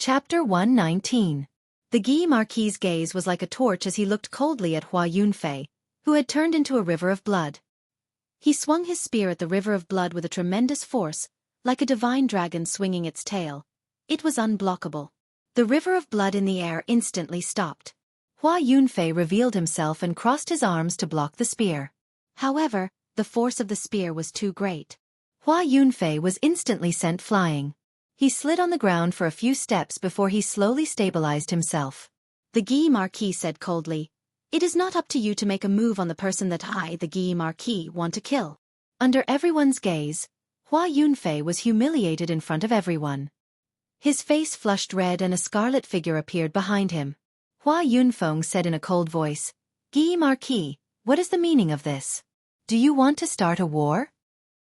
Chapter 119. The Guy Marquis's gaze was like a torch as he looked coldly at Hua Yunfei, who had turned into a river of blood. He swung his spear at the river of blood with a tremendous force, like a divine dragon swinging its tail. It was unblockable. The river of blood in the air instantly stopped. Hua Yunfei revealed himself and crossed his arms to block the spear. However, the force of the spear was too great. Hua Yunfei was instantly sent flying. He slid on the ground for a few steps before he slowly stabilized himself. The Guy Marquis said coldly, "It is not up to you to make a move on the person that I, the Guy Marquis, want to kill." Under everyone's gaze, Hua Yunfei was humiliated in front of everyone. His face flushed red and a scarlet figure appeared behind him. Hua Yunfeng said in a cold voice, "Guy Marquis, what is the meaning of this? Do you want to start a war?"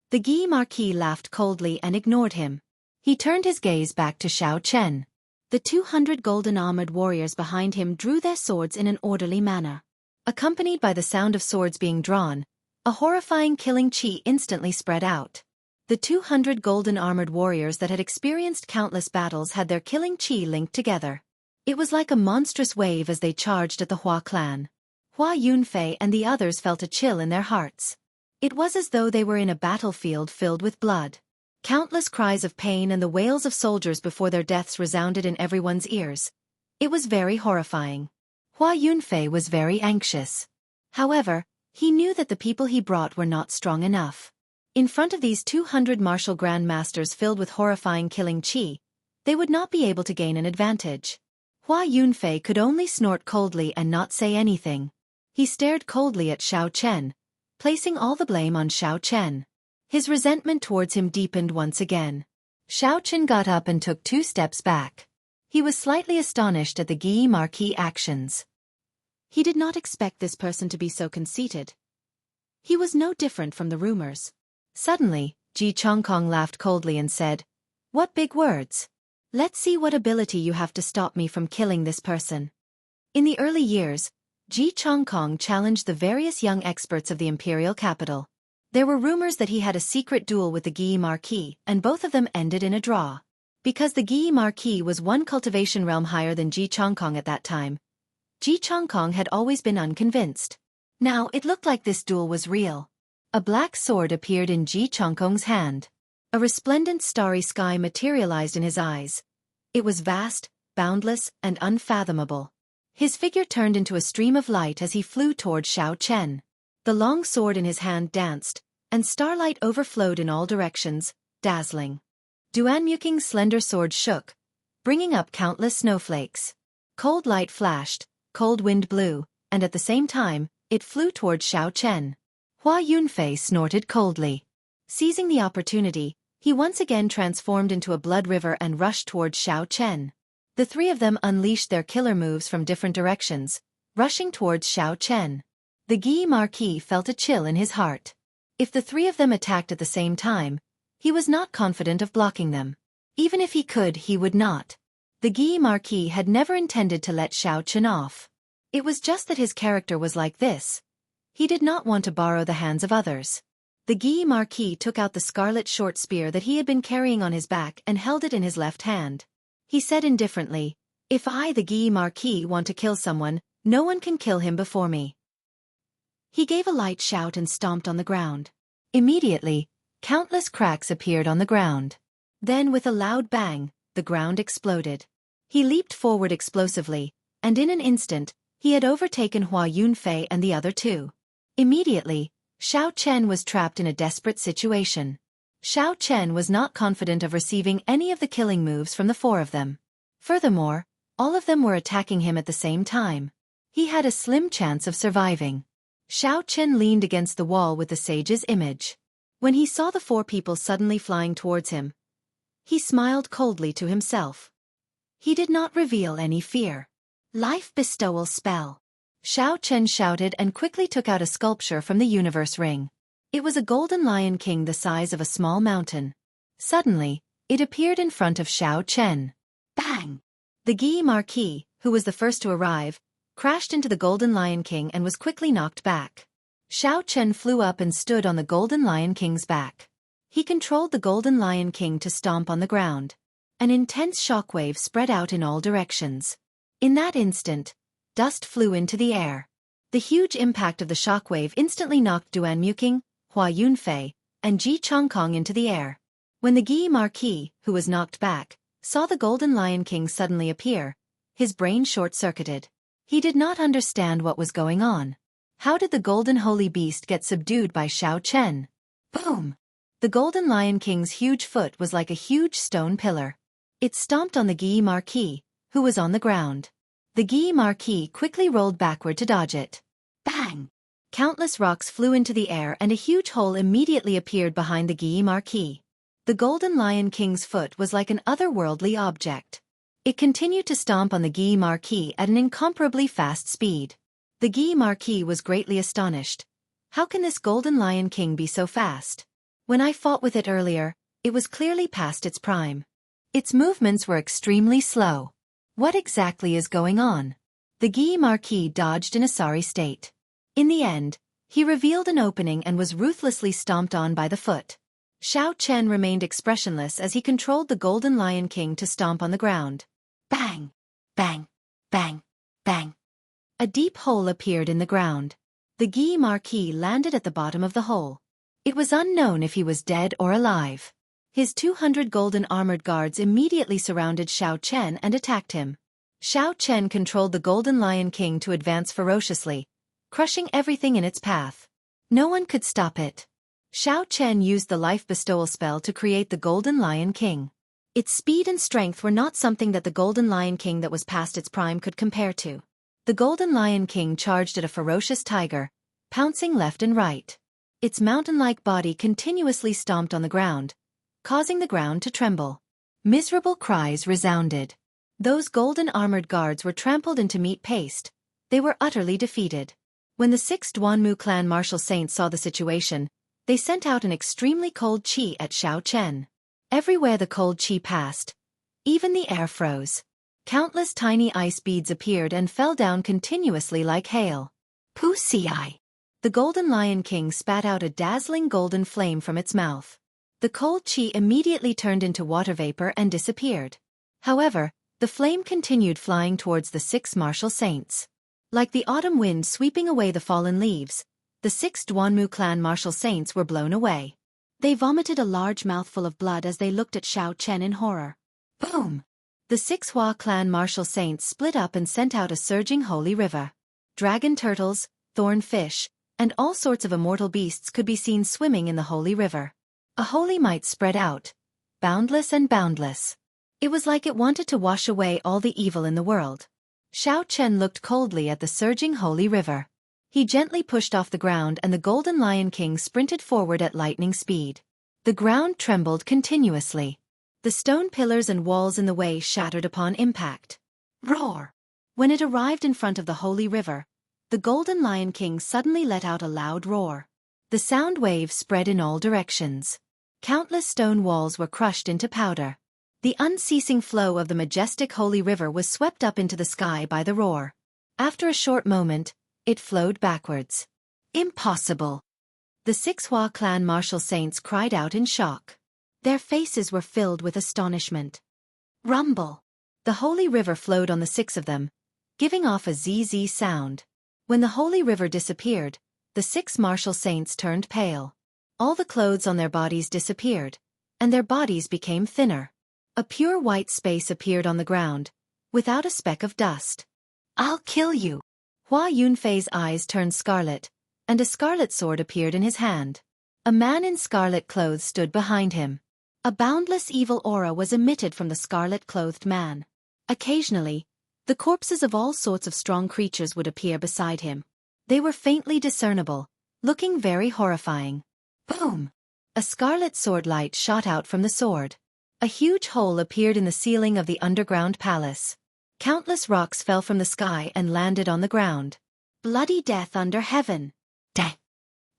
The Guy Marquis laughed coldly and ignored him. He turned his gaze back to Xiao Chen. The 200 golden-armored warriors behind him drew their swords in an orderly manner. Accompanied by the sound of swords being drawn, a horrifying killing chi instantly spread out. The 200 golden-armored warriors that had experienced countless battles had their killing chi linked together. It was like a monstrous wave as they charged at the Hua clan. Hua Yunfei and the others felt a chill in their hearts. It was as though they were in a battlefield filled with blood. Countless cries of pain and the wails of soldiers before their deaths resounded in everyone's ears. It was very horrifying. Hua Yunfei was very anxious. However, he knew that the people he brought were not strong enough. In front of these 200 martial grandmasters filled with horrifying killing chi, they would not be able to gain an advantage. Hua Yunfei could only snort coldly and not say anything. He stared coldly at Xiao Chen, placing all the blame on Xiao Chen. His resentment towards him deepened once again. Xiao Chen got up and took 2 steps back. He was slightly astonished at the Guy Marquis' actions. He did not expect this person to be so conceited. He was no different from the rumors. Suddenly, Ji Chongkong laughed coldly and said, "What big words? Let's see what ability you have to stop me from killing this person." In the early years, Ji Chongkong challenged the various young experts of the imperial capital. There were rumors that he had a secret duel with the Guy Marquis, and both of them ended in a draw. Because the Guy Marquis was 1 cultivation realm higher than Ji Chongkong at that time, Ji Chongkong had always been unconvinced. Now it looked like this duel was real. A black sword appeared in Ji Chongkong's hand. A resplendent starry sky materialized in his eyes. It was vast, boundless, and unfathomable. His figure turned into a stream of light as he flew toward Xiao Chen. The long sword in his hand danced, and starlight overflowed in all directions, dazzling. Duanmuking's slender sword shook, bringing up countless snowflakes. Cold light flashed, cold wind blew, and at the same time, it flew toward Xiao Chen. Hua Yunfei snorted coldly. Seizing the opportunity, he once again transformed into a blood river and rushed toward Xiao Chen. The 3 of them unleashed their killer moves from different directions, rushing towards Xiao Chen. The Guy Marquis felt a chill in his heart. If the 3 of them attacked at the same time, he was not confident of blocking them. Even if he could, he would not. The Guy Marquis had never intended to let Xiao Chen off. It was just that his character was like this. He did not want to borrow the hands of others. The Guy Marquis took out the scarlet short spear that he had been carrying on his back and held it in his left hand. He said indifferently, "If I, the Guy Marquis, want to kill someone, no one can kill him before me." He gave a light shout and stomped on the ground. Immediately, countless cracks appeared on the ground. Then with a loud bang, the ground exploded. He leaped forward explosively, and in an instant, he had overtaken Hua Yunfei and the other 2. Immediately, Xiao Chen was trapped in a desperate situation. Xiao Chen was not confident of receiving any of the killing moves from the 4 of them. Furthermore, all of them were attacking him at the same time. He had a slim chance of surviving. Xiao Chen leaned against the wall with the sage's image. When he saw the 4 people suddenly flying towards him, he smiled coldly to himself. He did not reveal any fear. Life bestowal spell. Xiao Chen shouted and quickly took out a sculpture from the universe ring. It was a golden lion king the size of a small mountain. Suddenly, it appeared in front of Xiao Chen. Bang! The Guy Marquis, who was the first to arrive, crashed into the Golden Lion King and was quickly knocked back. Xiao Chen flew up and stood on the Golden Lion King's back. He controlled the Golden Lion King to stomp on the ground. An intense shockwave spread out in all directions. In that instant, dust flew into the air. The huge impact of the shockwave instantly knocked Duan Muqing, Hua Yunfei, and Ji Chongkong into the air. When the Guy Marquis, who was knocked back, saw the Golden Lion King suddenly appear, his brain short-circuited. He did not understand what was going on. How did the Golden Holy Beast get subdued by Xiao Chen? Boom! The Golden Lion King's huge foot was like a huge stone pillar. It stomped on the Guy Marquis, who was on the ground. The Guy Marquis quickly rolled backward to dodge it. Bang! Countless rocks flew into the air and a huge hole immediately appeared behind the Guy Marquis. The Golden Lion King's foot was like an otherworldly object. It continued to stomp on the Guy Marquis at an incomparably fast speed. The Guy Marquis was greatly astonished. How can this Golden Lion King be so fast? When I fought with it earlier, it was clearly past its prime. Its movements were extremely slow. What exactly is going on? The Guy Marquis dodged in a sorry state. In the end, he revealed an opening and was ruthlessly stomped on by the foot. Xiao Chen remained expressionless as he controlled the Golden Lion King to stomp on the ground. Bang! Bang! Bang! Bang! A deep hole appeared in the ground. The Guy Marquis landed at the bottom of the hole. It was unknown if he was dead or alive. His 200 golden armored guards immediately surrounded Xiao Chen and attacked him. Xiao Chen controlled the Golden Lion King to advance ferociously, crushing everything in its path. No one could stop it. Xiao Chen used the life bestowal spell to create the Golden Lion King. Its speed and strength were not something that the Golden Lion King that was past its prime could compare to. The Golden Lion King charged at a ferocious tiger, pouncing left and right. Its mountain-like body continuously stomped on the ground, causing the ground to tremble. Miserable cries resounded. Those golden armored guards were trampled into meat paste. They were utterly defeated. When the 6 Duanmu clan martial saints saw the situation, they sent out an extremely cold qi at Xiao Chen. Everywhere the cold qi passed, even the air froze. Countless tiny ice beads appeared and fell down continuously like hail. Pussy-eye! The Golden Lion King spat out a dazzling golden flame from its mouth. The cold qi immediately turned into water vapor and disappeared. However, the flame continued flying towards the 6 martial saints. Like the autumn wind sweeping away the fallen leaves, the 6 Duanmu clan martial saints were blown away. They vomited a large mouthful of blood as they looked at Xiao Chen in horror. Boom! The 6 Hua clan martial saints split up and sent out a surging holy river. Dragon turtles, thorn fish, and all sorts of immortal beasts could be seen swimming in the holy river. A holy might spread out, boundless and boundless. It was like it wanted to wash away all the evil in the world. Xiao Chen looked coldly at the surging holy river. He gently pushed off the ground and the Golden Lion King sprinted forward at lightning speed. The ground trembled continuously. The stone pillars and walls in the way shattered upon impact. Roar! When it arrived in front of the holy river, the Golden Lion King suddenly let out a loud roar. The sound wave spread in all directions. Countless stone walls were crushed into powder. The unceasing flow of the majestic holy river was swept up into the sky by the roar. After a short moment, it flowed backwards. Impossible! The 6 Hua clan martial saints cried out in shock. Their faces were filled with astonishment. Rumble! The holy river flowed on the 6 of them, giving off a zzz sound. When the holy river disappeared, the 6 martial saints turned pale. All the clothes on their bodies disappeared, and their bodies became thinner. A pure white space appeared on the ground, without a speck of dust. I'll kill you! Hua Yunfei's eyes turned scarlet, and a scarlet sword appeared in his hand. A man in scarlet clothes stood behind him. A boundless evil aura was emitted from the scarlet-clothed man. Occasionally, the corpses of all sorts of strong creatures would appear beside him. They were faintly discernible, looking very horrifying. Boom! A scarlet sword light shot out from the sword. A huge hole appeared in the ceiling of the underground palace. Countless rocks fell from the sky and landed on the ground. Bloody death under heaven! Dang!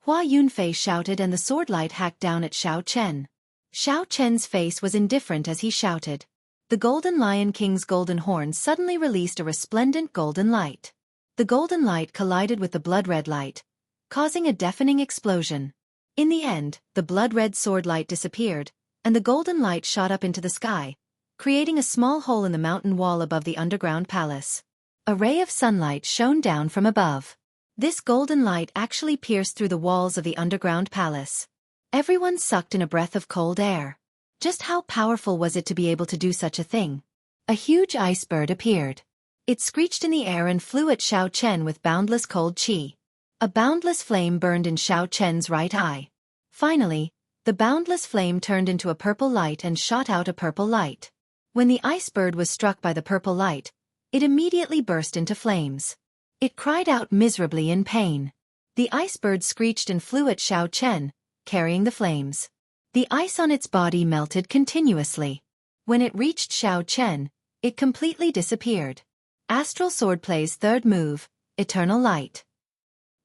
Hua Yunfei shouted and the sword light hacked down at Xiao Chen. Xiao Chen's face was indifferent as he shouted. The Golden Lion King's golden horn suddenly released a resplendent golden light. The golden light collided with the blood-red light, causing a deafening explosion. In the end, the blood-red sword light disappeared, and the golden light shot up into the sky, creating a small hole in the mountain wall above the underground palace. A ray of sunlight shone down from above. This golden light actually pierced through the walls of the underground palace. Everyone sucked in a breath of cold air. Just how powerful was it to be able to do such a thing? A huge ice bird appeared. It screeched in the air and flew at Xiao Chen with boundless cold chi. A boundless flame burned in Xiao Chen's right eye. Finally, the boundless flame turned into a purple light and shot out a purple light. When the ice bird was struck by the purple light, it immediately burst into flames. It cried out miserably in pain. The ice bird screeched and flew at Xiao Chen, carrying the flames. The ice on its body melted continuously. When it reached Xiao Chen, it completely disappeared. Astral Swordplay's third move, Eternal Light.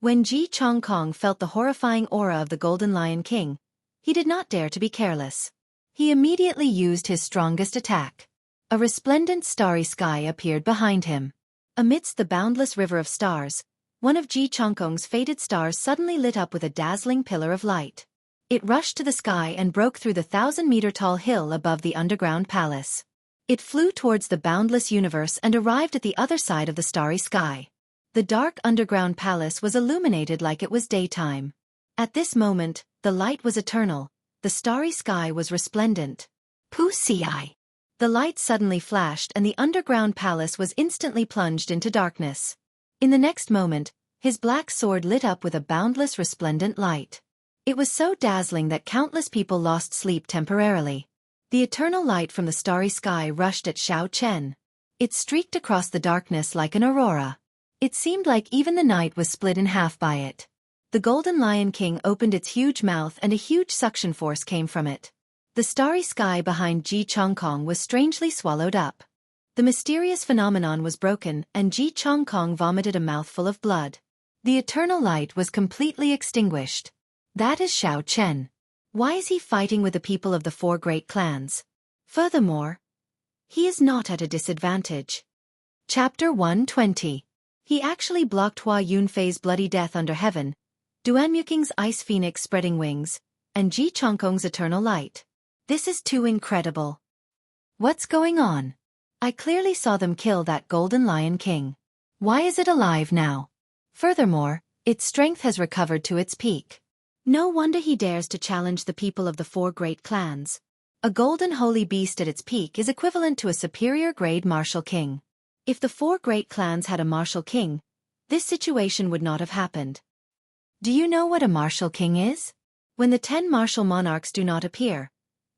When Ji Chongkong felt the horrifying aura of the Golden Lion King, he did not dare to be careless. He immediately used his strongest attack. A resplendent starry sky appeared behind him. Amidst the boundless river of stars, one of Ji Chongkong's faded stars suddenly lit up with a dazzling pillar of light. It rushed to the sky and broke through the 1,000-meter-tall hill above the underground palace. It flew towards the boundless universe and arrived at the other side of the starry sky. The dark underground palace was illuminated like it was daytime. At this moment, the light was eternal, the starry sky was resplendent. Pussy. The light suddenly flashed and the underground palace was instantly plunged into darkness. In the next moment, his black sword lit up with a boundless resplendent light. It was so dazzling that countless people lost sleep temporarily. The eternal light from the starry sky rushed at Xiao Chen. It streaked across the darkness like an aurora. It seemed like even the night was split in half by it. The Golden Lion King opened its huge mouth and a huge suction force came from it. The starry sky behind Ji Chongkong was strangely swallowed up. The mysterious phenomenon was broken and Ji Chongkong vomited a mouthful of blood. The eternal light was completely extinguished. That is Xiao Chen. Why is he fighting with the people of the four great clans? Furthermore, he is not at a disadvantage. Chapter 120. He actually blocked Hua Yunfei's bloody death under heaven, Duanmuking's ice phoenix spreading wings, and Ji Chongkong's eternal light. This is too incredible. What's going on? I clearly saw them kill that Golden Lion King. Why is it alive now? Furthermore, its strength has recovered to its peak. No wonder he dares to challenge the people of the four great clans. A golden holy beast at its peak is equivalent to a superior grade martial king. If the four great clans had a martial king, this situation would not have happened. Do you know what a martial king is? When the 10 martial monarchs do not appear,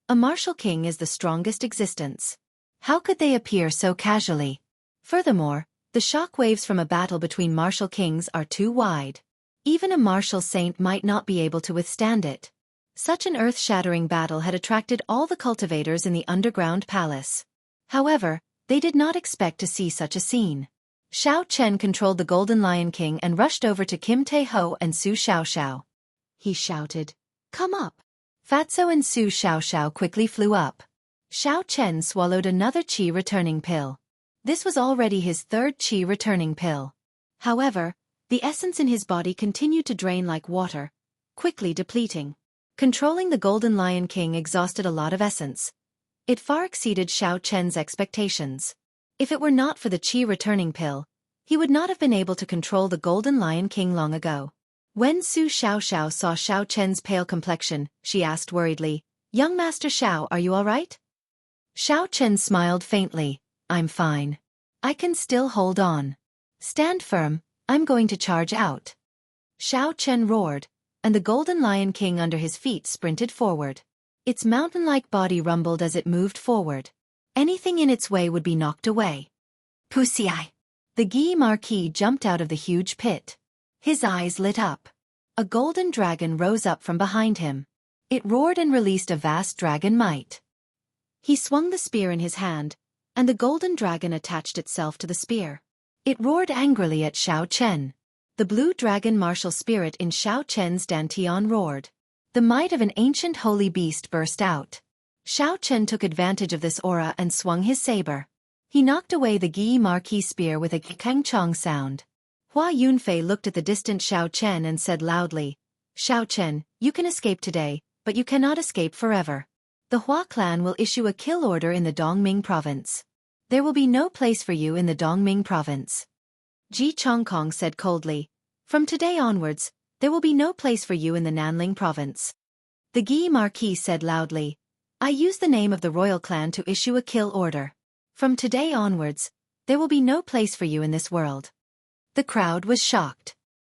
a martial king is the strongest existence. How could they appear so casually? Furthermore, the shock waves from a battle between martial kings are too wide. Even a martial saint might not be able to withstand it. Such an earth-shattering battle had attracted all the cultivators in the underground palace. However, they did not expect to see such a scene. Xiao Chen controlled the Golden Lion King and rushed over to Kim Tae-ho and Su Xiaoxiao. He shouted, "Come up!" Fatso and Su Xiaoxiao quickly flew up. Xiao Chen swallowed another qi returning pill. This was already his third qi returning pill. However, the essence in his body continued to drain like water, quickly depleting. Controlling the Golden Lion King exhausted a lot of essence. It far exceeded Xiao Chen's expectations. If it were not for the qi returning pill, he would not have been able to control the Golden Lion King long ago. When Su Xiaoxiao saw Xiao Chen's pale complexion, she asked worriedly, "Young Master Xiao, are you all right?" Xiao Chen smiled faintly, "I'm fine. I can still hold on. Stand firm, I'm going to charge out." Xiao Chen roared, and the Golden Lion King under his feet sprinted forward. Its mountain-like body rumbled as it moved forward. Anything in its way would be knocked away. Pussy. The Guy Marquis jumped out of the huge pit. His eyes lit up. A golden dragon rose up from behind him. It roared and released a vast dragon might. He swung the spear in his hand, and the golden dragon attached itself to the spear. It roared angrily at Xiao Chen. The blue dragon martial spirit in Xiao Chen's dantian roared. The might of an ancient holy beast burst out. Xiao Chen took advantage of this aura and swung his saber. He knocked away the Guy Marquis spear with a kang chong sound. Hua Yunfei looked at the distant Xiao Chen and said loudly, "Xiao Chen, you can escape today, but you cannot escape forever." The Hua clan will issue a kill order in the Dongming province. There will be no place for you in the Dongming province. Ji Chongkong said coldly. From today onwards, there will be no place for you in the Nanling province. The Gi Marquis said loudly. I use the name of the royal clan to issue a kill order. From today onwards, there will be no place for you in this world. The crowd was shocked.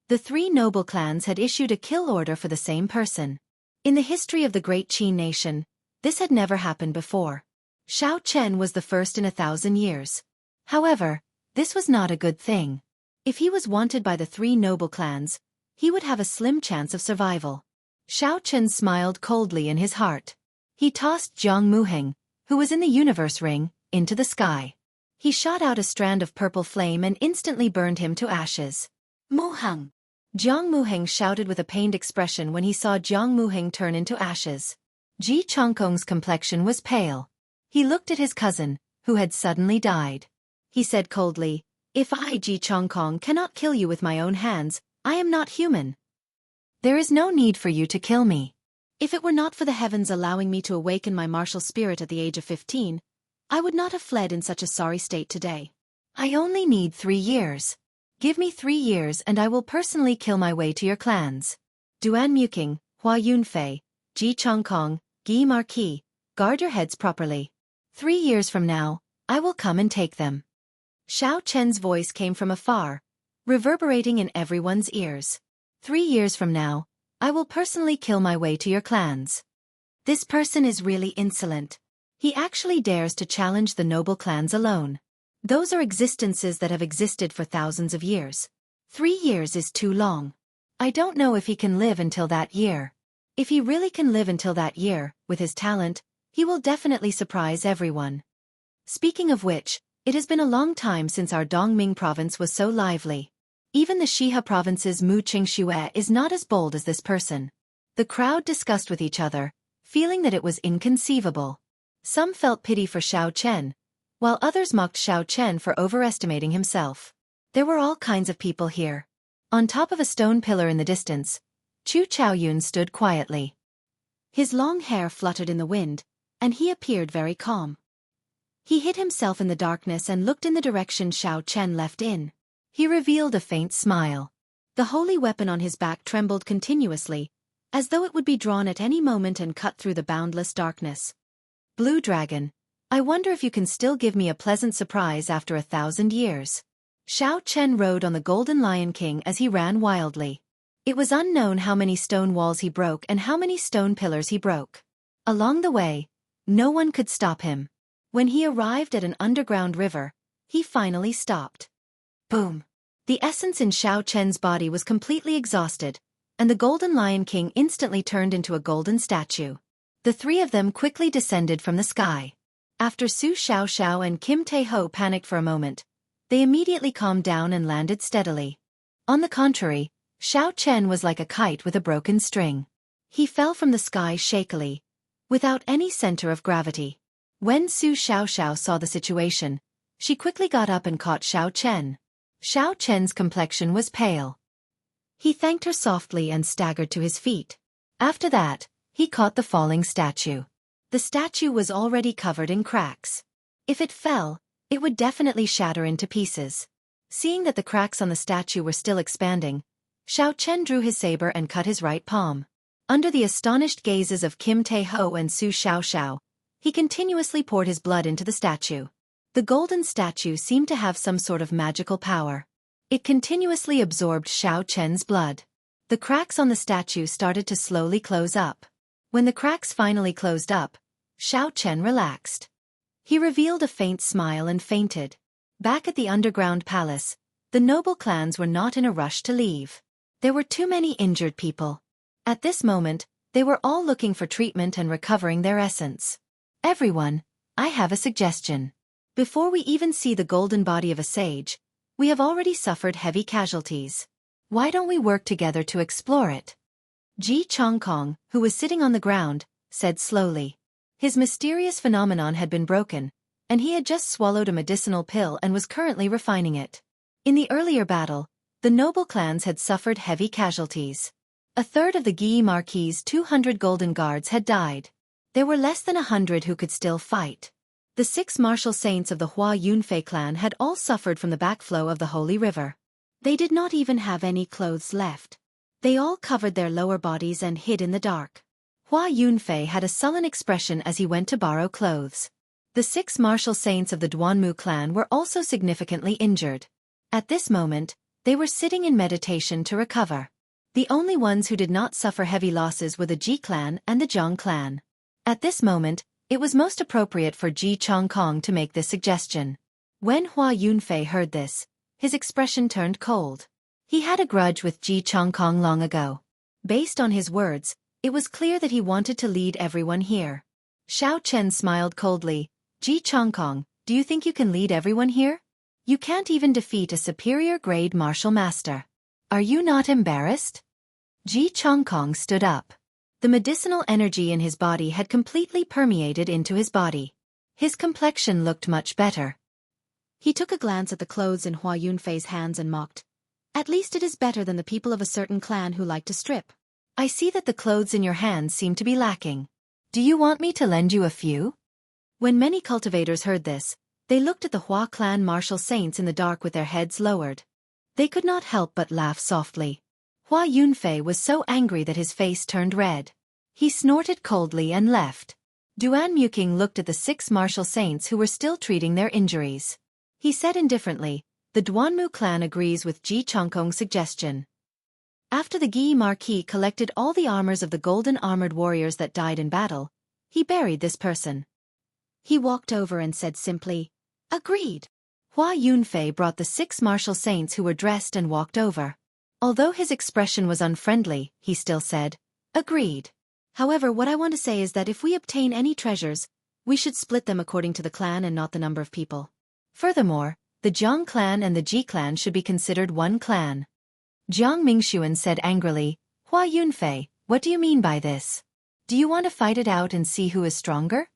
The three noble clans had issued a kill order for the same person. In the history of the great Qin nation, this had never happened before. Xiao Chen was the first in 1,000 years. However, this was not a good thing. If he was wanted by the three noble clans, he would have a slim chance of survival. Xiao Chen smiled coldly in his heart. He tossed Jiang Muheng, who was in the universe ring, into the sky. He shot out a strand of purple flame and instantly burned him to ashes. Muheng! Jiang Muheng shouted with a pained expression when he saw Jiang Muheng turn into ashes. Ji Chongkong's complexion was pale. He looked at his cousin, who had suddenly died. He said coldly, If I, Ji Chongkong, cannot kill you with my own hands, I am not human. There is no need for you to kill me. If it were not for the heavens allowing me to awaken my martial spirit at the age of 15, I would not have fled in such a sorry state today. I only need 3 years. Give me 3 years and I will personally kill my way to your clans. Duan Muqing, Hua Yunfei, Ji Chongkong, Gi Marquis, guard your heads properly. 3 years from now, I will come and take them. Xiao Chen's voice came from afar, reverberating in everyone's ears. 3 years from now, I will personally kill my way to your clans. This person is really insolent. He actually dares to challenge the noble clans alone. Those are existences that have existed for thousands of years. 3 years is too long. I don't know if he can live until that year. If he really can live until that year, with his talent, he will definitely surprise everyone. Speaking of which, it has been a long time since our Dongming province was so lively. Even the Shiha province's Mu Qingxue is not as bold as this person. The crowd discussed with each other, feeling that it was inconceivable. Some felt pity for Xiao Chen, while others mocked Xiao Chen for overestimating himself. There were all kinds of people here. On top of a stone pillar in the distance, Chu Chaoyun stood quietly. His long hair fluttered in the wind, and he appeared very calm. He hid himself in the darkness and looked in the direction Xiao Chen left in. He revealed a faint smile. The holy weapon on his back trembled continuously, as though it would be drawn at any moment and cut through the boundless darkness. Blue Dragon, I wonder if you can still give me a pleasant surprise after 1,000 years. Xiao Chen rode on the Golden Lion King as he ran wildly. It was unknown how many stone walls he broke and how many stone pillars he broke. Along the way, no one could stop him. When he arrived at an underground river, he finally stopped. Boom! The essence in Xiao Chen's body was completely exhausted, and the Golden Lion King instantly turned into a golden statue. The three of them quickly descended from the sky. After Su Xiaoxiao and Kim Tae-ho panicked for a moment, they immediately calmed down and landed steadily. On the contrary, Xiao Chen was like a kite with a broken string. He fell from the sky shakily, without any center of gravity. When Su Xiaoxiao saw the situation, she quickly got up and caught Xiao Chen. Xiao Chen's complexion was pale. He thanked her softly and staggered to his feet. After that, he caught the falling statue. The statue was already covered in cracks. If it fell, it would definitely shatter into pieces. Seeing that the cracks on the statue were still expanding, Xiao Chen drew his saber and cut his right palm. Under the astonished gazes of Kim Tae-ho and Su Xiaoxiao, he continuously poured his blood into the statue. The golden statue seemed to have some sort of magical power. It continuously absorbed Xiao Chen's blood. The cracks on the statue started to slowly close up. When the cracks finally closed up, Xiao Chen relaxed. He revealed a faint smile and fainted. Back at the underground palace, the noble clans were not in a rush to leave. There were too many injured people. At this moment, they were all looking for treatment and recovering their essence. Everyone, I have a suggestion. Before we even see the golden body of a sage, we have already suffered heavy casualties. Why don't we work together to explore it? Ji Chongkong, who was sitting on the ground, said slowly. His mysterious phenomenon had been broken, and he had just swallowed a medicinal pill and was currently refining it. In the earlier battle, the noble clans had suffered heavy casualties. A third of the Gi Marquis' 200 golden guards had died. There were less than 100 who could still fight. The 6 martial saints of the Hua Yunfei clan had all suffered from the backflow of the holy river. They did not even have any clothes left. They all covered their lower bodies and hid in the dark. Hua Yunfei had a sullen expression as he went to borrow clothes. The 6 martial saints of the Duanmu clan were also significantly injured. At this moment, they were sitting in meditation to recover. The only ones who did not suffer heavy losses were the Ji clan and the Zhang clan. At this moment, it was most appropriate for Ji Chongkong to make this suggestion. When Hua Yunfei heard this, his expression turned cold. He had a grudge with Ji Chongkong long ago. Based on his words, it was clear that he wanted to lead everyone here. Xiao Chen smiled coldly. Ji Chongkong, do you think you can lead everyone here? You can't even defeat a superior-grade martial master. Are you not embarrassed? Ji Chongkong stood up. The medicinal energy in his body had completely permeated into his body. His complexion looked much better. He took a glance at the clothes in Hua Yunfei's hands and mocked. At least it is better than the people of a certain clan who like to strip. I see that the clothes in your hands seem to be lacking. Do you want me to lend you a few? When many cultivators heard this, they looked at the Hua clan martial saints in the dark with their heads lowered. They could not help but laugh softly. Hua Yunfei was so angry that his face turned red. He snorted coldly and left. Duan Muking looked at the 6 martial saints who were still treating their injuries. He said indifferently, the Duanmu clan agrees with Ji Chongkong's suggestion. After the Gi Marquis collected all the armors of the golden armored warriors that died in battle, he buried this person. He walked over and said simply, agreed. Hua Yunfei brought the 6 martial saints who were dressed and walked over. Although his expression was unfriendly, he still said, agreed. However, what I want to say is that if we obtain any treasures, we should split them according to the clan and not the number of people. Furthermore, the Zhang clan and the Ji clan should be considered one clan. Jiang Mingxuan said angrily, Hua Yunfei, what do you mean by this? Do you want to fight it out and see who is stronger?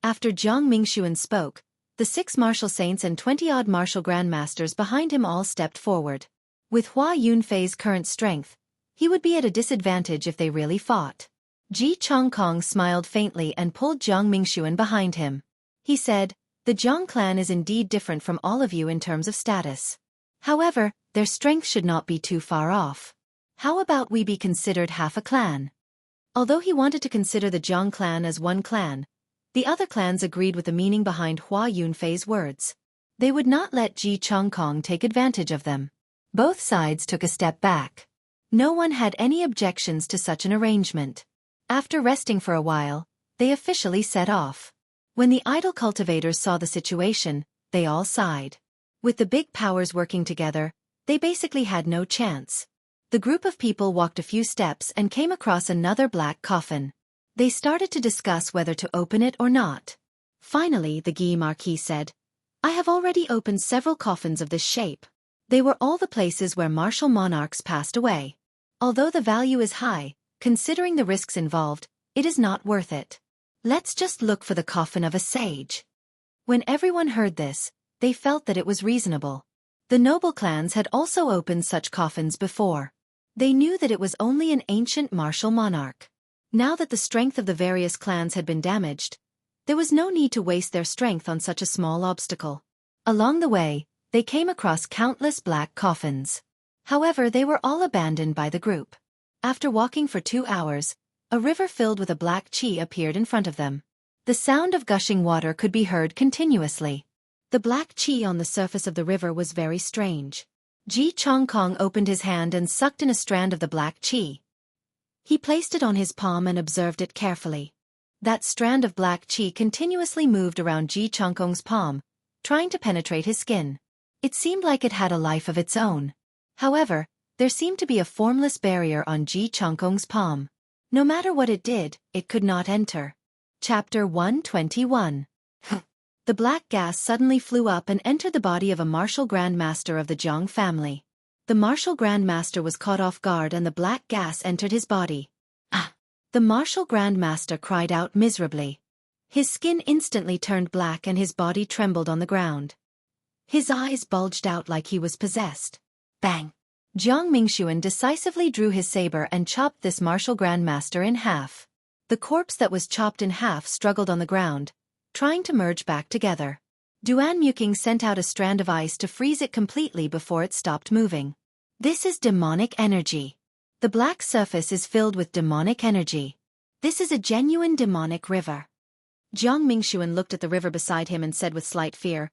After Jiang Mingxuan spoke, the 6 martial saints and 20-odd martial grandmasters behind him all stepped forward. With Hua Yunfei's current strength, he would be at a disadvantage if they really fought. Ji Chongkong smiled faintly and pulled Jiang Mingxuan behind him. He said, the Zhang clan is indeed different from all of you in terms of status. However, their strength should not be too far off. How about we be considered half a clan? Although he wanted to consider the Zhang clan as one clan, the other clans agreed with the meaning behind Hua Yunfei's words. They would not let Ji Chongkong take advantage of them. Both sides took a step back. No one had any objections to such an arrangement. After resting for a while, they officially set off. When the idle cultivators saw the situation, they all sighed. With the big powers working together, they basically had no chance. The group of people walked a few steps and came across another black coffin. They started to discuss whether to open it or not. Finally, the Gi Marquis said, I have already opened several coffins of this shape. They were all the places where martial monarchs passed away. Although the value is high, considering the risks involved, it is not worth it. Let's just look for the coffin of a sage. When everyone heard this, they felt that it was reasonable. The noble clans had also opened such coffins before. They knew that it was only an ancient martial monarch. Now that the strength of the various clans had been damaged, there was no need to waste their strength on such a small obstacle. Along the way, they came across countless black coffins. However, they were all abandoned by the group. After walking for 2 hours, a river filled with a black chi appeared in front of them. The sound of gushing water could be heard continuously. The black chi on the surface of the river was very strange. Ji Chongkong opened his hand and sucked in a strand of the black chi. He placed it on his palm and observed it carefully. That strand of black chi continuously moved around Ji Chongkong's palm, trying to penetrate his skin. It seemed like it had a life of its own. However, there seemed to be a formless barrier on Ji Chongkong's palm. No matter what it did, it could not enter. Chapter 121. The black gas suddenly flew up and entered the body of a martial grandmaster of the Zhang family. The martial grandmaster was caught off guard and the black gas entered his body. Ah! The martial grandmaster cried out miserably. His skin instantly turned black and his body trembled on the ground. His eyes bulged out like he was possessed. Bang! Jiang Mingxuan decisively drew his saber and chopped this martial grandmaster in half. The corpse that was chopped in half struggled on the ground, trying to merge back together. Duan sent out a strand of ice to freeze it completely before it stopped moving. This is demonic energy. The black surface is filled with demonic energy. This is a genuine demonic river. Jiang Mingshuan looked at the river beside him and said with slight fear,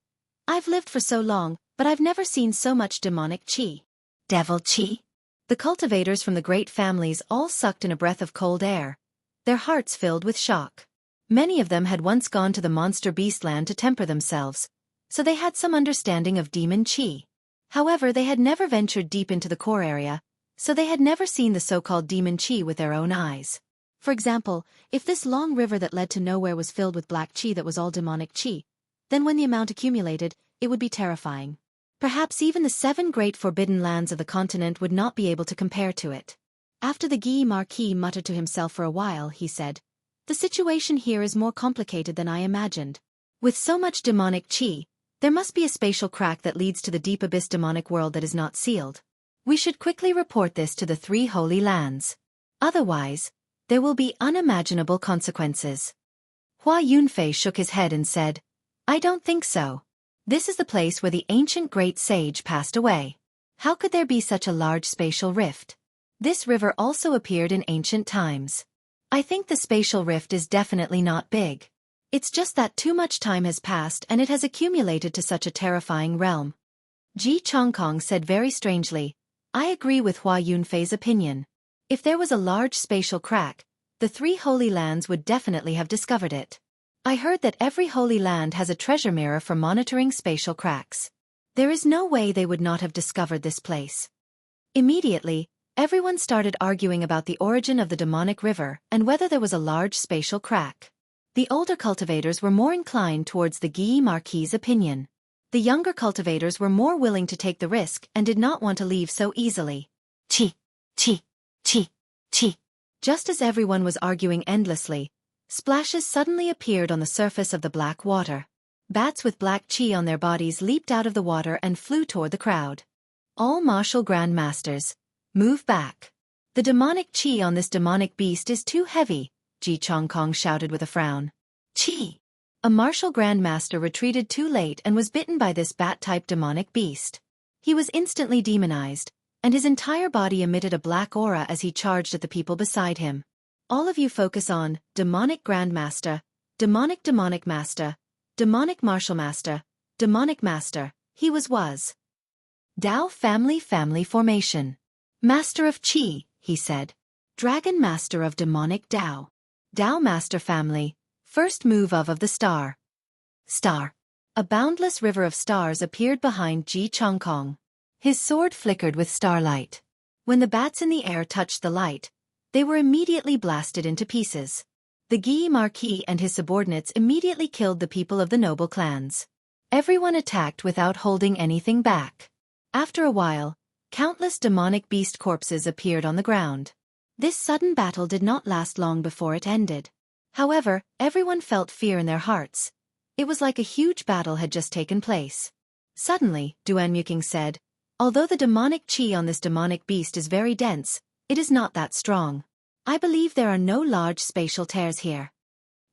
I've lived for so long, but I've never seen so much demonic qi. Devil qi? The cultivators from the great families all sucked in a breath of cold air, their hearts filled with shock. Many of them had once gone to the monster beastland to temper themselves, so they had some understanding of demon qi. However, they had never ventured deep into the core area, so they had never seen the so-called demon qi with their own eyes. For example, if this long river that led to nowhere was filled with black qi that was all demonic qi, then when the amount accumulated, it would be terrifying. Perhaps even the 7 great forbidden lands of the continent would not be able to compare to it. After the Guy Marquis muttered to himself for a while, he said, The situation here is more complicated than I imagined. With so much demonic qi, there must be a spatial crack that leads to the deep abyss demonic world that is not sealed. We should quickly report this to the 3 holy lands. Otherwise, there will be unimaginable consequences. Hua Yunfei shook his head and said, I don't think so. This is the place where the ancient great sage passed away. How could there be such a large spatial rift? This river also appeared in ancient times. I think the spatial rift is definitely not big. It's just that too much time has passed and it has accumulated to such a terrifying realm. Ji Chongkong said very strangely, I agree with Hua Yunfei's opinion. If there was a large spatial crack, the 3 holy lands would definitely have discovered it. I heard that every holy land has a treasure mirror for monitoring spatial cracks. There is no way they would not have discovered this place. Immediately, everyone started arguing about the origin of the demonic river and whether there was a large spatial crack. The older cultivators were more inclined towards the Guy Marquis' opinion. The younger cultivators were more willing to take the risk and did not want to leave so easily. Chi, chi, chi, chi. Just as everyone was arguing endlessly, splashes suddenly appeared on the surface of the black water. Bats with black qi on their bodies leaped out of the water and flew toward the crowd. All martial grandmasters, move back. The demonic qi on this demonic beast is too heavy, Ji Chongkong shouted with a frown. Qi! A martial grandmaster retreated too late and was bitten by this bat-type demonic beast. He was instantly demonized, and his entire body emitted a black aura as he charged at the people beside him. All of you focus on demonic grandmaster, demonic master, demonic martial master, demonic master. He was. Dao family formation. Master of Qi, he said. Dragon master of demonic Dao. Dao master family, first move of the star. Star. A boundless river of stars appeared behind Ji Chongkong. His sword flickered with starlight. When the bats in the air touched the light, they were immediately blasted into pieces. The Guy Marquis and his subordinates immediately killed the people of the noble clans. Everyone attacked without holding anything back. After a while, countless demonic beast corpses appeared on the ground. This sudden battle did not last long before it ended. However, everyone felt fear in their hearts. It was like a huge battle had just taken place. Suddenly, Duan Muking said, although the demonic qi on this demonic beast is very dense, it is not that strong. I believe there are no large spatial tears here.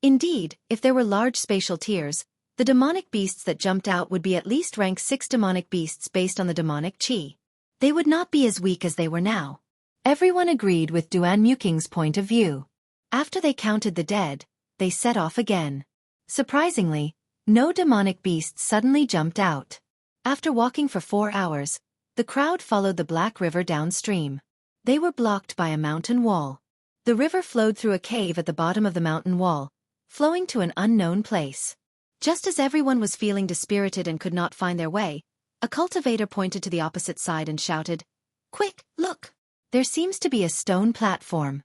Indeed, if there were large spatial tears, the demonic beasts that jumped out would be at least rank 6 demonic beasts based on the demonic qi. They would not be as weak as they were now. Everyone agreed with Duan Muking's point of view. After they counted the dead, they set off again. Surprisingly, no demonic beasts suddenly jumped out. After walking for 4 hours, the crowd followed the Black River downstream. They were blocked by a mountain wall. The river flowed through a cave at the bottom of the mountain wall, flowing to an unknown place. Just as everyone was feeling dispirited and could not find their way, a cultivator pointed to the opposite side and shouted, "Quick, look! There seems to be a stone platform."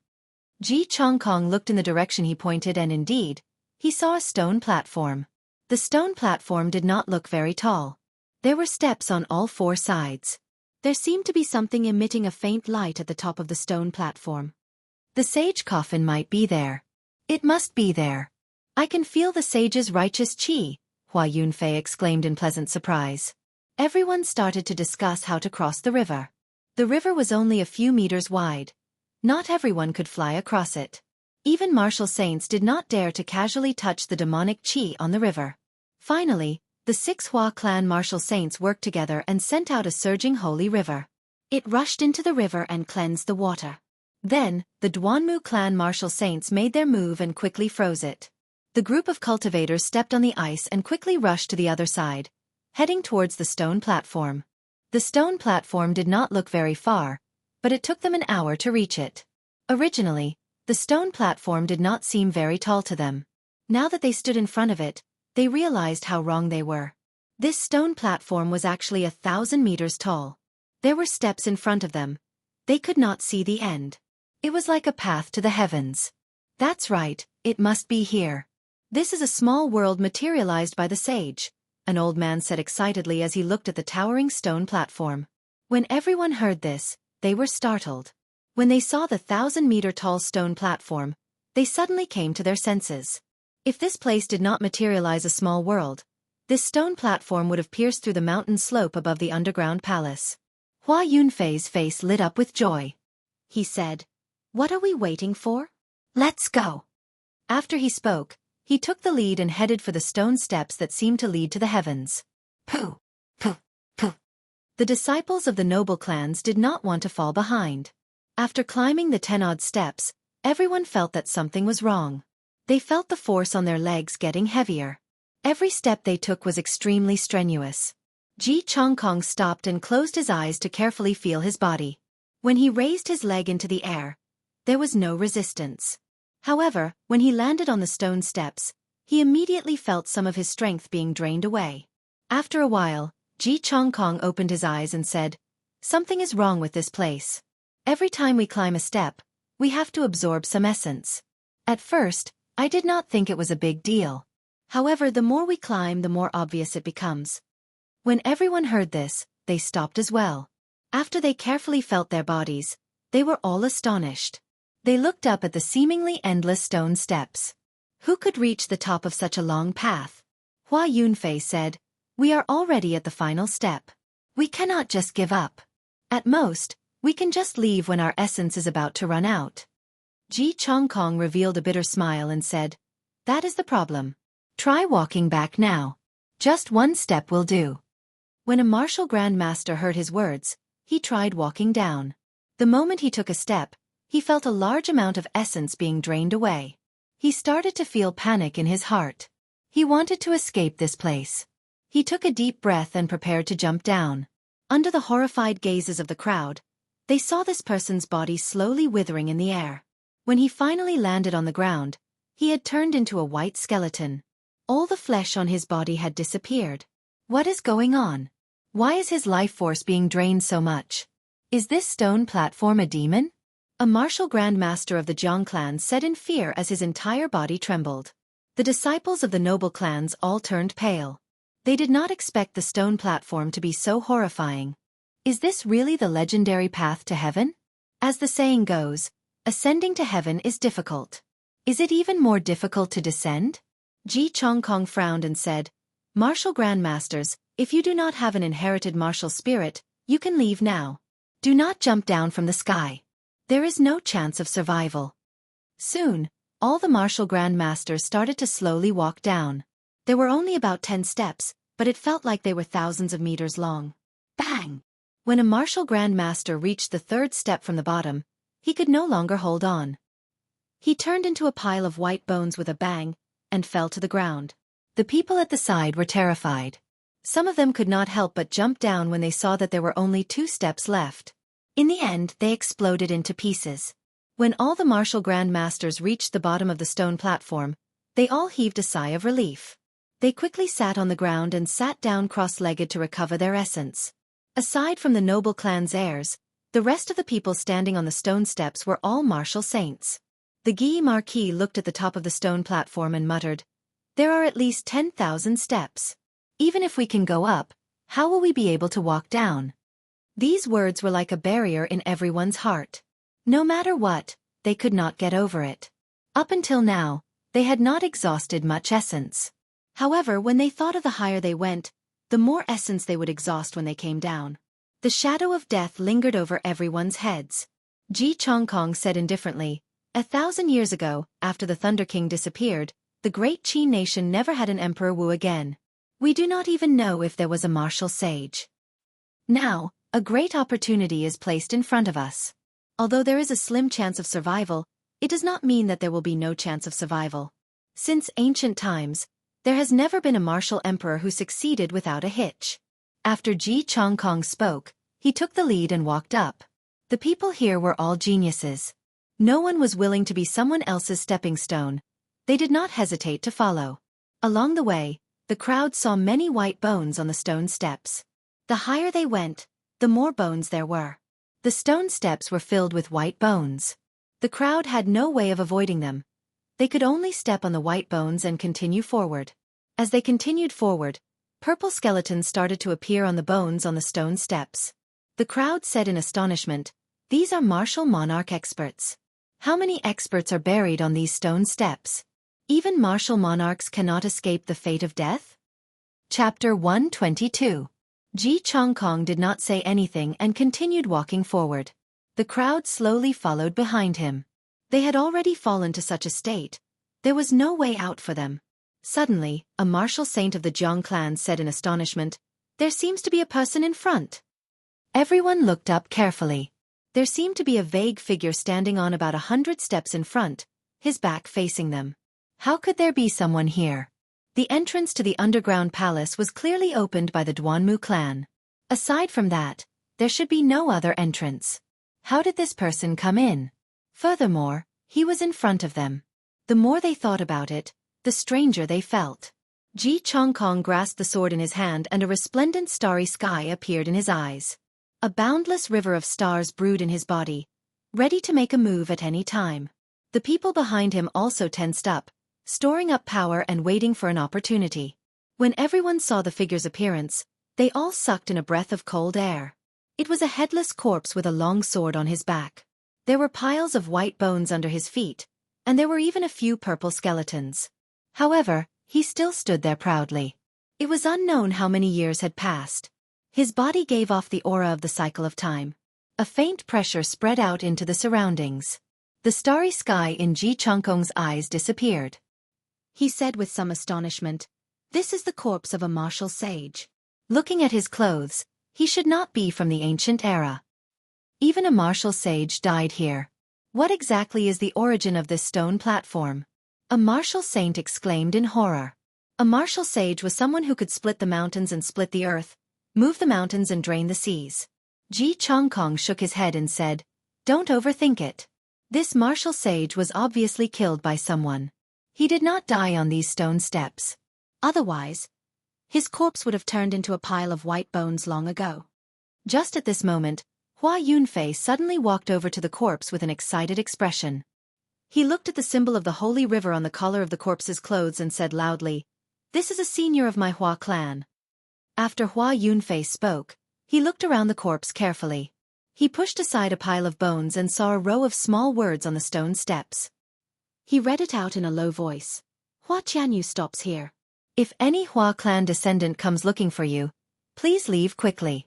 Ji Chongkong looked in the direction he pointed and indeed, he saw a stone platform. The stone platform did not look very tall. There were steps on all 4 sides. There seemed to be something emitting a faint light at the top of the stone platform. The sage coffin might be there. It must be there. I can feel the sage's righteous qi, Hua Yunfei exclaimed in pleasant surprise. Everyone started to discuss how to cross the river. The river was only a few meters wide. Not everyone could fly across it. Even martial saints did not dare to casually touch the demonic chi on the river. Finally, the 6 Hua clan martial saints worked together and sent out a surging holy river. It rushed into the river and cleansed the water. Then, the Duanmu clan martial saints made their move and quickly froze it. The group of cultivators stepped on the ice and quickly rushed to the other side, heading towards the stone platform. The stone platform did not look very far, but it took them an hour to reach it. Originally, the stone platform did not seem very tall to them. Now that they stood in front of it, they realized how wrong they were. This stone platform was actually 1,000 meters tall. There were steps in front of them. They could not see the end. It was like a path to the heavens. That's right, it must be here. This is a small world materialized by the sage, an old man said excitedly as he looked at the towering stone platform. When everyone heard this, they were startled. When they saw the 1,000-meter-tall stone platform, they suddenly came to their senses. If this place did not materialize a small world, this stone platform would have pierced through the mountain slope above the underground palace. Hua Yunfei's face lit up with joy. He said, "What are we waiting for? Let's go." After he spoke, he took the lead and headed for the stone steps that seemed to lead to the heavens. Pooh! Pooh! Pooh! The disciples of the noble clans did not want to fall behind. After climbing the 10-odd steps, everyone felt that something was wrong. They felt the force on their legs getting heavier. Every step they took was extremely strenuous. Ji Chongkong stopped and closed his eyes to carefully feel his body. When he raised his leg into the air, there was no resistance. However, when he landed on the stone steps, he immediately felt some of his strength being drained away. After a while, Ji Chongkong opened his eyes and said, "Something is wrong with this place. Every time we climb a step, we have to absorb some essence." At first, I did not think it was a big deal. However, the more we climb, the more obvious it becomes. When everyone heard this, they stopped as well. After they carefully felt their bodies, they were all astonished. They looked up at the seemingly endless stone steps. Who could reach the top of such a long path? Hua Yunfei said, "We are already at the final step. We cannot just give up. At most, we can just leave when our essence is about to run out." Ji Chongkong revealed a bitter smile and said, "That is the problem. Try walking back now. Just one step will do." When a martial grandmaster heard his words, he tried walking down. The moment he took a step, he felt a large amount of essence being drained away. He started to feel panic in his heart. He wanted to escape this place. He took a deep breath and prepared to jump down. Under the horrified gazes of the crowd, they saw this person's body slowly withering in the air. When he finally landed on the ground, he had turned into a white skeleton. All the flesh on his body had disappeared. What is going on? Why is his life force being drained so much? Is this stone platform a demon? A martial grandmaster of the Jiang clan said in fear as his entire body trembled. The disciples of the noble clans all turned pale. They did not expect the stone platform to be so horrifying. Is this really the legendary path to heaven? As the saying goes, ascending to heaven is difficult. Is it even more difficult to descend? Ji Chongkong frowned and said, "Martial grandmasters, if you do not have an inherited martial spirit, you can leave now. Do not jump down from the sky. There is no chance of survival." Soon, all the martial grandmasters started to slowly walk down. There were only about 10 steps, but it felt like they were thousands of meters long. Bang! When a martial grandmaster reached the 3rd step from the bottom, he could no longer hold on. He turned into a pile of white bones with a bang, and fell to the ground. The people at the side were terrified. Some of them could not help but jump down when they saw that there were only 2 steps left. In the end, they exploded into pieces. When all the martial grandmasters reached the bottom of the stone platform, they all heaved a sigh of relief. They quickly sat on the ground and sat down cross-legged to recover their essence. Aside from the noble clan's heirs, the rest of the people standing on the stone steps were all martial saints. The Guy Marquis looked at the top of the stone platform and muttered, "There are at least 10,000 steps. Even if we can go up, how will we be able to walk down?" These words were like a barrier in everyone's heart. No matter what, they could not get over it. Up until now, they had not exhausted much essence. However, when they thought of the higher they went, the more essence they would exhaust when they came down. The shadow of death lingered over everyone's heads. Ji Chongkong said indifferently, 1,000 years ago, after the Thunder King disappeared, the great Qi nation never had an Emperor Wu again. We do not even know if there was a martial sage. Now, a great opportunity is placed in front of us. Although there is a slim chance of survival, it does not mean that there will be no chance of survival. Since ancient times, there has never been a martial emperor who succeeded without a hitch. After Ji Chongkong spoke, he took the lead and walked up. The people here were all geniuses. No one was willing to be someone else's stepping stone. They did not hesitate to follow. Along the way, the crowd saw many white bones on the stone steps. The higher they went, the more bones there were. The stone steps were filled with white bones. The crowd had no way of avoiding them. They could only step on the white bones and continue forward. As they continued forward, purple skeletons started to appear on the bones on the stone steps. The crowd said in astonishment, "These are martial monarch experts. How many experts are buried on these stone steps? Even martial monarchs cannot escape the fate of death?" Chapter 122. Ji Chongkong did not say anything and continued walking forward. The crowd slowly followed behind him. They had already fallen to such a state. There was no way out for them. Suddenly, a martial saint of the Jiang clan said in astonishment, "There seems to be a person in front." Everyone looked up carefully. There seemed to be a vague figure standing on about 100 steps in front, his back facing them. How could there be someone here? The entrance to the underground palace was clearly opened by the Duanmu clan. Aside from that, there should be no other entrance. How did this person come in? Furthermore, he was in front of them. The more they thought about it, the stranger they felt. Ji Chongkong grasped the sword in his hand and a resplendent starry sky appeared in his eyes. A boundless river of stars brewed in his body, ready to make a move at any time. The people behind him also tensed up, storing up power and waiting for an opportunity. When everyone saw the figure's appearance, they all sucked in a breath of cold air. It was a headless corpse with a long sword on his back. There were piles of white bones under his feet, and there were even a few purple skeletons. However, he still stood there proudly. It was unknown how many years had passed. His body gave off the aura of the cycle of time. A faint pressure spread out into the surroundings. The starry sky in Ji Chongkong's eyes disappeared. He said with some astonishment, "This is the corpse of a martial sage. Looking at his clothes, he should not be from the ancient era. Even a martial sage died here. What exactly is the origin of this stone platform?" A martial saint exclaimed in horror. A martial sage was someone who could split the mountains and split the earth, move the mountains and drain the seas. Ji Chongkong shook his head and said, "Don't overthink it. This martial sage was obviously killed by someone. He did not die on these stone steps. Otherwise, his corpse would have turned into a pile of white bones long ago." Just at this moment, Hua Yunfei suddenly walked over to the corpse with an excited expression. He looked at the symbol of the holy river on the collar of the corpse's clothes and said loudly, "This is a senior of my Hua clan." After Hua Yunfei spoke, he looked around the corpse carefully. He pushed aside a pile of bones and saw a row of small words on the stone steps. He read it out in a low voice. "Hua Tianyu stops here. If any Hua clan descendant comes looking for you, please leave quickly."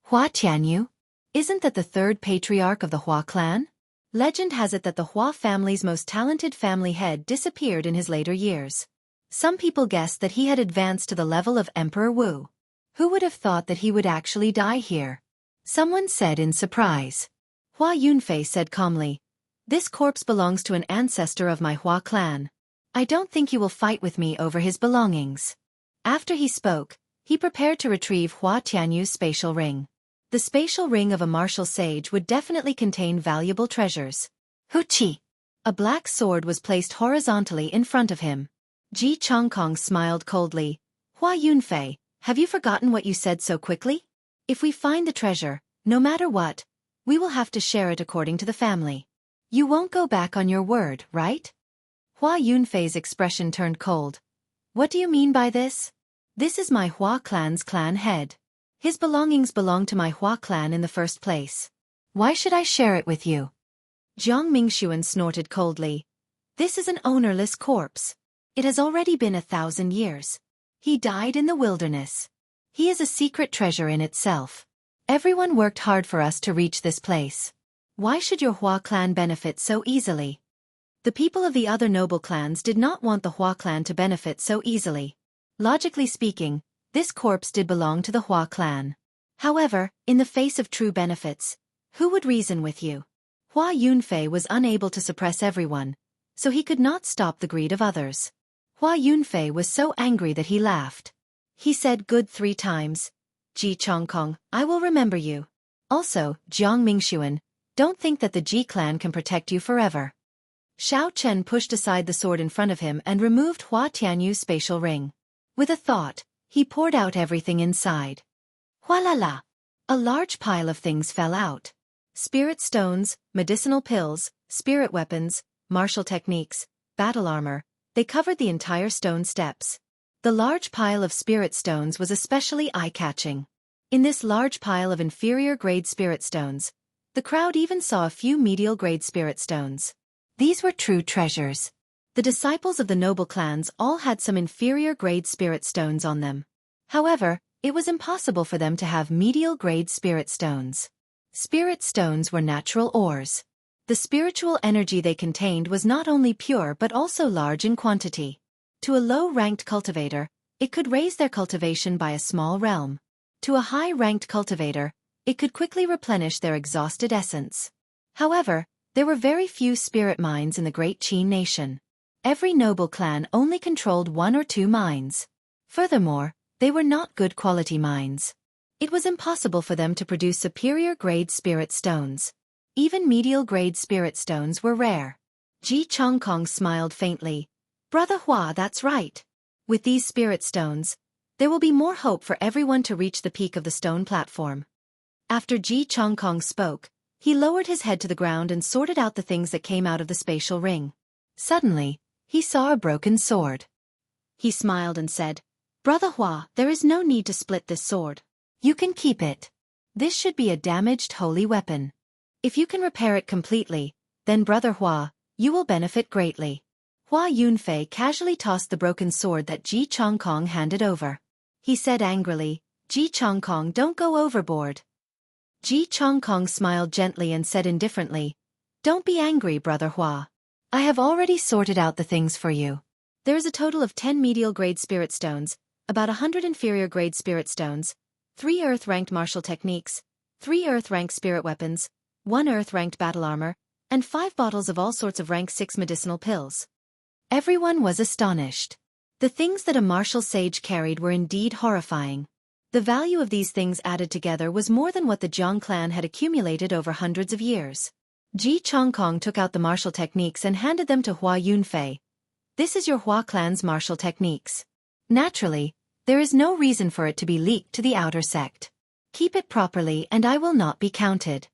Hua Tianyu? Isn't that the third patriarch of the Hua clan? Legend has it that the Hua family's most talented family head disappeared in his later years. Some people guessed that he had advanced to the level of Emperor Wu. Who would have thought that he would actually die here? Someone said in surprise. Hua Yunfei said calmly, "This corpse belongs to an ancestor of my Hua clan. I don't think you will fight with me over his belongings." After he spoke, he prepared to retrieve Hua Tianyu's spatial ring. The spatial ring of a martial sage would definitely contain valuable treasures. Huchi! A black sword was placed horizontally in front of him. Ji Chongkong smiled coldly. "Hua Yunfei, have you forgotten what you said so quickly? If we find the treasure, no matter what, we will have to share it according to the family. You won't go back on your word, right?" Hua Yunfei's expression turned cold. "What do you mean by this? This is my Hua clan's clan head. His belongings belong to my Hua clan in the first place. Why should I share it with you?" Jiang Mingxuan snorted coldly. "This is an ownerless corpse. It has already been 1,000 years. He died in the wilderness. He is a secret treasure in itself. Everyone worked hard for us to reach this place. Why should your Hua clan benefit so easily? The people of the other noble clans did not want the Hua clan to benefit so easily. Logically speaking, this corpse did belong to the Hua clan. However, in the face of true benefits, who would reason with you? Hua Yunfei was unable to suppress everyone, so he could not stop the greed of others. Hua Yunfei was so angry that he laughed. He said good 3 times. Ji Chongkong, I will remember you. Also, Jiang Mingxuan, don't think that the Ji clan can protect you forever. Xiao Chen pushed aside the sword in front of him and removed Hua Tianyu's spatial ring. With a thought, he poured out everything inside. Hualala! A large pile of things fell out. Spirit stones, medicinal pills, spirit weapons, martial techniques, battle armor, they covered the entire stone steps. The large pile of spirit stones was especially eye-catching. In this large pile of inferior-grade spirit stones, the crowd even saw a few medial-grade spirit stones. These were true treasures. The disciples of the noble clans all had some inferior-grade spirit stones on them. However, it was impossible for them to have medial-grade spirit stones. Spirit stones were natural ores. The spiritual energy they contained was not only pure but also large in quantity. To a low-ranked cultivator, it could raise their cultivation by a small realm. To a high-ranked cultivator, it could quickly replenish their exhausted essence. However, there were very few spirit mines in the Great Qin nation. Every noble clan only controlled 1 or 2 mines. Furthermore, they were not good quality mines. It was impossible for them to produce superior-grade spirit stones. Even medial-grade spirit stones were rare. Ji Chongkong smiled faintly. Brother Hua, that's right. With these spirit stones, there will be more hope for everyone to reach the peak of the stone platform. After Ji Chongkong spoke, he lowered his head to the ground and sorted out the things that came out of the spatial ring. Suddenly, he saw a broken sword. He smiled and said, Brother Hua, there is no need to split this sword. You can keep it. This should be a damaged holy weapon. If you can repair it completely, then Brother Hua, you will benefit greatly. Hua Yunfei casually tossed the broken sword that Ji Chongkong handed over. He said angrily, Ji Chongkong, don't go overboard. Ji Chongkong smiled gently and said indifferently, Don't be angry, Brother Hua. I have already sorted out the things for you. There is a total of 10 medial-grade spirit stones, about 100 inferior-grade spirit stones, 3 earth-ranked martial techniques, 3 earth-ranked spirit weapons, 1 earth-ranked battle armor, and 5 bottles of all sorts of rank 6 medicinal pills. Everyone was astonished. The things that a martial sage carried were indeed horrifying. The value of these things added together was more than what the Jiang clan had accumulated over hundreds of years. Ji Chongkong took out the martial techniques and handed them to Hua Yunfei. This is your Hua clan's martial techniques. Naturally, there is no reason for it to be leaked to the outer sect. Keep it properly and I will not be counted.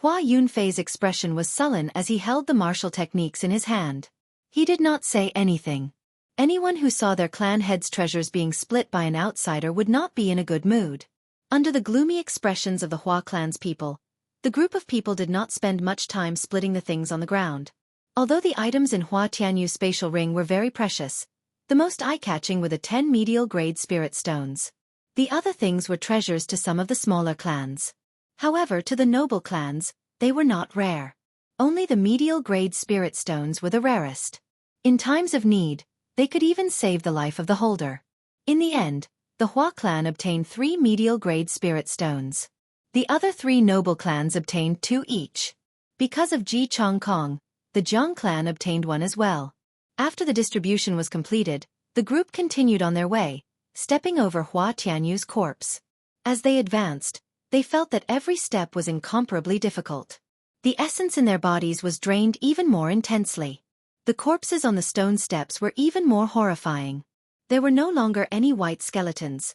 Hua Yunfei's expression was sullen as he held the martial techniques in his hand. He did not say anything. Anyone who saw their clan head's treasures being split by an outsider would not be in a good mood. Under the gloomy expressions of the Hua clan's people, the group of people did not spend much time splitting the things on the ground. Although the items in Hua Tianyu's spatial ring were very precious, the most eye-catching were the 10 medial-grade spirit stones. The other things were treasures to some of the smaller clans. However, to the noble clans, they were not rare. Only the medial-grade spirit stones were the rarest. In times of need, they could even save the life of the holder. In the end, the Hua clan obtained 3 medial-grade spirit stones. The other 3 noble clans obtained 2 each. Because of Ji Chongkong, the Jiang clan obtained 1 as well. After the distribution was completed, the group continued on their way, stepping over Hua Tianyu's corpse. As they advanced, they felt that every step was incomparably difficult. The essence in their bodies was drained even more intensely. The corpses on the stone steps were even more horrifying. There were no longer any white skeletons.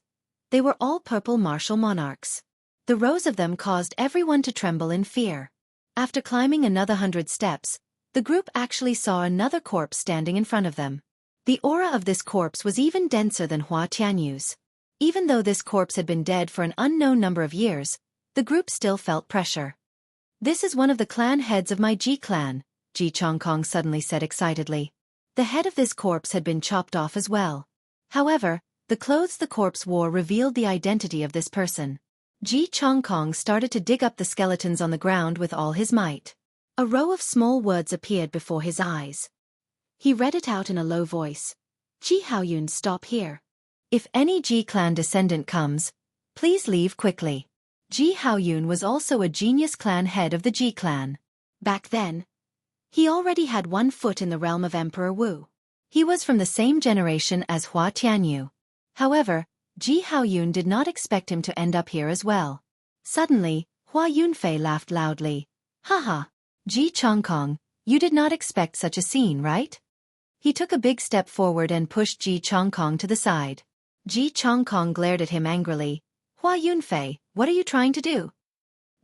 They were all purple martial monarchs. The rows of them caused everyone to tremble in fear. After climbing another 100 steps, the group actually saw another corpse standing in front of them. The aura of this corpse was even denser than Hua Tianyu's. Even though this corpse had been dead for an unknown number of years, the group still felt pressure. This is one of the clan heads of my Ji clan, Ji Chongkong suddenly said excitedly. The head of this corpse had been chopped off as well. However, the clothes the corpse wore revealed the identity of this person. Ji Chongkong started to dig up the skeletons on the ground with all his might. A row of small words appeared before his eyes. He read it out in a low voice. Ji Haoyun, stop here. If any Ji clan descendant comes, please leave quickly. Ji Haoyun was also a genius clan head of the Ji clan. Back then, he already had 1 foot in the realm of Emperor Wu. He was from the same generation as Hua Tianyu. However, Ji Haoyun did not expect him to end up here as well. Suddenly, Hua Yunfei laughed loudly. Haha, Ji Chongkong, you did not expect such a scene, right? He took a big step forward and pushed Ji Chongkong to the side. Ji Chongkong glared at him angrily. Hua Yunfei, what are you trying to do?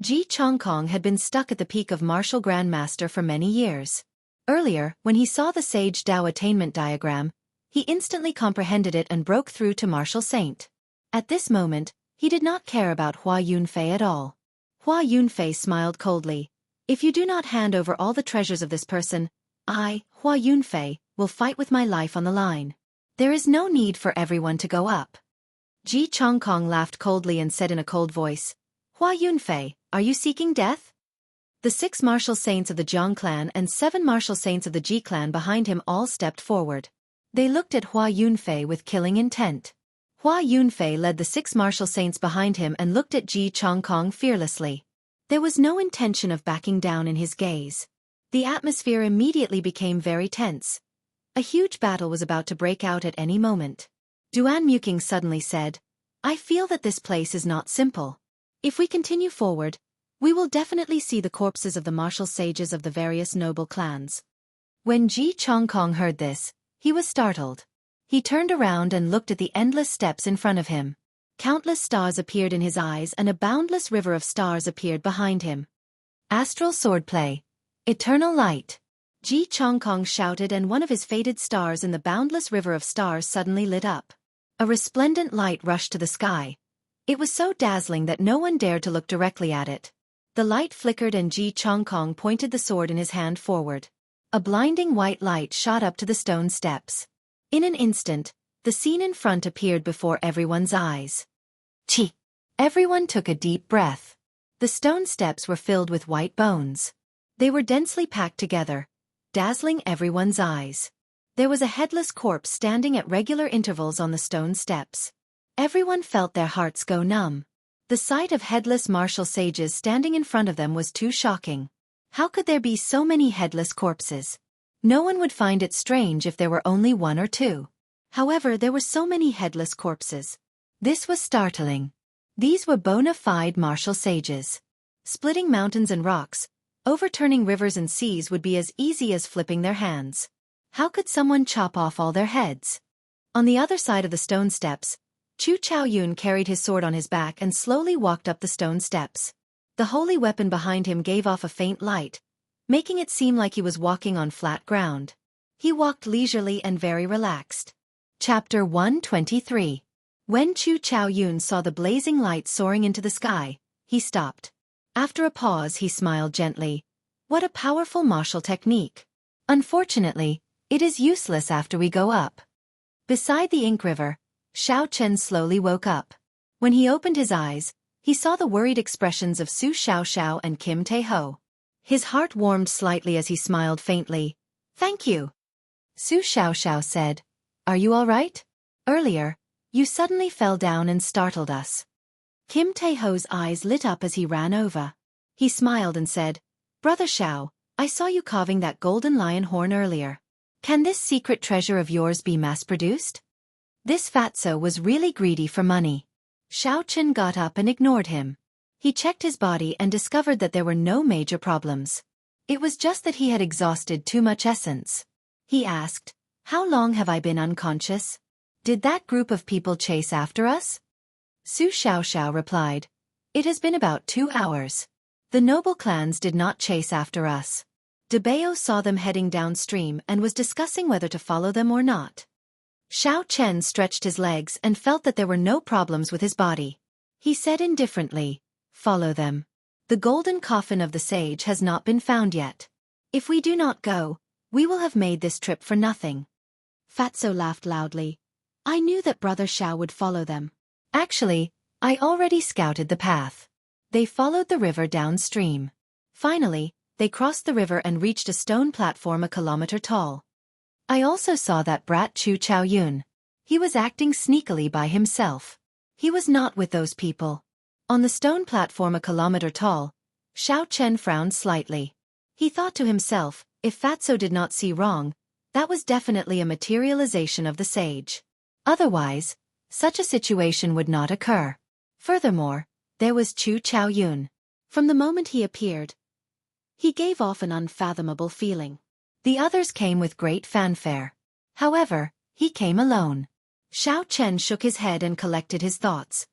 Ji Chongkong had been stuck at the peak of Martial Grandmaster for many years. Earlier, when he saw the Sage Dao attainment diagram, he instantly comprehended it and broke through to Martial Saint. At this moment, he did not care about Hua Yunfei at all. Hua Yunfei smiled coldly. If you do not hand over all the treasures of this person, I, Hua Yunfei, will fight with my life on the line. There is no need for everyone to go up. Ji Chongkong laughed coldly and said in a cold voice, Hua Yunfei, are you seeking death? The 6 martial saints of the Jiang clan and 7 martial saints of the Ji clan behind him all stepped forward. They looked at Hua Yunfei with killing intent. Hua Yunfei led the 6 martial saints behind him and looked at Ji Chongkong fearlessly. There was no intention of backing down in his gaze. The atmosphere immediately became very tense. A huge battle was about to break out at any moment. Duan Muking suddenly said, I feel that this place is not simple. If we continue forward, we will definitely see the corpses of the martial sages of the various noble clans. When Ji Chongkong heard this, he was startled. He turned around and looked at the endless steps in front of him. Countless stars appeared in his eyes and a boundless river of stars appeared behind him. Astral swordplay. Eternal light. Ji Chongkong shouted, and one of his faded stars in the boundless river of stars suddenly lit up. A resplendent light rushed to the sky. It was so dazzling that no one dared to look directly at it. The light flickered and Ji Chongkong pointed the sword in his hand forward. A blinding white light shot up to the stone steps. In an instant, the scene in front appeared before everyone's eyes. Chi! Everyone took a deep breath. The stone steps were filled with white bones. They were densely packed together, dazzling everyone's eyes. There was a headless corpse standing at regular intervals on the stone steps. Everyone felt their hearts go numb. The sight of headless martial sages standing in front of them was too shocking. How could there be so many headless corpses? No one would find it strange if there were only 1 or 2. However, there were so many headless corpses. This was startling. These were bona fide martial sages. Splitting mountains and rocks, overturning rivers and seas would be as easy as flipping their hands. How could someone chop off all their heads? On the other side of the stone steps, Chu Chaoyun carried his sword on his back and slowly walked up the stone steps. The holy weapon behind him gave off a faint light, making it seem like he was walking on flat ground. He walked leisurely and very relaxed. Chapter 123. When Chu Chaoyun saw the blazing light soaring into the sky, he stopped. After a pause, he smiled gently. What a powerful martial technique. Unfortunately, it is useless after we go up. Beside the ink river, Xiao Chen slowly woke up. When he opened his eyes, he saw the worried expressions of Su Xiaoxiao and Kim Tae-ho. His heart warmed slightly as he smiled faintly. Thank you. Su Xiaoxiao said, Are you all right? Earlier, you suddenly fell down and startled us. Kim Tae-ho's eyes lit up as he ran over. He smiled and said, Brother Xiao, I saw you carving that golden lion horn earlier. Can this secret treasure of yours be mass-produced? This fatso was really greedy for money. Xiao Chen got up and ignored him. He checked his body and discovered that there were no major problems. It was just that he had exhausted too much essence. He asked, How long have I been unconscious? Did that group of people chase after us? Su Xiaoxiao replied, It has been about 2 hours. The noble clans did not chase after us. Debao saw them heading downstream and was discussing whether to follow them or not. Xiao Chen stretched his legs and felt that there were no problems with his body. He said indifferently, Follow them. The golden coffin of the sage has not been found yet. If we do not go, we will have made this trip for nothing. Fatso laughed loudly. I knew that Brother Xiao would follow them. Actually, I already scouted the path. They followed the river downstream. Finally, they crossed the river and reached a stone platform a kilometer tall. I also saw that brat Chu Chaoyun. He was acting sneakily by himself. He was not with those people. On the stone platform a kilometer tall, Xiao Chen frowned slightly. He thought to himself, if Fatso did not see wrong, that was definitely a materialization of the sage. Otherwise, such a situation would not occur. Furthermore, there was Chu Chaoyun. From the moment he appeared, he gave off an unfathomable feeling. The others came with great fanfare. However, he came alone. Xiao Chen shook his head and collected his thoughts.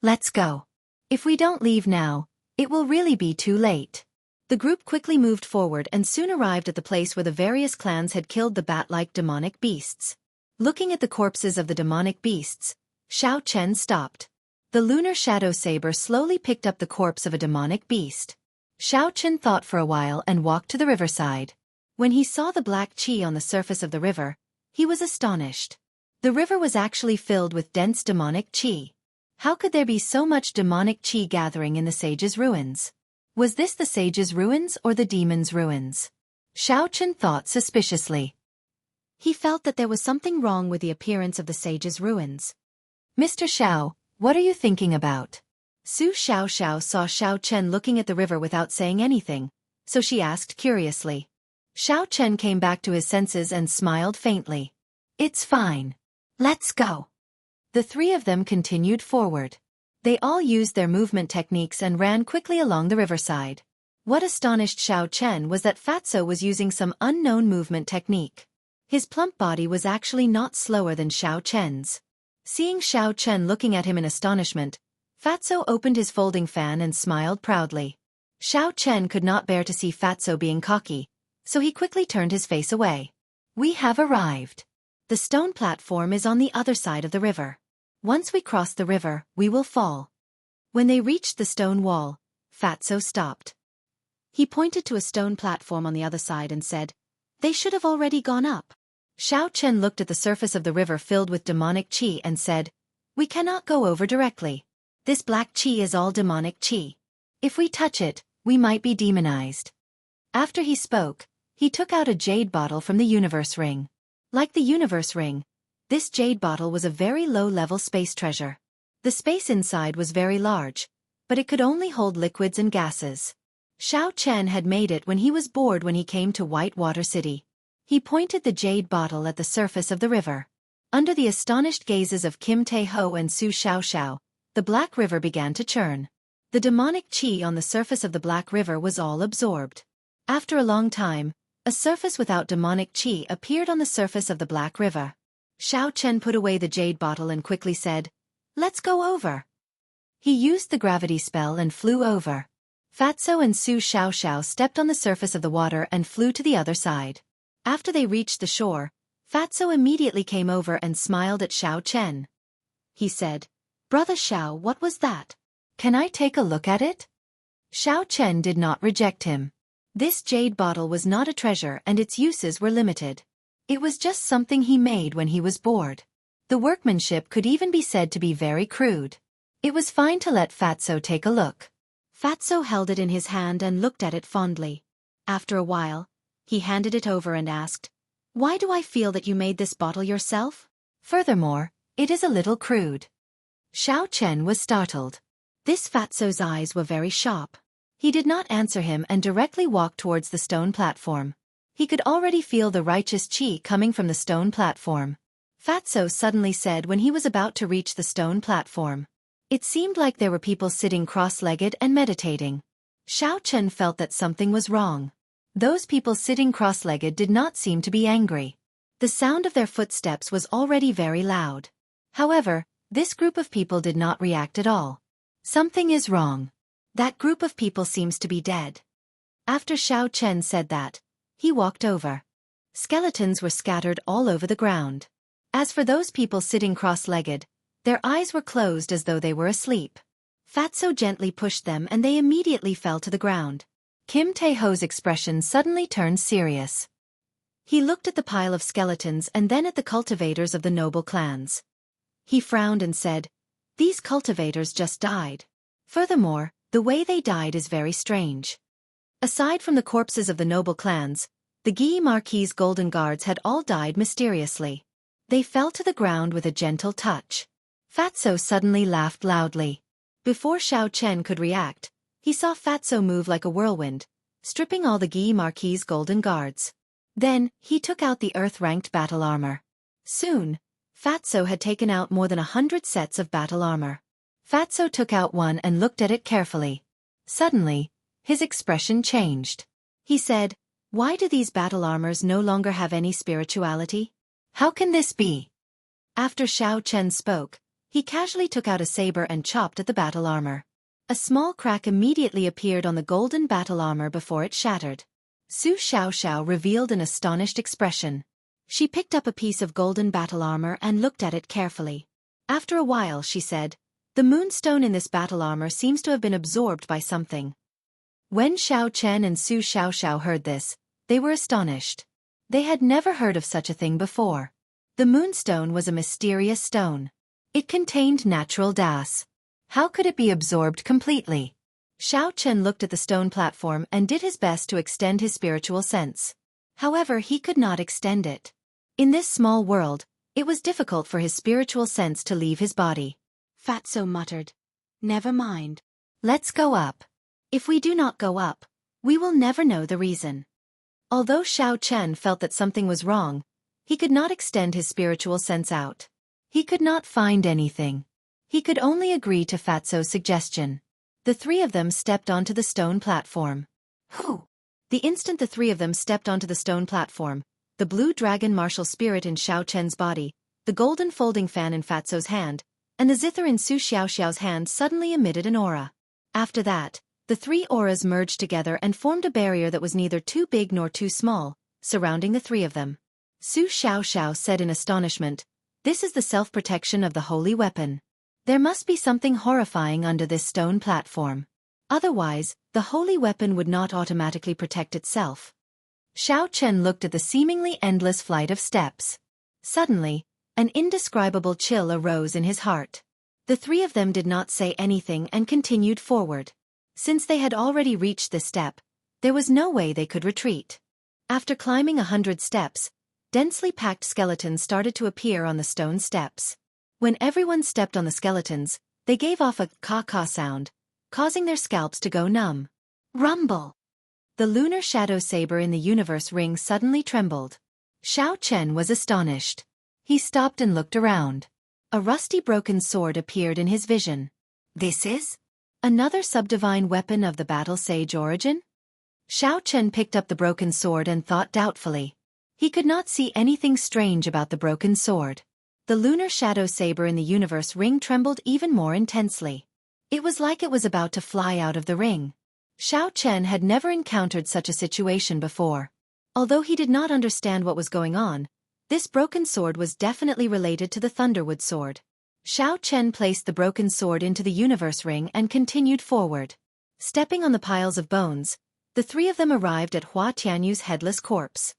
Let's go. If we don't leave now, it will really be too late. The group quickly moved forward and soon arrived at the place where the various clans had killed the bat-like demonic beasts. Looking at the corpses of the demonic beasts, Xiao Chen stopped. The lunar shadow saber slowly picked up the corpse of a demonic beast. Xiao Chen thought for a while and walked to the riverside. When he saw the black qi on the surface of the river, he was astonished. The river was actually filled with dense demonic qi. How could there be so much demonic qi gathering in the sage's ruins? Was this the sage's ruins or the demon's ruins? Xiao Chen thought suspiciously. He felt that there was something wrong with the appearance of the sage's ruins. Mr. Xiao, what are you thinking about? Su Xiaoxiao saw Xiao Chen looking at the river without saying anything, so she asked curiously. Xiao Chen came back to his senses and smiled faintly. It's fine. Let's go. The three of them continued forward. They all used their movement techniques and ran quickly along the riverside. What astonished Xiao Chen was that Fatso was using some unknown movement technique. His plump body was actually not slower than Xiao Chen's. Seeing Xiao Chen looking at him in astonishment, Fatso opened his folding fan and smiled proudly. Xiao Chen could not bear to see Fatso being cocky, so he quickly turned his face away. We have arrived. The stone platform is on the other side of the river. Once we cross the river, we will fall. When they reached the stone wall, Fatso stopped. He pointed to a stone platform on the other side and said, they should have already gone up. Xiao Chen looked at the surface of the river filled with demonic qi and said, we cannot go over directly. This black qi is all demonic qi. If we touch it, we might be demonized. After he spoke, he took out a jade bottle from the universe ring. Like the universe ring, this jade bottle was a very low-level space treasure. The space inside was very large, but it could only hold liquids and gases. Xiao Chen had made it when he was bored when he came to Whitewater City. He pointed the jade bottle at the surface of the river. Under the astonished gazes of Kim Tae-ho and Su Xiaoxiao, the Black River began to churn. The demonic qi on the surface of the Black River was all absorbed. After a long time, a surface without demonic qi appeared on the surface of the Black River. Xiao Chen put away the jade bottle and quickly said, let's go over. He used the gravity spell and flew over. Fatso and Su Xiaoxiao stepped on the surface of the water and flew to the other side. After they reached the shore, Fatso immediately came over and smiled at Xiao Chen. He said, Brother Xiao, what was that? Can I take a look at it? Xiao Chen did not reject him. This jade bottle was not a treasure and its uses were limited. It was just something he made when he was bored. The workmanship could even be said to be very crude. It was fine to let Fatso take a look. Fatso held it in his hand and looked at it fondly. After a while, he handed it over and asked, why do I feel that you made this bottle yourself? Furthermore, it is a little crude. Xiao Chen was startled. This Fatso's eyes were very sharp. He did not answer him and directly walked towards the stone platform. He could already feel the righteous qi coming from the stone platform. Fatso suddenly said when he was about to reach the stone platform. It seemed like there were people sitting cross-legged and meditating. Xiao Chen felt that something was wrong. Those people sitting cross-legged did not seem to be angry. The sound of their footsteps was already very loud. However, this group of people did not react at all. Something is wrong. That group of people seems to be dead. After Xiao Chen said that, he walked over. Skeletons were scattered all over the ground. As for those people sitting cross-legged, their eyes were closed as though they were asleep. Fatso gently pushed them and they immediately fell to the ground. Kim Tae-ho's expression suddenly turned serious. He looked at the pile of skeletons and then at the cultivators of the noble clans. He frowned and said, These cultivators just died. Furthermore, the way they died is very strange. Aside from the corpses of the noble clans, the Guy Marquis' golden guards had all died mysteriously. They fell to the ground with a gentle touch. Fatso suddenly laughed loudly. Before Xiao Chen could react, he saw Fatso move like a whirlwind, stripping all the Guy Marquis' golden guards. Then, he took out the earth-ranked battle armor. Soon, Fatso had taken out more than 100 sets of battle armor. Fatso took out one and looked at it carefully. Suddenly, his expression changed. He said, "Why do these battle armors no longer have any spirituality? How can this be?" After Xiao Chen spoke, he casually took out a saber and chopped at the battle armor. A small crack immediately appeared on the golden battle armor before it shattered. Su Xiaoxiao revealed an astonished expression. She picked up a piece of golden battle armor and looked at it carefully. After a while she said, "The moonstone in this battle armor seems to have been absorbed by something." When Xiao Chen and Su Xiaoxiao heard this, they were astonished. They had never heard of such a thing before. The moonstone was a mysterious stone. It contained natural das. How could it be absorbed completely? Xiao Chen looked at the stone platform and did his best to extend his spiritual sense. However, he could not extend it. In this small world, it was difficult for his spiritual sense to leave his body. Fatso muttered, "Never mind. Let's go up. If we do not go up, we will never know the reason." Although Xiao Chen felt that something was wrong, he could not extend his spiritual sense out. He could not find anything. He could only agree to Fatso's suggestion. The three of them stepped onto the stone platform. Whew! The instant the three of them stepped onto the stone platform, the blue dragon martial spirit in Xiao Chen's body, the golden folding fan in Fatso's hand, and the zither in Su Xiaoxiao's hand suddenly emitted an aura. After that, the three auras merged together and formed a barrier that was neither too big nor too small, surrounding the three of them. Su Xiaoxiao said in astonishment, "This is the self-protection of the holy weapon. There must be something horrifying under this stone platform. Otherwise, the holy weapon would not automatically protect itself." Xiao Chen looked at the seemingly endless flight of steps. Suddenly, an indescribable chill arose in his heart. The three of them did not say anything and continued forward. Since they had already reached this step, there was no way they could retreat. After climbing 100 steps, densely packed skeletons started to appear on the stone steps. When everyone stepped on the skeletons, they gave off a caw-caw sound, causing their scalps to go numb. Rumble! The lunar shadow saber in the universe ring suddenly trembled. Xiao Chen was astonished. He stopped and looked around. A rusty broken sword appeared in his vision. This is another subdivine weapon of the battle sage origin? Xiao Chen picked up the broken sword and thought doubtfully. He could not see anything strange about the broken sword. The lunar shadow saber in the universe ring trembled even more intensely. It was like it was about to fly out of the ring. Xiao Chen had never encountered such a situation before. Although he did not understand what was going on, this broken sword was definitely related to the Thunderwood sword. Xiao Chen placed the broken sword into the universe ring and continued forward. Stepping on the piles of bones, the three of them arrived at Hua Tianyu's headless corpse.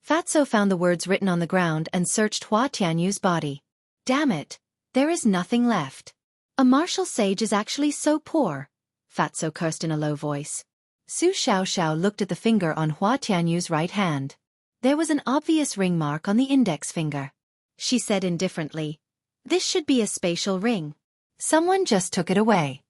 Fatso found the words written on the ground and searched Hua Tianyu's body. Damn it, there is nothing left. A martial sage is actually so poor, Fatso cursed in a low voice. Su Xiaoxiao looked at the finger on Hua Tianyu's right hand. There was an obvious ring mark on the index finger. She said indifferently, "This should be a spatial ring. Someone just took it away."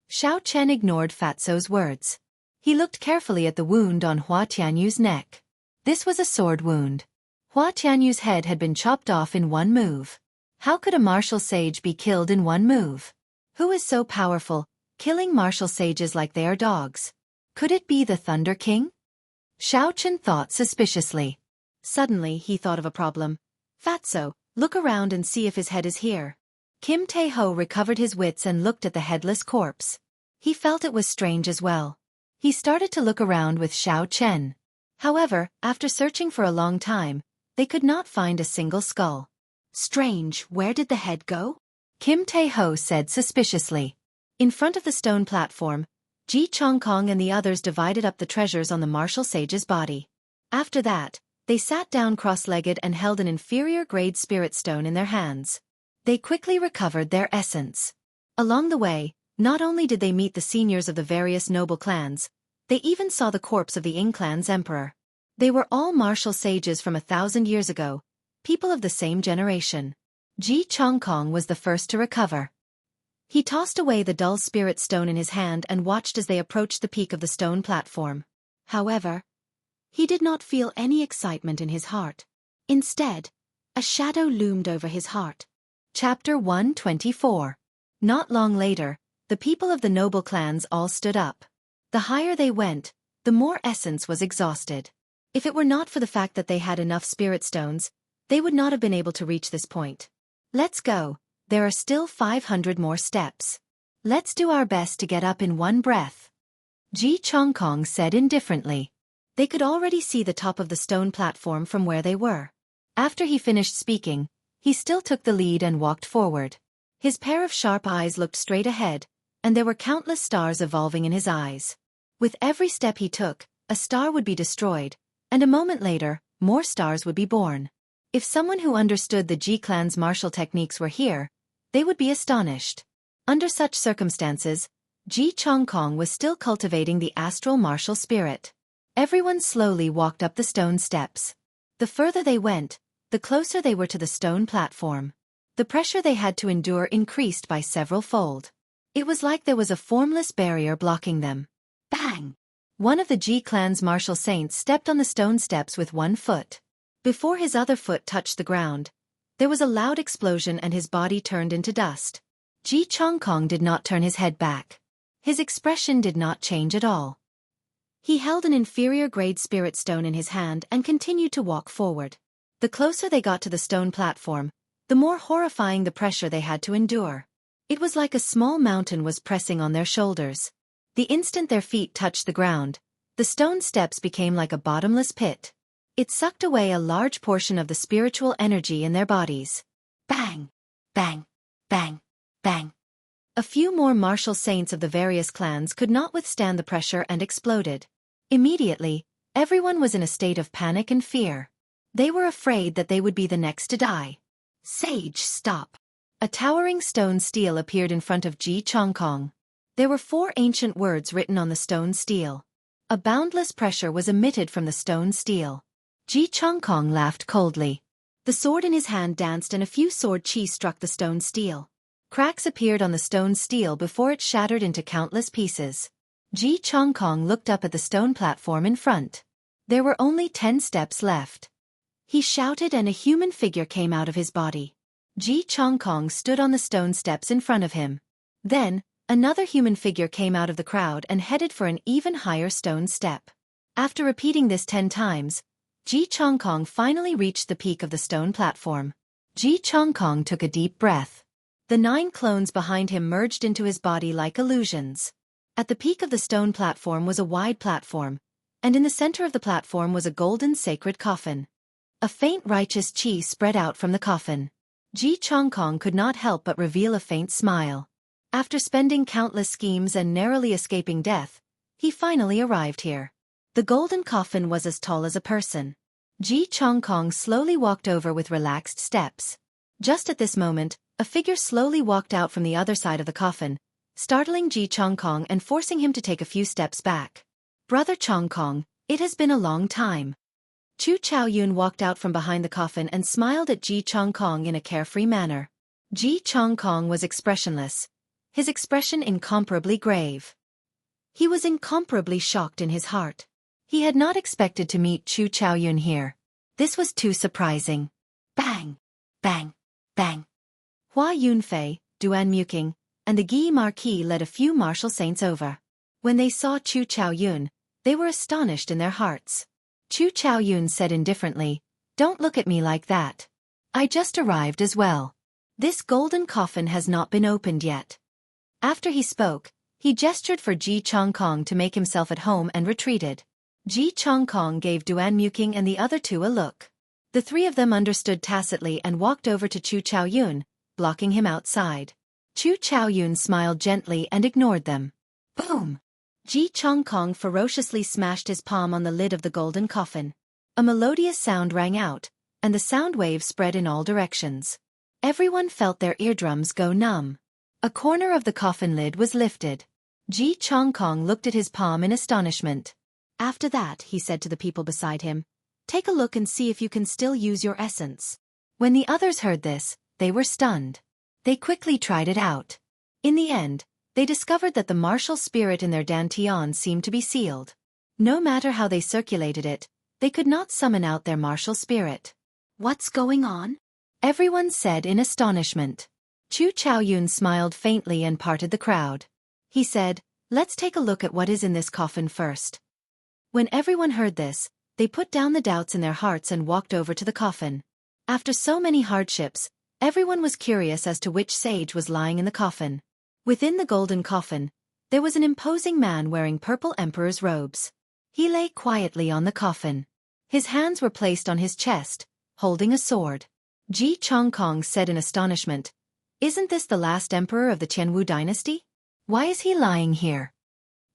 Xiao Chen ignored Fatso's words. He looked carefully at the wound on Hua Tianyu's neck. This was a sword wound. Hua Tianyu's head had been chopped off in one move. How could a martial sage be killed in one move? Who is so powerful, killing martial sages like they are dogs? Could it be the Thunder King? Xiao Chen thought suspiciously. Suddenly he thought of a problem. "Fatso, look around and see if his head is here." Kim Tae-ho recovered his wits and looked at the headless corpse. He felt it was strange as well. He started to look around with Xiao Chen. However, after searching for a long time, they could not find a single skull. "Strange, where did the head go?" Kim Tae-ho said suspiciously. In front of the stone platform, Ji Chongkong and the others divided up the treasures on the martial sage's body. After that, they sat down cross-legged and held an inferior-grade spirit stone in their hands. They quickly recovered their essence. Along the way, not only did they meet the seniors of the various noble clans, they even saw the corpse of the Ing clan's emperor. They were all martial sages from 1,000 years ago, people of the same generation. Ji Chongkong was the first to recover. He tossed away the dull spirit stone in his hand and watched as they approached the peak of the stone platform. However, he did not feel any excitement in his heart. Instead, a shadow loomed over his heart. Chapter 124. Not long later, the people of the noble clans all stood up. The higher they went, the more essence was exhausted. If it were not for the fact that they had enough spirit stones, they would not have been able to reach this point. Let's go, there are still 500 more steps. Let's do our best to get up in one breath. Ji Chongkong said indifferently. They could already see the top of the stone platform from where they were. After he finished speaking, he still took the lead and walked forward. His pair of sharp eyes looked straight ahead, and there were countless stars evolving in his eyes. With every step he took, a star would be destroyed, and a moment later, more stars would be born. If someone who understood the Ji clan's martial techniques were here, they would be astonished. Under such circumstances, Ji Chongkong was still cultivating the astral martial spirit. Everyone slowly walked up the stone steps. The further they went, the closer they were to the stone platform. The pressure they had to endure increased by several-fold. It was like there was a formless barrier blocking them. Bang! One of the Ji clan's martial saints stepped on the stone steps with one foot. Before his other foot touched the ground, there was a loud explosion and his body turned into dust. Ji Chongkong did not turn his head back. His expression did not change at all. He held an inferior-grade spirit stone in his hand and continued to walk forward. The closer they got to the stone platform, the more horrifying the pressure they had to endure. It was like a small mountain was pressing on their shoulders. The instant their feet touched the ground, the stone steps became like a bottomless pit. It sucked away a large portion of the spiritual energy in their bodies. Bang! Bang! Bang! Bang! A few more martial saints of the various clans could not withstand the pressure and exploded. Immediately, everyone was in a state of panic and fear. They were afraid that they would be the next to die. Sage, stop! A towering stone stele appeared in front of Ji Chongkong. There were 4 ancient words written on the stone stele. A boundless pressure was emitted from the stone stele. Ji Chongkong laughed coldly. The sword in his hand danced and a few sword chi struck the stone stele. Cracks appeared on the stone stele before it shattered into countless pieces. Ji Chongkong looked up at the stone platform in front. There were only 10 steps left. He shouted and a human figure came out of his body. Ji Chongkong stood on the stone steps in front of him. Then, another human figure came out of the crowd and headed for an even higher stone step. After repeating this 10 times, Ji Chongkong finally reached the peak of the stone platform. Ji Chongkong took a deep breath. The 9 clones behind him merged into his body like illusions. At the peak of the stone platform was a wide platform, and in the center of the platform was a golden sacred coffin. A faint righteous chi spread out from the coffin. Ji Chongkong could not help but reveal a faint smile. After spending countless schemes and narrowly escaping death, he finally arrived here. The golden coffin was as tall as a person. Ji Chongkong slowly walked over with relaxed steps. Just at this moment, a figure slowly walked out from the other side of the coffin, startling Ji Chongkong and forcing him to take a few steps back. Brother Chongkong, it has been a long time. Chu Chaoyun walked out from behind the coffin and smiled at Ji Chongkong in a carefree manner. Ji Chongkong was expressionless, his expression incomparably grave. He was incomparably shocked in his heart. He had not expected to meet Chu Chaoyun here. This was too surprising. Bang! Bang! Bang! Hua Yunfei, Duan Muking, and the Guy Marquis led a few martial saints over. When they saw Chu Chaoyun, they were astonished in their hearts. Chu Chaoyun said indifferently, "Don't look at me like that. I just arrived as well. This golden coffin has not been opened yet." After he spoke, he gestured for Ji Chongkong to make himself at home and retreated. Ji Chongkong gave Duan Muking and the other 2 a look. The 3 of them understood tacitly and walked over to Chu Chaoyun, blocking him outside. Chu Chaoyun smiled gently and ignored them. Boom! Ji Chongkong ferociously smashed his palm on the lid of the golden coffin. A melodious sound rang out, and the sound waves spread in all directions. Everyone felt their eardrums go numb. A corner of the coffin lid was lifted. Ji Chongkong looked at his palm in astonishment. After that, he said to the people beside him, "Take a look and see if you can still use your essence." When the others heard this, they were stunned. They quickly tried it out. In the end, they discovered that the martial spirit in their dantian seemed to be sealed. No matter how they circulated it, they could not summon out their martial spirit. "What's going on?" everyone said in astonishment. Chu Chaoyun smiled faintly and parted the crowd. He said, "Let's take a look at what is in this coffin first." When everyone heard this, they put down the doubts in their hearts and walked over to the coffin. After so many hardships, everyone was curious as to which sage was lying in the coffin. Within the golden coffin, there was an imposing man wearing purple emperor's robes. He lay quietly on the coffin. His hands were placed on his chest, holding a sword. Ji Chongkong said in astonishment, "Isn't this the last emperor of the Qianwu dynasty? Why is he lying here?"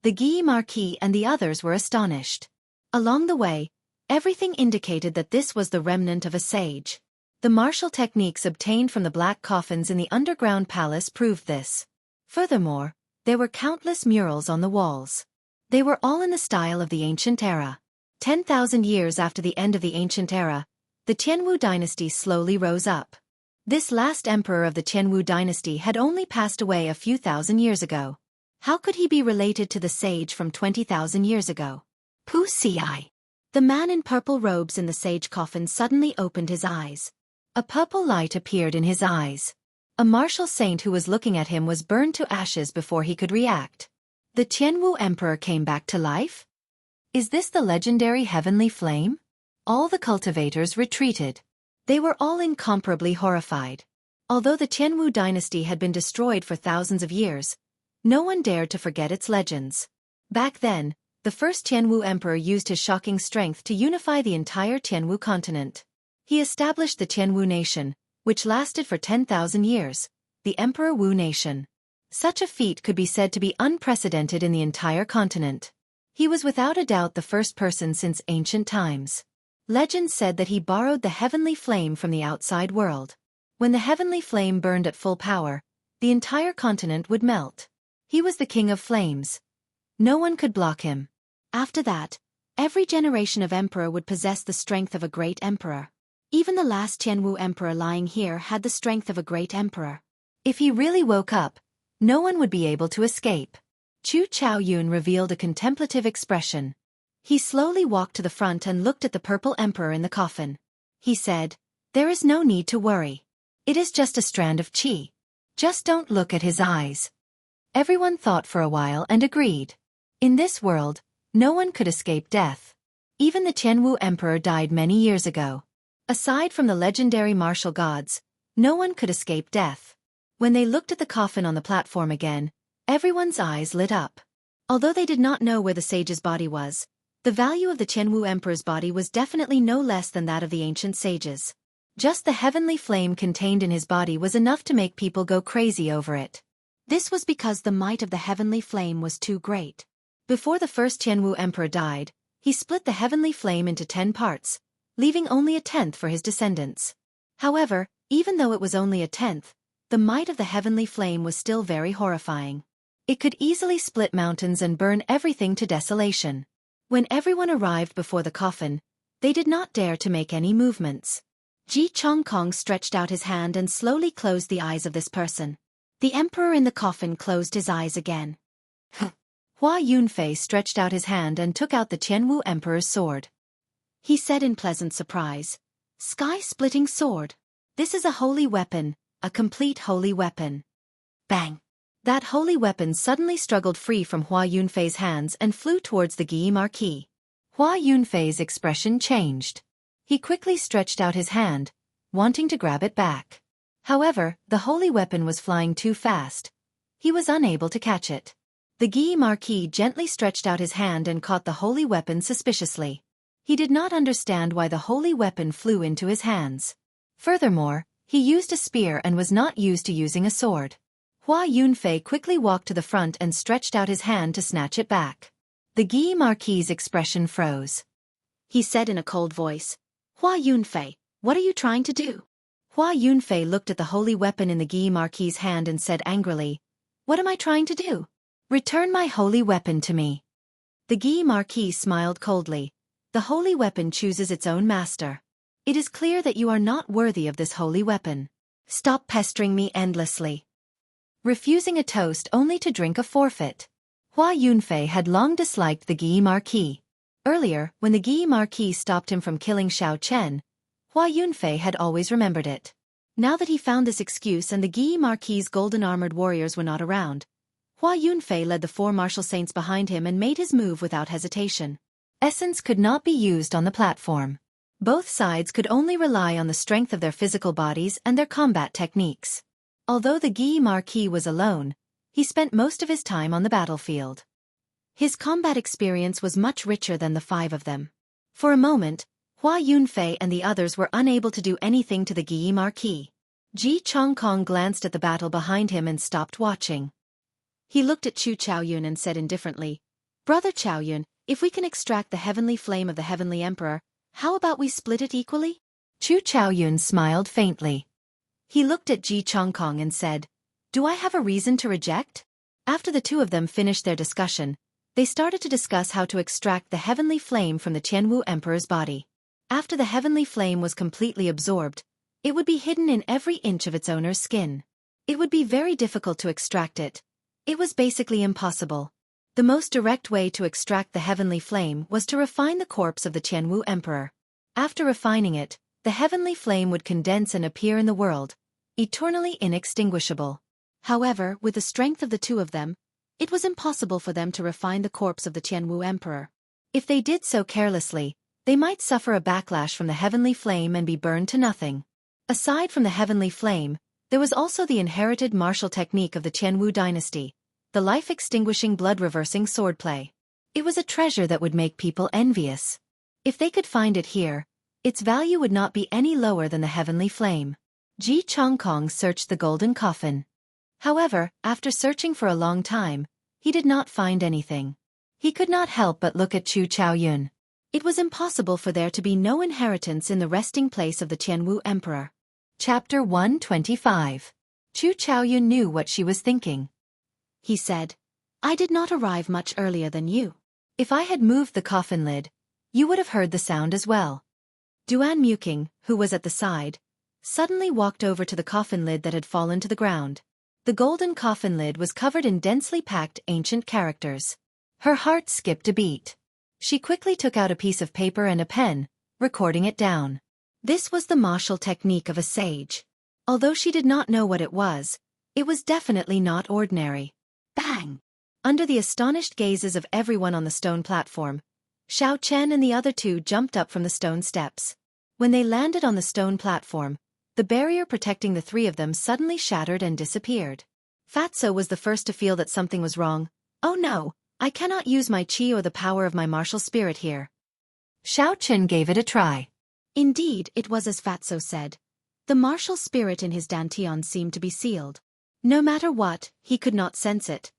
The Guy Marquis and the others were astonished. Along the way, everything indicated that this was the remnant of a sage. The martial techniques obtained from the black coffins in the underground palace proved this. Furthermore, there were countless murals on the walls. They were all in the style of the ancient era. 10,000 years after the end of the ancient era, the Qianwu dynasty slowly rose up. This last emperor of the Qianwu dynasty had only passed away a few thousand years ago. How could he be related to the sage from 20,000 years ago? Pu Ci. The man in purple robes in the sage coffin suddenly opened his eyes. A purple light appeared in his eyes. A martial saint who was looking at him was burned to ashes before he could react. The Qianwu emperor came back to life? Is this the legendary heavenly flame? All the cultivators retreated. They were all incomparably horrified. Although the Qianwu dynasty had been destroyed for thousands of years, no one dared to forget its legends. Back then, the first Qianwu emperor used his shocking strength to unify the entire Qianwu continent. He established the Qianwu nation, which lasted for 10,000 years, the Emperor Wu nation. Such a feat could be said to be unprecedented in the entire continent. He was without a doubt the first person since ancient times. Legend said that he borrowed the heavenly flame from the outside world. When the heavenly flame burned at full power, the entire continent would melt. He was the king of flames. No one could block him. After that, every generation of emperor would possess the strength of a great emperor. Even the last Qianwu emperor lying here had the strength of a great emperor. If he really woke up, no one would be able to escape. Chu Chaoyun revealed a contemplative expression. He slowly walked to the front and looked at the purple emperor in the coffin. He said, "There is no need to worry. It is just a strand of qi. Just don't look at his eyes." Everyone thought for a while and agreed. In this world, no one could escape death. Even the Qianwu emperor died many years ago. Aside from the legendary martial gods, no one could escape death. When they looked at the coffin on the platform again, everyone's eyes lit up. Although they did not know where the sage's body was, the value of the Qianwu emperor's body was definitely no less than that of the ancient sages. Just the heavenly flame contained in his body was enough to make people go crazy over it. This was because the might of the heavenly flame was too great. Before the first Qianwu emperor died, he split the heavenly flame into 10 parts, leaving only a 10th for his descendants. However, even though it was only a 10th, the might of the heavenly flame was still very horrifying. It could easily split mountains and burn everything to desolation. When everyone arrived before the coffin, they did not dare to make any movements. Ji Chongkong stretched out his hand and slowly closed the eyes of this person. The emperor in the coffin closed his eyes again. Hua Yunfei stretched out his hand and took out the Qianwu emperor's sword. He said in pleasant surprise, "Sky-splitting sword. This is a holy weapon, a complete holy weapon." Bang! That holy weapon suddenly struggled free from Hua Yunfei's hands and flew towards the Guy Marquis. Hua Yunfei's expression changed. He quickly stretched out his hand, wanting to grab it back. However, the holy weapon was flying too fast. He was unable to catch it. The Guy Marquis gently stretched out his hand and caught the holy weapon suspiciously. He did not understand why the holy weapon flew into his hands. Furthermore, he used a spear and was not used to using a sword. Hua Yunfei quickly walked to the front and stretched out his hand to snatch it back. The Guy Marquis' expression froze. He said in a cold voice, "Hua Yunfei, what are you trying to do?" Hua Yunfei looked at the holy weapon in the Gi Marquis's hand and said angrily, "What am I trying to do? Return my holy weapon to me." The Gi Marquis smiled coldly. "The holy weapon chooses its own master. It is clear that you are not worthy of this holy weapon. Stop pestering me endlessly." Refusing a toast only to drink a forfeit. Hua Yunfei had long disliked the Gi Marquis. Earlier, when the Gi Marquis stopped him from killing Xiao Chen, Hua Yunfei had always remembered it. Now that he found this excuse and the Gi Marquis's golden-armored warriors were not around, Hua Yunfei led the 4 martial saints behind him and made his move without hesitation. Essence could not be used on the platform. Both sides could only rely on the strength of their physical bodies and their combat techniques. Although the Gi Marquis was alone, he spent most of his time on the battlefield. His combat experience was much richer than the 5 of them. For a moment, Hua Yunfei and the others were unable to do anything to the Gi Marquis. Ji Chongkong glanced at the battle behind him and stopped watching. He looked at Chu Chaoyun and said indifferently, "Brother Chaoyun, if we can extract the heavenly flame of the Heavenly Emperor, how about we split it equally?" Chu Chaoyun smiled faintly. He looked at Ji Chongkong and said, "Do I have a reason to reject?" After the 2 of them finished their discussion, they started to discuss how to extract the heavenly flame from the Qianwu Emperor's body. After the heavenly flame was completely absorbed, it would be hidden in every inch of its owner's skin. It would be very difficult to extract it. It was basically impossible. The most direct way to extract the heavenly flame was to refine the corpse of the Qianwu Emperor. After refining it, the heavenly flame would condense and appear in the world, eternally inextinguishable. However, with the strength of the 2 of them, it was impossible for them to refine the corpse of the Qianwu Emperor. If they did so carelessly, they might suffer a backlash from the heavenly flame and be burned to nothing. Aside from the heavenly flame, there was also the inherited martial technique of the Qianwu dynasty, the life-extinguishing blood-reversing swordplay. It was a treasure that would make people envious. If they could find it here, its value would not be any lower than the heavenly flame. Ji Chongkong searched the golden coffin. However, after searching for a long time, he did not find anything. He could not help but look at Chu Chaoyun. It was impossible for there to be no inheritance in the resting place of the Qianwu Emperor. Chapter 125. Chu Chaoyun knew what she was thinking. He said, "I did not arrive much earlier than you. If I had moved the coffin lid, you would have heard the sound as well." Duan Muking, who was at the side, suddenly walked over to the coffin lid that had fallen to the ground. The golden coffin lid was covered in densely packed ancient characters. Her heart skipped a beat. She quickly took out a piece of paper and a pen, recording it down. This was the martial technique of a sage. Although she did not know what it was definitely not ordinary. Bang! Under the astonished gazes of everyone on the stone platform, Xiao Chen and the other 2 jumped up from the stone steps. When they landed on the stone platform, the barrier protecting the 3 of them suddenly shattered and disappeared. Fatso was the first to feel that something was wrong. "Oh no, I cannot use my qi or the power of my martial spirit here." Xiao Chen gave it a try. Indeed, it was as Fatso said. The martial spirit in his dantian seemed to be sealed. No matter what, he could not sense it.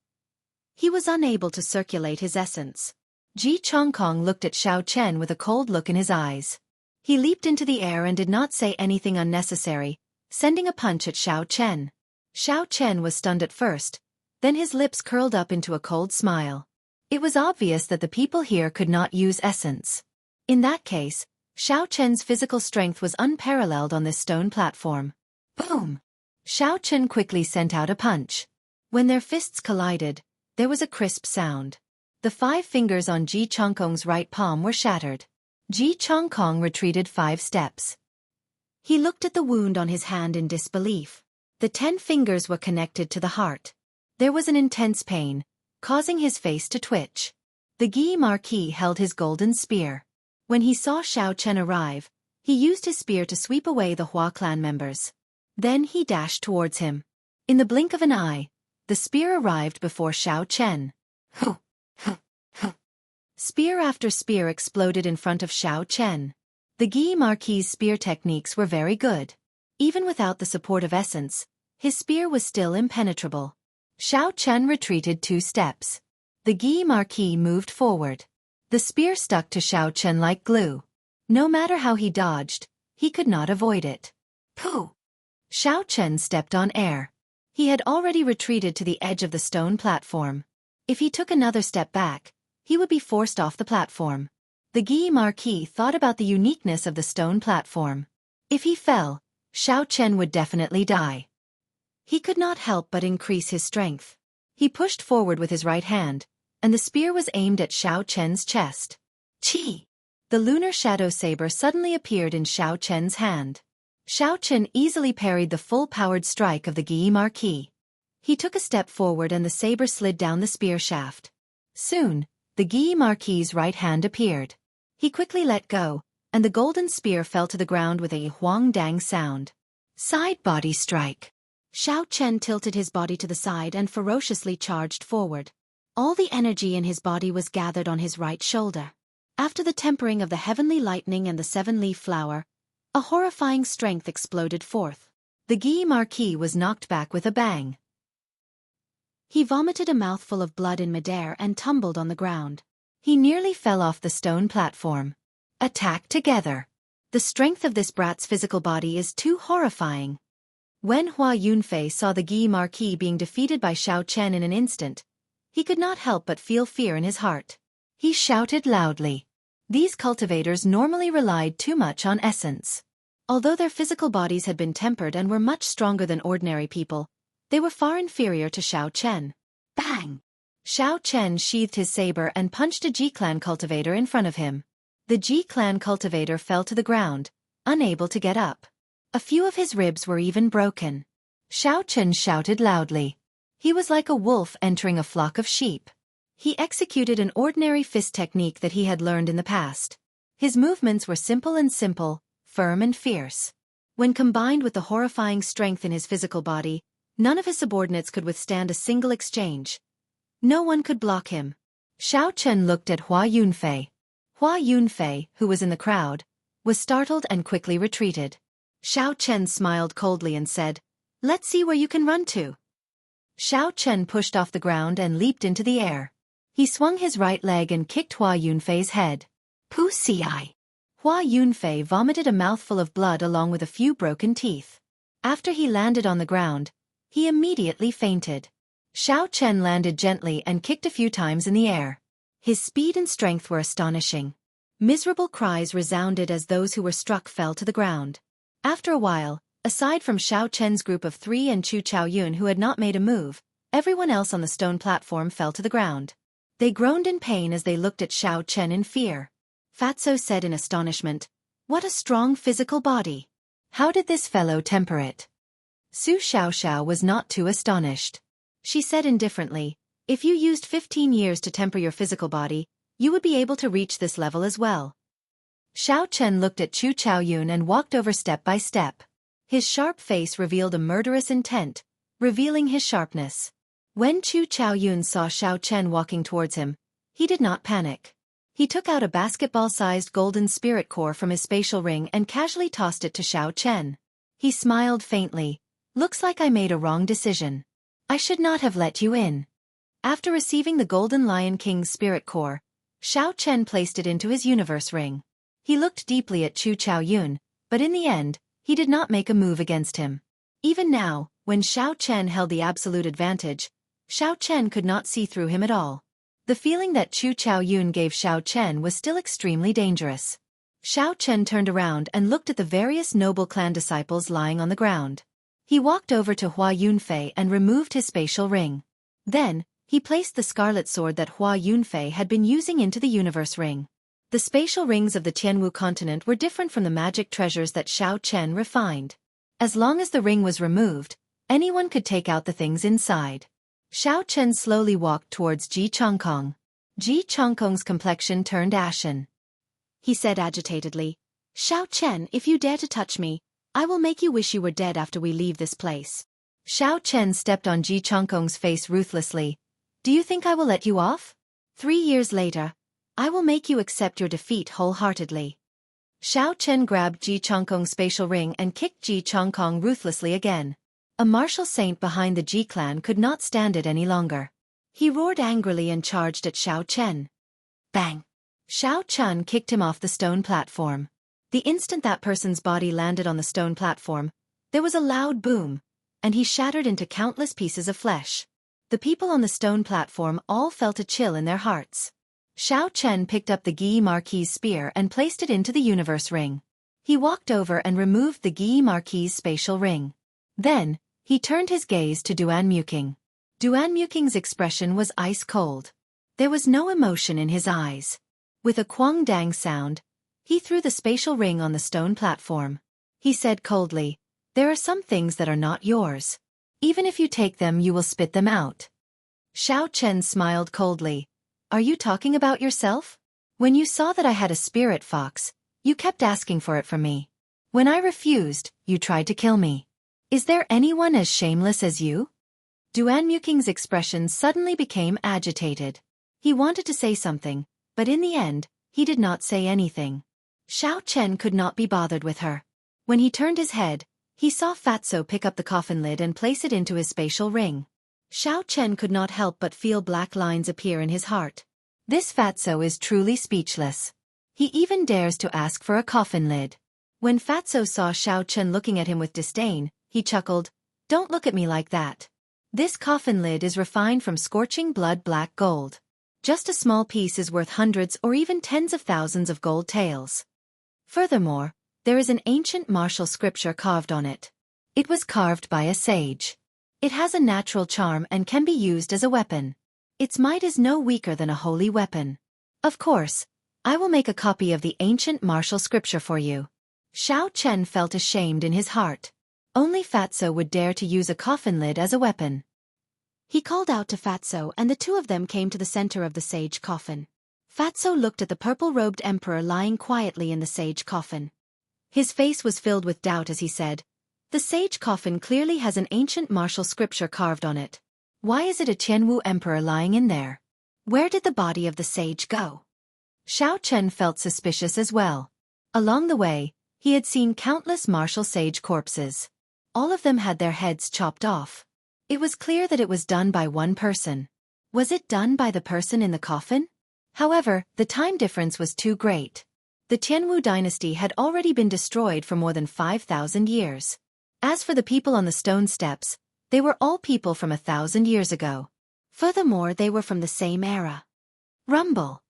He was unable to circulate his essence. Ji Chongkong looked at Xiao Chen with a cold look in his eyes. He leaped into the air and did not say anything unnecessary, sending a punch at Xiao Chen. Xiao Chen was stunned at first, then his lips curled up into a cold smile. It was obvious that the people here could not use essence. In that case, Xiao Chen's physical strength was unparalleled on this stone platform. Boom! Xiao Chen quickly sent out a punch. When their fists collided, there was a crisp sound. The 5 fingers on Ji Chongkong's right palm were shattered. Ji Chongkong retreated 5 steps. He looked at the wound on his hand in disbelief. The 10 fingers were connected to the heart. There was an intense pain, causing his face to twitch. The Gi Marquis held his golden spear. When he saw Xiao Chen arrive, he used his spear to sweep away the Hua clan members. Then he dashed towards him. In the blink of an eye, the spear arrived before Xiao Chen. Spear after spear exploded in front of Xiao Chen. The Gi Marquis' spear techniques were very good. Even without the support of essence, his spear was still impenetrable. Xiao Chen retreated 2 steps. The Gi Marquis moved forward. The spear stuck to Xiao Chen like glue. No matter how he dodged, he could not avoid it. Pooh! Xiao Chen stepped on air. He had already retreated to the edge of the stone platform. If he took another step back, he would be forced off the platform. The Guy Marquis thought about the uniqueness of the stone platform. If he fell, Xiao Chen would definitely die. He could not help but increase his strength. He pushed forward with his right hand, and the spear was aimed at Xiao Chen's chest. Chi! The lunar shadow saber suddenly appeared in Xiao Chen's hand. Xiao Chen easily parried the full-powered strike of the Guy Marquis. He took a step forward and the saber slid down the spear shaft. Soon, the Guy Marquis's right hand appeared. He quickly let go, and the golden spear fell to the ground with a huang-dang sound. Side body strike. Xiao Chen tilted his body to the side and ferociously charged forward. All the energy in his body was gathered on his right shoulder. After the tempering of the heavenly lightning and the seven-leaf flower, a horrifying strength exploded forth. The Guy Marquis was knocked back with a bang. He vomited a mouthful of blood in midair and tumbled on the ground. He nearly fell off the stone platform. Attack together. The strength of this brat's physical body is too horrifying. When Hua Yunfei saw the Guy Marquis being defeated by Xiao Chen in an instant, he could not help but feel fear in his heart. He shouted loudly. These cultivators normally relied too much on essence. Although their physical bodies had been tempered and were much stronger than ordinary people, they were far inferior to Xiao Chen. Bang! Xiao Chen sheathed his saber and punched a G-clan cultivator in front of him. The G-clan cultivator fell to the ground, unable to get up. A few of his ribs were even broken. Xiao Chen shouted loudly. He was like a wolf entering a flock of sheep. He executed an ordinary fist technique that he had learned in the past. His movements were simple, firm and fierce. When combined with the horrifying strength in his physical body, none of his subordinates could withstand a single exchange. No one could block him. Xiao Chen looked at Hua Yunfei. Hua Yunfei, who was in the crowd, was startled and quickly retreated. Xiao Chen smiled coldly and said, "Let's see where you can run to." Xiao Chen pushed off the ground and leaped into the air. He swung his right leg and kicked Hua Yunfei's head. Pussy eye. Hua Yunfei vomited a mouthful of blood along with a few broken teeth. After he landed on the ground, he immediately fainted. Xiao Chen landed gently and kicked a few times in the air. His speed and strength were astonishing. Miserable cries resounded as those who were struck fell to the ground. After a while, aside from Xiao Chen's group of 3 and Chu Chaoyun who had not made a move, everyone else on the stone platform fell to the ground. They groaned in pain as they looked at Xiao Chen in fear. Fatso said in astonishment, "What a strong physical body! How did this fellow temper it?" Su Xiaoxiao was not too astonished. She said indifferently, "If you used 15 years to temper your physical body, you would be able to reach this level as well." Xiao Chen looked at Chu Chaoyun and walked over step by step. His sharp face revealed a murderous intent, revealing his sharpness. When Chu Chaoyun saw Xiao Chen walking towards him, he did not panic. He took out a basketball-sized golden spirit core from his spatial ring and casually tossed it to Xiao Chen. He smiled faintly. "Looks like I made a wrong decision. I should not have let you in." After receiving the Golden Lion King's spirit core, Xiao Chen placed it into his universe ring. He looked deeply at Chu Chaoyun, but in the end, he did not make a move against him. Even now, when Xiao Chen held the absolute advantage, Xiao Chen could not see through him at all. The feeling that Chu Chaoyun gave Xiao Chen was still extremely dangerous. Xiao Chen turned around and looked at the various noble clan disciples lying on the ground. He walked over to Hua Yunfei and removed his spatial ring. Then, he placed the scarlet sword that Hua Yunfei had been using into the universe ring. The spatial rings of the Tianwu continent were different from the magic treasures that Xiao Chen refined. As long as the ring was removed, anyone could take out the things inside. Xiao Chen slowly walked towards Ji Chongkong. Ji Chongkong's complexion turned ashen. He said agitatedly, "Xiao Chen, if you dare to touch me, I will make you wish you were dead after we leave this place." Xiao Chen stepped on Ji Chongkong's face ruthlessly. "Do you think I will let you off? 3 years later, I will make you accept your defeat wholeheartedly." Xiao Chen grabbed Ji Chongkong's spatial ring and kicked Ji Chongkong ruthlessly again. A martial saint behind the Ji clan could not stand it any longer. He roared angrily and charged at Xiao Chen. Bang! Xiao Chen kicked him off the stone platform. The instant that person's body landed on the stone platform, There was a loud boom, and he shattered into countless pieces of flesh. The people on the stone platform all felt a chill in their hearts. Xiao Chen picked up the Guy Marquis' spear and placed it into the universe ring. He walked over and removed the Guy Marquis' spatial ring. Then, he turned his gaze to Duan Muking. Duan Muking's expression was ice cold. There was no emotion in his eyes. With a quang dang sound, he threw the spatial ring on the stone platform. He said coldly, "There are some things that are not yours. Even if you take them, you will spit them out." Xiao Chen smiled coldly. "Are you talking about yourself? When you saw that I had a spirit fox, you kept asking for it from me. When I refused, you tried to kill me. Is there anyone as shameless as you?" Duan Muking's expression suddenly became agitated. He wanted to say something, but in the end, he did not say anything. Xiao Chen could not be bothered with her. When he turned his head, he saw Fatso pick up the coffin lid and place it into his spatial ring. Xiao Chen could not help but feel black lines appear in his heart. This Fatso is truly speechless. He even dares to ask for a coffin lid. When Fatso saw Xiao Chen looking at him with disdain, he chuckled, "Don't look at me like that. This coffin lid is refined from scorching blood black gold. Just a small piece is worth hundreds or even tens of thousands of gold taels. Furthermore, there is an ancient martial scripture carved on it. It was carved by a sage. It has a natural charm and can be used as a weapon. Its might is no weaker than a holy weapon. Of course, I will make a copy of the ancient martial scripture for you." Xiao Chen felt ashamed in his heart. Only Fatso would dare to use a coffin lid as a weapon. He called out to Fatso and the two of them came to the center of the sage coffin. Fatso looked at the purple-robed emperor lying quietly in the sage coffin. His face was filled with doubt as he said, "The sage coffin clearly has an ancient martial scripture carved on it. Why is it a Tianwu emperor lying in there? Where did the body of the sage go?" Xiao Chen felt suspicious as well. Along the way, he had seen countless martial sage corpses. All of them had their heads chopped off. It was clear that it was done by one person. Was it done by the person in the coffin? However, the time difference was too great. The Tianwu dynasty had already been destroyed for more than 5,000 years. As for the people on the stone steps, they were all people from 1,000 years ago. Furthermore, they were from the same era. Rumble.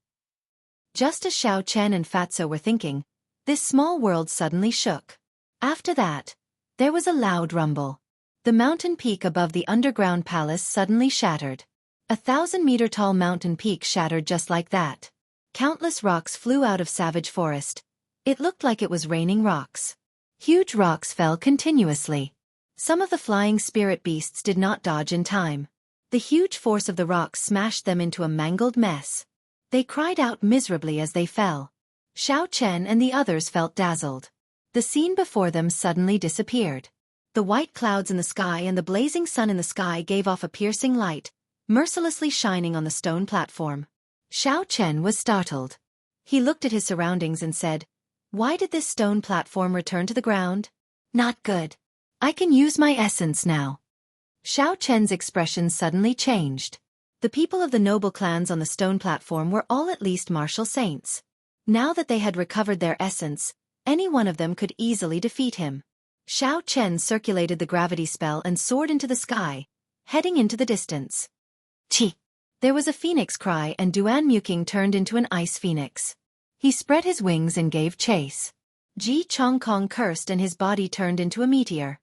Just as Xiao Chen and Fatso were thinking, this small world suddenly shook. After that, there was a loud rumble. The mountain peak above the underground palace suddenly shattered. 1,000-meter-tall mountain peak shattered just like that. Countless rocks flew out of Savage Forest. It looked like it was raining rocks. Huge rocks fell continuously. Some of the flying spirit beasts did not dodge in time. The huge force of the rocks smashed them into a mangled mess. They cried out miserably as they fell. Xiao Chen and the others felt dazzled. The scene before them suddenly disappeared. The white clouds in the sky and the blazing sun in the sky gave off a piercing light, mercilessly shining on the stone platform. Xiao Chen was startled. He looked at his surroundings and said, "Why did this stone platform return to the ground? Not good. I can use my essence now." Xiao Chen's expression suddenly changed. The people of the noble clans on the stone platform were all at least martial saints. Now that they had recovered their essence, any one of them could easily defeat him. Xiao Chen circulated the gravity spell and soared into the sky, heading into the distance. Chi! There was a phoenix cry and Duan Muking turned into an ice phoenix. He spread his wings and gave chase. Ji Chongkong cursed and his body turned into a meteor.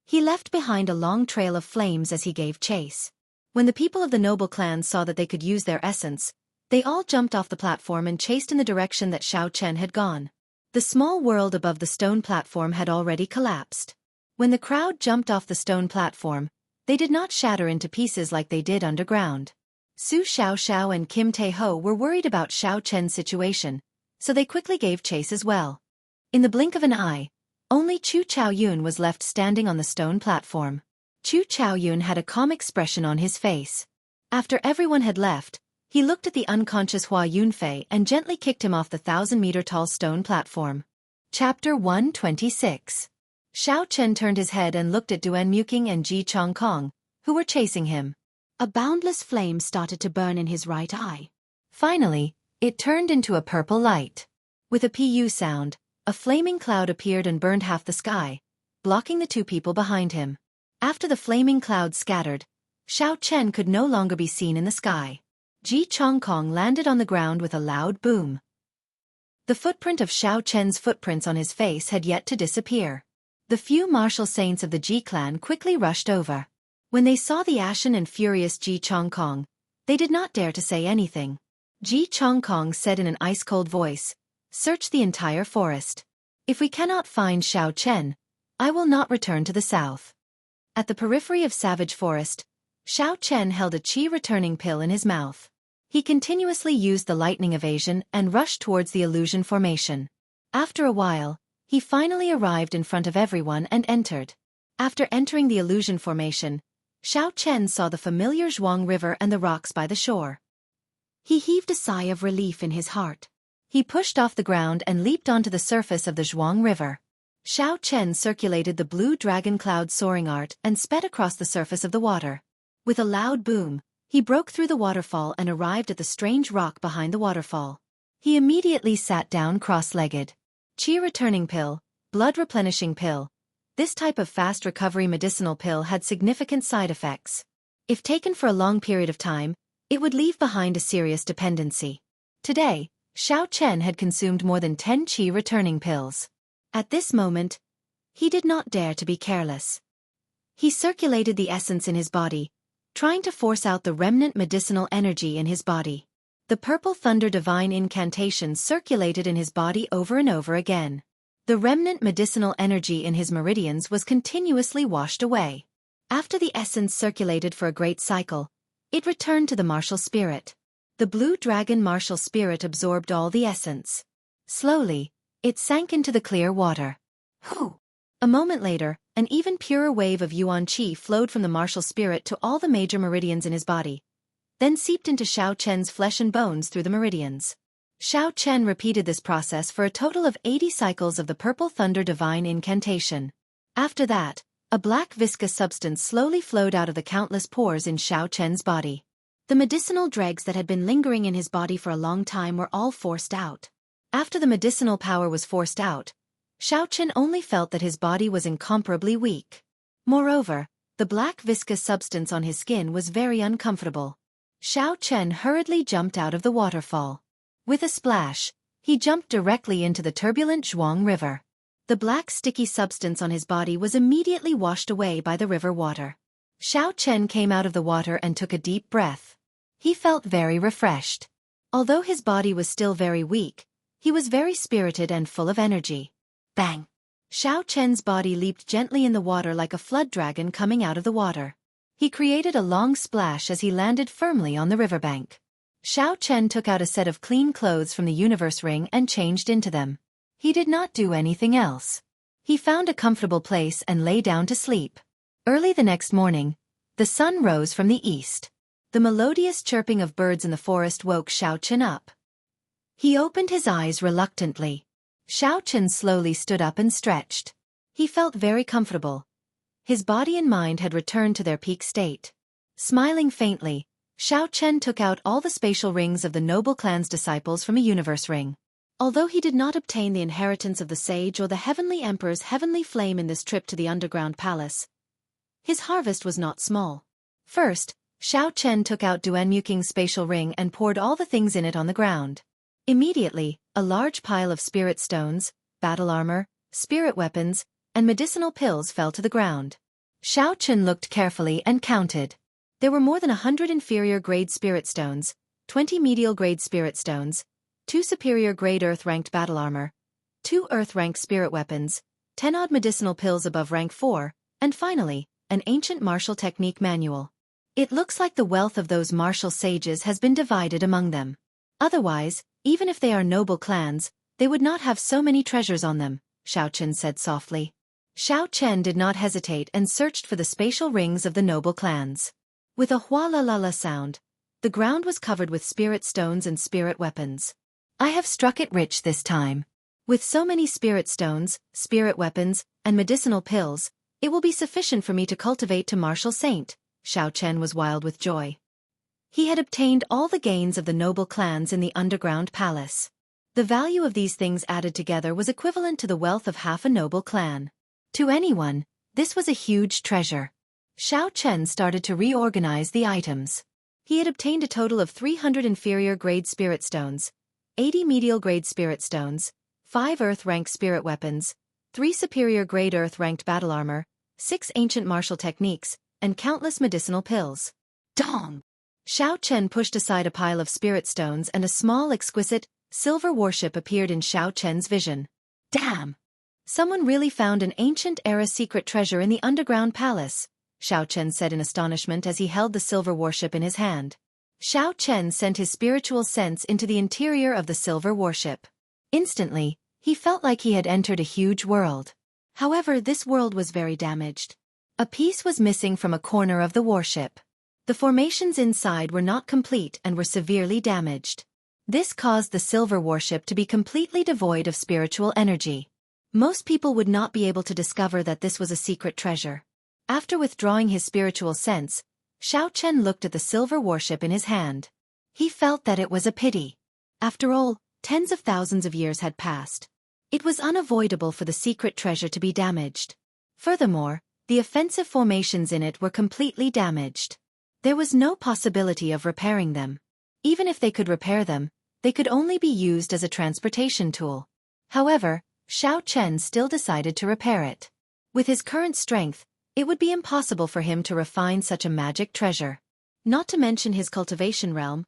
He left behind a long trail of flames as he gave chase. When the people of the noble clans saw that they could use their essence, they all jumped off the platform and chased in the direction that Xiao Chen had gone. The small world above the stone platform had already collapsed. When the crowd jumped off the stone platform, they did not shatter into pieces like they did underground. Su Xiaoxiao and Kim Tae-ho were worried about Xiao Chen's situation, so they quickly gave chase as well. In the blink of an eye, only Chu Chaoyun was left standing on the stone platform. Chu Chaoyun had a calm expression on his face. After everyone had left, he looked at the unconscious Hua Yunfei and gently kicked him off the 1,000-meter-tall stone platform. Chapter 126. Xiao Chen turned his head and looked at Duan Muking and Ji Chongkong, who were chasing him. A boundless flame started to burn in his right eye. Finally, it turned into a purple light. With a pu sound, a flaming cloud appeared and burned half the sky, blocking the two people behind him. After the flaming clouds scattered, Xiao Chen could no longer be seen in the sky. Ji Chongkong landed on the ground with a loud boom. The footprint of Xiao Chen's footprints on his face had yet to disappear. The few martial saints of the Ji clan quickly rushed over. When they saw the ashen and furious Ji Chongkong, they did not dare to say anything. Ji Chongkong said in an ice-cold voice, "Search the entire forest. If we cannot find Xiao Chen, I will not return to the south." At the periphery of Savage Forest, Xiao Chen held a chi returning pill in his mouth. He continuously used the lightning evasion and rushed towards the illusion formation. After a while, he finally arrived in front of everyone and entered. After entering the illusion formation, Xiao Chen saw the familiar Zhuang River and the rocks by the shore. He heaved a sigh of relief in his heart. He pushed off the ground and leaped onto the surface of the Zhuang River. Xiao Chen circulated the blue dragon cloud soaring art and sped across the surface of the water. With a loud boom, he broke through the waterfall and arrived at the strange rock behind the waterfall. He immediately sat down cross-legged. Qi returning pill, blood replenishing pill. This type of fast recovery medicinal pill had significant side effects. If taken for a long period of time, it would leave behind a serious dependency. Today, Xiao Chen had consumed more than 10 Qi returning pills. At this moment, he did not dare to be careless. He circulated the essence in his body, trying to force out the remnant medicinal energy in his body. The purple thunder divine incantation circulated in his body over and over again. The remnant medicinal energy in his meridians was continuously washed away. After the essence circulated for a great cycle, it returned to the martial spirit. The blue dragon martial spirit absorbed all the essence. Slowly, it sank into the clear water. Whew! A moment later, an even purer wave of Yuan Qi flowed from the martial spirit to all the major meridians in his body, then seeped into Xiao Chen's flesh and bones through the meridians. Xiao Chen repeated this process for a total of 80 cycles of the purple thunder divine incantation. After that, a black viscous substance slowly flowed out of the countless pores in Xiao Chen's body. The medicinal dregs that had been lingering in his body for a long time were all forced out. After the medicinal power was forced out, Xiao Chen only felt that his body was incomparably weak. Moreover, the black viscous substance on his skin was very uncomfortable. Xiao Chen hurriedly jumped out of the waterfall. With a splash, he jumped directly into the turbulent Zhuang River. The black sticky substance on his body was immediately washed away by the river water. Xiao Chen came out of the water and took a deep breath. He felt very refreshed. Although his body was still very weak, he was very spirited and full of energy. Bang! Xiao Chen's body leaped gently in the water like a flood dragon coming out of the water. He created a long splash as he landed firmly on the riverbank. Xiao Chen took out a set of clean clothes from the universe ring and changed into them. He did not do anything else. He found a comfortable place and lay down to sleep. Early the next morning, the sun rose from the east. The melodious chirping of birds in the forest woke Xiao Chen up. He opened his eyes reluctantly. Xiao Chen slowly stood up and stretched. He felt very comfortable. His body and mind had returned to their peak state. Smiling faintly, Xiao Chen took out all the spatial rings of the noble clan's disciples from a universe ring. Although he did not obtain the inheritance of the sage or the heavenly emperor's heavenly flame in this trip to the underground palace, his harvest was not small. First, Xiao Chen took out Duanmuking's spatial ring and poured all the things in it on the ground. Immediately, a large pile of spirit stones, battle armor, spirit weapons, and medicinal pills fell to the ground. Xiao Chen looked carefully and counted. There were more than 100 inferior-grade spirit stones, 20 medial-grade spirit stones, 2 superior-grade earth-ranked battle armor, 2 earth-ranked spirit weapons, 10-odd medicinal pills above rank 4, and finally, an ancient martial technique manual. It looks like the wealth of those martial sages has been divided among them. Otherwise, even if they are noble clans, they would not have so many treasures on them, Xiao Chen said softly. Xiao Chen did not hesitate and searched for the spatial rings of the noble clans. With a hua-la-la-la sound, the ground was covered with spirit stones and spirit weapons. I have struck it rich this time. With so many spirit stones, spirit weapons, and medicinal pills, it will be sufficient for me to cultivate to martial saint. Xiao Chen was wild with joy. He had obtained all the gains of the noble clans in the underground palace. The value of these things added together was equivalent to the wealth of half a noble clan. To anyone, this was a huge treasure. Xiao Chen started to reorganize the items. He had obtained a total of 300 inferior-grade spirit stones, 80 medial-grade spirit stones, 5 earth-ranked spirit weapons, 3 superior-grade earth-ranked battle armor, 6 ancient martial techniques, and countless medicinal pills. Dong! Xiao Chen pushed aside a pile of spirit stones and a small, exquisite, silver warship appeared in Xiao Chen's vision. Damn! Someone really found an ancient-era secret treasure in the underground palace, Xiao Chen said in astonishment as he held the silver warship in his hand. Xiao Chen sent his spiritual sense into the interior of the silver warship. Instantly, he felt like he had entered a huge world. However, this world was very damaged. A piece was missing from a corner of the warship. The formations inside were not complete and were severely damaged. This caused the silver warship to be completely devoid of spiritual energy. Most people would not be able to discover that this was a secret treasure. After withdrawing his spiritual sense, Xiao Chen looked at the silver warship in his hand. He felt that it was a pity. After all, tens of thousands of years had passed. It was unavoidable for the secret treasure to be damaged. Furthermore, the offensive formations in it were completely damaged. There was no possibility of repairing them. Even if they could repair them, they could only be used as a transportation tool. However, Xiao Chen still decided to repair it. With his current strength, it would be impossible for him to refine such a magic treasure. Not to mention his cultivation realm,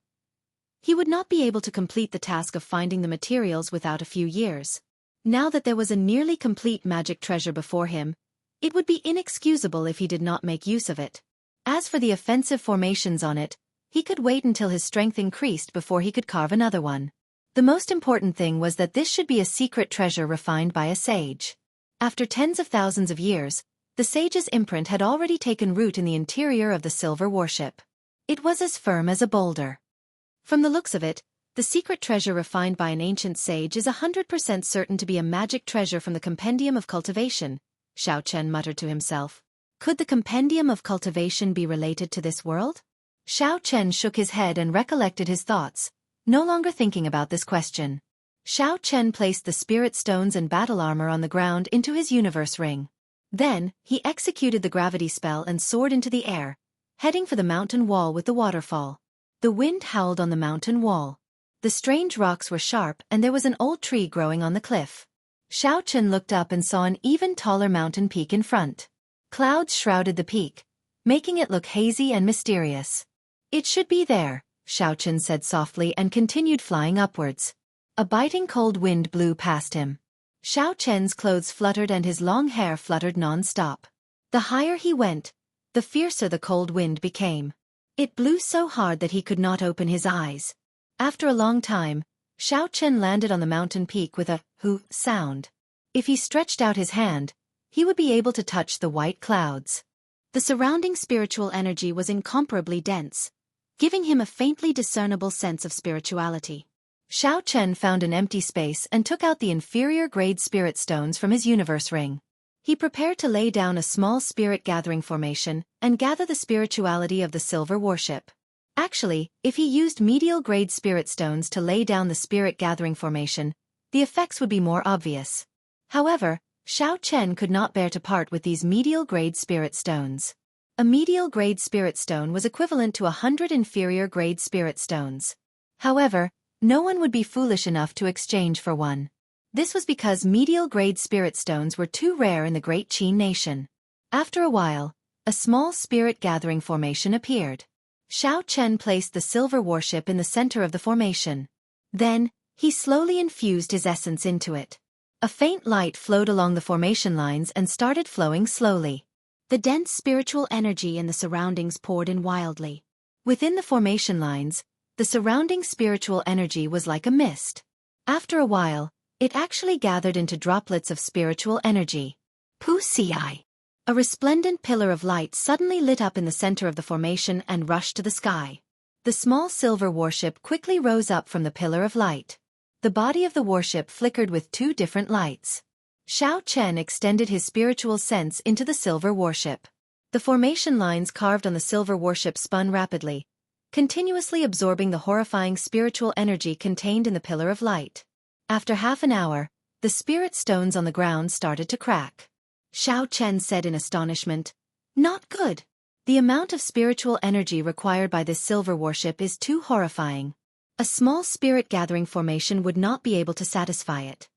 he would not be able to complete the task of finding the materials without a few years. Now that there was a nearly complete magic treasure before him, it would be inexcusable if he did not make use of it. As for the offensive formations on it, he could wait until his strength increased before he could carve another one. The most important thing was that this should be a secret treasure refined by a sage. After tens of thousands of years, the sage's imprint had already taken root in the interior of the silver warship. It was as firm as a boulder. From the looks of it, the secret treasure refined by an ancient sage is 100% certain to be a magic treasure from the Compendium of Cultivation, Xiao Chen muttered to himself. Could the Compendium of Cultivation be related to this world? Xiao Chen shook his head and recollected his thoughts, no longer thinking about this question. Xiao Chen placed the spirit stones and battle armor on the ground into his universe ring. Then, he executed the gravity spell and soared into the air, heading for the mountain wall with the waterfall. The wind howled on the mountain wall. The strange rocks were sharp and there was an old tree growing on the cliff. Xiao Chen looked up and saw an even taller mountain peak in front. Clouds shrouded the peak, making it look hazy and mysterious. It should be there, Xiao Chen said softly and continued flying upwards. A biting cold wind blew past him. Xiao Chen's clothes fluttered and his long hair fluttered non-stop. The higher he went, the fiercer the cold wind became. It blew so hard that he could not open his eyes. After a long time, Xiao Chen landed on the mountain peak with a "hoo" sound. If he stretched out his hand, he would be able to touch the white clouds. The surrounding spiritual energy was incomparably dense, giving him a faintly discernible sense of spirituality. Xiao Chen found an empty space and took out the inferior-grade spirit stones from his universe ring. He prepared to lay down a small spirit-gathering formation and gather the spirituality of the silver warship. Actually, if he used medial-grade spirit stones to lay down the spirit-gathering formation, the effects would be more obvious. However, Xiao Chen could not bear to part with these medial-grade spirit stones. A medial-grade spirit stone was equivalent to 100 inferior-grade spirit stones. However, no one would be foolish enough to exchange for one. This was because medial-grade spirit stones were too rare in the Great Qin nation. After a while, a small spirit-gathering formation appeared. Xiao Chen placed the silver warship in the center of the formation. Then, he slowly infused his essence into it. A faint light flowed along the formation lines and started flowing slowly. The dense spiritual energy in the surroundings poured in wildly. Within the formation lines, the surrounding spiritual energy was like a mist. After a while, it actually gathered into droplets of spiritual energy. Pu-ci. A resplendent pillar of light suddenly lit up in the center of the formation and rushed to the sky. The small silver warship quickly rose up from the pillar of light. The body of the warship flickered with 2 different lights. Xiao Chen extended his spiritual sense into the silver warship. The formation lines carved on the silver warship spun rapidly, continuously absorbing the horrifying spiritual energy contained in the pillar of light. After half an hour, the spirit stones on the ground started to crack. Xiao Chen said in astonishment. Not good. The amount of spiritual energy required by this silver worship is too horrifying. A small spirit-gathering formation would not be able to satisfy it.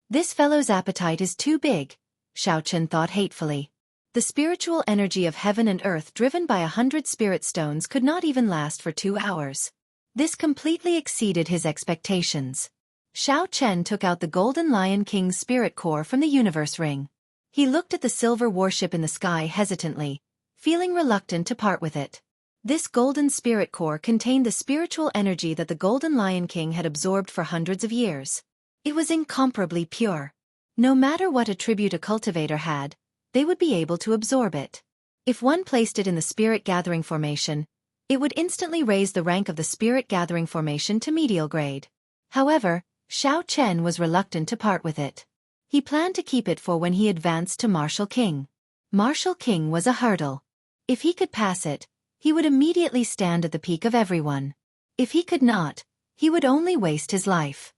This fellow's appetite is too big, Xiao Chen thought hatefully. The spiritual energy of heaven and earth driven by 100 spirit stones could not even last for 2 hours. This completely exceeded his expectations. Xiao Chen took out the Golden Lion King's spirit core from the universe ring. He looked at the silver worship in the sky hesitantly, feeling reluctant to part with it. This golden spirit core contained the spiritual energy that the Golden Lion King had absorbed for hundreds of years. It was incomparably pure. No matter what attribute a cultivator had, they would be able to absorb it. If one placed it in the spirit gathering formation, it would instantly raise the rank of the spirit gathering formation to medial grade. However, Xiao Chen was reluctant to part with it. He planned to keep it for when he advanced to Martial King. Martial King was a hurdle. If he could pass it, he would immediately stand at the peak of everyone. If he could not, he would only waste his life.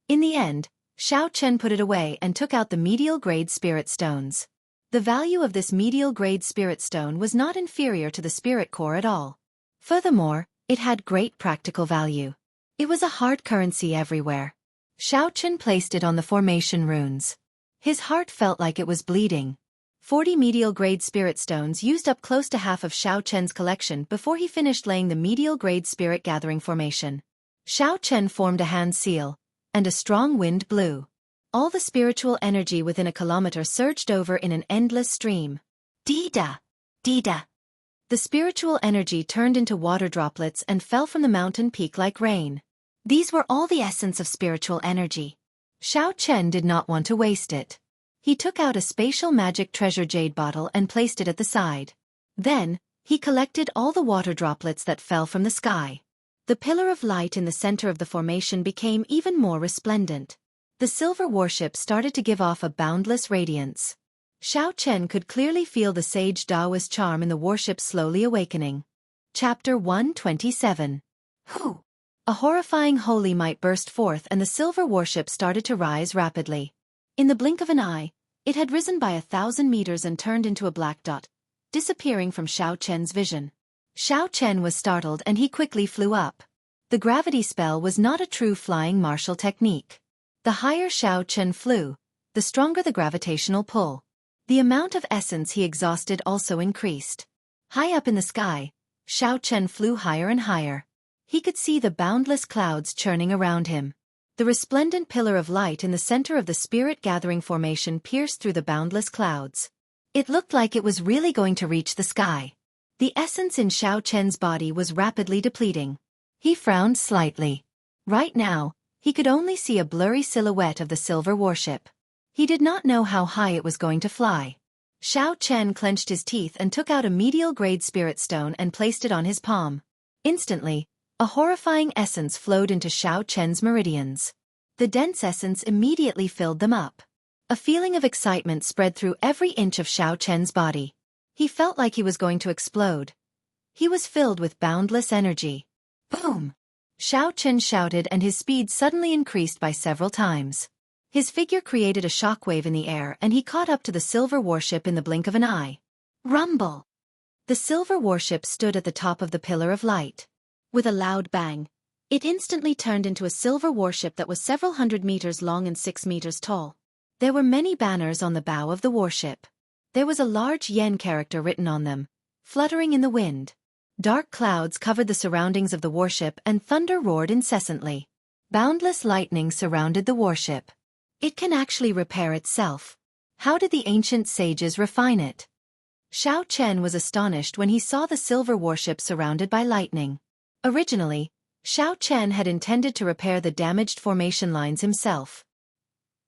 In the end, Xiao Chen put it away and took out the medial grade spirit stones. The value of this medial grade spirit stone was not inferior to the spirit core at all. Furthermore, it had great practical value. It was a hard currency everywhere. Xiao Chen placed it on the formation runes. His heart felt like it was bleeding. 40 medial grade spirit stones used up close to half of Xiao Chen's collection before he finished laying the medial grade spirit gathering formation. Xiao Chen formed a hand seal, and a strong wind blew. All the spiritual energy within a kilometer surged over in an endless stream. Dida! Dida! The spiritual energy turned into water droplets and fell from the mountain peak like rain. These were all the essence of spiritual energy. Xiao Chen did not want to waste it. He took out a spatial magic treasure jade bottle and placed it at the side. Then, he collected all the water droplets that fell from the sky. The pillar of light in the center of the formation became even more resplendent. The silver worship started to give off a boundless radiance. Xiao Chen could clearly feel the sage Taoist charm in the worship slowly awakening. Chapter 127. Whew! A horrifying holy might burst forth and the silver worship started to rise rapidly. In the blink of an eye, it had risen by 1,000 meters and turned into a black dot, disappearing from Xiao Chen's vision. Xiao Chen was startled and he quickly flew up. The gravity spell was not a true flying martial technique. The higher Xiao Chen flew, the stronger the gravitational pull. The amount of essence he exhausted also increased. High up in the sky, Xiao Chen flew higher and higher. He could see the boundless clouds churning around him. The resplendent pillar of light in the center of the spirit-gathering formation pierced through the boundless clouds. It looked like it was really going to reach the sky. The essence in Xiao Chen's body was rapidly depleting. He frowned slightly. Right now, he could only see a blurry silhouette of the silver worship. He did not know how high it was going to fly. Xiao Chen clenched his teeth and took out a medial-grade spirit stone and placed it on his palm. Instantly, a horrifying essence flowed into Xiao Chen's meridians. The dense essence immediately filled them up. A feeling of excitement spread through every inch of Xiao Chen's body. He felt like he was going to explode. He was filled with boundless energy. Boom! Xiao Chen shouted and his speed suddenly increased by several times. His figure created a shockwave in the air and he caught up to the silver warship in the blink of an eye. Rumble! The silver warship stood at the top of the pillar of light. With a loud bang, it instantly turned into a silver warship that was several hundred meters long and 6 meters tall. There were many banners on the bow of the warship. There was a large yen character written on them, fluttering in the wind. Dark clouds covered the surroundings of the warship and thunder roared incessantly. Boundless lightning surrounded the warship. It can actually repair itself. How did the ancient sages refine it? Xiao Chen was astonished when he saw the silver warship surrounded by lightning. Originally, Xiao Chen had intended to repair the damaged formation lines himself.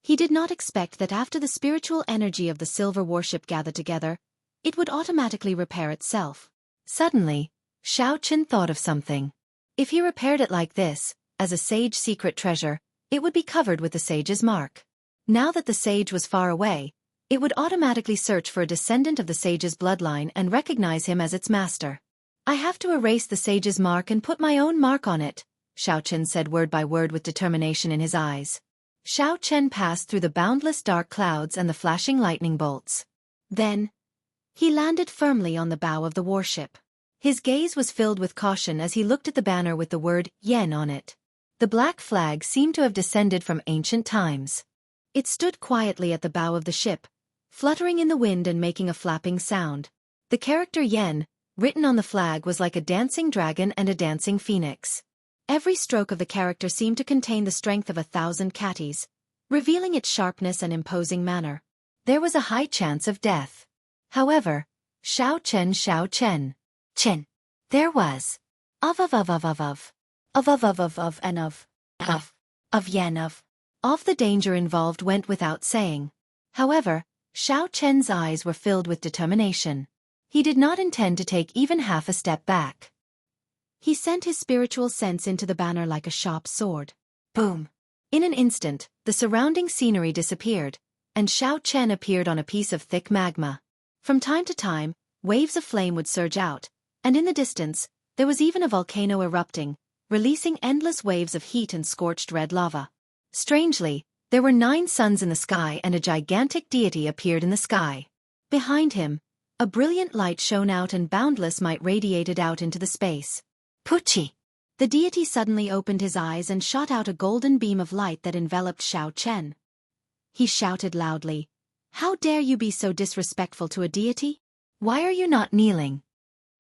He did not expect that after the spiritual energy of the silver warship gathered together, it would automatically repair itself. Suddenly, Xiao Chen thought of something. If he repaired it like this, as a sage secret treasure, it would be covered with the sage's mark. Now that the sage was far away, it would automatically search for a descendant of the sage's bloodline and recognize him as its master. I have to erase the sage's mark and put my own mark on it, Xiao Chen said word by word with determination in his eyes. Xiao Chen passed through the boundless dark clouds and the flashing lightning bolts. Then, he landed firmly on the bow of the warship. His gaze was filled with caution as he looked at the banner with the word Yen on it. The black flag seemed to have descended from ancient times. It stood quietly at the bow of the ship, fluttering in the wind and making a flapping sound. The character Yen, written on the flag, was like a dancing dragon and a dancing phoenix. Every stroke of the character seemed to contain the strength of 1,000 catties, revealing its sharpness and imposing manner. There was a high chance of death. However, Xiao Chen. There was. Of the danger involved went without saying. However, Xiao Chen's eyes were filled with determination. He did not intend to take even half a step back. He sent his spiritual sense into the banner like a sharp sword. Boom! In an instant, the surrounding scenery disappeared, and Xiao Chen appeared on a piece of thick magma. From time to time, waves of flame would surge out, and in the distance, there was even a volcano erupting, releasing endless waves of heat and scorched red lava. Strangely, there were 9 suns in the sky and a gigantic deity appeared in the sky. Behind him, a brilliant light shone out and boundless might radiated out into the space. Puchi! The deity suddenly opened his eyes and shot out a golden beam of light that enveloped Xiao Chen. He shouted loudly, "How dare you be so disrespectful to a deity? Why are you not kneeling?"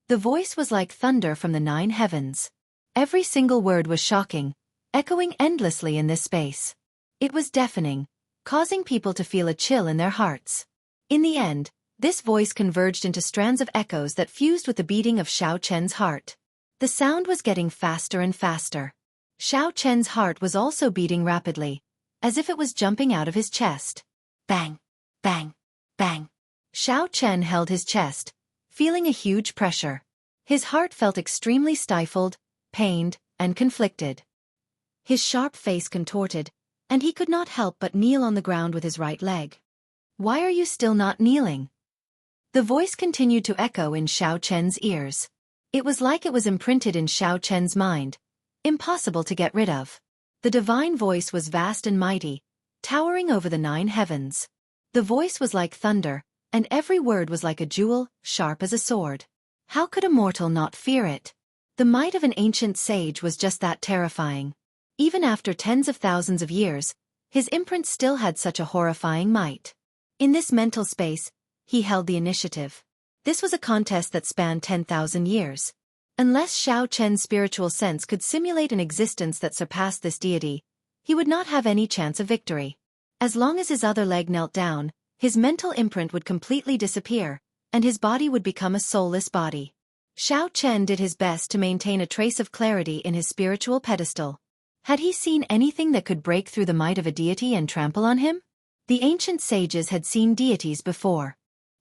The voice was like thunder from the 9 heavens. Every single word was shocking, echoing endlessly in this space. It was deafening, causing people to feel a chill in their hearts. In the end, this voice converged into strands of echoes that fused with the beating of Xiao Chen's heart. The sound was getting faster and faster. Xiao Chen's heart was also beating rapidly, as if it was jumping out of his chest. Bang! Bang! Bang! Xiao Chen held his chest, feeling a huge pressure. His heart felt extremely stifled, pained, and conflicted. His sharp face contorted, and he could not help but kneel on the ground with his right leg. "Why are you still not kneeling?" The voice continued to echo in Xiao Chen's ears. It was like it was imprinted in Xiao Chen's mind, impossible to get rid of. The divine voice was vast and mighty, towering over the 9 heavens. The voice was like thunder, and every word was like a jewel, sharp as a sword. How could a mortal not fear it? The might of an ancient sage was just that terrifying. Even after tens of thousands of years, his imprint still had such a horrifying might. In this mental space, he held the initiative. This was a contest that spanned 10,000 years. Unless Xiao Chen's spiritual sense could simulate an existence that surpassed this deity, he would not have any chance of victory. As long as his other leg knelt down, his mental imprint would completely disappear, and his body would become a soulless body. Xiao Chen did his best to maintain a trace of clarity in his spiritual pedestal. Had he seen anything that could break through the might of a deity and trample on him? The ancient sages had seen deities before.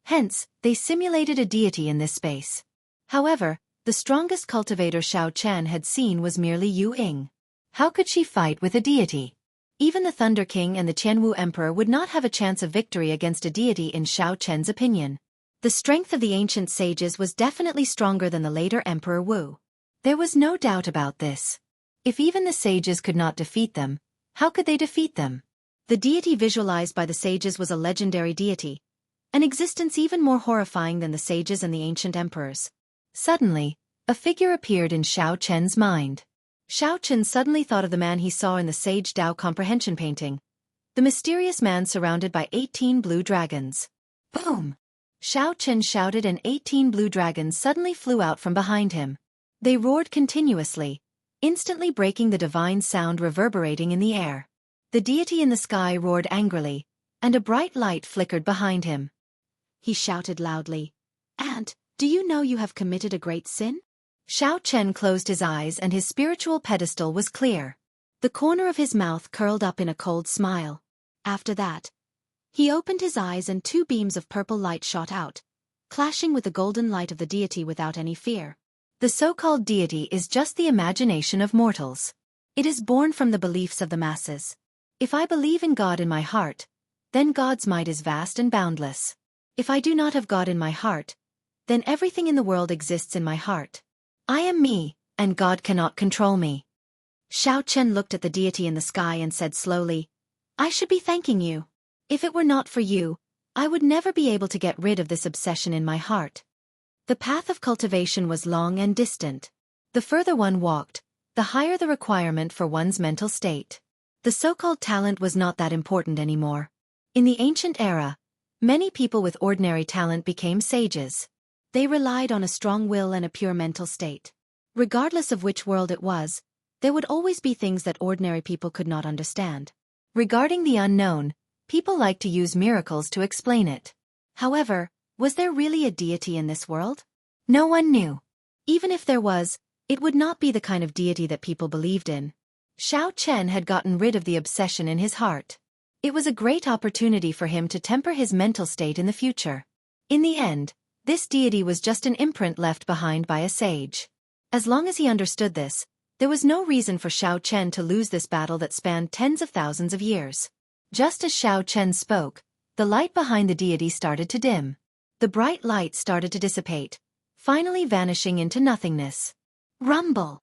Hence, they simulated a deity in this space. However, the strongest cultivator Xiao Chen had seen was merely Yu Ying. How could she fight with a deity? Even the Thunder King and the Qianwu Emperor would not have a chance of victory against a deity in Xiao Chen's opinion. The strength of the ancient sages was definitely stronger than the later Emperor Wu. There was no doubt about this. If even the sages could not defeat them, how could they defeat them? The deity visualized by the sages was a legendary deity, an existence even more horrifying than the sages and the ancient emperors. Suddenly, a figure appeared in Xiao Chen's mind. Xiao Chen suddenly thought of the man he saw in the Sage Dao comprehension painting, the mysterious man surrounded by 18 blue dragons. Boom! Xiao Chen shouted and 18 blue dragons suddenly flew out from behind him. They roared continuously, instantly breaking the divine sound reverberating in the air. The deity in the sky roared angrily, and a bright light flickered behind him. He shouted loudly, "Ant, do you know you have committed a great sin?" Xiao Chen closed his eyes and his spiritual pedestal was clear. The corner of his mouth curled up in a cold smile. After that, he opened his eyes and 2 beams of purple light shot out, clashing with the golden light of the deity without any fear. The so-called deity is just the imagination of mortals. It is born from the beliefs of the masses. If I believe in God in my heart, then God's might is vast and boundless. If I do not have God in my heart, then everything in the world exists in my heart. I am me, and God cannot control me. Xiao Chen looked at the deity in the sky and said slowly, "I should be thanking you. If it were not for you, I would never be able to get rid of this obsession in my heart. The path of cultivation was long and distant. The further one walked, the higher the requirement for one's mental state. The so-called talent was not that important anymore. In the ancient era, many people with ordinary talent became sages. They relied on a strong will and a pure mental state. Regardless of which world it was, there would always be things that ordinary people could not understand. Regarding the unknown, people liked to use miracles to explain it. However, was there really a deity in this world? No one knew. Even if there was, it would not be the kind of deity that people believed in. Xiao Chen had gotten rid of the obsession in his heart. It was a great opportunity for him to temper his mental state in the future. In the end, this deity was just an imprint left behind by a sage. As long as he understood this, there was no reason for Xiao Chen to lose this battle that spanned tens of thousands of years. Just as Xiao Chen spoke, the light behind the deity started to dim. The bright light started to dissipate, finally vanishing into nothingness. Rumble!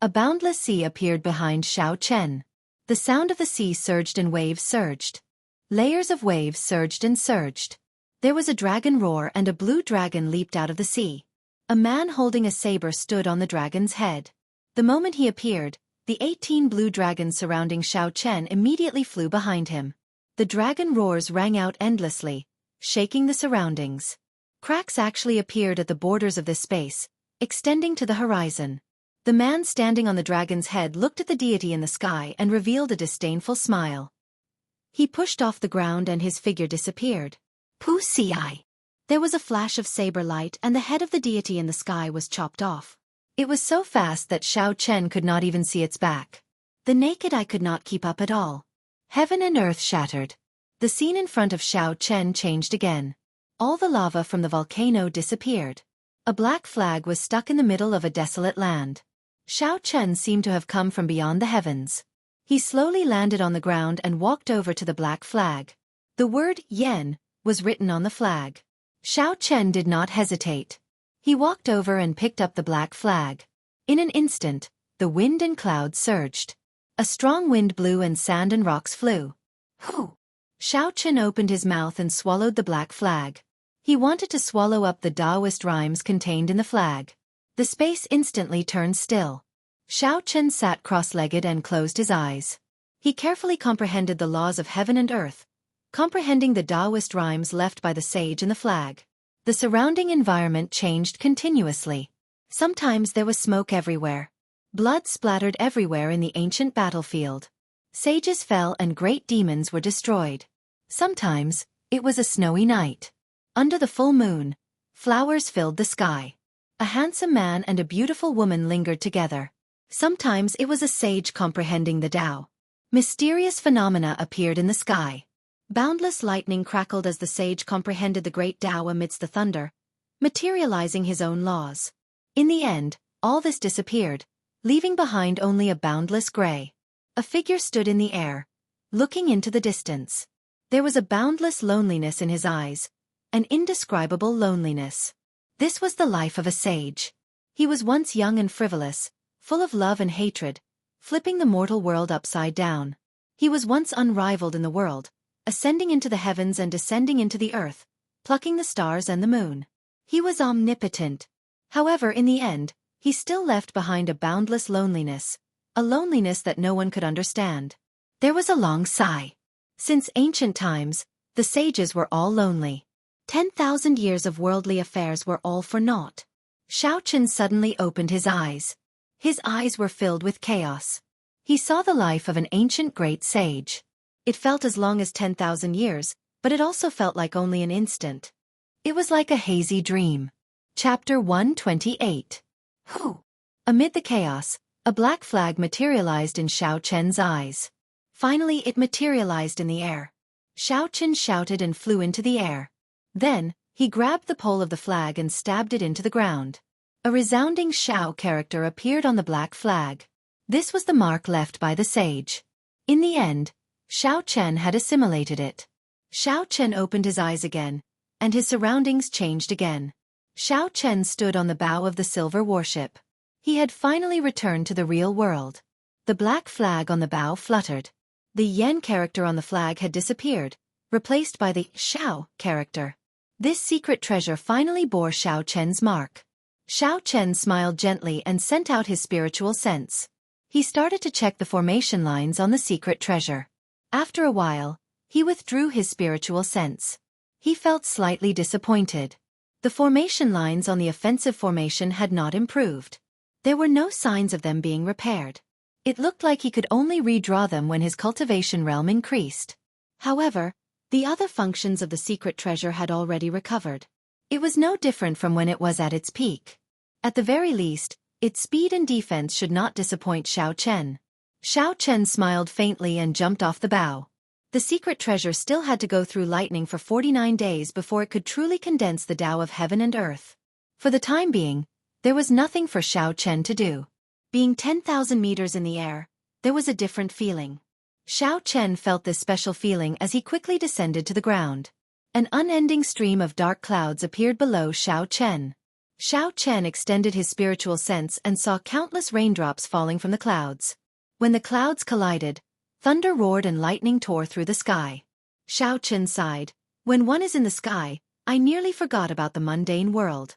A boundless sea appeared behind Xiao Chen. The sound of the sea surged and waves surged. Layers of waves surged and surged. There was a dragon roar and a blue dragon leaped out of the sea. A man holding a saber stood on the dragon's head. The moment he appeared, the 18 blue dragons surrounding Xiao Chen immediately flew behind him. The dragon roars rang out endlessly, shaking the surroundings. Cracks actually appeared at the borders of this space, extending to the horizon. The man standing on the dragon's head looked at the deity in the sky and revealed a disdainful smile. He pushed off the ground and his figure disappeared. Pu-si-ai. There was a flash of saber light and the head of the deity in the sky was chopped off. It was so fast that Xiao Chen could not even see its back. The naked eye could not keep up at all. Heaven and earth shattered. The scene in front of Xiao Chen changed again. All the lava from the volcano disappeared. A black flag was stuck in the middle of a desolate land. Xiao Chen seemed to have come from beyond the heavens. He slowly landed on the ground and walked over to the black flag. The word Yen was written on the flag. Xiao Chen did not hesitate. He walked over and picked up the black flag. In an instant, the wind and clouds surged. A strong wind blew and sand and rocks flew. Hoo! Xiao Chen opened his mouth and swallowed the black flag. He wanted to swallow up the Taoist rhymes contained in the flag. The space instantly turned still. Xiao Chen sat cross-legged and closed his eyes. He carefully comprehended the laws of heaven and earth, comprehending the Taoist rhymes left by the sage in the flag. The surrounding environment changed continuously. Sometimes there was smoke everywhere. Blood splattered everywhere in the ancient battlefield. Sages fell and great demons were destroyed. Sometimes, it was a snowy night. Under the full moon, flowers filled the sky. A handsome man and a beautiful woman lingered together. Sometimes it was a sage comprehending the Tao. Mysterious phenomena appeared in the sky. Boundless lightning crackled as the sage comprehended the great Tao amidst the thunder, materializing his own laws. In the end, all this disappeared, leaving behind only a boundless gray. A figure stood in the air, looking into the distance. There was a boundless loneliness in his eyes, an indescribable loneliness. This was the life of a sage. He was once young and frivolous, full of love and hatred, flipping the mortal world upside down. He was once unrivaled in the world, ascending into the heavens and descending into the earth, plucking the stars and the moon. He was omnipotent. However, in the end, he still left behind a boundless loneliness, a loneliness that no one could understand. There was a long sigh. Since ancient times, the sages were all lonely. 10,000 years of worldly affairs were all for naught. Xiao Chen suddenly opened his eyes. His eyes were filled with chaos. He saw the life of an ancient great sage. It felt as long as 10,000 years, but it also felt like only an instant. It was like a hazy dream. Chapter 128. Who? Amid the chaos, a black flag materialized in Xiao Chen's eyes. Finally it materialized in the air. Xiao Chen shouted and flew into the air. Then, he grabbed the pole of the flag and stabbed it into the ground. A resounding Xiao character appeared on the black flag. This was the mark left by the sage. In the end, Xiao Chen had assimilated it. Xiao Chen opened his eyes again, and his surroundings changed again. Xiao Chen stood on the bow of the silver warship. He had finally returned to the real world. The black flag on the bow fluttered. The yen character on the flag had disappeared, replaced by the Xiao character. This secret treasure finally bore Xiao Chen's mark. Xiao Chen smiled gently and sent out his spiritual sense. He started to check the formation lines on the secret treasure. After a while, he withdrew his spiritual sense. He felt slightly disappointed. The formation lines on the offensive formation had not improved. There were no signs of them being repaired. It looked like he could only redraw them when his cultivation realm increased. However, the other functions of the secret treasure had already recovered. It was no different from when it was at its peak. At the very least, its speed and defense should not disappoint Xiao Chen. Xiao Chen smiled faintly and jumped off the bow. The secret treasure still had to go through lightning for 49 days before it could truly condense the Tao of heaven and earth. For the time being, there was nothing for Xiao Chen to do. Being 10,000 meters in the air, there was a different feeling. Xiao Chen felt this special feeling as he quickly descended to the ground. An unending stream of dark clouds appeared below Xiao Chen. Xiao Chen extended his spiritual sense and saw countless raindrops falling from the clouds. When the clouds collided, thunder roared and lightning tore through the sky. Xiao Chen sighed. When one is in the sky, I nearly forgot about the mundane world.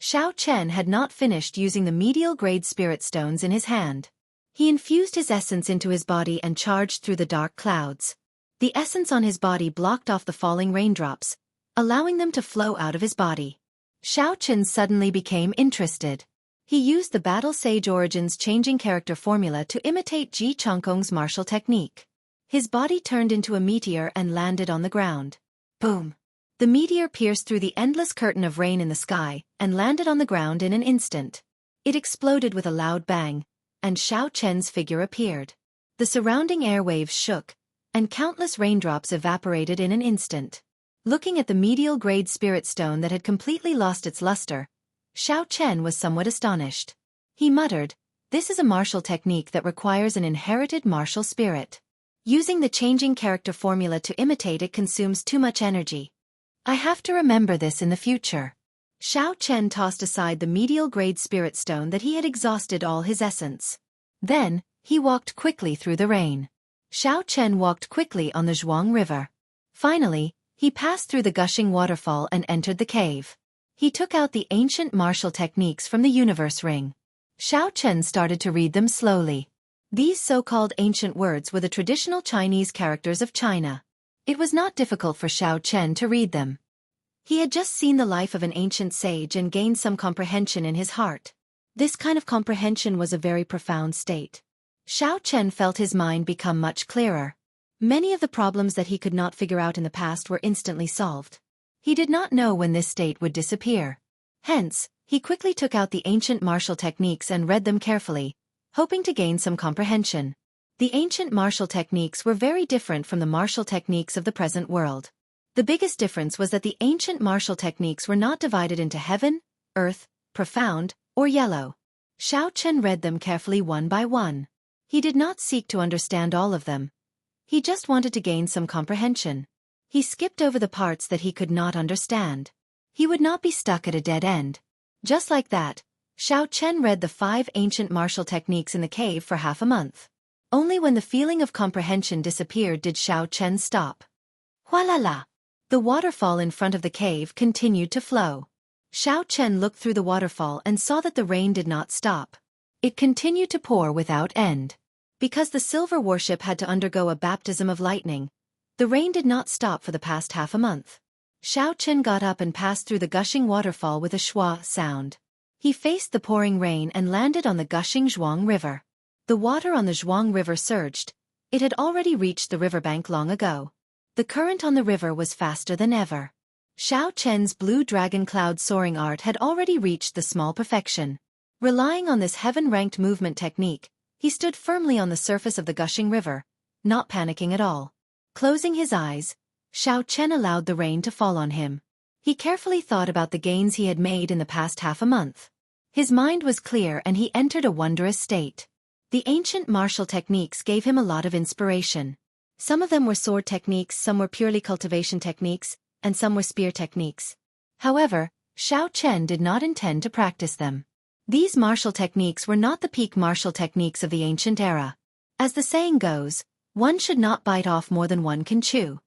Xiao Chen had not finished using the medial-grade spirit stones in his hand. He infused his essence into his body and charged through the dark clouds. The essence on his body blocked off the falling raindrops, allowing them to flow out of his body. Xiao Chen suddenly became interested. He used the Battle Sage Origins changing character formula to imitate Ji Chongkong's martial technique. His body turned into a meteor and landed on the ground. Boom! The meteor pierced through the endless curtain of rain in the sky and landed on the ground in an instant. It exploded with a loud bang, and Xiao Chen's figure appeared. The surrounding airwaves shook, and countless raindrops evaporated in an instant. Looking at the medial-grade spirit stone that had completely lost its luster, Xiao Chen was somewhat astonished. He muttered, "This is a martial technique that requires an inherited martial spirit. Using the changing character formula to imitate it consumes too much energy. I have to remember this in the future." Xiao Chen tossed aside the medial-grade spirit stone that he had exhausted all his essence. Then, he walked quickly through the rain. Xiao Chen walked quickly on the Zhuang River. Finally, he passed through the gushing waterfall and entered the cave. He took out the ancient martial techniques from the universe ring. Xiao Chen started to read them slowly. These so-called ancient words were the traditional Chinese characters of China. It was not difficult for Xiao Chen to read them. He had just seen the life of an ancient sage and gained some comprehension in his heart. This kind of comprehension was a very profound state. Xiao Chen felt his mind become much clearer. Many of the problems that he could not figure out in the past were instantly solved. He did not know when this state would disappear. Hence, he quickly took out the ancient martial techniques and read them carefully, hoping to gain some comprehension. The ancient martial techniques were very different from the martial techniques of the present world. The biggest difference was that the ancient martial techniques were not divided into heaven, earth, profound, or yellow. Xiao Chen read them carefully one by one. He did not seek to understand all of them. He just wanted to gain some comprehension. He skipped over the parts that he could not understand. He would not be stuck at a dead end. Just like that, Xiao Chen read the 5 ancient martial techniques in the cave for half a month. Only when the feeling of comprehension disappeared did Xiao Chen stop. Hualala! The waterfall in front of the cave continued to flow. Xiao Chen looked through the waterfall and saw that the rain did not stop. It continued to pour without end. Because the silver warship had to undergo a baptism of lightning, the rain did not stop for the past half a month. Xiao Chen got up and passed through the gushing waterfall with a schwa sound. He faced the pouring rain and landed on the gushing Zhuang River. The water on the Zhuang River surged. It had already reached the riverbank long ago. The current on the river was faster than ever. Xiao Chen's blue dragon cloud soaring art had already reached the small perfection. Relying on this heaven-ranked movement technique, he stood firmly on the surface of the gushing river, not panicking at all. Closing his eyes, Xiao Chen allowed the rain to fall on him. He carefully thought about the gains he had made in the past half a month. His mind was clear and he entered a wondrous state. The ancient martial techniques gave him a lot of inspiration. Some of them were sword techniques, some were purely cultivation techniques, and some were spear techniques. However, Xiao Chen did not intend to practice them. These martial techniques were not the peak martial techniques of the ancient era. As the saying goes, one should not bite off more than one can chew.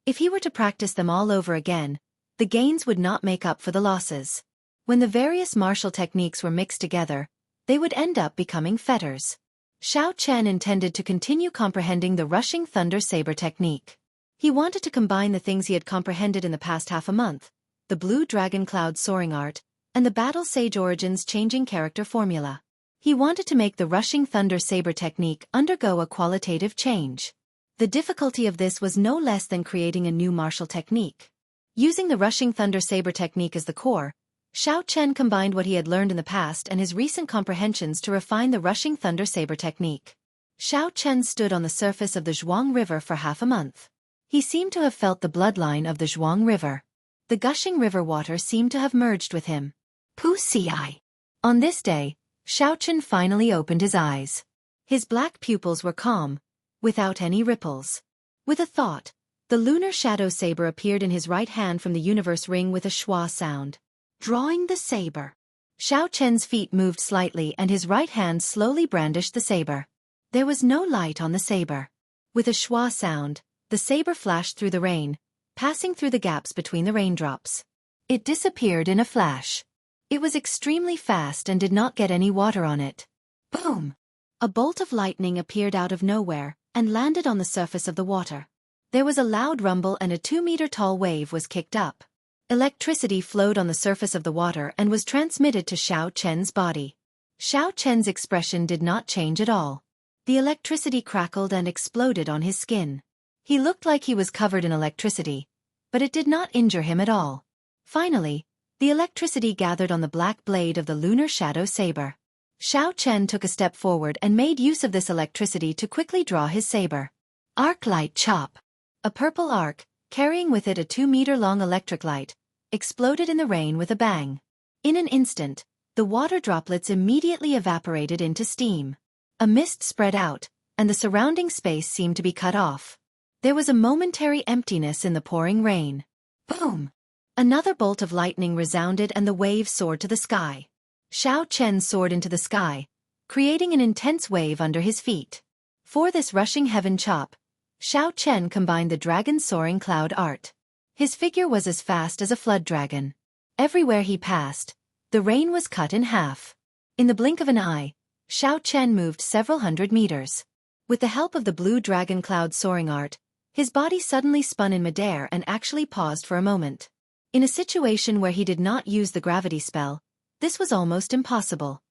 If he were to practice them all over again, the gains would not make up for the losses. When the various martial techniques were mixed together, they would end up becoming fetters. Xiao Chen intended to continue comprehending the rushing thunder saber technique. He wanted to combine the things he had comprehended in the past half a month, the blue dragon cloud soaring art, and the battle sage origins changing character formula. He wanted to make the rushing thunder saber technique undergo a qualitative change. The difficulty of this was no less than creating a new martial technique. Using the rushing thunder saber technique as the core, Xiao Chen combined what he had learned in the past and his recent comprehensions to refine the rushing thunder saber technique. Xiao Chen stood on the surface of the Zhuang River for half a month. He seemed to have felt the bloodline of the Zhuang River. The gushing river water seemed to have merged with him. Pu-ci. On this day, Xiao Chen finally opened his eyes. His black pupils were calm, without any ripples. With a thought, the lunar shadow saber appeared in his right hand from the universe ring with a schwa sound. Drawing the saber. Xiao Chen's feet moved slightly and his right hand slowly brandished the saber. There was no light on the saber. With a schwa sound, the saber flashed through the rain, passing through the gaps between the raindrops. It disappeared in a flash. It was extremely fast and did not get any water on it. Boom! A bolt of lightning appeared out of nowhere and landed on the surface of the water. There was a loud rumble and a 2-meter-tall wave was kicked up. Electricity flowed on the surface of the water and was transmitted to Xiao Chen's body. Xiao Chen's expression did not change at all. The electricity crackled and exploded on his skin. He looked like he was covered in electricity, but it did not injure him at all. Finally, the electricity gathered on the black blade of the lunar shadow saber. Xiao Chen took a step forward and made use of this electricity to quickly draw his saber. Arc light chop. A purple arc, carrying with it a 2-meter-long electric light, exploded in the rain with a bang. In an instant, the water droplets immediately evaporated into steam. A mist spread out, and the surrounding space seemed to be cut off. There was a momentary emptiness in the pouring rain. Boom! Another bolt of lightning resounded and the wave soared to the sky. Xiao Chen soared into the sky, creating an intense wave under his feet. For this rushing heaven chop, Xiao Chen combined the dragon soaring cloud art. His figure was as fast as a flood dragon. Everywhere he passed, the rain was cut in half. In the blink of an eye, Xiao Chen moved several hundred meters. With the help of the blue dragon cloud soaring art, his body suddenly spun in midair and actually paused for a moment. In a situation where he did not use the gravity spell, this was almost impossible.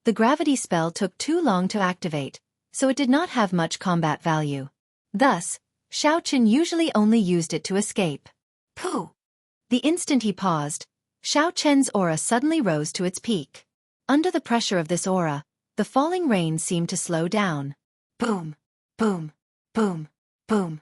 The gravity spell took too long to activate, so it did not have much combat value. Thus, Xiao Chen usually only used it to escape. Pooh! The instant he paused, Xiao Chen's aura suddenly rose to its peak. Under the pressure of this aura, the falling rain seemed to slow down. Boom! Boom! Boom! Boom!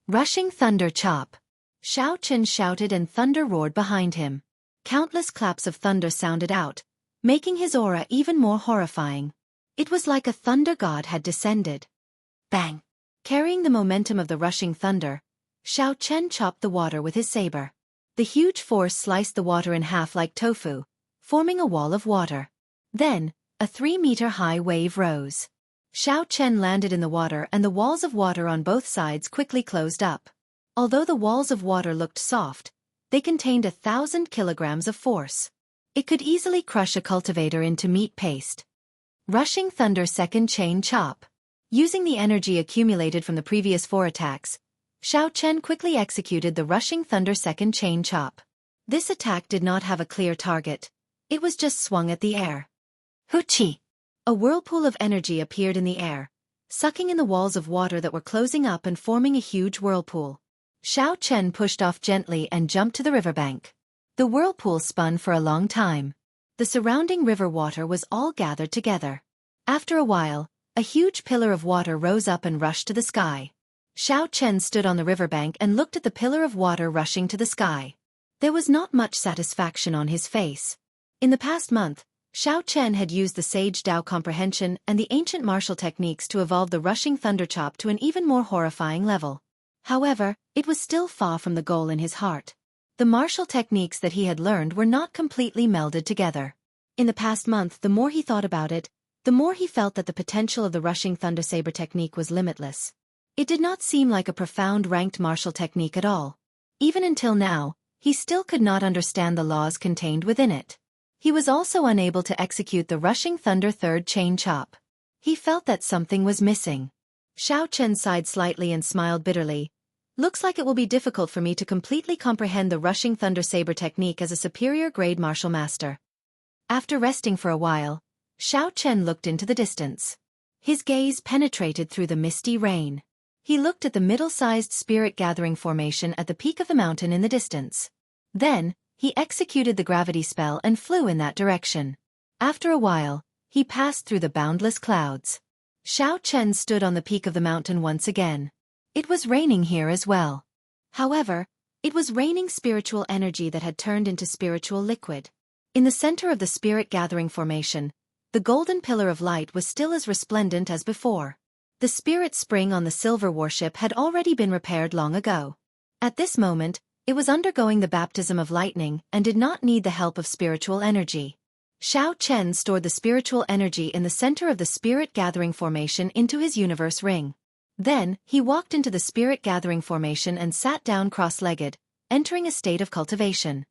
Rushing thunder chop. Xiao Chen shouted and thunder roared behind him. Countless claps of thunder sounded out, making his aura even more horrifying. It was like a thunder god had descended. Bang! Carrying the momentum of the rushing thunder, Xiao Chen chopped the water with his saber. The huge force sliced the water in half like tofu, forming a wall of water. Then, a 3-meter-high wave rose. Xiao Chen landed in the water and the walls of water on both sides quickly closed up. Although the walls of water looked soft, they contained 1,000 kilograms of force. It could easily crush a cultivator into meat paste. Rushing thunder second chain chop. Using the energy accumulated from the previous 4 attacks, Xiao Chen quickly executed the rushing thunder second chain chop. This attack did not have a clear target. It was just swung at the air. Hoochie! A whirlpool of energy appeared in the air, sucking in the walls of water that were closing up and forming a huge whirlpool. Xiao Chen pushed off gently and jumped to the riverbank. The whirlpool spun for a long time. The surrounding river water was all gathered together. After a while, a huge pillar of water rose up and rushed to the sky. Xiao Chen stood on the riverbank and looked at the pillar of water rushing to the sky. There was not much satisfaction on his face. In the past month, Xiao Chen had used the Sage Dao comprehension and the ancient martial techniques to evolve the rushing thunder chop to an even more horrifying level. However, it was still far from the goal in his heart. The martial techniques that he had learned were not completely melded together. In the past month, the more he thought about it, the more he felt that the potential of the rushing thunder saber technique was limitless. It did not seem like a profound ranked martial technique at all. Even until now, he still could not understand the laws contained within it. He was also unable to execute the Rushing Thunder third chain chop. He felt that something was missing. Xiao Chen sighed slightly and smiled bitterly. Looks like it will be difficult for me to completely comprehend the Rushing Thunder Saber technique as a superior grade martial master. After resting for a while, Xiao Chen looked into the distance. His gaze penetrated through the misty rain. He looked at the middle-sized spirit-gathering formation at the peak of the mountain in the distance. Then, he executed the gravity spell and flew in that direction. After a while, he passed through the boundless clouds. Xiao Chen stood on the peak of the mountain once again. It was raining here as well. However, it was raining spiritual energy that had turned into spiritual liquid. In the center of the spirit-gathering formation, the golden pillar of light was still as resplendent as before. The spirit spring on the silver warship had already been repaired long ago. At this moment, it was undergoing the baptism of lightning and did not need the help of spiritual energy. Xiao Chen stored the spiritual energy in the center of the spirit-gathering formation into his universe ring. Then, he walked into the spirit-gathering formation and sat down cross-legged, entering a state of cultivation.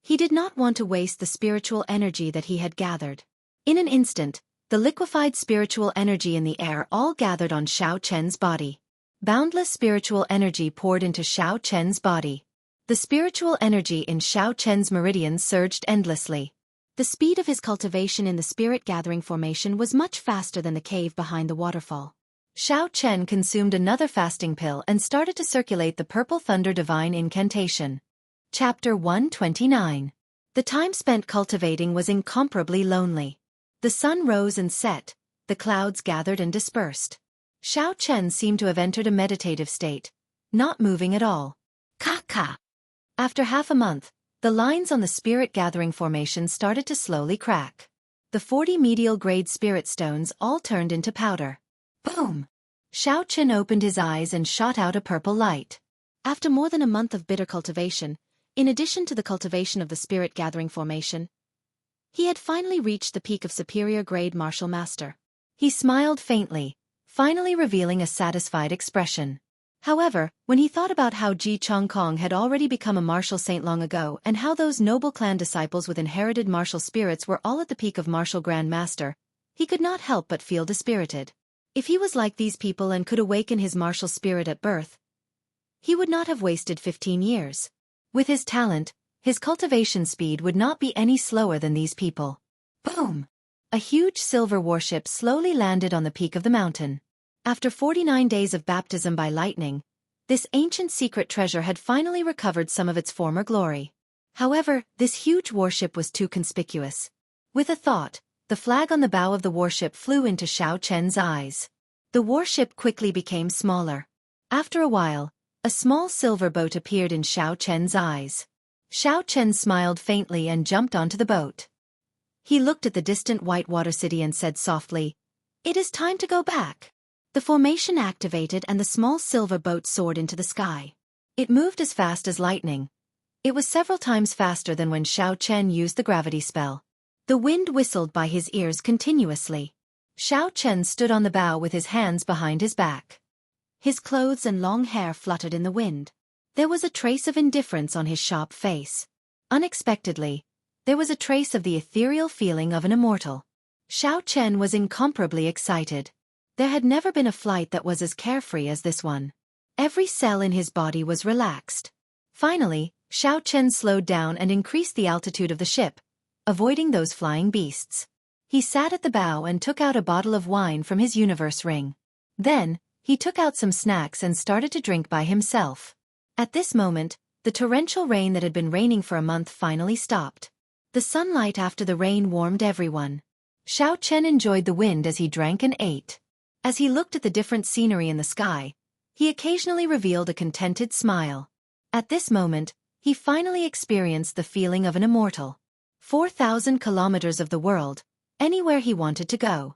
He did not want to waste the spiritual energy that he had gathered. In an instant, the liquefied spiritual energy in the air all gathered on Xiao Chen's body. Boundless spiritual energy poured into Xiao Chen's body. The spiritual energy in Xiao Chen's meridians surged endlessly. The speed of his cultivation in the spirit-gathering formation was much faster than the cave behind the waterfall. Xiao Chen consumed another fasting pill and started to circulate the Purple Thunder Divine Incantation. Chapter 129. The time spent cultivating was incomparably lonely. The sun rose and set, the clouds gathered and dispersed. Xiao Chen seemed to have entered a meditative state, not moving at all. Ka-ka! After half a month, the lines on the spirit-gathering formation started to slowly crack. The 40 medial-grade spirit stones all turned into powder. Boom! Xiao Chen opened his eyes and shot out a purple light. After more than a month of bitter cultivation, in addition to the cultivation of the spirit-gathering formation, he had finally reached the peak of superior-grade martial master. He smiled faintly, finally revealing a satisfied expression. However, when he thought about how Ji Chongkong had already become a martial saint long ago and how those noble clan disciples with inherited martial spirits were all at the peak of martial grand master, he could not help but feel dispirited. If he was like these people and could awaken his martial spirit at birth, he would not have wasted 15 years. With his talent, his cultivation speed would not be any slower than these people. Boom! A huge silver warship slowly landed on the peak of the mountain. After 49 days of baptism by lightning, this ancient secret treasure had finally recovered some of its former glory. However, this huge warship was too conspicuous. With a thought, the flag on the bow of the warship flew into Xiao Chen's eyes. The warship quickly became smaller. After a while, a small silver boat appeared in Xiao Chen's eyes. Xiao Chen smiled faintly and jumped onto the boat. He looked at the distant whitewater city and said softly, "It is time to go back." The formation activated and the small silver boat soared into the sky. It moved as fast as lightning. It was several times faster than when Xiao Chen used the gravity spell. The wind whistled by his ears continuously. Xiao Chen stood on the bow with his hands behind his back. His clothes and long hair fluttered in the wind. There was a trace of indifference on his sharp face. Unexpectedly, there was a trace of the ethereal feeling of an immortal. Xiao Chen was incomparably excited. There had never been a flight that was as carefree as this one. Every cell in his body was relaxed. Finally, Xiao Chen slowed down and increased the altitude of the ship, avoiding those flying beasts. He sat at the bow and took out a bottle of wine from his universe ring. Then, he took out some snacks and started to drink by himself. At this moment, the torrential rain that had been raining for a month finally stopped. The sunlight after the rain warmed everyone. Xiao Chen enjoyed the wind as he drank and ate. As he looked at the different scenery in the sky, he occasionally revealed a contented smile. At this moment, he finally experienced the feeling of an immortal. 4,000 kilometers of the world, anywhere he wanted to go.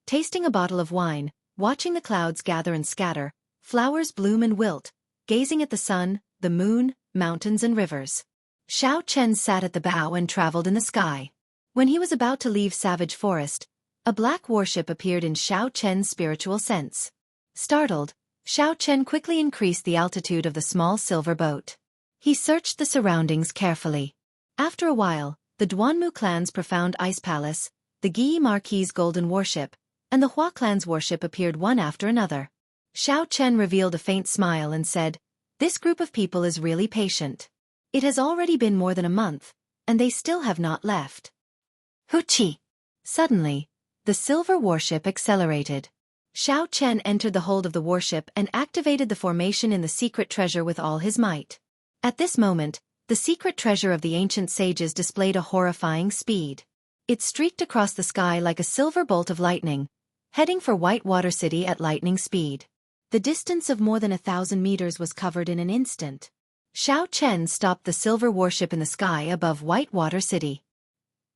Tasting a bottle of wine, watching the clouds gather and scatter, flowers bloom and wilt, gazing at the sun, the moon, mountains and rivers. Xiao Chen sat at the bow and traveled in the sky. When he was about to leave Savage Forest, a black warship appeared in Xiao Chen's spiritual sense. Startled, Xiao Chen quickly increased the altitude of the small silver boat. He searched the surroundings carefully. After a while, the Duanmu clan's profound ice palace, the Gi Marquis' golden warship, and the Hua clan's warship appeared one after another. Xiao Chen revealed a faint smile and said, "This group of people is really patient. It has already been more than a month, and they still have not left." Huchi! Suddenly, the silver warship accelerated. Xiao Chen entered the hold of the warship and activated the formation in the secret treasure with all his might. At this moment, the secret treasure of the ancient sages displayed a horrifying speed. It streaked across the sky like a silver bolt of lightning, heading for Whitewater City at lightning speed. The distance of more than 1,000 meters was covered in an instant. Xiao Chen stopped the silver warship in the sky above Whitewater City.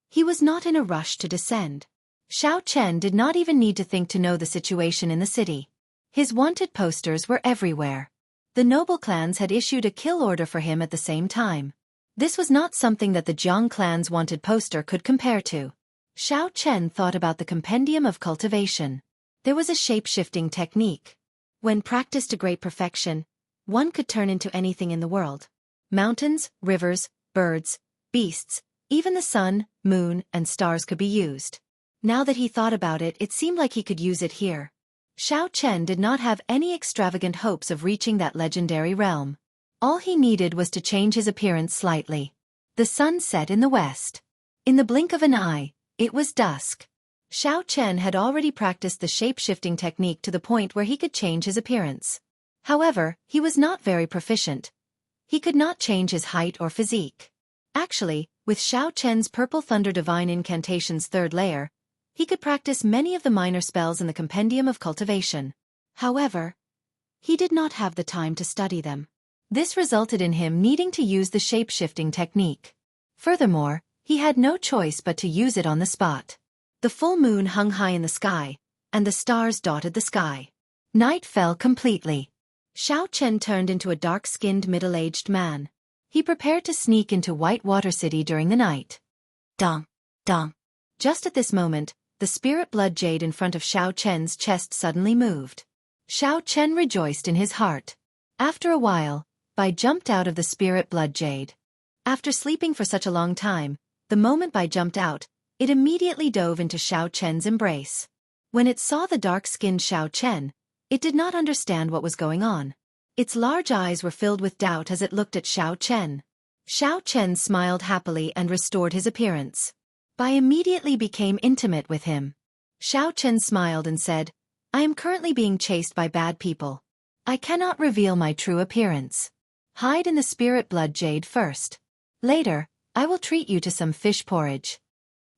He was not in a rush to descend. Xiao Chen did not even need to think to know the situation in the city. His wanted posters were everywhere. The noble clans had issued a kill order for him at the same time. This was not something that the Jiang clan's wanted poster could compare to. Xiao Chen thought about the compendium of cultivation. There was a shape-shifting technique. When practiced to great perfection, one could turn into anything in the world. Mountains, rivers, birds, beasts, even the sun, moon, and stars could be used. Now that he thought about it, it seemed like he could use it here. Xiao Chen did not have any extravagant hopes of reaching that legendary realm. All he needed was to change his appearance slightly. The sun set in the west. In the blink of an eye, it was dusk. Xiao Chen had already practiced the shape-shifting technique to the point where he could change his appearance. However, he was not very proficient. He could not change his height or physique. Actually, with Xiao Chen's Purple Thunder Divine Incantation's third layer, he could practice many of the minor spells in the Compendium of Cultivation. However, he did not have the time to study them. This resulted in him needing to use the shape-shifting technique. Furthermore, he had no choice but to use it on the spot. The full moon hung high in the sky, and the stars dotted the sky. Night fell completely. Xiao Chen turned into a dark-skinned middle-aged man. He prepared to sneak into Whitewater City during the night. Dong, dong. Just at this moment, the spirit blood jade in front of Xiao Chen's chest suddenly moved. Xiao Chen rejoiced in his heart. After a while, Bai jumped out of the spirit blood jade. After sleeping for such a long time, the moment Bai jumped out, it immediately dove into Xiao Chen's embrace. When it saw the dark-skinned Xiao Chen, it did not understand what was going on. Its large eyes were filled with doubt as it looked at Xiao Chen. Xiao Chen smiled happily and restored his appearance. Bai immediately became intimate with him. Xiao Chen smiled and said, "I am currently being chased by bad people. I cannot reveal my true appearance. Hide in the spirit blood jade first. Later, I will treat you to some fish porridge."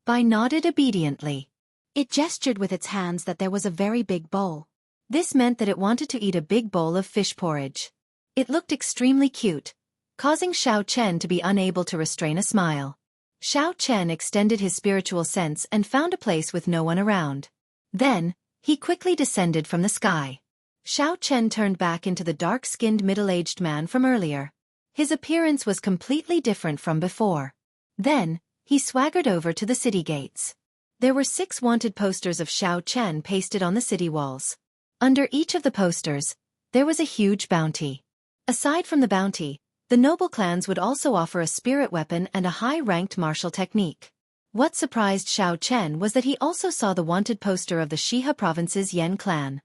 Bai nodded obediently. It gestured with its hands that there was a very big bowl. This meant that it wanted to eat a big bowl of fish porridge. It looked extremely cute, causing Xiao Chen to be unable to restrain a smile. Xiao Chen extended his spiritual sense and found a place with no one around. Then, he quickly descended from the sky. Xiao Chen turned back into the dark-skinned middle-aged man from earlier. His appearance was completely different from before. Then, he swaggered over to the city gates. There were 6 wanted posters of Xiao Chen pasted on the city walls. Under each of the posters, there was a huge bounty. Aside from the bounty, the noble clans would also offer a spirit weapon and a high-ranked martial technique. What surprised Xiao Chen was that he also saw the wanted poster of the Shiha province's Yan clan.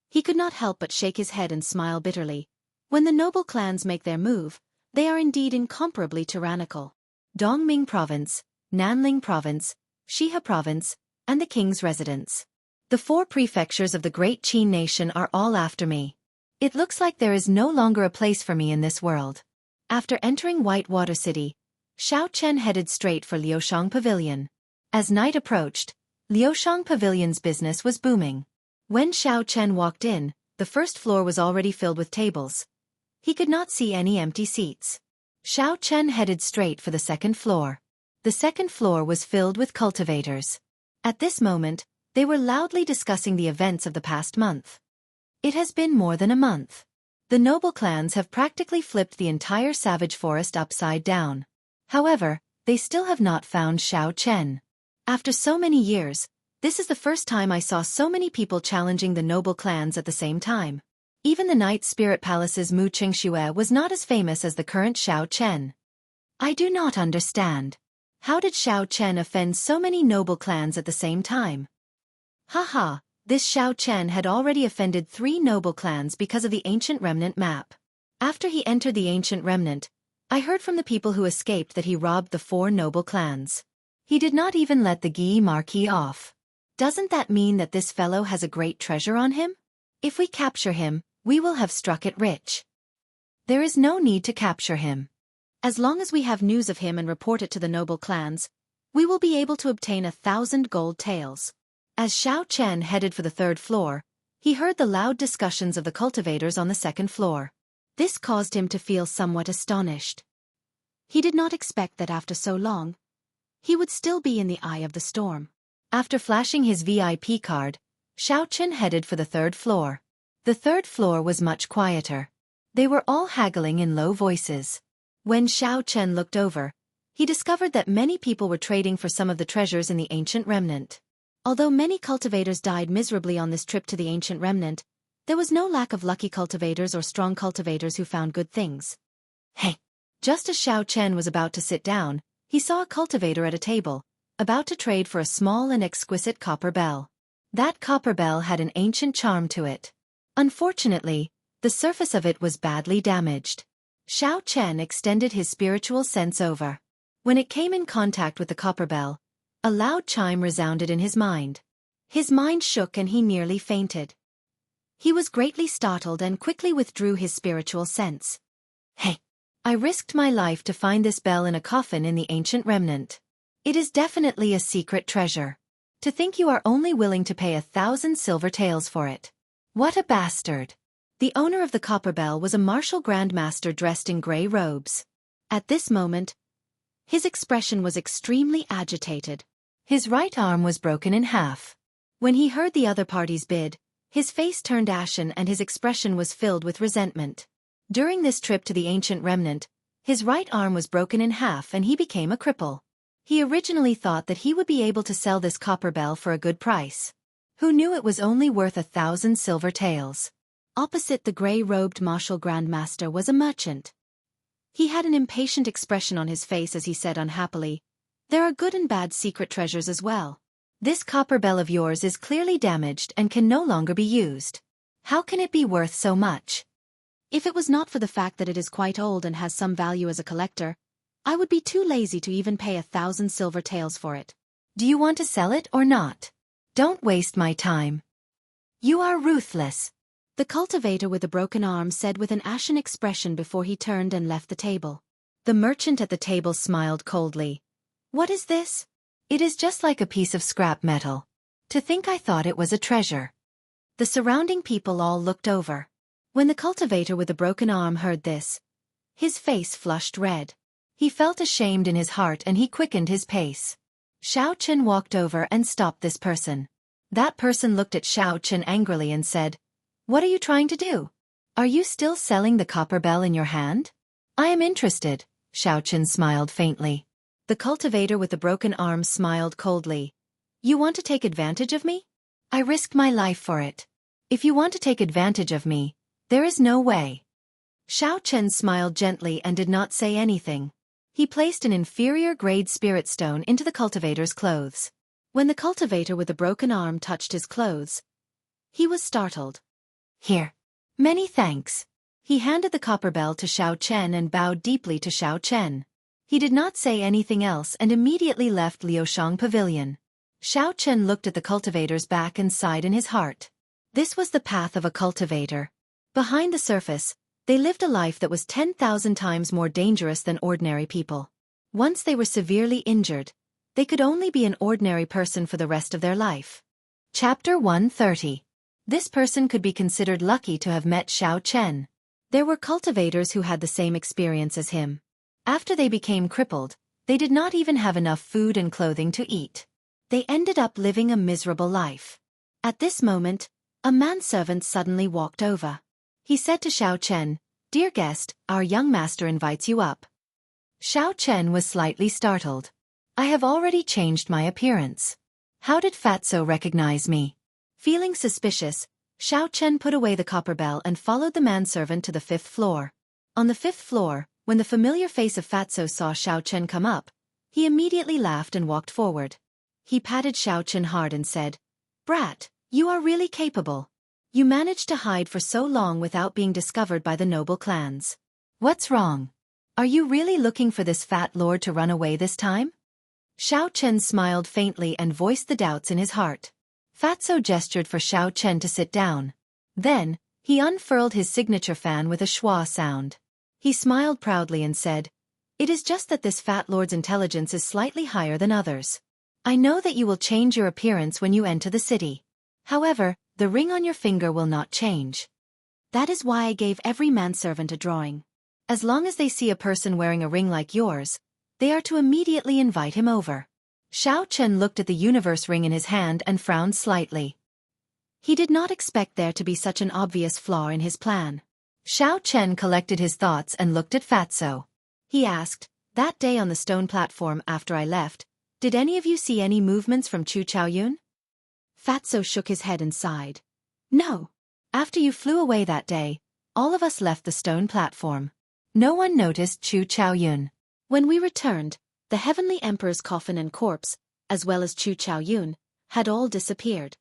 He could not help but shake his head and smile bitterly. When the noble clans make their move, they are indeed incomparably tyrannical. Dongming Province, Nanling Province, Shiha Province, and the King's Residence. The 4 prefectures of the Great Qin Nation are all after me. It looks like there is no longer a place for me in this world. After entering Whitewater City, Xiao Chen headed straight for Liushang Pavilion. As night approached, Liushang Pavilion's business was booming. When Xiao Chen walked in, the first floor was already filled with tables. He could not see any empty seats. Xiao Chen headed straight for the second floor. The second floor was filled with cultivators. At this moment, they were loudly discussing the events of the past month. It has been more than a month. The noble clans have practically flipped the entire savage forest upside down. However, they still have not found Xiao Chen. After so many years, this is the first time I saw so many people challenging the noble clans at the same time. Even the Night Spirit Palace's Mu Qingxue was not as famous as the current Xiao Chen. I do not understand. How did Xiao Chen offend so many noble clans at the same time? Haha, this Xiao Chen had already offended 3 noble clans because of the Ancient Remnant map. After he entered the Ancient Remnant, I heard from the people who escaped that he robbed the 4 noble clans. He did not even let the Guy Marquis off. Doesn't that mean that this fellow has a great treasure on him? If we capture him, we will have struck it rich. There is no need to capture him. As long as we have news of him and report it to the noble clans, we will be able to obtain 1,000 gold taels. As Xiao Chen headed for the 3rd floor, he heard the loud discussions of the cultivators on the 2nd floor. This caused him to feel somewhat astonished. He did not expect that after so long, he would still be in the eye of the storm. After flashing his VIP card, Xiao Chen headed for the 3rd floor. The 3rd floor was much quieter. They were all haggling in low voices. When Xiao Chen looked over, he discovered that many people were trading for some of the treasures in the Ancient Remnant. Although many cultivators died miserably on this trip to the Ancient Remnant, there was no lack of lucky cultivators or strong cultivators who found good things. Hey! Just as Xiao Chen was about to sit down, he saw a cultivator at a table, about to trade for a small and exquisite copper bell. That copper bell had an ancient charm to it. Unfortunately, the surface of it was badly damaged. Xiao Chen extended his spiritual sense over. When it came in contact with the copper bell, a loud chime resounded in his mind. His mind shook and he nearly fainted. He was greatly startled and quickly withdrew his spiritual sense. Hey! I risked my life to find this bell in a coffin in the Ancient Remnant. It is definitely a secret treasure. To think you are only willing to pay 1,000 silver taels for it. What a bastard! The owner of the copper bell was a martial grandmaster dressed in grey robes. At this moment, his expression was extremely agitated. His right arm was broken in half. When he heard the other party's bid, his face turned ashen and his expression was filled with resentment. During this trip to the Ancient Remnant, his right arm was broken in half and he became a cripple. He originally thought that he would be able to sell this copper bell for a good price. Who knew it was only worth 1,000 silver taels? Opposite the grey-robed martial grandmaster was a merchant. He had an impatient expression on his face as he said unhappily, "There are good and bad secret treasures as well. This copper bell of yours is clearly damaged and can no longer be used. How can it be worth so much? If it was not for the fact that it is quite old and has some value as a collector, I would be too lazy to even pay 1,000 silver taels for it. Do you want to sell it or not? Don't waste my time. You are ruthless," the cultivator with the broken arm said with an ashen expression before he turned and left the table. The merchant at the table smiled coldly. "What is this? It is just like a piece of scrap metal. To think I thought it was a treasure." The surrounding people all looked over. When the cultivator with the broken arm heard this, his face flushed red. He felt ashamed in his heart and he quickened his pace. Xiao Chen walked over and stopped this person. That person looked at Xiao Chen angrily and said, "What are you trying to do? Are you still selling the copper bell in your hand?" "I am interested," Xiao Chen smiled faintly. The cultivator with the broken arm smiled coldly. "You want to take advantage of me? I risked my life for it. If you want to take advantage of me, there is no way." Xiao Chen smiled gently and did not say anything. He placed an inferior grade spirit stone into the cultivator's clothes. When the cultivator with the broken arm touched his clothes, he was startled. "Here. Many thanks." He handed the copper bell to Xiao Chen and bowed deeply to Xiao Chen. He did not say anything else and immediately left Liushang Pavilion. Xiao Chen looked at the cultivator's back and sighed in his heart. This was the path of a cultivator. Behind the surface, they lived a life that was 10,000 times more dangerous than ordinary people. Once they were severely injured, they could only be an ordinary person for the rest of their life. Chapter 130. This person could be considered lucky to have met Xiao Chen. There were cultivators who had the same experience as him. After they became crippled, they did not even have enough food and clothing to eat. They ended up living a miserable life. At this moment, a manservant suddenly walked over. He said to Xiao Chen, "Dear guest, our young master invites you up." Xiao Chen was slightly startled. "I have already changed my appearance. How did Fatso recognize me?" Feeling suspicious, Xiao Chen put away the copper bell and followed the manservant to the 5th floor. On the 5th floor, when the familiar face of Fatso saw Xiao Chen come up, he immediately laughed and walked forward. He patted Xiao Chen hard and said, "Brat, you are really capable. You managed to hide for so long without being discovered by the noble clans. What's wrong? Are you really looking for this fat lord to run away this time?" Xiao Chen smiled faintly and voiced the doubts in his heart. Fatso gestured for Xiao Chen to sit down. Then, he unfurled his signature fan with a schwa sound. He smiled proudly and said, "It is just that this fat lord's intelligence is slightly higher than others. I know that you will change your appearance when you enter the city. However, the ring on your finger will not change. That is why I gave every manservant a drawing. As long as they see a person wearing a ring like yours, they are to immediately invite him over." Xiao Chen looked at the universe ring in his hand and frowned slightly. He did not expect there to be such an obvious flaw in his plan. Xiao Chen collected his thoughts and looked at Fatso. He asked, "That day on the stone platform after I left, did any of you see any movements from Chu Chaoyun?" Fatso shook his head and sighed. "No. After you flew away that day, all of us left the stone platform. No one noticed Chu Chaoyun. When we returned, the Heavenly Emperor's coffin and corpse, as well as Chu Chaoyun, had all disappeared."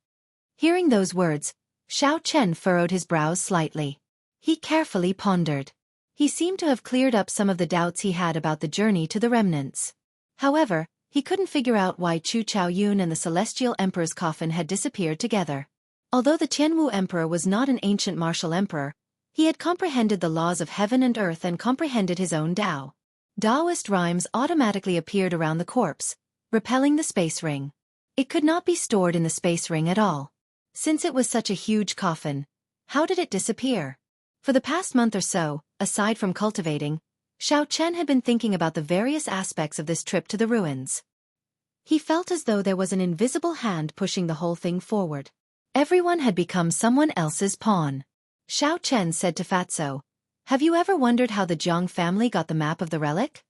Hearing those words, Xiao Chen furrowed his brows slightly. He carefully pondered. He seemed to have cleared up some of the doubts he had about the journey to the remnants. However, he couldn't figure out why Chu Chaoyun and the Celestial Emperor's coffin had disappeared together. Although the Tianwu Emperor was not an ancient martial emperor, he had comprehended the laws of heaven and earth and comprehended his own Tao. Taoist rhymes automatically appeared around the corpse, repelling the space ring. It could not be stored in the space ring at all. Since it was such a huge coffin, how did it disappear? For the past month or so, aside from cultivating, Xiao Chen had been thinking about the various aspects of this trip to the ruins. He felt as though there was an invisible hand pushing the whole thing forward. Everyone had become someone else's pawn. Xiao Chen said to Fatso, "Have you ever wondered how the Jiang family got the map of the relic?"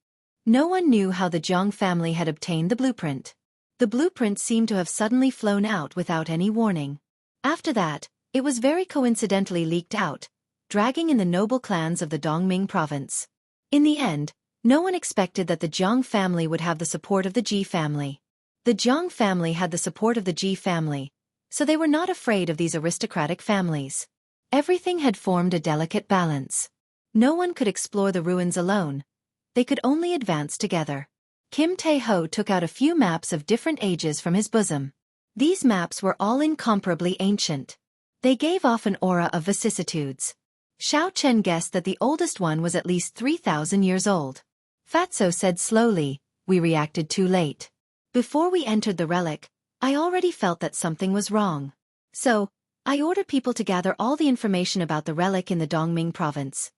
No one knew how the Jiang family had obtained the blueprint. The blueprint seemed to have suddenly flown out without any warning. After that, it was very coincidentally leaked out, dragging in the noble clans of the Dongming province. In the end, no one expected that the Jiang family would have the support of the Ji family. The Jiang family had the support of the Ji family, so they were not afraid of these aristocratic families. Everything had formed a delicate balance. No one could explore the ruins alone. They could only advance together. Kim Tae-ho took out a few maps of different ages from his bosom. These maps were all incomparably ancient. They gave off an aura of vicissitudes. Xiao Chen guessed that the oldest one was at least 3,000 years old. Fatso said slowly, "We reacted too late. Before we entered the relic, I already felt that something was wrong. So, I ordered people to gather all the information about the relic in the Dongming province.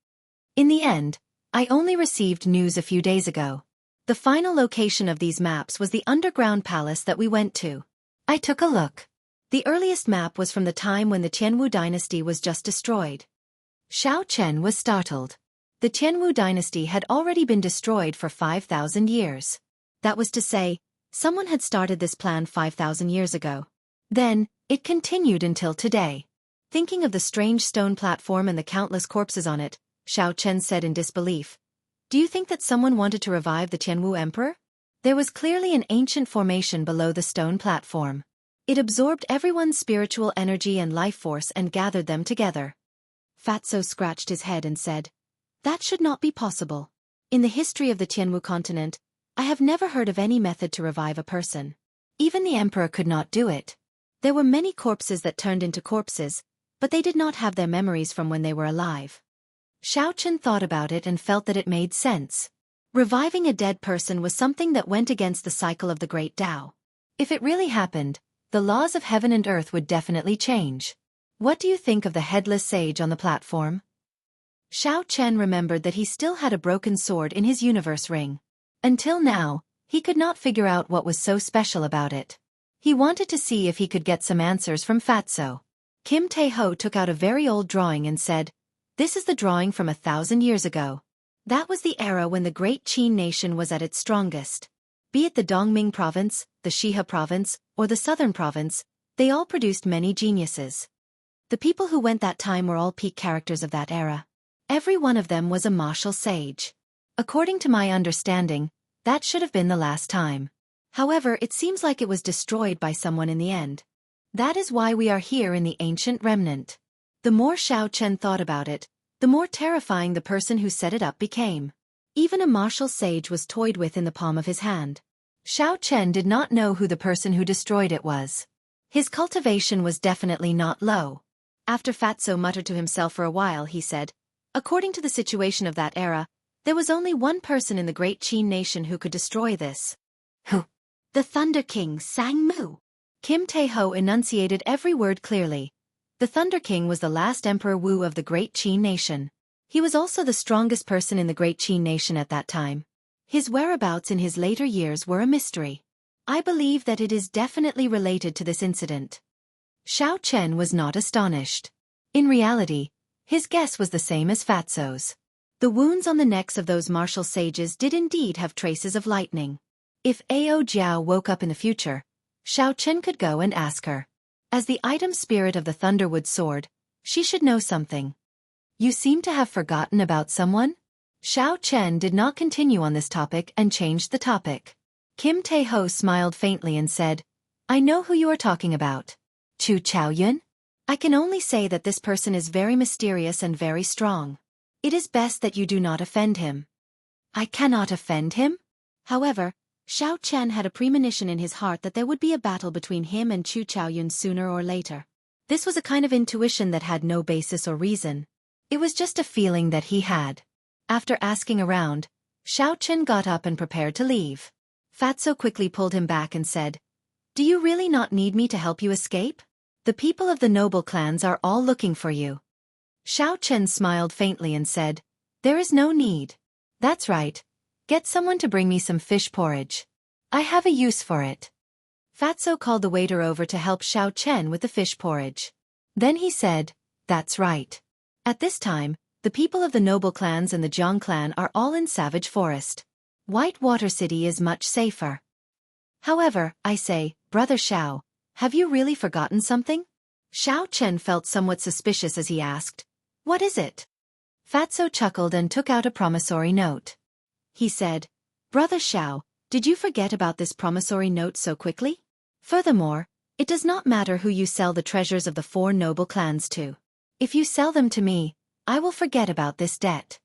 In the end, I only received news a few days ago. The final location of these maps was the underground palace that we went to. I took a look. The earliest map was from the time when the Tianwu dynasty was just destroyed." Xiao Chen was startled. The Tianwu dynasty had already been destroyed for 5,000 years. That was to say, someone had started this plan 5,000 years ago. Then, it continued until today. Thinking of the strange stone platform and the countless corpses on it, Xiao Chen said in disbelief, "Do you think that someone wanted to revive the Tianwu emperor?" There was clearly an ancient formation below the stone platform. It absorbed everyone's spiritual energy and life force and gathered them together. Fatso scratched his head and said, "That should not be possible. In the history of the Tianwu continent, I have never heard of any method to revive a person. Even the emperor could not do it. There were many corpses that turned into corpses, but they did not have their memories from when they were alive." Xiao Chen thought about it and felt that it made sense. Reviving a dead person was something that went against the cycle of the great Tao. If it really happened, the laws of heaven and earth would definitely change. What do you think of the headless sage on the platform? Xiao Chen remembered that he still had a broken sword in his universe ring. Until now, he could not figure out what was so special about it. He wanted to see if he could get some answers from Fatso. Kim Tae-ho took out a very old drawing and said, "This is the drawing from 1,000 years ago. That was the era when the great Qin nation was at its strongest. Be it the Dongming province, the Shihe province, or the southern province, they all produced many geniuses. The people who went that time were all peak characters of that era. Every one of them was a martial sage. According to my understanding, that should have been the last time. However, it seems like it was destroyed by someone in the end. That is why we are here in the ancient remnant. The more Xiao Chen thought about it, the more terrifying the person who set it up became. Even a martial sage was toyed with in the palm of his hand. Xiao Chen did not know who the person who destroyed it was. His cultivation was definitely not low. After Fatso muttered to himself for a while, he said, according to the situation of that era, there was only one person in the great Qin nation who could destroy this. Who? The Thunder King, Sang Mu. Kim Tae-ho enunciated every word clearly. The Thunder King was the last Emperor Wu of the great Qin nation. He was also the strongest person in the great Qin nation at that time. His whereabouts in his later years were a mystery. I believe that it is definitely related to this incident. Xiao Chen was not astonished. In reality, his guess was the same as Fatso's. The wounds on the necks of those martial sages did indeed have traces of lightning. If Ao Jiao woke up in the future, Xiao Chen could go and ask her. As the item spirit of the Thunderwood sword, she should know something. You seem to have forgotten about someone? Xiao Chen did not continue on this topic and changed the topic. Kim Tae-ho smiled faintly and said, I know who you are talking about. Chu Chaoyun? I can only say that this person is very mysterious and very strong. It is best that you do not offend him. I cannot offend him? However, Xiao Chen had a premonition in his heart that there would be a battle between him and Chu Chaoyun sooner or later. This was a kind of intuition that had no basis or reason. It was just a feeling that he had. After asking around, Xiao Chen got up and prepared to leave. Fatso quickly pulled him back and said, Do you really not need me to help you escape? The people of the noble clans are all looking for you. Xiao Chen smiled faintly and said, There is no need. That's right. Get someone to bring me some fish porridge. I have a use for it. Fatso called the waiter over to help Xiao Chen with the fish porridge. Then he said, That's right. At this time, the people of the noble clans and the Jiang clan are all in Savage Forest. White Water City is much safer. However, I say, Brother Xiao, have you really forgotten something? Xiao Chen felt somewhat suspicious as he asked, What is it? Fatso chuckled and took out a promissory note. He said, Brother Xiao, did you forget about this promissory note so quickly? Furthermore, it does not matter who you sell the treasures of the 4 noble clans to. If you sell them to me, I will forget about this debt.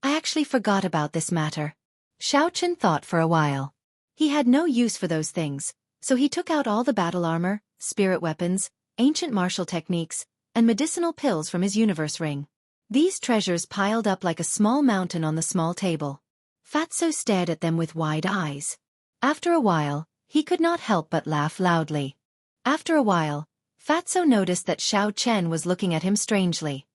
I actually forgot about this matter. Xiao Chen thought for a while. He had no use for those things, so he took out all the battle armor, spirit weapons, ancient martial techniques, and medicinal pills from his universe ring. These treasures piled up like a small mountain on the small table. Fatso stared at them with wide eyes. After a while, he could not help but laugh loudly. After a while, Fatso noticed that Xiao Chen was looking at him strangely.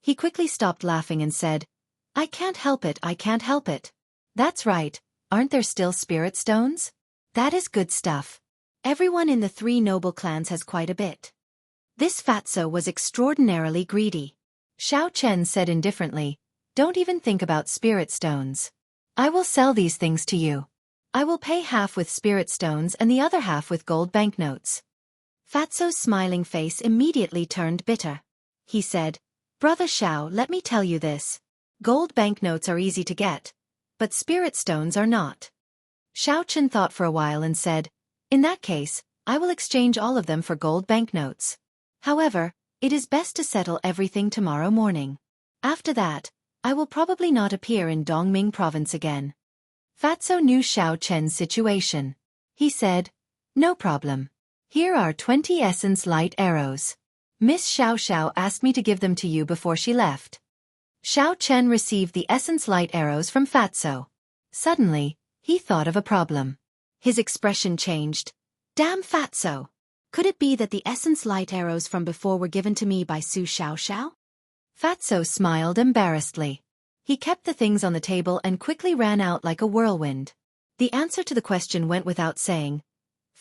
He quickly stopped laughing and said, I can't help it, I can't help it. That's right, aren't there still spirit stones? That is good stuff. Everyone in the 3 noble clans has quite a bit. This Fatso was extraordinarily greedy. Xiao Chen said indifferently, Don't even think about spirit stones. I will sell these things to you. I will pay half with spirit stones and the other half with gold banknotes. Fatso's smiling face immediately turned bitter. He said, Brother Xiao, let me tell you this. Gold banknotes are easy to get, but spirit stones are not. Xiao Chen thought for a while and said, In that case, I will exchange all of them for gold banknotes. However, it is best to settle everything tomorrow morning. After that, I will probably not appear in Dongming province again. Fatso knew Xiao Chen's situation. He said, No problem. Here are 20 essence light arrows. Miss Xiao Xiao asked me to give them to you before she left. Xiao Chen received the essence light arrows from Fatso. Suddenly, he thought of a problem. His expression changed. Damn Fatso! Could it be that the essence light arrows from before were given to me by Su Xiao Xiao? Fatso smiled embarrassedly. He kept the things on the table and quickly ran out like a whirlwind. The answer to the question went without saying.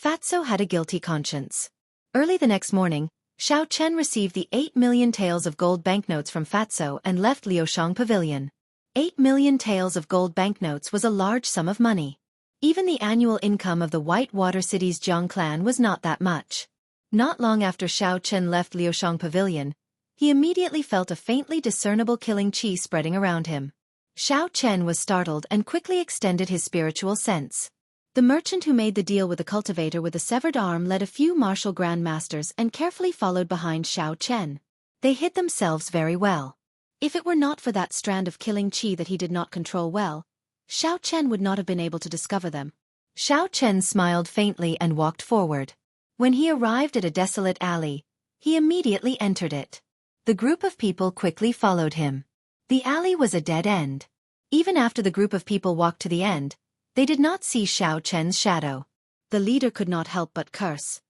Fatso had a guilty conscience. Early the next morning, Xiao Chen received the 8 million taels of gold banknotes from Fatso and left Liushang Pavilion. 8 million taels of gold banknotes was a large sum of money. Even the annual income of the White Water City's Jiang clan was not that much. Not long after Xiao Chen left Liushang Pavilion, he immediately felt a faintly discernible killing chi spreading around him. Xiao Chen was startled and quickly extended his spiritual sense. The merchant who made the deal with the cultivator with the severed arm led a few martial grandmasters and carefully followed behind Xiao Chen. They hid themselves very well. If it were not for that strand of killing chi that he did not control well, Xiao Chen would not have been able to discover them. Xiao Chen smiled faintly and walked forward. When he arrived at a desolate alley, he immediately entered it. The group of people quickly followed him. The alley was a dead end. Even after the group of people walked to the end, they did not see Xiao Chen's shadow. The leader could not help but curse.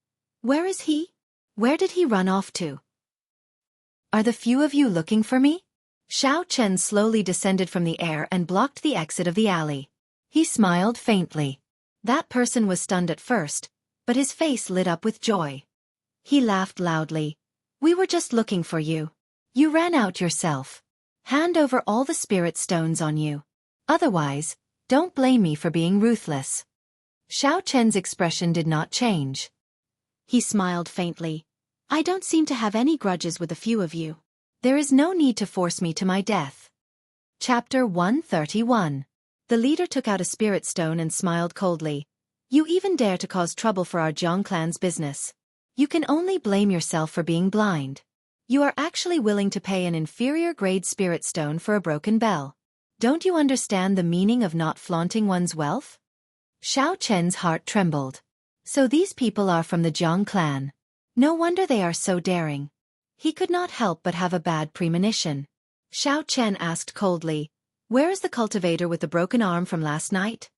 Where is he? Where did he run off to? Are the few of you looking for me? Xiao Chen slowly descended from the air and blocked the exit of the alley. He smiled faintly. That person was stunned at first, but his face lit up with joy. He laughed loudly. We were just looking for you. You ran out yourself. Hand over all the spirit stones on you. Otherwise, don't blame me for being ruthless. Xiao Chen's expression did not change. He smiled faintly. I don't seem to have any grudges with a few of you. There is no need to force me to my death. Chapter 131. The leader took out a spirit stone and smiled coldly. You even dare to cause trouble for our Jiang clan's business. You can only blame yourself for being blind. You are actually willing to pay an inferior grade spirit stone for a broken bell. Don't you understand the meaning of not flaunting one's wealth? Xiao Chen's heart trembled. So these people are from the Jiang clan. No wonder they are so daring. He could not help but have a bad premonition. Xiao Chen asked coldly, where is the cultivator with the broken arm from last night?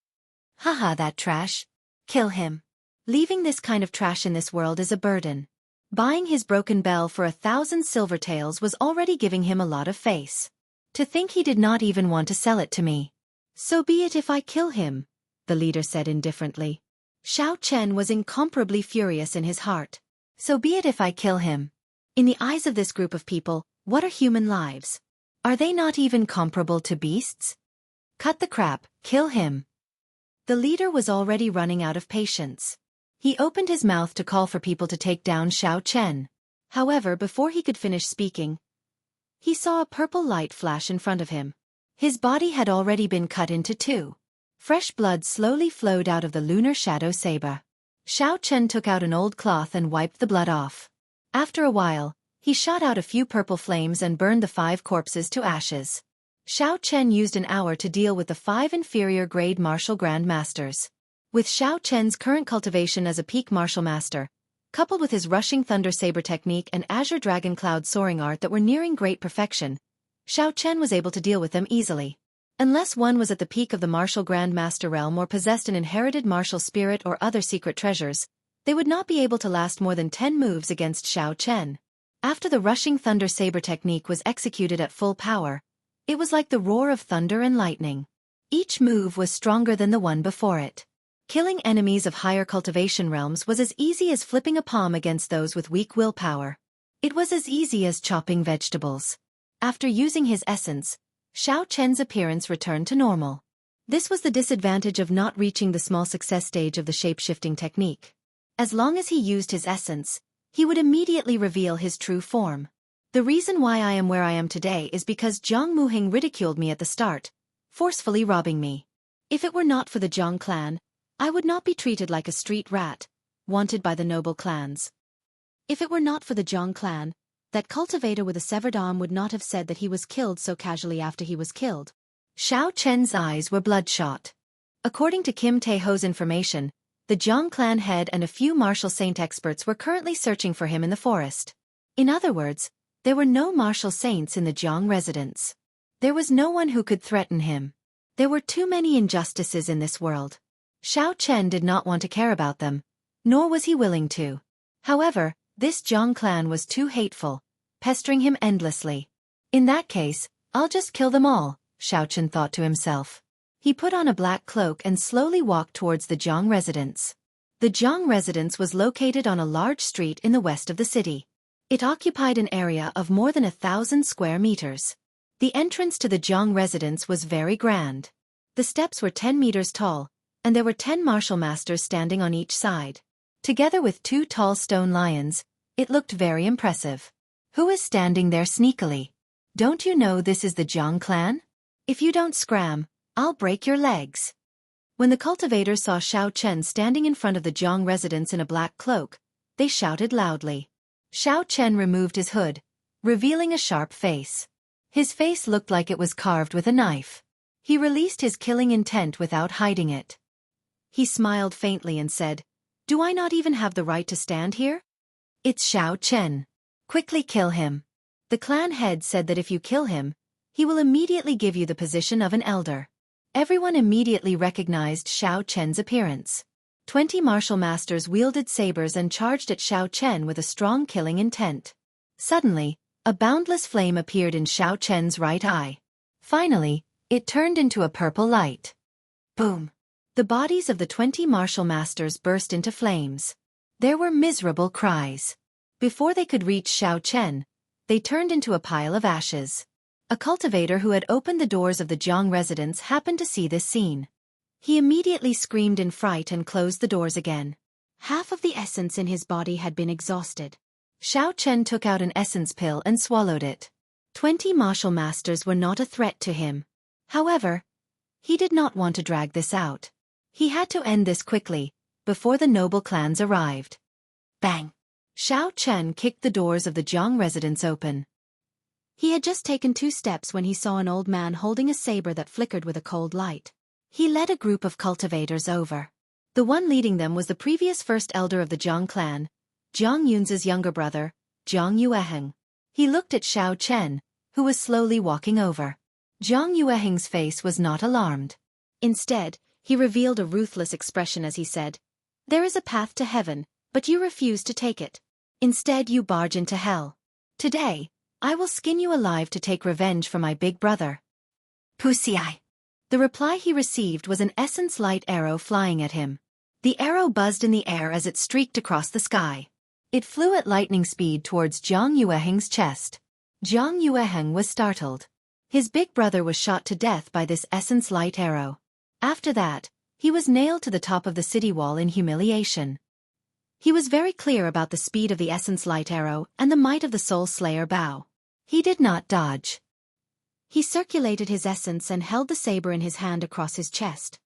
Haha, that trash. Kill him. Leaving this kind of trash in this world is a burden. Buying his broken bell for 1,000 silver taels was already giving him a lot of face. To think he did not even want to sell it to me. So be it if I kill him, the leader said indifferently. Xiao Chen was incomparably furious in his heart. So be it if I kill him. In the eyes of this group of people, what are human lives? Are they not even comparable to beasts? Cut the crap, kill him. The leader was already running out of patience. He opened his mouth to call for people to take down Xiao Chen. However, before he could finish speaking, he saw a purple light flash in front of him. His body had already been cut into two. Fresh blood slowly flowed out of the lunar shadow saber. Xiao Chen took out an old cloth and wiped the blood off. After a while, he shot out a few purple flames and burned the 5 corpses to ashes. Xiao Chen used an hour to deal with the 5 inferior grade martial grandmasters. With Xiao Chen's current cultivation as a peak martial master, coupled with his rushing thunder saber technique and azure dragon cloud soaring art that were nearing great perfection, Xiao Chen was able to deal with them easily. Unless one was at the peak of the martial grandmaster realm or possessed an inherited martial spirit or other secret treasures, they would not be able to last more than 10 moves against Xiao Chen. After the rushing thunder saber technique was executed at full power, it was like the roar of thunder and lightning. Each move was stronger than the one before it. Killing enemies of higher cultivation realms was as easy as flipping a palm against those with weak willpower. It was as easy as chopping vegetables. After using his essence, Xiao Chen's appearance returned to normal. This was the disadvantage of not reaching the small success stage of the shape-shifting technique. As long as he used his essence, he would immediately reveal his true form. The reason why I am where I am today is because Jiang Muhing ridiculed me at the start, forcefully robbing me. If it were not for the Jiang clan, I would not be treated like a street rat, wanted by the noble clans. If it were not for the Jiang clan, that cultivator with a severed arm would not have said that he was killed so casually after he was killed. Xiao Chen's eyes were bloodshot. According to Kim Tae-ho's information, the Jiang clan head and a few martial saint experts were currently searching for him in the forest. In other words, there were no martial saints in the Jiang residence. There was no one who could threaten him. There were too many injustices in this world. Xiao Chen did not want to care about them, nor was he willing to. However, this Jiang clan was too hateful, pestering him endlessly. In that case, I'll just kill them all, Xiao Chen thought to himself. He put on a black cloak and slowly walked towards the Jiang residence. The Jiang residence was located on a large street in the west of the city. It occupied an area of more than 1,000 square meters. The entrance to the Jiang residence was very grand. The steps were 10 meters tall, and there were 10 martial masters standing on each side. Together with two tall stone lions, it looked very impressive. Who is standing there sneakily? Don't you know this is the Jiang clan? If you don't scram, I'll break your legs. When the cultivators saw Xiao Chen standing in front of the Jiang residence in a black cloak, they shouted loudly. Xiao Chen removed his hood, revealing a sharp face. His face looked like it was carved with a knife. He released his killing intent without hiding it. He smiled faintly and said, "Do I not even have the right to stand here? It's Xiao Chen. Quickly kill him." The clan head said that if you kill him, he will immediately give you the position of an elder. Everyone immediately recognized Xiao Chen's appearance. 20 martial masters wielded sabers and charged at Xiao Chen with a strong killing intent. Suddenly, a boundless flame appeared in Xiao Chen's right eye. Finally, it turned into a purple light. Boom! The bodies of the 20 martial masters burst into flames. There were miserable cries. Before they could reach Xiao Chen, they turned into a pile of ashes. A cultivator who had opened the doors of the Jiang residence happened to see this scene. He immediately screamed in fright and closed the doors again. Half of the essence in his body had been exhausted. Xiao Chen took out an essence pill and swallowed it. 20 martial masters were not a threat to him. However, he did not want to drag this out. He had to end this quickly, before the noble clans arrived. Bang! Xiao Chen kicked the doors of the Jiang residence open. He had just taken 2 steps when he saw an old man holding a saber that flickered with a cold light. He led a group of cultivators over. The one leading them was the previous first elder of the Jiang clan, Jiang Yun's younger brother, Jiang Yueheng. He looked at Xiao Chen, who was slowly walking over. Jiang Yueheng's face was not alarmed. Instead, he revealed a ruthless expression as he said, "There is a path to heaven, but you refuse to take it. Instead you barge into hell. Today, I will skin you alive to take revenge for my big brother." Pussy-eye. The reply he received was an essence light arrow flying at him. The arrow buzzed in the air as it streaked across the sky. It flew at lightning speed towards Jiang Yueheng's chest. Jiang Yueheng was startled. His big brother was shot to death by this essence light arrow. After that, he was nailed to the top of the city wall in humiliation. He was very clear about the speed of the essence light arrow and the might of the soul slayer bow. He did not dodge. He circulated his essence and held the saber in his hand across his chest.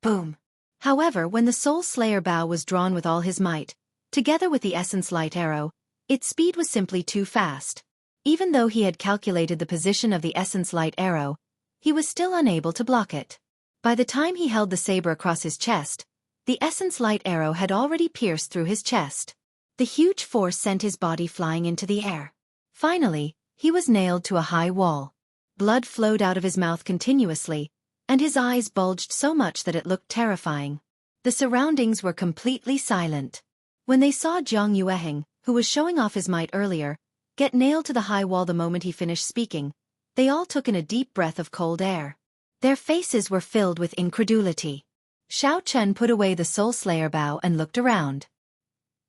Boom! However, when the soul slayer bow was drawn with all his might, together with the essence light arrow, its speed was simply too fast. Even though he had calculated the position of the essence light arrow, he was still unable to block it. By the time he held the saber across his chest, the essence light arrow had already pierced through his chest. The huge force sent his body flying into the air. Finally, he was nailed to a high wall. Blood flowed out of his mouth continuously, and his eyes bulged so much that it looked terrifying. The surroundings were completely silent. When they saw Jiang Yueheng, who was showing off his might earlier, get nailed to the high wall the moment he finished speaking, they all took in a deep breath of cold air. Their faces were filled with incredulity. Xiao Chen put away the soul slayer bow and looked around.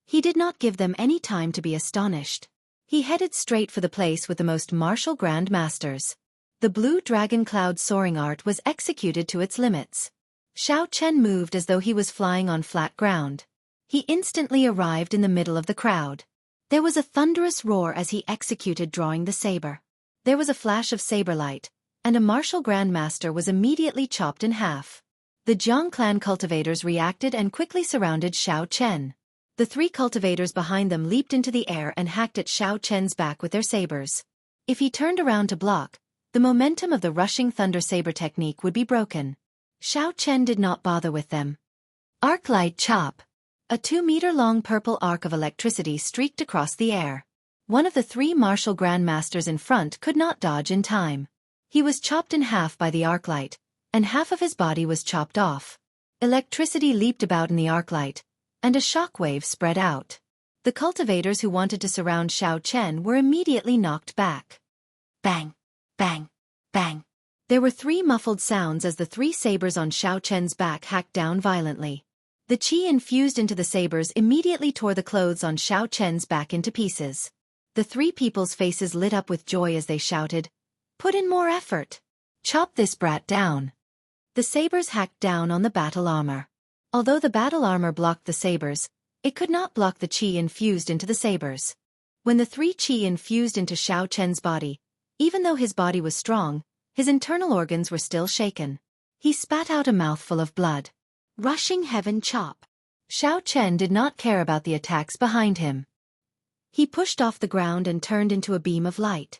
He did not give them any time to be astonished. He headed straight for the place with the most martial grand masters. The blue dragon cloud soaring art was executed to its limits. Xiao Chen moved as though he was flying on flat ground. He instantly arrived in the middle of the crowd. There was a thunderous roar as he executed drawing the saber. There was a flash of saber light, and a martial grandmaster was immediately chopped in half. The Jiang clan cultivators reacted and quickly surrounded Xiao Chen. The 3 cultivators behind them leaped into the air and hacked at Xiao Chen's back with their sabers. If he turned around to block, the momentum of the rushing thunder saber technique would be broken. Xiao Chen did not bother with them. Arc light chop. A 2-meter-long purple arc of electricity streaked across the air. One of the 3 martial grandmasters in front could not dodge in time. He was chopped in half by the arc light, and half of his body was chopped off. Electricity leaped about in the arc light, and a shock wave spread out. The cultivators who wanted to surround Xiao Chen were immediately knocked back. Bang! Bang! Bang! There were 3 muffled sounds as the 3 sabers on Xiao Chen's back hacked down violently. The chi infused into the sabers immediately tore the clothes on Xiao Chen's back into pieces. The 3 people's faces lit up with joy as they shouted, "Put in more effort! Chop this brat down!" The sabers hacked down on the battle armor. Although the battle armor blocked the sabers, It could not block the qi infused into the sabers. When the 3 qi infused into Xiao Chen's body, even though his body was strong, his internal organs were still shaken. He spat out a mouthful of blood. Rushing heaven chop. Xiao Chen did not care about the attacks behind him. He pushed off the ground and turned into a beam of light.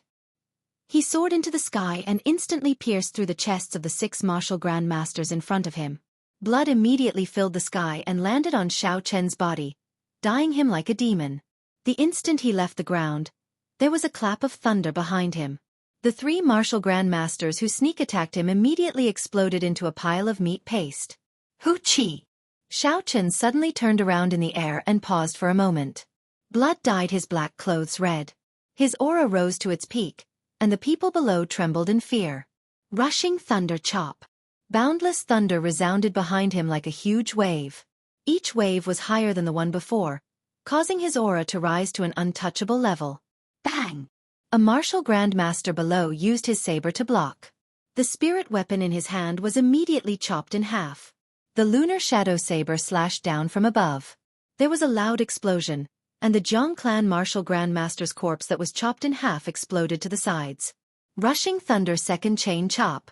He soared into the sky and instantly pierced through the chests of the 6 martial grandmasters in front of him. Blood immediately filled the sky and landed on Xiao Chen's body, dyeing him like a demon. The instant he left the ground, there was a clap of thunder behind him. The 3 martial grandmasters who sneak attacked him immediately exploded into a pile of meat paste. Hu Qi! Xiao Chen suddenly turned around in the air and paused for a moment. Blood dyed his black clothes red. His aura rose to its peak, and the people below trembled in fear. Rushing thunder chop. Boundless thunder resounded behind him like a huge wave. Each wave was higher than the one before, causing his aura to rise to an untouchable level. Bang! A martial grandmaster below used his saber to block. The spirit weapon in his hand was immediately chopped in half. The lunar shadow saber slashed down from above. There was a loud explosion, and the Zhang clan martial grandmaster's corpse that was chopped in half exploded to the sides. Rushing thunder second chain chop.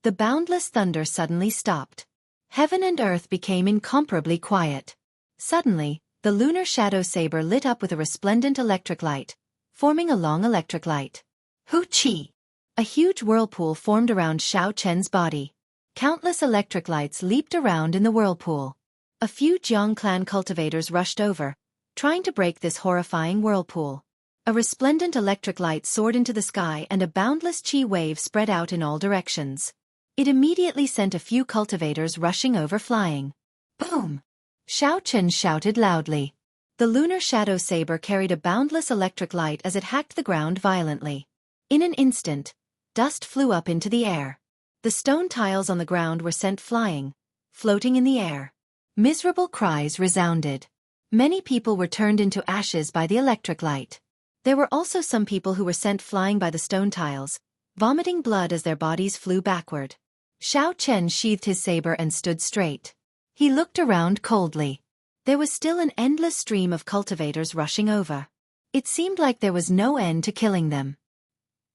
The boundless thunder suddenly stopped. Heaven and earth became incomparably quiet. Suddenly, the lunar shadow saber lit up with a resplendent electric light, forming a long electric light. Hu Qi! A huge whirlpool formed around Xiao Chen's body. Countless electric lights leaped around in the whirlpool. A few Zhang clan cultivators rushed over, trying to break this horrifying whirlpool. A resplendent electric light soared into the sky and a boundless qi wave spread out in all directions. It immediately sent a few cultivators rushing over flying. Boom! Xiao Chen shouted loudly. The lunar shadow saber carried a boundless electric light as it hacked the ground violently. In an instant, dust flew up into the air. The stone tiles on the ground were sent flying, floating in the air. Miserable cries resounded. Many people were turned into ashes by the electric light. There were also some people who were sent flying by the stone tiles, vomiting blood as their bodies flew backward. Xiao Chen sheathed his saber and stood straight. He looked around coldly. There was still an endless stream of cultivators rushing over. It seemed like there was no end to killing them.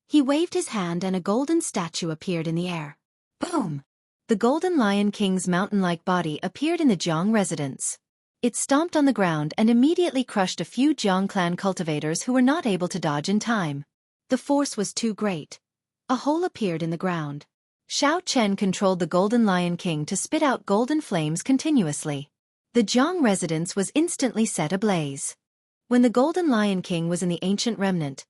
He waved his hand and a golden statue appeared in the air. Boom! The Golden Lion King's mountain-like body appeared in the Zhang residence. It stomped on the ground and immediately crushed a few Zhang clan cultivators who were not able to dodge in time. The force was too great. A hole appeared in the ground. Xiao Chen controlled the Golden Lion King to spit out golden flames continuously. The Zhang residence was instantly set ablaze. When the Golden Lion King was in the ancient remnant,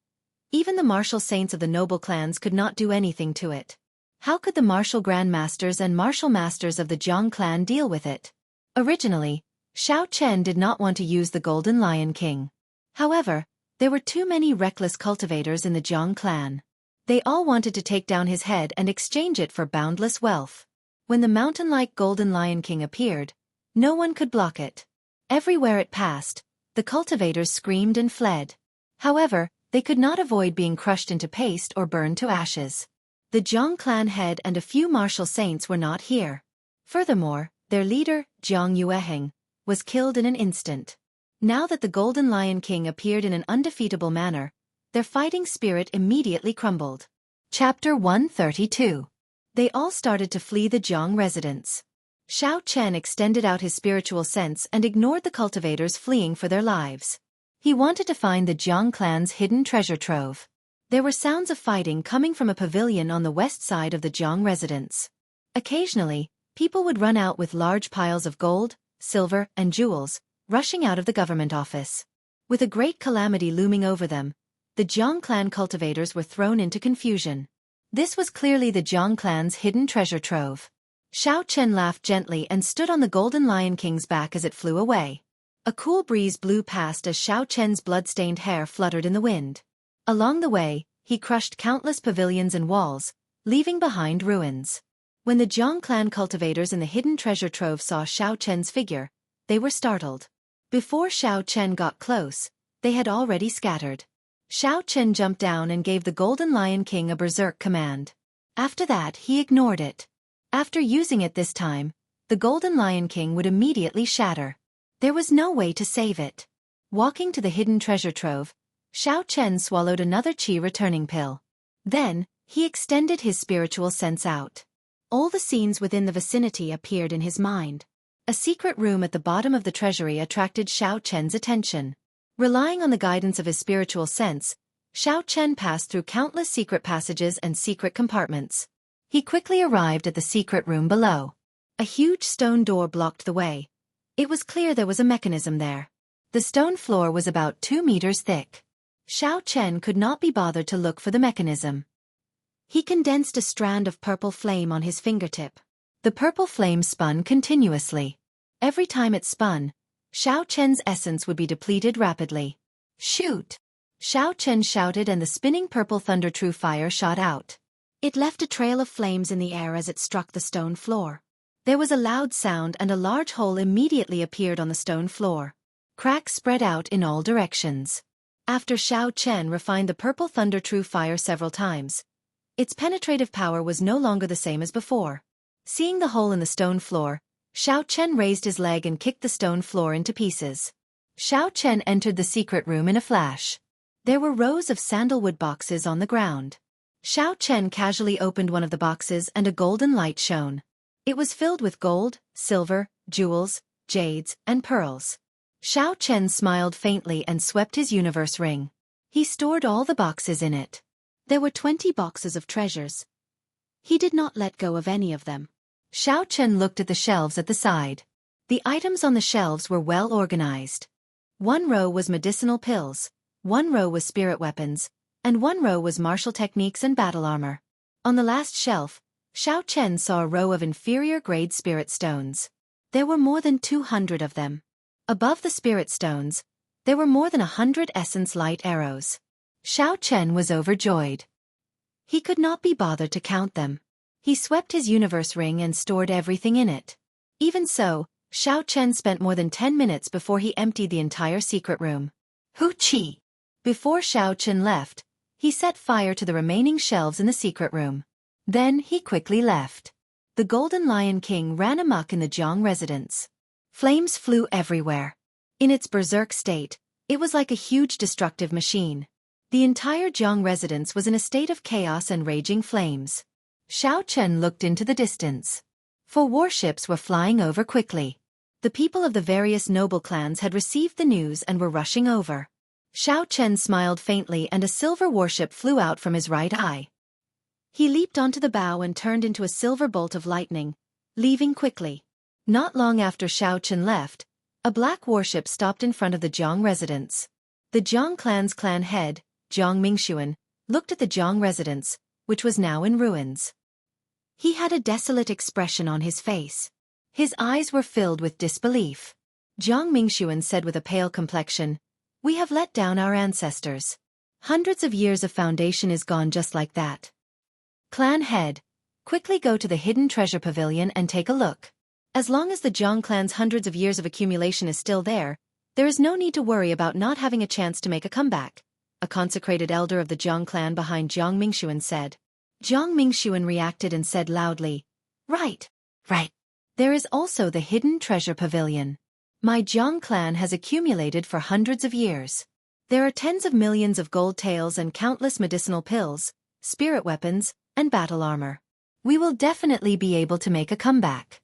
even the martial saints of the noble clans could not do anything to it. How could the martial grandmasters and martial masters of the Zhang clan deal with it? Originally, Xiao Chen did not want to use the Golden Lion King. However, there were too many reckless cultivators in the Zhang clan. They all wanted to take down his head and exchange it for boundless wealth. When the mountain-like Golden Lion King appeared, no one could block it. Everywhere it passed, the cultivators screamed and fled. However, they could not avoid being crushed into paste or burned to ashes. The Zhang clan head and a few martial saints were not here. Furthermore, their leader, Zhang Yueheng, was killed in an instant. Now that the Golden Lion King appeared in an undefeatable manner, their fighting spirit immediately crumbled. Chapter 132. They all started to flee the Zhang residence. Xiao Chen extended out his spiritual sense and ignored the cultivators fleeing for their lives. He wanted to find the Zhang clan's hidden treasure trove. There were sounds of fighting coming from a pavilion on the west side of the Zhang residence. Occasionally, people would run out with large piles of gold, silver, and jewels, rushing out of the government office. With a great calamity looming over them, the Zhang clan cultivators were thrown into confusion. This was clearly the Zhang clan's hidden treasure trove. Xiao Chen laughed gently and stood on the Golden Lion King's back as it flew away. A cool breeze blew past as Xiao Chen's blood-stained hair fluttered in the wind. Along the way, he crushed countless pavilions and walls, leaving behind ruins. When the Zhang clan cultivators in the hidden treasure trove saw Xiao Chen's figure, they were startled. Before Xiao Chen got close, they had already scattered. Xiao Chen jumped down and gave the Golden Lion King a berserk command. After that, he ignored it. After using it this time, the Golden Lion King would immediately shatter. There was no way to save it. Walking to the hidden treasure trove, Xiao Chen swallowed another qi returning pill. Then, he extended his spiritual sense out. All the scenes within the vicinity appeared in his mind. A secret room at the bottom of the treasury attracted Xiao Chen's attention. Relying on the guidance of his spiritual sense, Xiao Chen passed through countless secret passages and secret compartments. He quickly arrived at the secret room below. A huge stone door blocked the way. It was clear there was a mechanism there. The stone floor was about 2 meters thick. Xiao Chen could not be bothered to look for the mechanism. He condensed a strand of purple flame on his fingertip. The purple flame spun continuously. Every time it spun, Xiao Chen's essence would be depleted rapidly. "Shoot!" Xiao Chen shouted, and the spinning purple thunder true fire shot out. It left a trail of flames in the air as it struck the stone floor. There was a loud sound and a large hole immediately appeared on the stone floor. Cracks spread out in all directions. After Xiao Chen refined the purple thunder true fire several times, its penetrative power was no longer the same as before. Seeing the hole in the stone floor, Xiao Chen raised his leg and kicked the stone floor into pieces. Xiao Chen entered the secret room in a flash. There were rows of sandalwood boxes on the ground. Xiao Chen casually opened one of the boxes and a golden light shone. It was filled with gold, silver, jewels, jades, and pearls. Xiao Chen smiled faintly and swept his universe ring. He stored all the boxes in it. There were 20 boxes of treasures. He did not let go of any of them. Xiao Chen looked at the shelves at the side. The items on the shelves were well organized. One row was medicinal pills, one row was spirit weapons, and one row was martial techniques and battle armor. On the last shelf, Xiao Chen saw a row of inferior-grade spirit stones. There were more than 200 of them. Above the spirit stones, there were more than 100 essence light arrows. Xiao Chen was overjoyed. He could not be bothered to count them. He swept his universe ring and stored everything in it. Even so, Xiao Chen spent more than 10 minutes before he emptied the entire secret room. Hoo-chi! Before Xiao Chen left, he set fire to the remaining shelves in the secret room. Then he quickly left. The Golden Lion King ran amok in the Jiang residence. Flames flew everywhere. In its berserk state, it was like a huge destructive machine. The entire Jiang residence was in a state of chaos and raging flames. Xiao Chen looked into the distance. 4 warships were flying over quickly. The people of the various noble clans had received the news and were rushing over. Xiao Chen smiled faintly and a silver warship flew out from his right eye. He leaped onto the bow and turned into a silver bolt of lightning, leaving quickly. Not long after Xiao Chen left, a black warship stopped in front of the Jiang residence. The Jiang clan's clan head, Jiang Mingxuan, looked at the Jiang residence, which was now in ruins. He had a desolate expression on his face. His eyes were filled with disbelief. Jiang Mingxuan said with a pale complexion, "We have let down our ancestors. Hundreds of years of foundation is gone just like that. Clan head, quickly go to the hidden treasure pavilion and take a look. As long as the Jiang clan's hundreds of years of accumulation is still there is no need to worry about not having a chance to make a comeback," a consecrated elder of the Jiang clan behind Jiang Mingxuan said. Jiang Mingxuan reacted and said loudly, Right. There is also the hidden treasure pavilion. My Jiang clan has accumulated for hundreds of years. There are tens of millions of gold taels and countless medicinal pills, spirit weapons, and battle armor. We will definitely be able to make a comeback."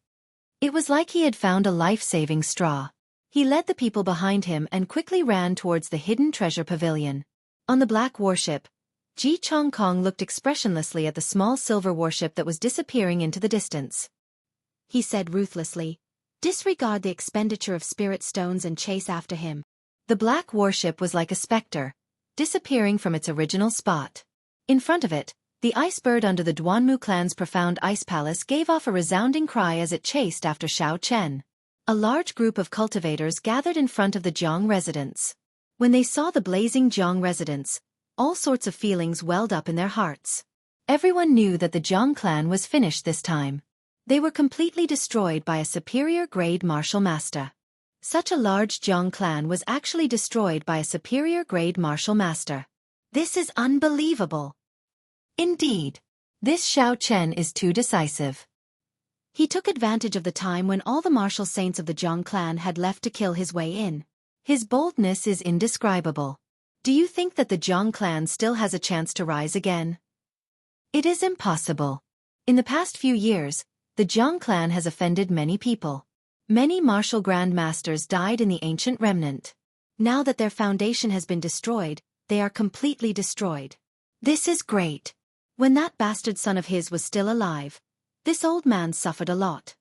It was like he had found a life-saving straw. He led the people behind him and quickly ran towards the hidden treasure pavilion. On the black warship, Ji Chongkong looked expressionlessly at the small silver warship that was disappearing into the distance. He said ruthlessly, "Disregard the expenditure of spirit stones and chase after him." The black warship was like a specter, disappearing from its original spot. In front of it, the ice bird under the Duanmu clan's profound ice palace gave off a resounding cry as it chased after Xiao Chen. A large group of cultivators gathered in front of the Jiang residence. When they saw the blazing Jiang residence, all sorts of feelings welled up in their hearts. Everyone knew that the Jiang clan was finished this time. They were completely destroyed by a superior-grade martial master. Such a large Jiang clan was actually destroyed by a superior-grade martial master. This is unbelievable. Indeed, this Xiao Chen is too decisive. He took advantage of the time when all the martial saints of the Zhang clan had left to kill his way in. His boldness is indescribable. Do you think that the Zhang clan still has a chance to rise again? It is impossible. In the past few years, the Zhang clan has offended many people. Many martial grandmasters died in the ancient remnant. Now that their foundation has been destroyed, they are completely destroyed. This is great. When that bastard son of his was still alive, this old man suffered a lot.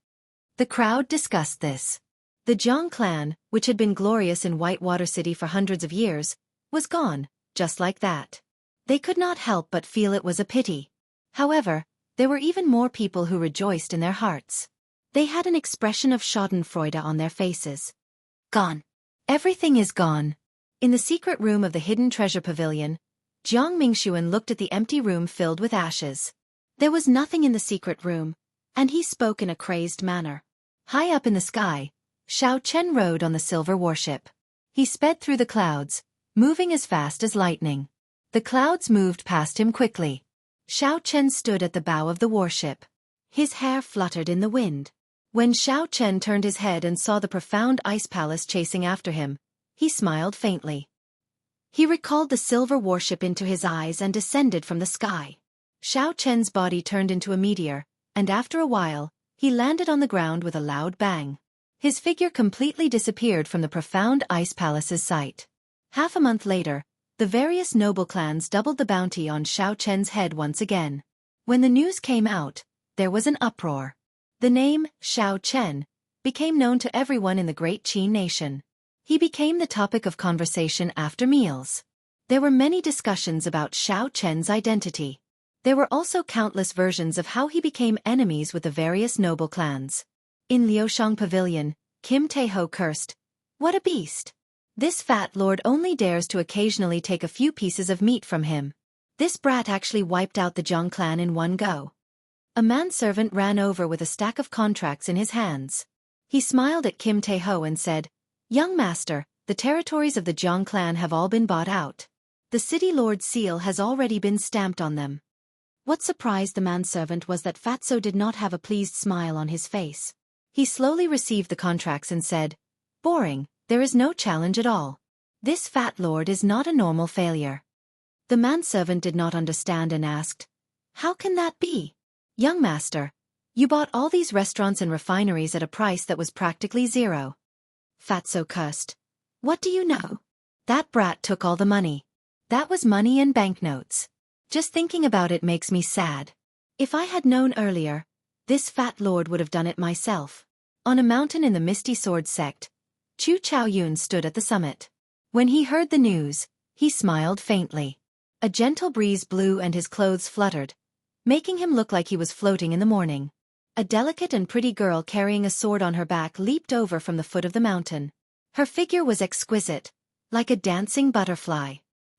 The crowd discussed this. The Zhang clan, which had been glorious in Whitewater City for hundreds of years, was gone, just like that. They could not help but feel it was a pity. However, there were even more people who rejoiced in their hearts. They had an expression of schadenfreude on their faces. Gone. Everything is gone. In the secret room of the hidden treasure pavilion, Jiang Mingxuan looked at the empty room filled with ashes. There was nothing in the secret room, and he spoke in a crazed manner. High up in the sky, Xiao Chen rode on the silver warship. He sped through the clouds, moving as fast as lightning. The clouds moved past him quickly. Xiao Chen stood at the bow of the warship. His hair fluttered in the wind. When Xiao Chen turned his head and saw the profound ice palace chasing after him, he smiled faintly. He recalled the silver warship into his eyes and descended from the sky. Xiao Chen's body turned into a meteor, and after a while, he landed on the ground with a loud bang. His figure completely disappeared from the profound ice palace's sight. Half a month later, the various noble clans doubled the bounty on Xiao Chen's head once again. When the news came out, there was an uproar. The name, Xiao Chen, became known to everyone in the great Qin nation. He became the topic of conversation after meals. There were many discussions about Xiao Chen's identity. There were also countless versions of how he became enemies with the various noble clans. In Liushang Pavilion, Kim Taeho cursed, "What a beast! This fat lord only dares to occasionally take a few pieces of meat from him. This brat actually wiped out the Zhang clan in one go." A manservant ran over with a stack of contracts in his hands. He smiled at Kim Taeho and said, "Young master, the territories of the Zhang clan have all been bought out. The city lord's seal has already been stamped on them." What surprised the manservant was that Fatso did not have a pleased smile on his face. He slowly received the contracts and said, "Boring, there is no challenge at all. This fat lord is not a normal failure." The manservant did not understand and asked, "How can that be? Young master, you bought all these restaurants and refineries at a price that was practically zero." Fatso cursed, "What do you know? That brat took all the money. That was money and banknotes. Just thinking about it makes me sad. If I had known earlier, this fat lord would have done it myself." On a mountain in the Misty Sword sect, Chu Chaoyun stood at the summit. When he heard the news, he smiled faintly. A gentle breeze blew and his clothes fluttered, making him look like he was floating in the morning. A delicate and pretty girl carrying a sword on her back leaped over from the foot of the mountain. Her figure was exquisite, like a dancing butterfly.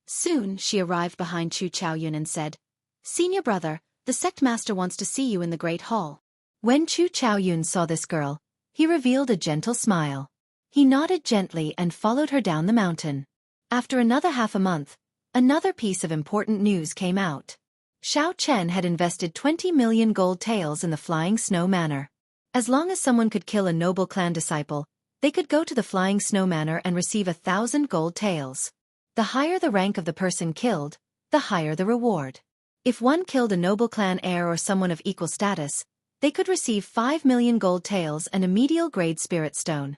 Soon she arrived behind Chu Chaoyun and said, "Senior brother, the sect master wants to see you in the great hall." When Chu Chaoyun saw this girl, he revealed a gentle smile. He nodded gently and followed her down the mountain. After another half a month, another piece of important news came out. Xiao Chen had invested 20 million gold taels in the Flying Snow Manor. As long as someone could kill a noble clan disciple, they could go to the Flying Snow Manor and receive 1,000 gold taels. The higher the rank of the person killed, the higher the reward. If one killed a noble clan heir or someone of equal status, they could receive 5 million gold taels and a medial grade spirit stone.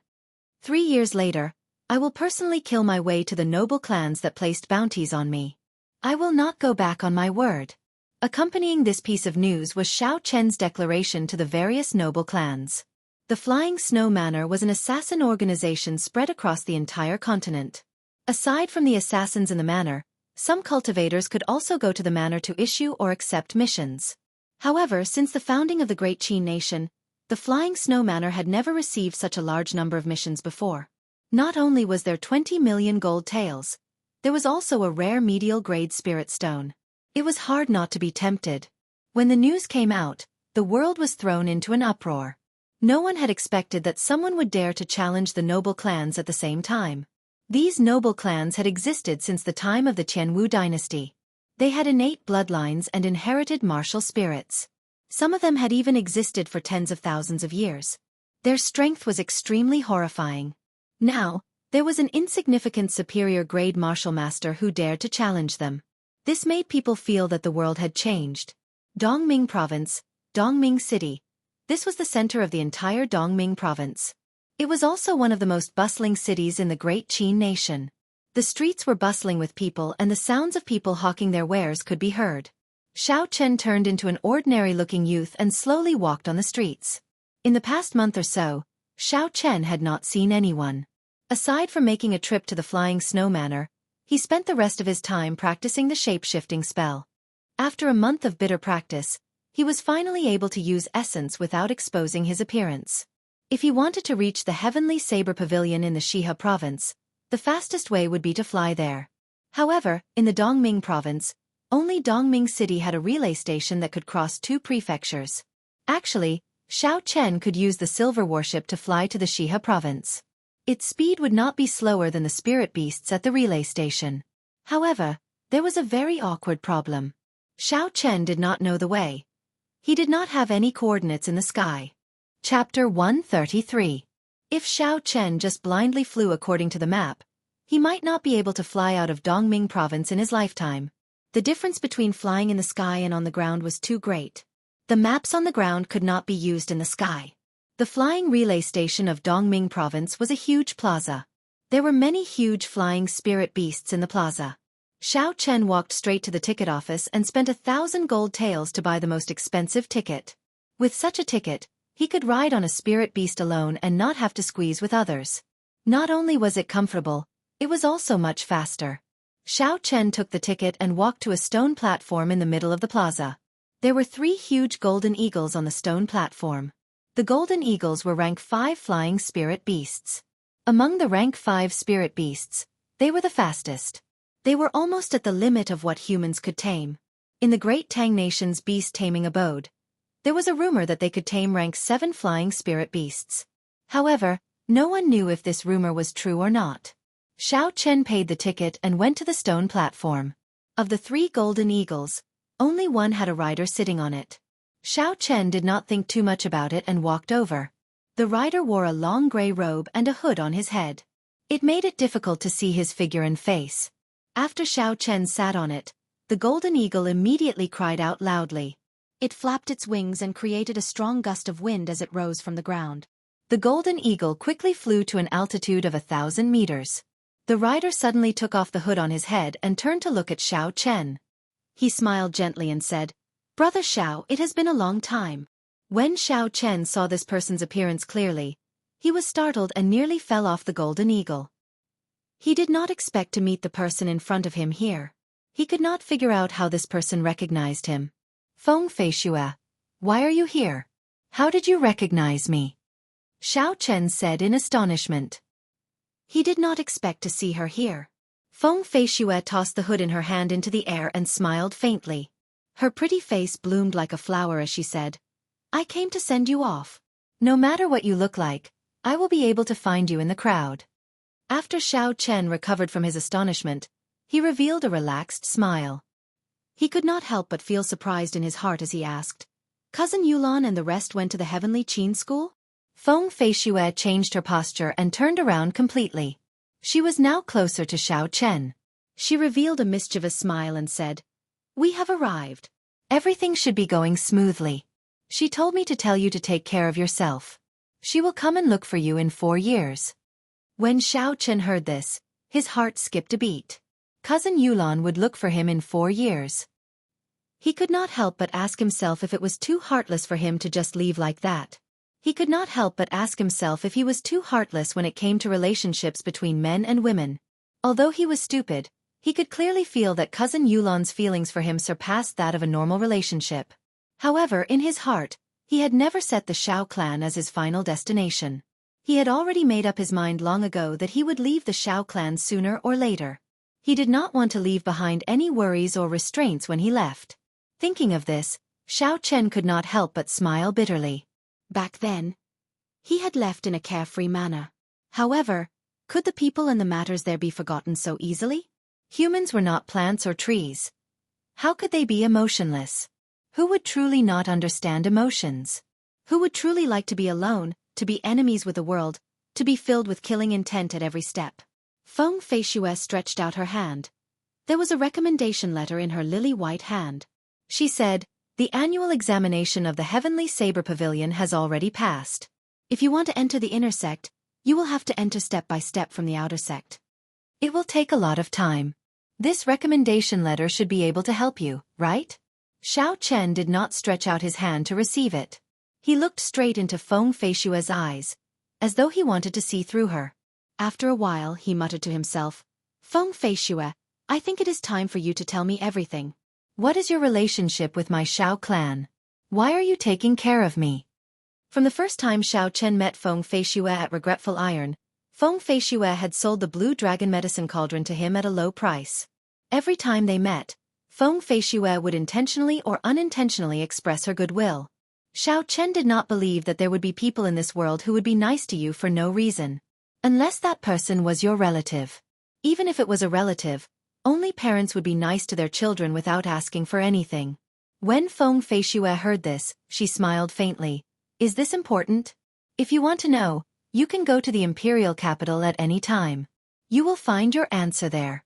3 years later, I will personally kill my way to the noble clans that placed bounties on me. I will not go back on my word. Accompanying this piece of news was Xiao Chen's declaration to the various noble clans. The Flying Snow Manor was an assassin organization spread across the entire continent. Aside from the assassins in the manor, some cultivators could also go to the manor to issue or accept missions. However, since the founding of the Great Qin Nation, the Flying Snow Manor had never received such a large number of missions before. Not only was there 20 million gold taels, there was also a rare medial grade spirit stone. It was hard not to be tempted. When the news came out, the world was thrown into an uproar. No one had expected that someone would dare to challenge the noble clans at the same time. These noble clans had existed since the time of the Qianwu dynasty. They had innate bloodlines and inherited martial spirits. Some of them had even existed for tens of thousands of years. Their strength was extremely horrifying. Now, there was an insignificant superior-grade martial master who dared to challenge them. This made people feel that the world had changed. Dongming Province, Dongming City. This was the center of the entire Dongming Province. It was also one of the most bustling cities in the Great Qin Nation. The streets were bustling with people and the sounds of people hawking their wares could be heard. Xiao Chen turned into an ordinary-looking youth and slowly walked on the streets. In the past month or so, Xiao Chen had not seen anyone. Aside from making a trip to the Flying Snow Manor, he spent the rest of his time practicing the shape-shifting spell. After a month of bitter practice, he was finally able to use essence without exposing his appearance. If he wanted to reach the Heavenly Saber Pavilion in the Shihe Province, the fastest way would be to fly there. However, in the Dongming Province, only Dongming City had a relay station that could cross 2 prefectures. Actually, Xiao Chen could use the silver warship to fly to the Shihe Province. Its speed would not be slower than the spirit beasts at the relay station. However, there was a very awkward problem. Xiao Chen did not know the way. He did not have any coordinates in the sky. Chapter 133. If Xiao Chen just blindly flew according to the map, he might not be able to fly out of Dongming Province in his lifetime. The difference between flying in the sky and on the ground was too great. The maps on the ground could not be used in the sky. The flying relay station of Dongming Province was a huge plaza. There were many huge flying spirit beasts in the plaza. Xiao Chen walked straight to the ticket office and spent 1,000 gold taels to buy the most expensive ticket. With such a ticket, he could ride on a spirit beast alone and not have to squeeze with others. Not only was it comfortable, it was also much faster. Xiao Chen took the ticket and walked to a stone platform in the middle of the plaza. There were 3 huge golden eagles on the stone platform. The golden eagles were rank 5 flying spirit beasts. Among the rank 5 spirit beasts, they were the fastest. They were almost at the limit of what humans could tame. In the Great Tang Nation's beast-taming abode, there was a rumor that they could tame rank 7 flying spirit beasts. However, no one knew if this rumor was true or not. Xiao Chen paid the ticket and went to the stone platform. Of the 3 golden eagles, only one had a rider sitting on it. Xiao Chen did not think too much about it and walked over. The rider wore a long gray robe and a hood on his head. It made it difficult to see his figure and face. After Xiao Chen sat on it, the golden eagle immediately cried out loudly. It flapped its wings and created a strong gust of wind as it rose from the ground. The golden eagle quickly flew to an altitude of 1,000 meters. The rider suddenly took off the hood on his head and turned to look at Xiao Chen. He smiled gently and said, "Brother Xiao, it has been a long time." When Xiao Chen saw this person's appearance clearly, he was startled and nearly fell off the golden eagle. He did not expect to meet the person in front of him here. He could not figure out how this person recognized him. "Feng Feishue, why are you here? How did you recognize me?" Xiao Chen said in astonishment. He did not expect to see her here. Feng Feishue tossed the hood in her hand into the air and smiled faintly. Her pretty face bloomed like a flower as she said, "I came to send you off. No matter what you look like, I will be able to find you in the crowd." After Xiao Chen recovered from his astonishment, he revealed a relaxed smile. He could not help but feel surprised in his heart as he asked, "Cousin Yulan and the rest went to the Heavenly Qin School?" Feng Feishue changed her posture and turned around completely. She was now closer to Xiao Chen. She revealed a mischievous smile and said, "We have arrived. Everything should be going smoothly. She told me to tell you to take care of yourself. She will come and look for you in 4 years. When Xiao Chen heard this, his heart skipped a beat. Cousin Yulan would look for him in 4 years. He could not help but ask himself if it was too heartless for him to just leave like that. He could not help but ask himself if he was too heartless when it came to relationships between men and women. Although he was stupid, he could clearly feel that Cousin Yulan's feelings for him surpassed that of a normal relationship. However, in his heart, he had never set the Shao clan as his final destination. He had already made up his mind long ago that he would leave the Shao clan sooner or later. He did not want to leave behind any worries or restraints when he left. Thinking of this, Xiao Chen could not help but smile bitterly. Back then, he had left in a carefree manner. However, could the people and the matters there be forgotten so easily? Humans were not plants or trees. How could they be emotionless? Who would truly not understand emotions? Who would truly like to be alone, to be enemies with the world, to be filled with killing intent at every step? Feng Feishue stretched out her hand. There was a recommendation letter in her lily-white hand. She said, "The annual examination of the Heavenly Saber Pavilion has already passed. If you want to enter the inner sect, you will have to enter step by step from the outer sect. It will take a lot of time. This recommendation letter should be able to help you, right?" Xiao Chen did not stretch out his hand to receive it. He looked straight into Feng Feishue's eyes, as though he wanted to see through her. After a while, he muttered to himself, "Feng Feishue, I think it is time for you to tell me everything. What is your relationship with my Xiao clan? Why are you taking care of me?" From the first time Xiao Chen met Feng Feishue at Regretful Iron, Feng Feishue had sold the Blue Dragon medicine cauldron to him at a low price. Every time they met, Feng Feishue would intentionally or unintentionally express her goodwill. Xiao Chen did not believe that there would be people in this world who would be nice to you for no reason. Unless that person was your relative. Even if it was a relative, only parents would be nice to their children without asking for anything. When Feng Feishue heard this, she smiled faintly. "Is this important? If you want to know, you can go to the imperial capital at any time. You will find your answer there."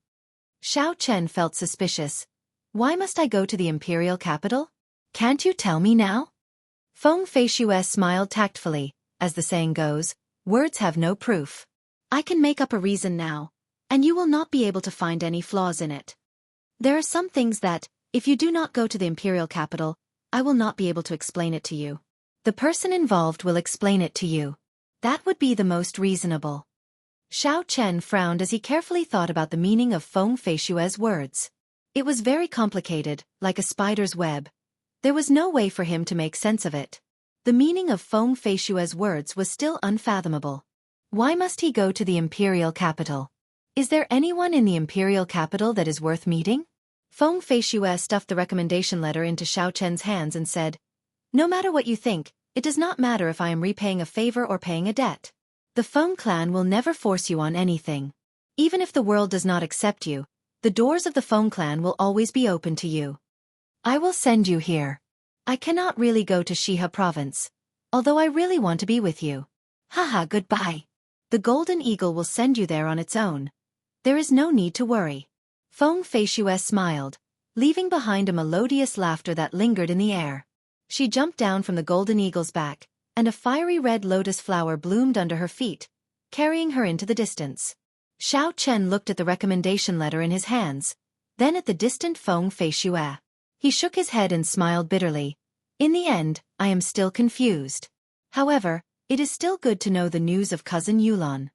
Xiao Chen felt suspicious. "Why must I go to the imperial capital? Can't you tell me now?" Feng Feishue smiled tactfully. As the saying goes, words have no proof. "I can make up a reason now, and you will not be able to find any flaws in it. There are some things that, if you do not go to the imperial capital, I will not be able to explain it to you. The person involved will explain it to you. That would be the most reasonable." Xiao Chen frowned as he carefully thought about the meaning of Feng Feishue's words. It was very complicated, like a spider's web. There was no way for him to make sense of it. The meaning of Feng Feishue's words was still unfathomable. Why must he go to the imperial capital? Is there anyone in the imperial capital that is worth meeting? Feng Feishue stuffed the recommendation letter into Xiao Chen's hands and said, "No matter what you think, it does not matter if I am repaying a favor or paying a debt. The Feng clan will never force you on anything. Even if the world does not accept you, the doors of the Feng clan will always be open to you. I will send you here. I cannot really go to Shiha province, although I really want to be with you. Haha, goodbye. The Golden Eagle will send you there on its own. There is no need to worry." Feng Feishue smiled, leaving behind a melodious laughter that lingered in the air. She jumped down from the Golden Eagle's back, and a fiery red lotus flower bloomed under her feet, carrying her into the distance. Xiao Chen looked at the recommendation letter in his hands, then at the distant Feng Feishue. He shook his head and smiled bitterly. "In the end, I am still confused. However, it is still good to know the news of cousin Yulon."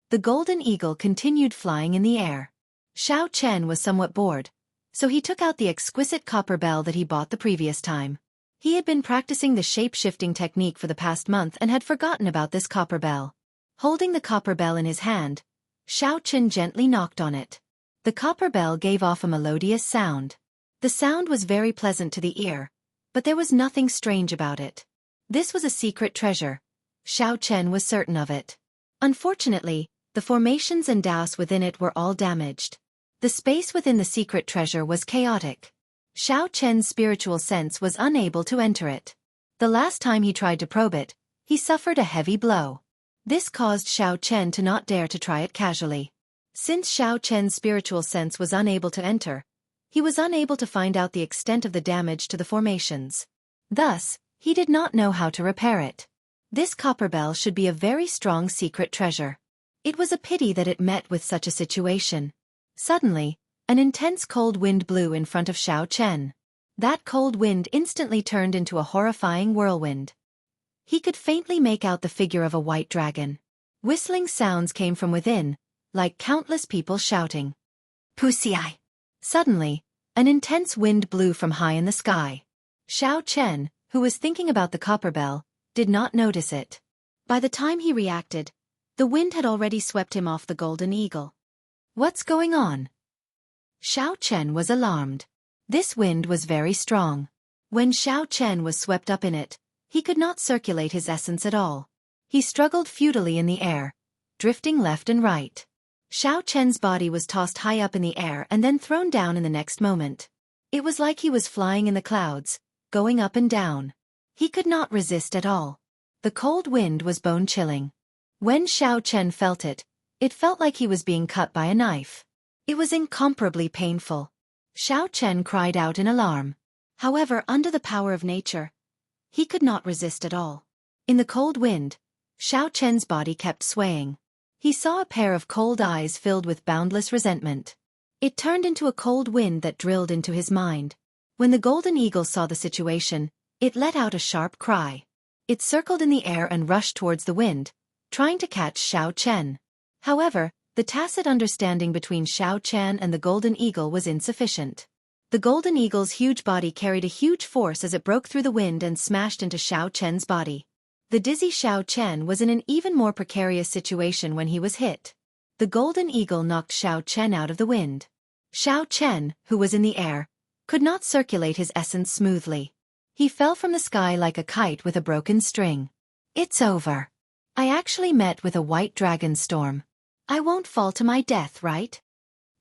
The Golden Eagle continued flying in the air. Xiao Chen was somewhat bored, so he took out the exquisite copper bell that he bought the previous time. He had been practicing the shape-shifting technique for the past month and had forgotten about this copper bell. Holding the copper bell in his hand, Xiao Chen gently knocked on it. The copper bell gave off a melodious sound. The sound was very pleasant to the ear, but there was nothing strange about it. This was a secret treasure. Xiao Chen was certain of it. Unfortunately, the formations and dowse within it were all damaged. The space within the secret treasure was chaotic. Xiao Chen's spiritual sense was unable to enter it. The last time he tried to probe it, he suffered a heavy blow. This caused Xiao Chen to not dare to try it casually. Since Xiao Chen's spiritual sense was unable to enter, he was unable to find out the extent of the damage to the formations. Thus, he did not know how to repair it. This copper bell should be a very strong secret treasure. It was a pity that it met with such a situation. Suddenly, an intense cold wind blew in front of Xiao Chen. That cold wind instantly turned into a horrifying whirlwind. He could faintly make out the figure of a white dragon. Whistling sounds came from within, like countless people shouting. "Pussy-eye!" Suddenly, an intense wind blew from high in the sky. Xiao Chen, who was thinking about the copper bell, did not notice it. By the time he reacted, the wind had already swept him off the Golden Eagle. "What's going on?" Xiao Chen was alarmed. This wind was very strong. When Xiao Chen was swept up in it, he could not circulate his essence at all. He struggled futilely in the air, drifting left and right. Xiao Chen's body was tossed high up in the air and then thrown down in the next moment. It was like he was flying in the clouds, going up and down. He could not resist at all. The cold wind was bone-chilling. When Xiao Chen felt it, it felt like he was being cut by a knife. It was incomparably painful. Xiao Chen cried out in alarm. However, under the power of nature, he could not resist at all. In the cold wind, Xiao Chen's body kept swaying. He saw a pair of cold eyes filled with boundless resentment. It turned into a cold wind that drilled into his mind. When the golden eagle saw the situation, it let out a sharp cry. It circled in the air and rushed towards the wind, trying to catch Xiao Chen. However, the tacit understanding between Xiao Chen and the golden eagle was insufficient. The golden eagle's huge body carried a huge force as it broke through the wind and smashed into Xiao Chen's body. The dizzy Xiao Chen was in an even more precarious situation when he was hit. The golden eagle knocked Xiao Chen out of the wind. Xiao Chen, who was in the air, could not circulate his essence smoothly. He fell from the sky like a kite with a broken string. It's over. I actually met with a white dragon storm. I won't fall to my death, right?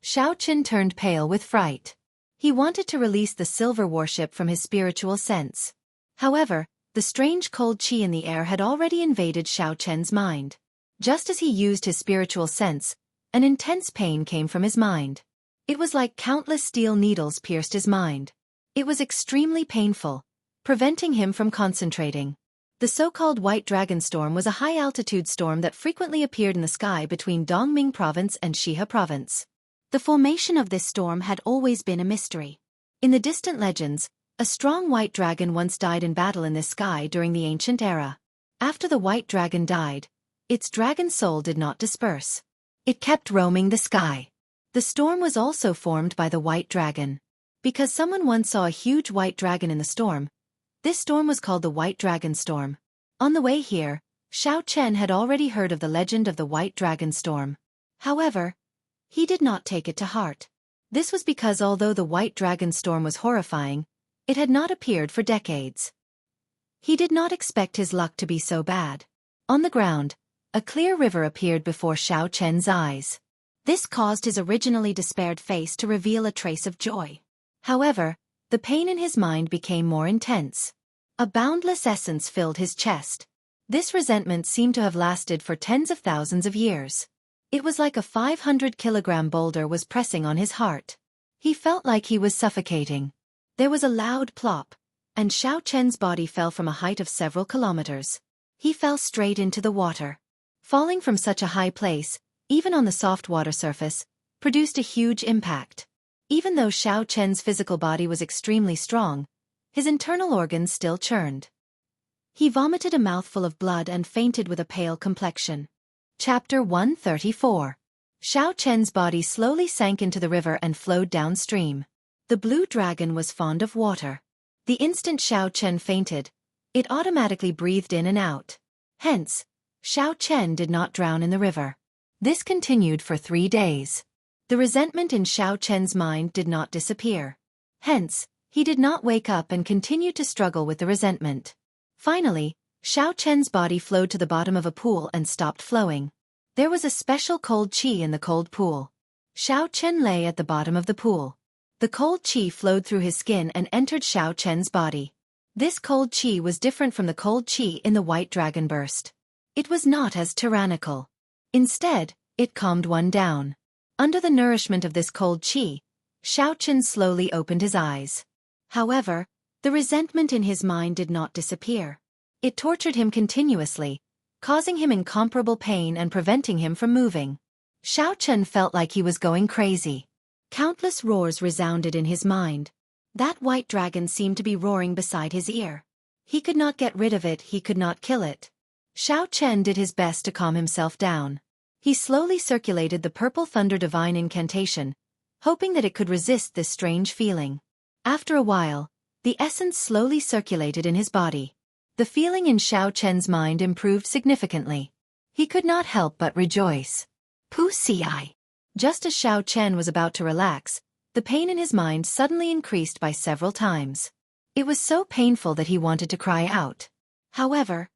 Xiao Chen turned pale with fright. He wanted to release the silver warship from his spiritual sense. However, the strange cold qi in the air had already invaded Xiao Chen's mind. Just as he used his spiritual sense, an intense pain came from his mind. It was like countless steel needles pierced his mind. It was extremely painful, preventing him from concentrating. The so-called White Dragon Storm was a high-altitude storm that frequently appeared in the sky between Dongming Province and Shihe Province. The formation of this storm had always been a mystery. In the distant legends, a strong white dragon once died in battle in this sky during the ancient era. After the white dragon died, its dragon soul did not disperse. It kept roaming the sky. The storm was also formed by the white dragon. Because someone once saw a huge white dragon in the storm, this storm was called the White Dragon Storm. On the way here, Xiao Chen had already heard of the legend of the White Dragon Storm. However, he did not take it to heart. This was because although the White Dragon Storm was horrifying, it had not appeared for decades. He did not expect his luck to be so bad. On the ground, a clear river appeared before Xiao Chen's eyes. This caused his originally despaired face to reveal a trace of joy. However, the pain in his mind became more intense. A boundless essence filled his chest. This resentment seemed to have lasted for tens of thousands of years. It was like a 500-kilogram boulder was pressing on his heart. He felt like he was suffocating. There was a loud plop, and Xiao Chen's body fell from a height of several kilometers. He fell straight into the water. Falling from such a high place, even on the soft water surface, produced a huge impact. Even though Xiao Chen's physical body was extremely strong, his internal organs still churned. He vomited a mouthful of blood and fainted with a pale complexion. Chapter 134. Xiao Chen's body slowly sank into the river and flowed downstream. The blue dragon was fond of water. The instant Xiao Chen fainted, it automatically breathed in and out. Hence, Xiao Chen did not drown in the river. This continued for 3 days. The resentment in Xiao Chen's mind did not disappear. Hence, he did not wake up and continued to struggle with the resentment. Finally, Xiao Chen's body flowed to the bottom of a pool and stopped flowing. There was a special cold qi in the cold pool. Xiao Chen lay at the bottom of the pool. The cold qi flowed through his skin and entered Xiao Chen's body. This cold qi was different from the cold qi in the White Dragon Burst. It was not as tyrannical. Instead, it calmed one down. Under the nourishment of this cold qi, Xiao Chen slowly opened his eyes. However, the resentment in his mind did not disappear. It tortured him continuously, causing him incomparable pain and preventing him from moving. Xiao Chen felt like he was going crazy. Countless roars resounded in his mind. That white dragon seemed to be roaring beside his ear. He could not get rid of it, he could not kill it. Xiao Chen did his best to calm himself down. He slowly circulated the Purple Thunder Divine Incantation, hoping that it could resist this strange feeling. After a while, the essence slowly circulated in his body. The feeling in Xiao Chen's mind improved significantly. He could not help but rejoice. Pussy. Just as Xiao Chen was about to relax, the pain in his mind suddenly increased by several times. It was so painful that he wanted to cry out. However,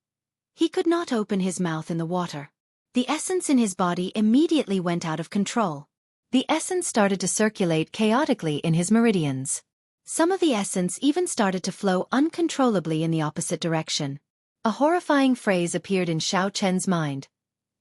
he could not open his mouth in the water. The essence in his body immediately went out of control. The essence started to circulate chaotically in his meridians. Some of the essence even started to flow uncontrollably in the opposite direction. A horrifying phrase appeared in Xiao Chen's mind.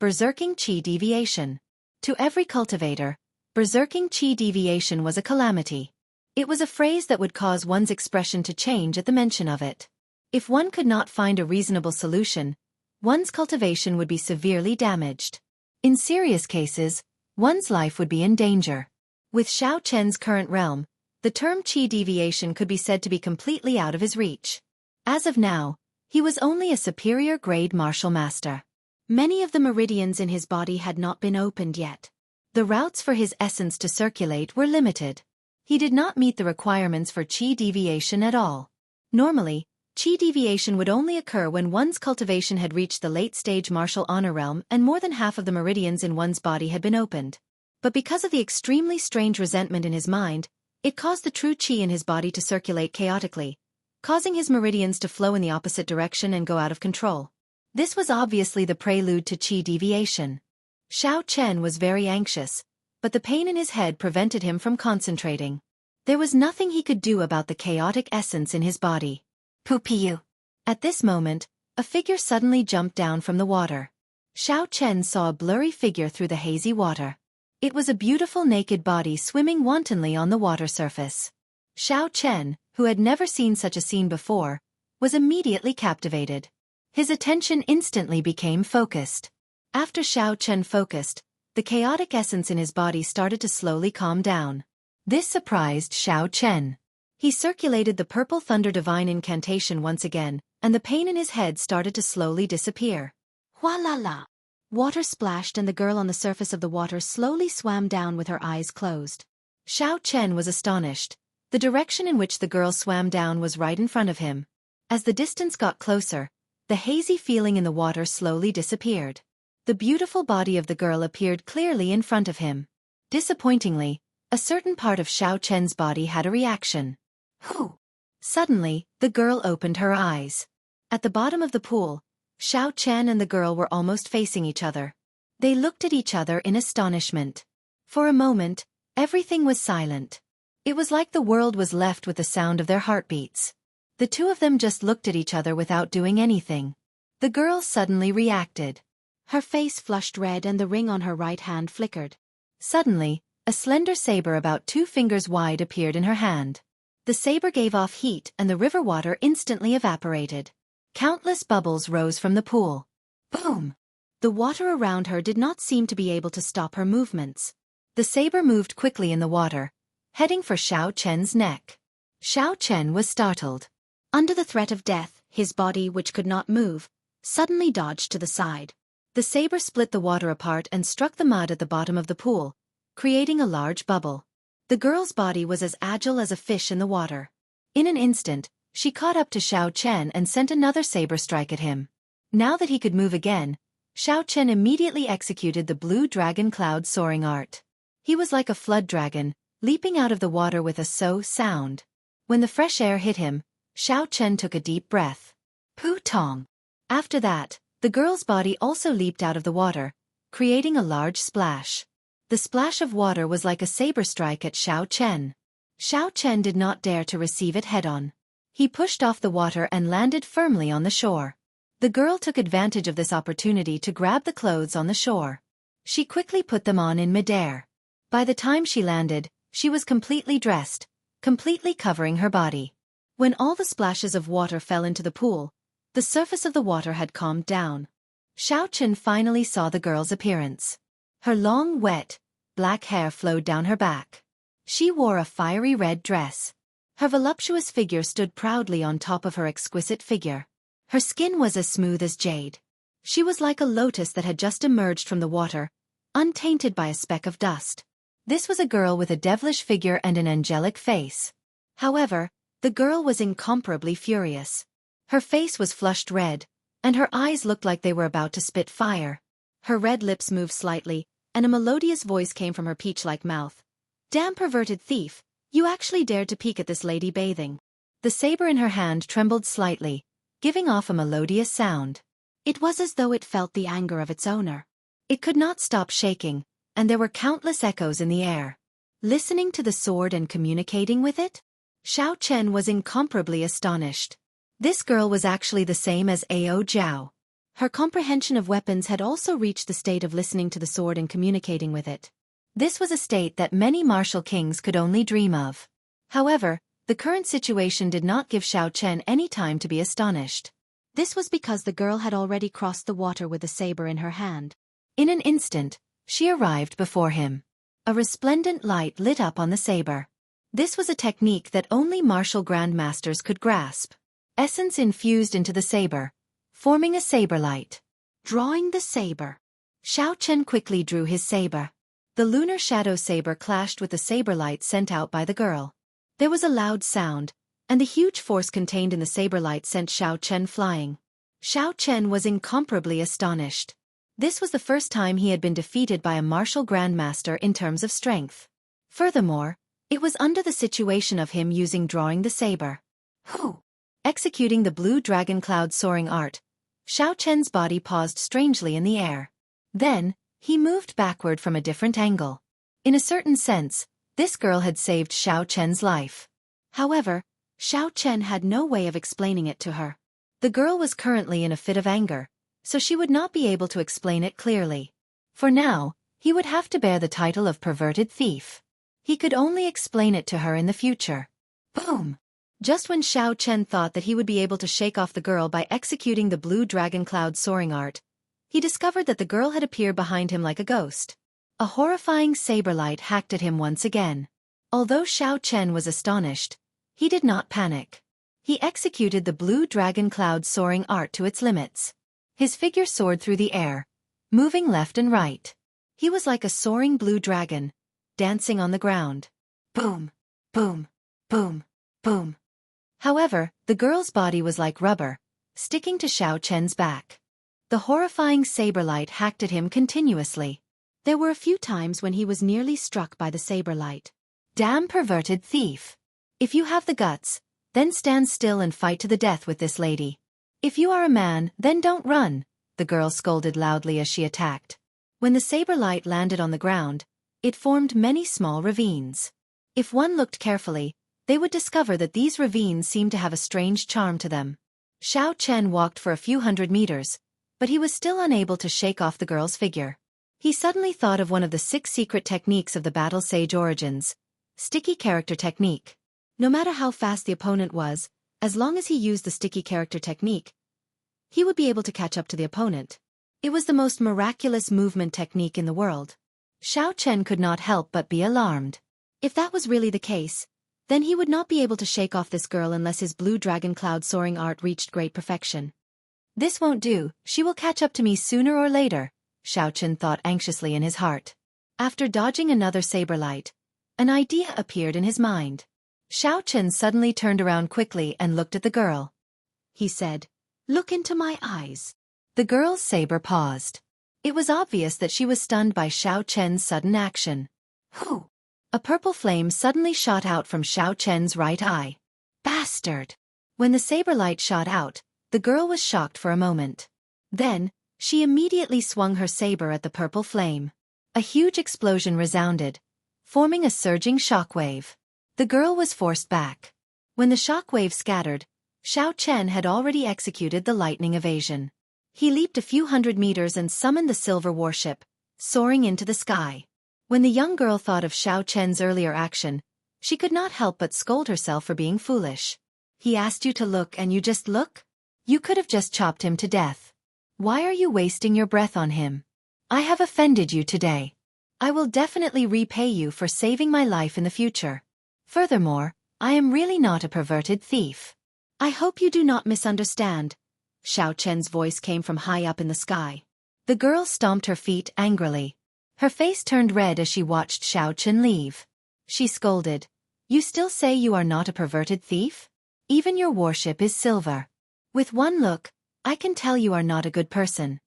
Berserking Qi deviation. To every cultivator, berserking Qi deviation was a calamity. It was a phrase that would cause one's expression to change at the mention of it. If one could not find a reasonable solution, one's cultivation would be severely damaged. In serious cases, one's life would be in danger. With Xiao Chen's current realm, the term Qi deviation could be said to be completely out of his reach. As of now, he was only a superior grade martial master. Many of the meridians in his body had not been opened yet. The routes for his essence to circulate were limited. He did not meet the requirements for Qi deviation at all. Normally, Qi deviation would only occur when one's cultivation had reached the late-stage martial honor realm and more than half of the meridians in one's body had been opened. But because of the extremely strange resentment in his mind, it caused the true Qi in his body to circulate chaotically, causing his meridians to flow in the opposite direction and go out of control. This was obviously the prelude to Qi deviation. Xiao Chen was very anxious, but the pain in his head prevented him from concentrating. There was nothing he could do about the chaotic essence in his body. Pupiu. At this moment, a figure suddenly jumped down from the water. Xiao Chen saw a blurry figure through the hazy water. It was a beautiful naked body swimming wantonly on the water surface. Xiao Chen, who had never seen such a scene before, was immediately captivated. His attention instantly became focused. After Xiao Chen focused, the chaotic essence in his body started to slowly calm down. This surprised Xiao Chen. He circulated the purple thunder divine incantation once again, and the pain in his head started to slowly disappear. Hua la la. Water splashed and the girl on the surface of the water slowly swam down with her eyes closed. Xiao Chen was astonished. The direction in which the girl swam down was right in front of him. As the distance got closer, the hazy feeling in the water slowly disappeared. The beautiful body of the girl appeared clearly in front of him. Disappointingly, a certain part of Xiao Chen's body had a reaction. Whew! Suddenly, the girl opened her eyes. At the bottom of the pool, Xiao Chen and the girl were almost facing each other. They looked at each other in astonishment. For a moment, everything was silent. It was like the world was left with the sound of their heartbeats. The two of them just looked at each other without doing anything. The girl suddenly reacted. Her face flushed red and the ring on her right hand flickered. Suddenly, a slender saber about 2 fingers wide appeared in her hand. The saber gave off heat and the river water instantly evaporated. Countless bubbles rose from the pool. Boom! The water around her did not seem to be able to stop her movements. The saber moved quickly in the water, heading for Xiao Chen's neck. Xiao Chen was startled. Under the threat of death, his body, which could not move, suddenly dodged to the side. The saber split the water apart and struck the mud at the bottom of the pool, creating a large bubble. The girl's body was as agile as a fish in the water. In an instant, she caught up to Xiao Chen and sent another saber strike at him. Now that he could move again, Xiao Chen immediately executed the blue dragon cloud soaring art. He was like a flood dragon, leaping out of the water with a so sound. When the fresh air hit him, Xiao Chen took a deep breath. Pu tong. After that, the girl's body also leaped out of the water, creating a large splash. The splash of water was like a saber strike at Xiao Chen. Xiao Chen did not dare to receive it head-on. He pushed off the water and landed firmly on the shore. The girl took advantage of this opportunity to grab the clothes on the shore. She quickly put them on in midair. By the time she landed, she was completely dressed, completely covering her body. When all the splashes of water fell into the pool, the surface of the water had calmed down. Xiao Chen finally saw the girl's appearance. Her long, wet, black hair flowed down her back. She wore a fiery red dress. Her voluptuous figure stood proudly on top of her exquisite figure. Her skin was as smooth as jade. She was like a lotus that had just emerged from the water, untainted by a speck of dust. This was a girl with a devilish figure and an angelic face. However, the girl was incomparably furious. Her face was flushed red, and her eyes looked like they were about to spit fire. Her red lips moved slightly, and a melodious voice came from her peach-like mouth. Damn perverted thief, you actually dared to peek at this lady bathing. The saber in her hand trembled slightly, giving off a melodious sound. It was as though it felt the anger of its owner. It could not stop shaking, and there were countless echoes in the air. Listening to the sword and communicating with it? Xiao Chen was incomparably astonished. This girl was actually the same as Ao Zhao. Her comprehension of weapons had also reached the state of listening to the sword and communicating with it. This was a state that many martial kings could only dream of. However, the current situation did not give Xiao Chen any time to be astonished. This was because the girl had already crossed the water with the saber in her hand. In an instant, she arrived before him. A resplendent light lit up on the saber. This was a technique that only martial grandmasters could grasp. Essence infused into the saber, forming a saber light. Drawing the saber. Xiao Chen quickly drew his saber. The lunar shadow saber clashed with the saber light sent out by the girl. There was a loud sound, and the huge force contained in the saber light sent Xiao Chen flying. Xiao Chen was incomparably astonished. This was the first time he had been defeated by a martial grandmaster in terms of strength. Furthermore, it was under the situation of him using drawing the saber. Whew! Executing the blue dragon cloud soaring art, Xiao Chen's body paused strangely in the air. Then, he moved backward from a different angle. In a certain sense, this girl had saved Xiao Chen's life. However, Xiao Chen had no way of explaining it to her. The girl was currently in a fit of anger, so she would not be able to explain it clearly. For now, he would have to bear the title of perverted thief. He could only explain it to her in the future. Boom! Just when Xiao Chen thought that he would be able to shake off the girl by executing the blue dragon cloud soaring art, he discovered that the girl had appeared behind him like a ghost. A horrifying saber light hacked at him once again. Although Xiao Chen was astonished, he did not panic. He executed the blue dragon cloud soaring art to its limits. His figure soared through the air, moving left and right. He was like a soaring blue dragon, dancing on the ground. Boom! Boom! Boom! Boom! However, the girl's body was like rubber, sticking to Xiao Chen's back. The horrifying saber light hacked at him continuously. There were a few times when he was nearly struck by the saber light. Damn perverted thief! If you have the guts, then stand still and fight to the death with this lady. If you are a man, then don't run, the girl scolded loudly as she attacked. When the saber light landed on the ground, it formed many small ravines. If one looked carefully, they would discover that these ravines seemed to have a strange charm to them. Xiao Chen walked for a few hundred meters, but he was still unable to shake off the girl's figure. He suddenly thought of one of the 6 secret techniques of the Battle Sage Origins, sticky character technique. No matter how fast the opponent was, as long as he used the sticky character technique, he would be able to catch up to the opponent. It was the most miraculous movement technique in the world. Xiao Chen could not help but be alarmed. If that was really the case, then he would not be able to shake off this girl unless his blue dragon cloud soaring art reached great perfection. This won't do, she will catch up to me sooner or later, Xiao Chen thought anxiously in his heart. After dodging another saber light, an idea appeared in his mind. Xiao Chen suddenly turned around quickly and looked at the girl. He said, "Look into my eyes." The girl's saber paused. It was obvious that she was stunned by Xiao Chen's sudden action. Whew! A purple flame suddenly shot out from Xiao Chen's right eye. Bastard! When the saber light shot out, the girl was shocked for a moment. Then, she immediately swung her saber at the purple flame. A huge explosion resounded, forming a surging shockwave. The girl was forced back. When the shockwave scattered, Xiao Chen had already executed the lightning evasion. He leaped a few hundred meters and summoned the silver warship, soaring into the sky. When the young girl thought of Xiao Chen's earlier action, she could not help but scold herself for being foolish. He asked you to look and you just look? You could have just chopped him to death. Why are you wasting your breath on him? I have offended you today. I will definitely repay you for saving my life in the future. Furthermore, I am really not a perverted thief. I hope you do not misunderstand. Xiao Chen's voice came from high up in the sky. The girl stomped her feet angrily. Her face turned red as she watched Xiao Chen leave. She scolded, "You still say you are not a perverted thief? Even your warship is silver. With one look, I can tell you are not a good person."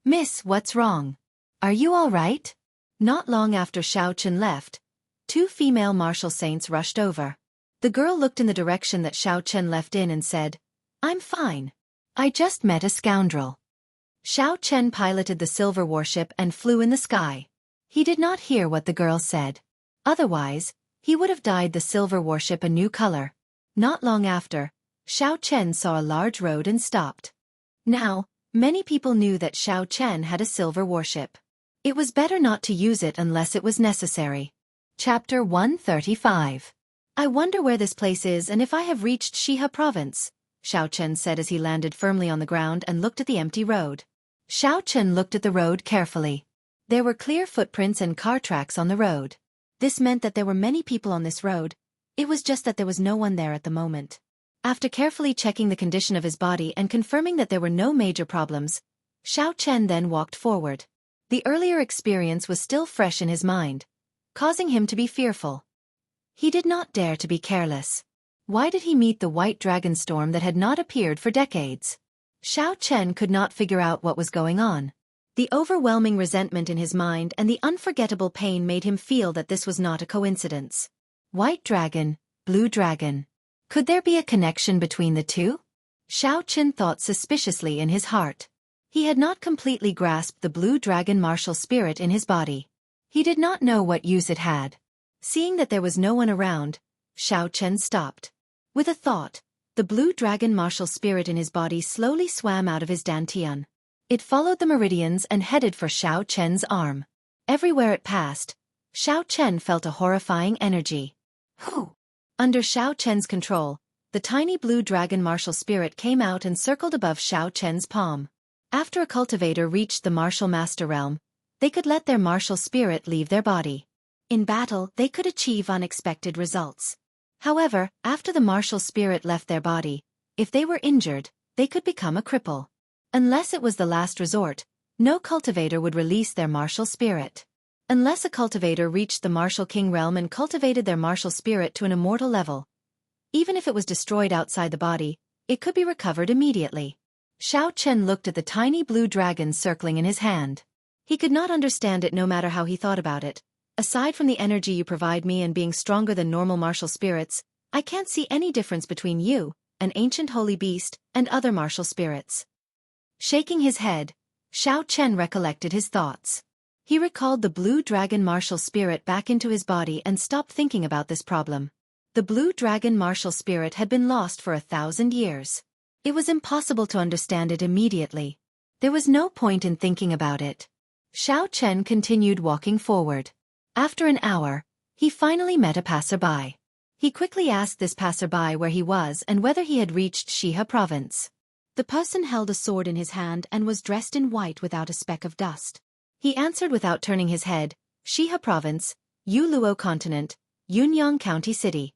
"Miss, what's wrong? Are you all right?" Not long after Xiao Chen left, 2 female martial saints rushed over. The girl looked in the direction that Xiao Chen left in and said, "I'm fine. I just met a scoundrel." Xiao Chen piloted the silver warship and flew in the sky. He did not hear what the girl said. Otherwise, He would have dyed the silver warship a new color. Not long after, Xiao Chen saw a large road and stopped. Now, many people knew that Xiao Chen had a silver warship. It was better not to use it unless it was necessary. Chapter 135. I wonder where this place is and if I have reached Shihe province, Xiao Chen said as he landed firmly on the ground and looked at the empty road. Xiao Chen looked at the road carefully. There were clear footprints and car tracks on the road. This meant that there were many people on this road. It was just that there was no one there at the moment. After carefully checking the condition of his body and confirming that there were no major problems, Xiao Chen then walked forward. The earlier experience was still fresh in his mind, causing him to be fearful. He did not dare to be careless. Why did he meet the white dragon storm that had not appeared for decades? Xiao Chen could not figure out what was going on. The overwhelming resentment in his mind and the unforgettable pain made him feel that this was not a coincidence. White dragon, blue dragon. Could there be a connection between the two? Xiao Chen thought suspiciously in his heart. He had not completely grasped the blue dragon martial spirit in his body. He did not know what use it had. Seeing that there was no one around, Xiao Chen stopped. With a thought, the blue dragon martial spirit in his body slowly swam out of his dantian. It followed the meridians and headed for Xiao Chen's arm. Everywhere it passed, Xiao Chen felt a horrifying energy. Whew! Under Xiao Chen's control, the tiny blue dragon martial spirit came out and circled above Xiao Chen's palm. After a cultivator reached the martial master realm, they could let their martial spirit leave their body. In battle, they could achieve unexpected results. However, after the martial spirit left their body, if they were injured, they could become a cripple. Unless it was the last resort, no cultivator would release their martial spirit. Unless a cultivator reached the martial king realm and cultivated their martial spirit to an immortal level. Even if it was destroyed outside the body, it could be recovered immediately. Xiao Chen looked at the tiny blue dragon circling in his hand. He could not understand it no matter how he thought about it. Aside from the energy you provide me and being stronger than normal martial spirits, I can't see any difference between you, an ancient holy beast, and other martial spirits. Shaking his head, Xiao Chen recollected his thoughts. He recalled the blue dragon martial spirit back into his body and stopped thinking about this problem. The blue dragon martial spirit had been lost for 1,000 years. It was impossible to understand it immediately. There was no point in thinking about it. Xiao Chen continued walking forward. After an hour, he finally met a passerby. He quickly asked this passerby where he was and whether he had reached Shihe province. The person held a sword in his hand and was dressed in white without a speck of dust. He answered without turning his head, Shihe province, Yuluo continent, Yunyang County City.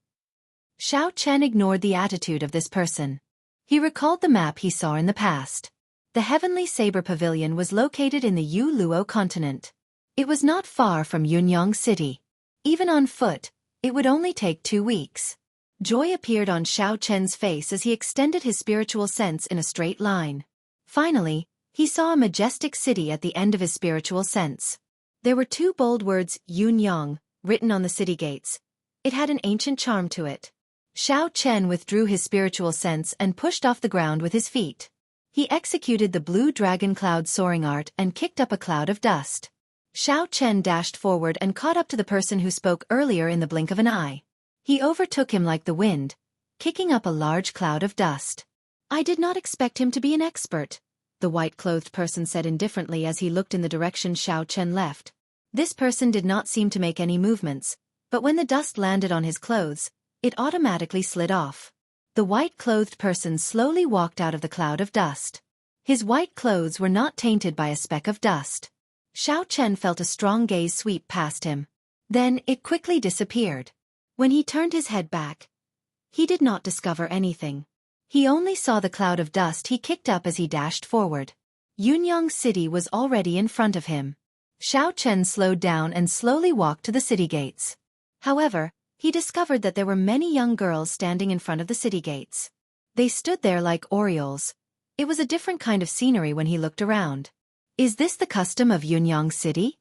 Xiao Chen ignored the attitude of this person. He recalled the map he saw in the past. The Heavenly Saber Pavilion was located in the Yuluo continent. It was not far from Yunyang City. Even on foot, it would only take 2 weeks. Joy appeared on Xiao Chen's face as he extended his spiritual sense in a straight line. Finally, he saw a majestic city at the end of his spiritual sense. There were 2 bold words, Yunyang, written on the city gates. It had an ancient charm to it. Xiao Chen withdrew his spiritual sense and pushed off the ground with his feet. He executed the blue dragon cloud soaring art and kicked up a cloud of dust. Xiao Chen dashed forward and caught up to the person who spoke earlier in the blink of an eye. He overtook him like the wind, kicking up a large cloud of dust. I did not expect him to be an expert, the white-clothed person said indifferently as he looked in the direction Xiao Chen left. This person did not seem to make any movements, but when the dust landed on his clothes, it automatically slid off. The white-clothed person slowly walked out of the cloud of dust. His white clothes were not tainted by a speck of dust. Xiao Chen felt a strong gaze sweep past him. Then it quickly disappeared. When he turned his head back, he did not discover anything. He only saw the cloud of dust he kicked up as he dashed forward. Yunyang City was already in front of him. Xiao Chen slowed down and slowly walked to the city gates. However, he discovered that there were many young girls standing in front of the city gates. They stood there like orioles. It was a different kind of scenery when he looked around. Is this the custom of Yunyang City?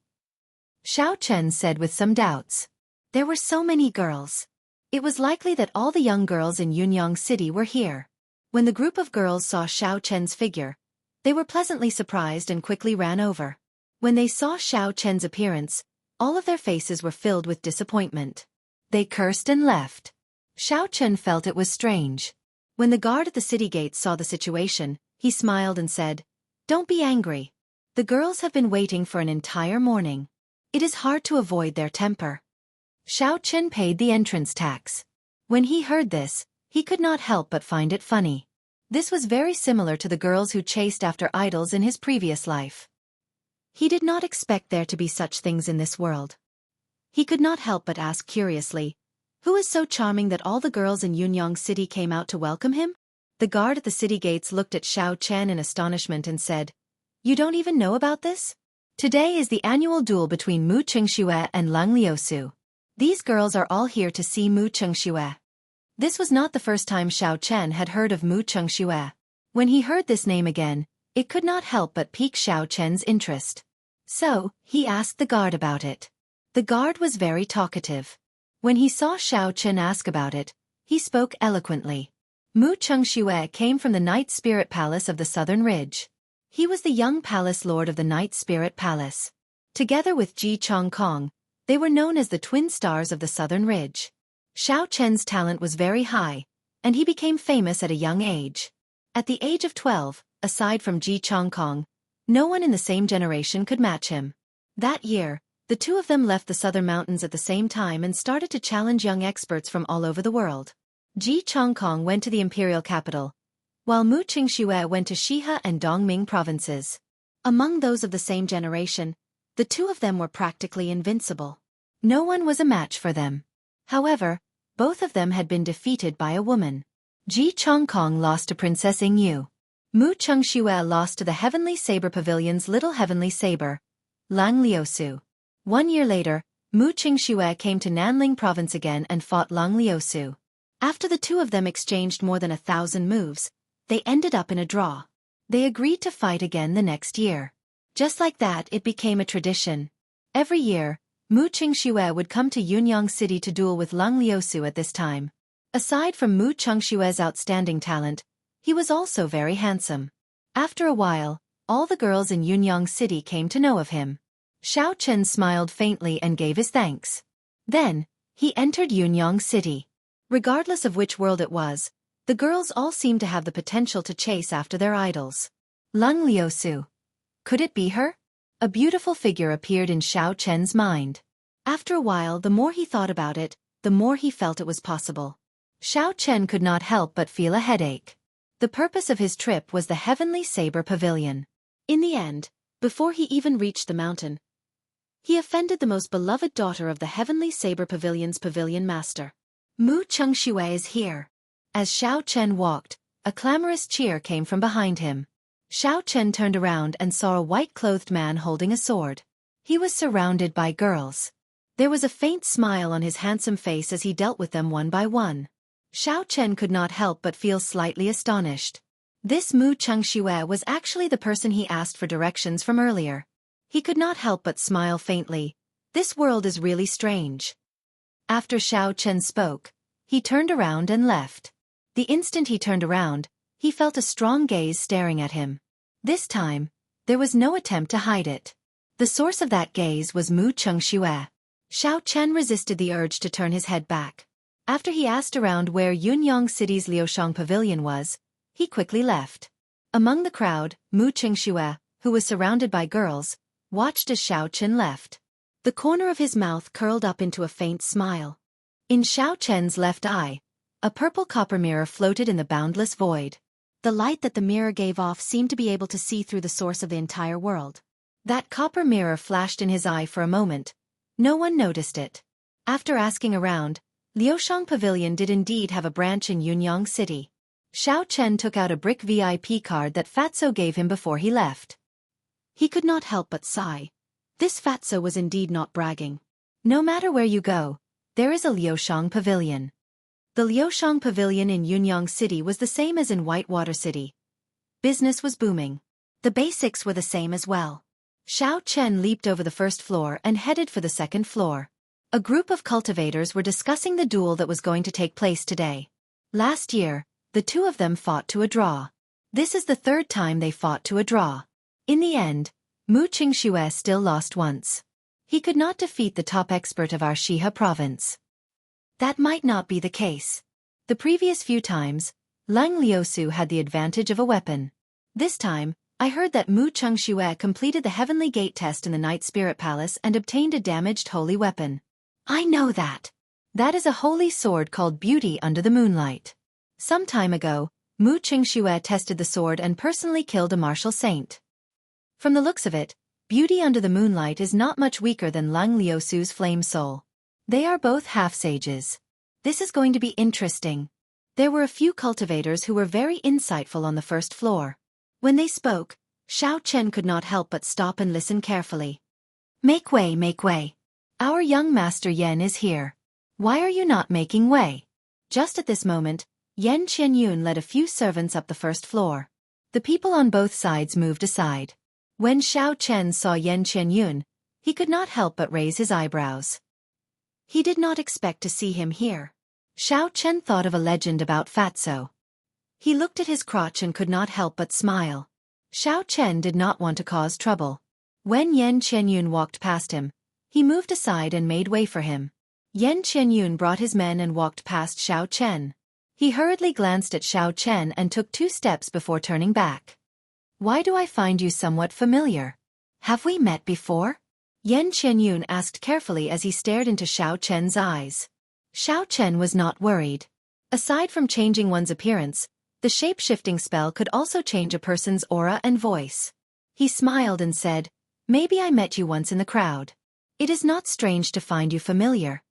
Xiao Chen said with some doubts. There were so many girls. It was likely that all the young girls in Yunyang City were here. When the group of girls saw Xiao Chen's figure, they were pleasantly surprised and quickly ran over. When they saw Xiao Chen's appearance, all of their faces were filled with disappointment. They cursed and left. Xiao Chen felt it was strange. When the guard at the city gates saw the situation, he smiled and said, "Don't be angry. The girls have been waiting for an entire morning. It is hard to avoid their temper." Xiao Chen paid the entrance tax. When he heard this, he could not help but find it funny. This was very similar to the girls who chased after idols in his previous life. He did not expect there to be such things in this world. He could not help but ask curiously, "Who is so charming that all the girls in Yunyang City came out to welcome him?" The guard at the city gates looked at Xiao Chen in astonishment and said, "You don't even know about this? Today is the annual duel between Mu Chengxue and Lang Liusu. These girls are all here to see Mu Chengxue." This was not the first time Xiao Chen had heard of Mu Chengxue. When he heard this name again, it could not help but pique Xiao Chen's interest. So, he asked the guard about it. The guard was very talkative. When he saw Xiao Chen ask about it, he spoke eloquently. Mu Chengxue came from the Night Spirit Palace of the Southern Ridge. He was the young palace lord of the Night Spirit Palace. Together with Ji Chongkong, they were known as the twin stars of the Southern Ridge. Xiao Chen's talent was very high, and he became famous at a young age. At the age of 12, aside from Ji Chongkong, no one in the same generation could match him. That year, the two of them left the southern mountains at the same time and started to challenge young experts from all over the world. Ji Chongkong went to the imperial capital, while Mu Chengxue went to Shihe and Dongming provinces. Among those of the same generation, the two of them were practically invincible. No one was a match for them. However, both of them had been defeated by a woman. Ji Chongkong lost to Princess Yingyu. Mu Chengxue lost to the Heavenly Saber Pavilion's little Heavenly Saber, Lang Liusu. 1 year later, Mu Chengxue came to Nanling province again and fought Lang Liusu. After the two of them exchanged more than 1,000 moves, they ended up in a draw. They agreed to fight again the next year. Just like that, it became a tradition. Every year, Mu Chengxue would come to Yunyang City to duel with Lang Liusu at this time. Aside from Mu Chengxue's outstanding talent, he was also very handsome. After a while, all the girls in Yunyang City came to know of him. Xiao Chen smiled faintly and gave his thanks. Then, he entered Yunyang City. Regardless of which world it was, the girls all seemed to have the potential to chase after their idols. Lang Liusu. Could it be her? A beautiful figure appeared in Xiao Chen's mind. After a while, the more he thought about it, the more he felt it was possible. Xiao Chen could not help but feel a headache. The purpose of his trip was the Heavenly Saber Pavilion. In the end, before he even reached the mountain, he offended the most beloved daughter of the Heavenly Saber Pavilion's pavilion master. Mu Chengxue is here. As Xiao Chen walked, a clamorous cheer came from behind him. Xiao Chen turned around and saw a white-clothed man holding a sword. He was surrounded by girls. There was a faint smile on his handsome face as he dealt with them one by one. Xiao Chen could not help but feel slightly astonished. This Mu Chengxue was actually the person he asked for directions from earlier. He could not help but smile faintly. This world is really strange. After Xiao Chen spoke, he turned around and left. The instant he turned around, he felt a strong gaze staring at him. This time, there was no attempt to hide it. The source of that gaze was Mu Chengxue. Xiao Chen resisted the urge to turn his head back. After he asked around where Yunyang City's Liushang Pavilion was, he quickly left. Among the crowd, Mu Chengxue, who was surrounded by girls, watched as Xiao Chen left. The corner of his mouth curled up into a faint smile. In Xiao Chen's left eye, a purple copper mirror floated in the boundless void. The light that the mirror gave off seemed to be able to see through the source of the entire world. That copper mirror flashed in his eye for a moment. No one noticed it. After asking around, Liushang Pavilion did indeed have a branch in Yunyang City. Xiao Chen took out a brick VIP card that Fatso gave him before he left. He could not help but sigh. This Fatso was indeed not bragging. No matter where you go, there is a Liushang Pavilion. The Liushang Pavilion in Yunyang City was the same as in Whitewater City. Business was booming. The basics were the same as well. Xiao Chen leaped over the first floor and headed for the second floor. A group of cultivators were discussing the duel that was going to take place today. Last year, the two of them fought to a draw. This is the third time they fought to a draw. In the end, Mu Chengxue still lost once. He could not defeat the top expert of our Shihe province. That might not be the case. The previous few times, Lang Liusu had the advantage of a weapon. This time, I heard that Mu Chengxue completed the Heavenly Gate test in the Night Spirit Palace and obtained a damaged holy weapon. I know that. That is a holy sword called Beauty Under the Moonlight. Some time ago, Mu Chengxue tested the sword and personally killed a martial saint. From the looks of it, Beauty Under the Moonlight is not much weaker than Lang Liusu's Flame Soul. They are both half-sages. This is going to be interesting. There were a few cultivators who were very insightful on the first floor. When they spoke, Xiao Chen could not help but stop and listen carefully. Make way, make way. Our young master Yen is here. Why are you not making way? Just at this moment, Yen Qianyun led a few servants up the first floor. The people on both sides moved aside. When Xiao Chen saw Yen Qianyun, he could not help but raise his eyebrows. He did not expect to see him here. Xiao Chen thought of a legend about Fatso. He looked at his crotch and could not help but smile. Xiao Chen did not want to cause trouble. When Yen Qianyun walked past him, he moved aside and made way for him. Yen Qianyun brought his men and walked past Xiao Chen. He hurriedly glanced at Xiao Chen and took 2 steps before turning back. Why do I find you somewhat familiar? Have we met before? Yen Qianyun asked carefully as he stared into Xiao Chen's eyes. Xiao Chen was not worried. Aside from changing one's appearance, the shape-shifting spell could also change a person's aura and voice. He smiled and said, Maybe I met you once in the crowd. It is not strange to find you familiar.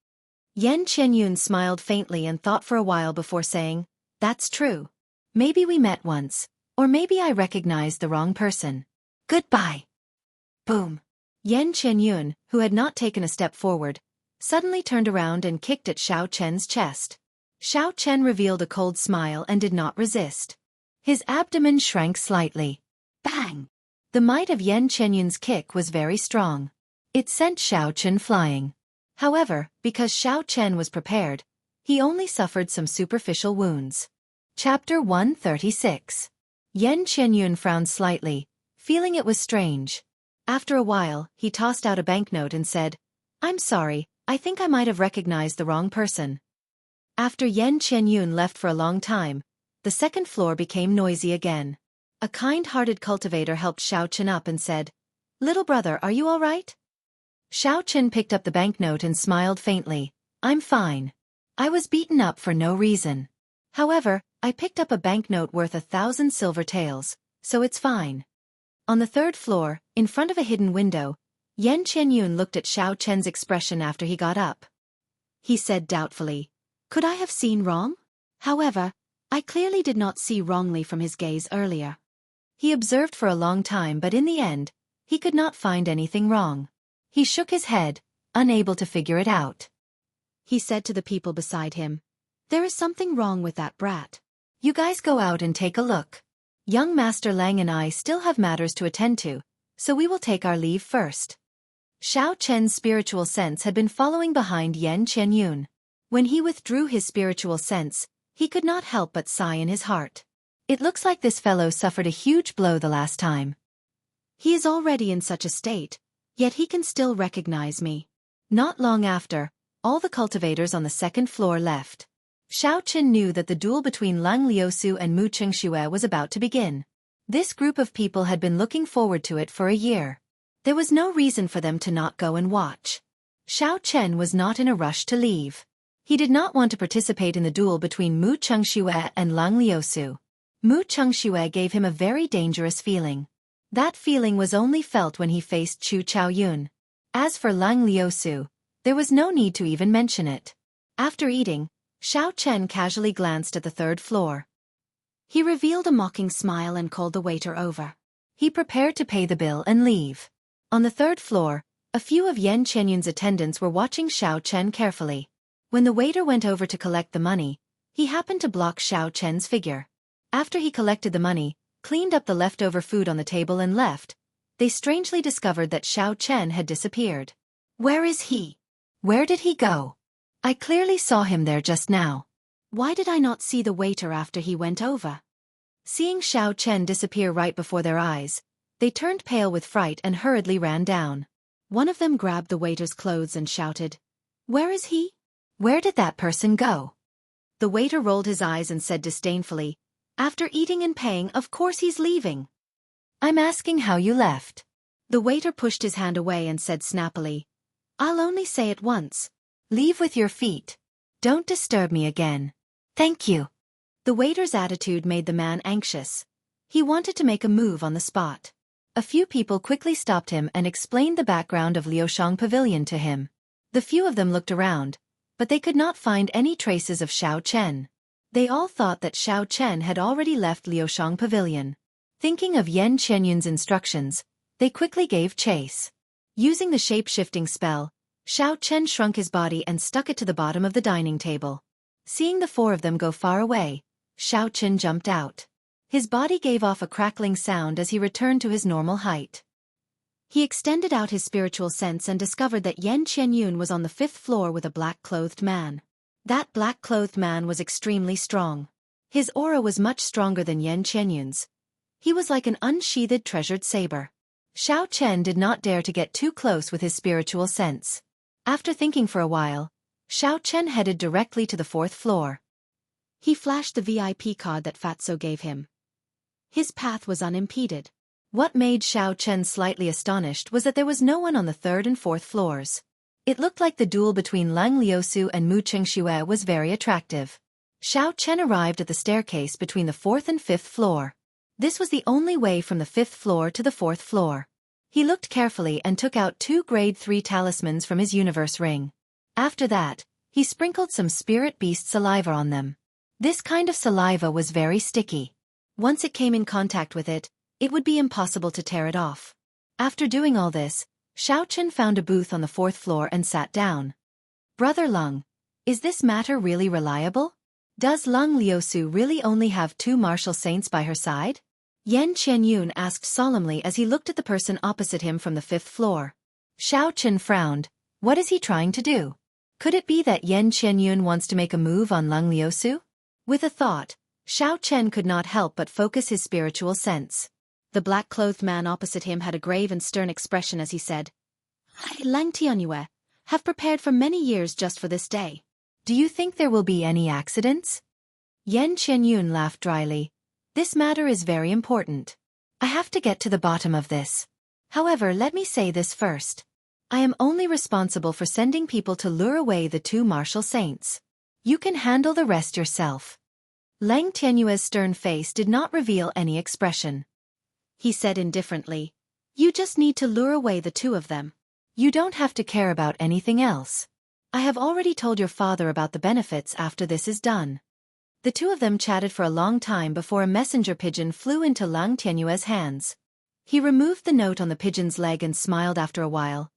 Yen Qianyun smiled faintly and thought for a while before saying, That's true. Maybe we met once, or maybe I recognized the wrong person. Goodbye. Boom. Yen Qianyun, who had not taken a step forward, suddenly turned around and kicked at Xiao Chen's chest. Xiao Chen revealed a cold smile and did not resist. His abdomen shrank slightly. Bang! The might of Yen Qianyun's kick was very strong. It sent Xiao Chen flying. However, because Xiao Chen was prepared, he only suffered some superficial wounds. Chapter 136. Yen Qianyun frowned slightly, feeling it was strange. After a while, he tossed out a banknote and said, I'm sorry, I think I might have recognized the wrong person. After Yen Qianyun left for a long time, the second floor became noisy again. A kind-hearted cultivator helped Xiao Chen up and said, Little brother, are you all right? Xiao Chen picked up the banknote and smiled faintly. I'm fine. I was beaten up for no reason. However, I picked up a banknote worth 1,000 silver taels, so it's fine. On the 3rd floor, in front of a hidden window, Yen Qianyun looked at Xiao Chen's expression after he got up. He said doubtfully, Could I have seen wrong? However, I clearly did not see wrongly from his gaze earlier. He observed for a long time but in the end, he could not find anything wrong. He shook his head, unable to figure it out. He said to the people beside him, There is something wrong with that brat. You guys go out and take a look. Young Master Lang and I still have matters to attend to, so we will take our leave first. Xiao Chen's spiritual sense had been following behind Yen Qianyun. When he withdrew his spiritual sense, he could not help but sigh in his heart. It looks like this fellow suffered a huge blow the last time. He is already in such a state, yet he can still recognize me. Not long after, all the cultivators on the 2nd floor left. Xiao Chen knew that the duel between Lang Liusu and Mu Chengxue was about to begin. This group of people had been looking forward to it for a year. There was no reason for them to not go and watch. Xiao Chen was not in a rush to leave. He did not want to participate in the duel between Mu Chengxue and Lang Liusu. Mu Chengxue gave him a very dangerous feeling. That feeling was only felt when he faced Chu Chaoyun. As for Lang Liusu, there was no need to even mention it. After eating, Xiao Chen casually glanced at the 3rd floor. He revealed a mocking smile and called the waiter over. He prepared to pay the bill and leave. On the 3rd floor, a few of Yen Qianyun's attendants were watching Xiao Chen carefully. When the waiter went over to collect the money, he happened to block Xiao Chen's figure. After he collected the money, cleaned up the leftover food on the table and left, they strangely discovered that Xiao Chen had disappeared. Where is he? Where did he go? I clearly saw him there just now. Why did I not see the waiter after he went over? Seeing Xiao Chen disappear right before their eyes, they turned pale with fright and hurriedly ran down. One of them grabbed the waiter's clothes and shouted, Where is he? Where did that person go? The waiter rolled his eyes and said disdainfully, after eating and paying, of course he's leaving. I'm asking how you left. The waiter pushed his hand away and said snappily, I'll only say it once. Leave with your feet. Don't disturb me again. Thank you. The waiter's attitude made the man anxious. He wanted to make a move on the spot. A few people quickly stopped him and explained the background of Liushang Pavilion to him. The few of them looked around, but they could not find any traces of Xiao Chen. They all thought that Xiao Chen had already left Liushang Pavilion. Thinking of Yan Qianyun's instructions, they quickly gave chase. Using the shape-shifting spell, Xiao Chen shrunk his body and stuck it to the bottom of the dining table. Seeing the four of them go far away, Xiao Chen jumped out. His body gave off a crackling sound as he returned to his normal height. He extended out his spiritual sense and discovered that Yan Qianyun was on the 5th floor with a black-clothed man. That black-clothed man was extremely strong. His aura was much stronger than Yan Qianyun's. He was like an unsheathed treasured saber. Xiao Chen did not dare to get too close with his spiritual sense. After thinking for a while, Xiao Chen headed directly to the 4th floor. He flashed the VIP card that Fatso gave him. His path was unimpeded. What made Xiao Chen slightly astonished was that there was no one on the 3rd and 4th floors. It looked like the duel between Lang Liusu and Mu Chengxue was very attractive. Xiao Chen arrived at the staircase between the 4th and 5th floor. This was the only way from the 5th floor to the 4th floor. He looked carefully and took out 2 grade 3 talismans from his universe ring. After that, he sprinkled some spirit beast saliva on them. This kind of saliva was very sticky. Once it came in contact with it, it would be impossible to tear it off. After doing all this, Xiao Chen found a booth on the 4th floor and sat down. Brother Lung, is this matter really reliable? Does Lang Liusu really only have 2 martial saints by her side? Yan Qianyun asked solemnly as he looked at the person opposite him from the 5th floor. Xiao Chen frowned. What is he trying to do? Could it be that Yan Qianyun wants to make a move on Lang Liusu? With a thought, Xiao Chen could not help but focus his spiritual sense. The black-clothed man opposite him had a grave and stern expression as he said, I, Lang Tianyue, have prepared for many years just for this day. Do you think there will be any accidents? Yan Qianyun laughed dryly. This matter is very important. I have to get to the bottom of this. However, let me say this first. I am only responsible for sending people to lure away the 2 martial saints. You can handle the rest yourself. Lang Tianyue's stern face did not reveal any expression. He said indifferently, You just need to lure away the 2 of them. You don't have to care about anything else. I have already told your father about the benefits after this is done. The 2 of them chatted for a long time before a messenger pigeon flew into Lang Tianyue's hands. He removed the note on the pigeon's leg and smiled after a while.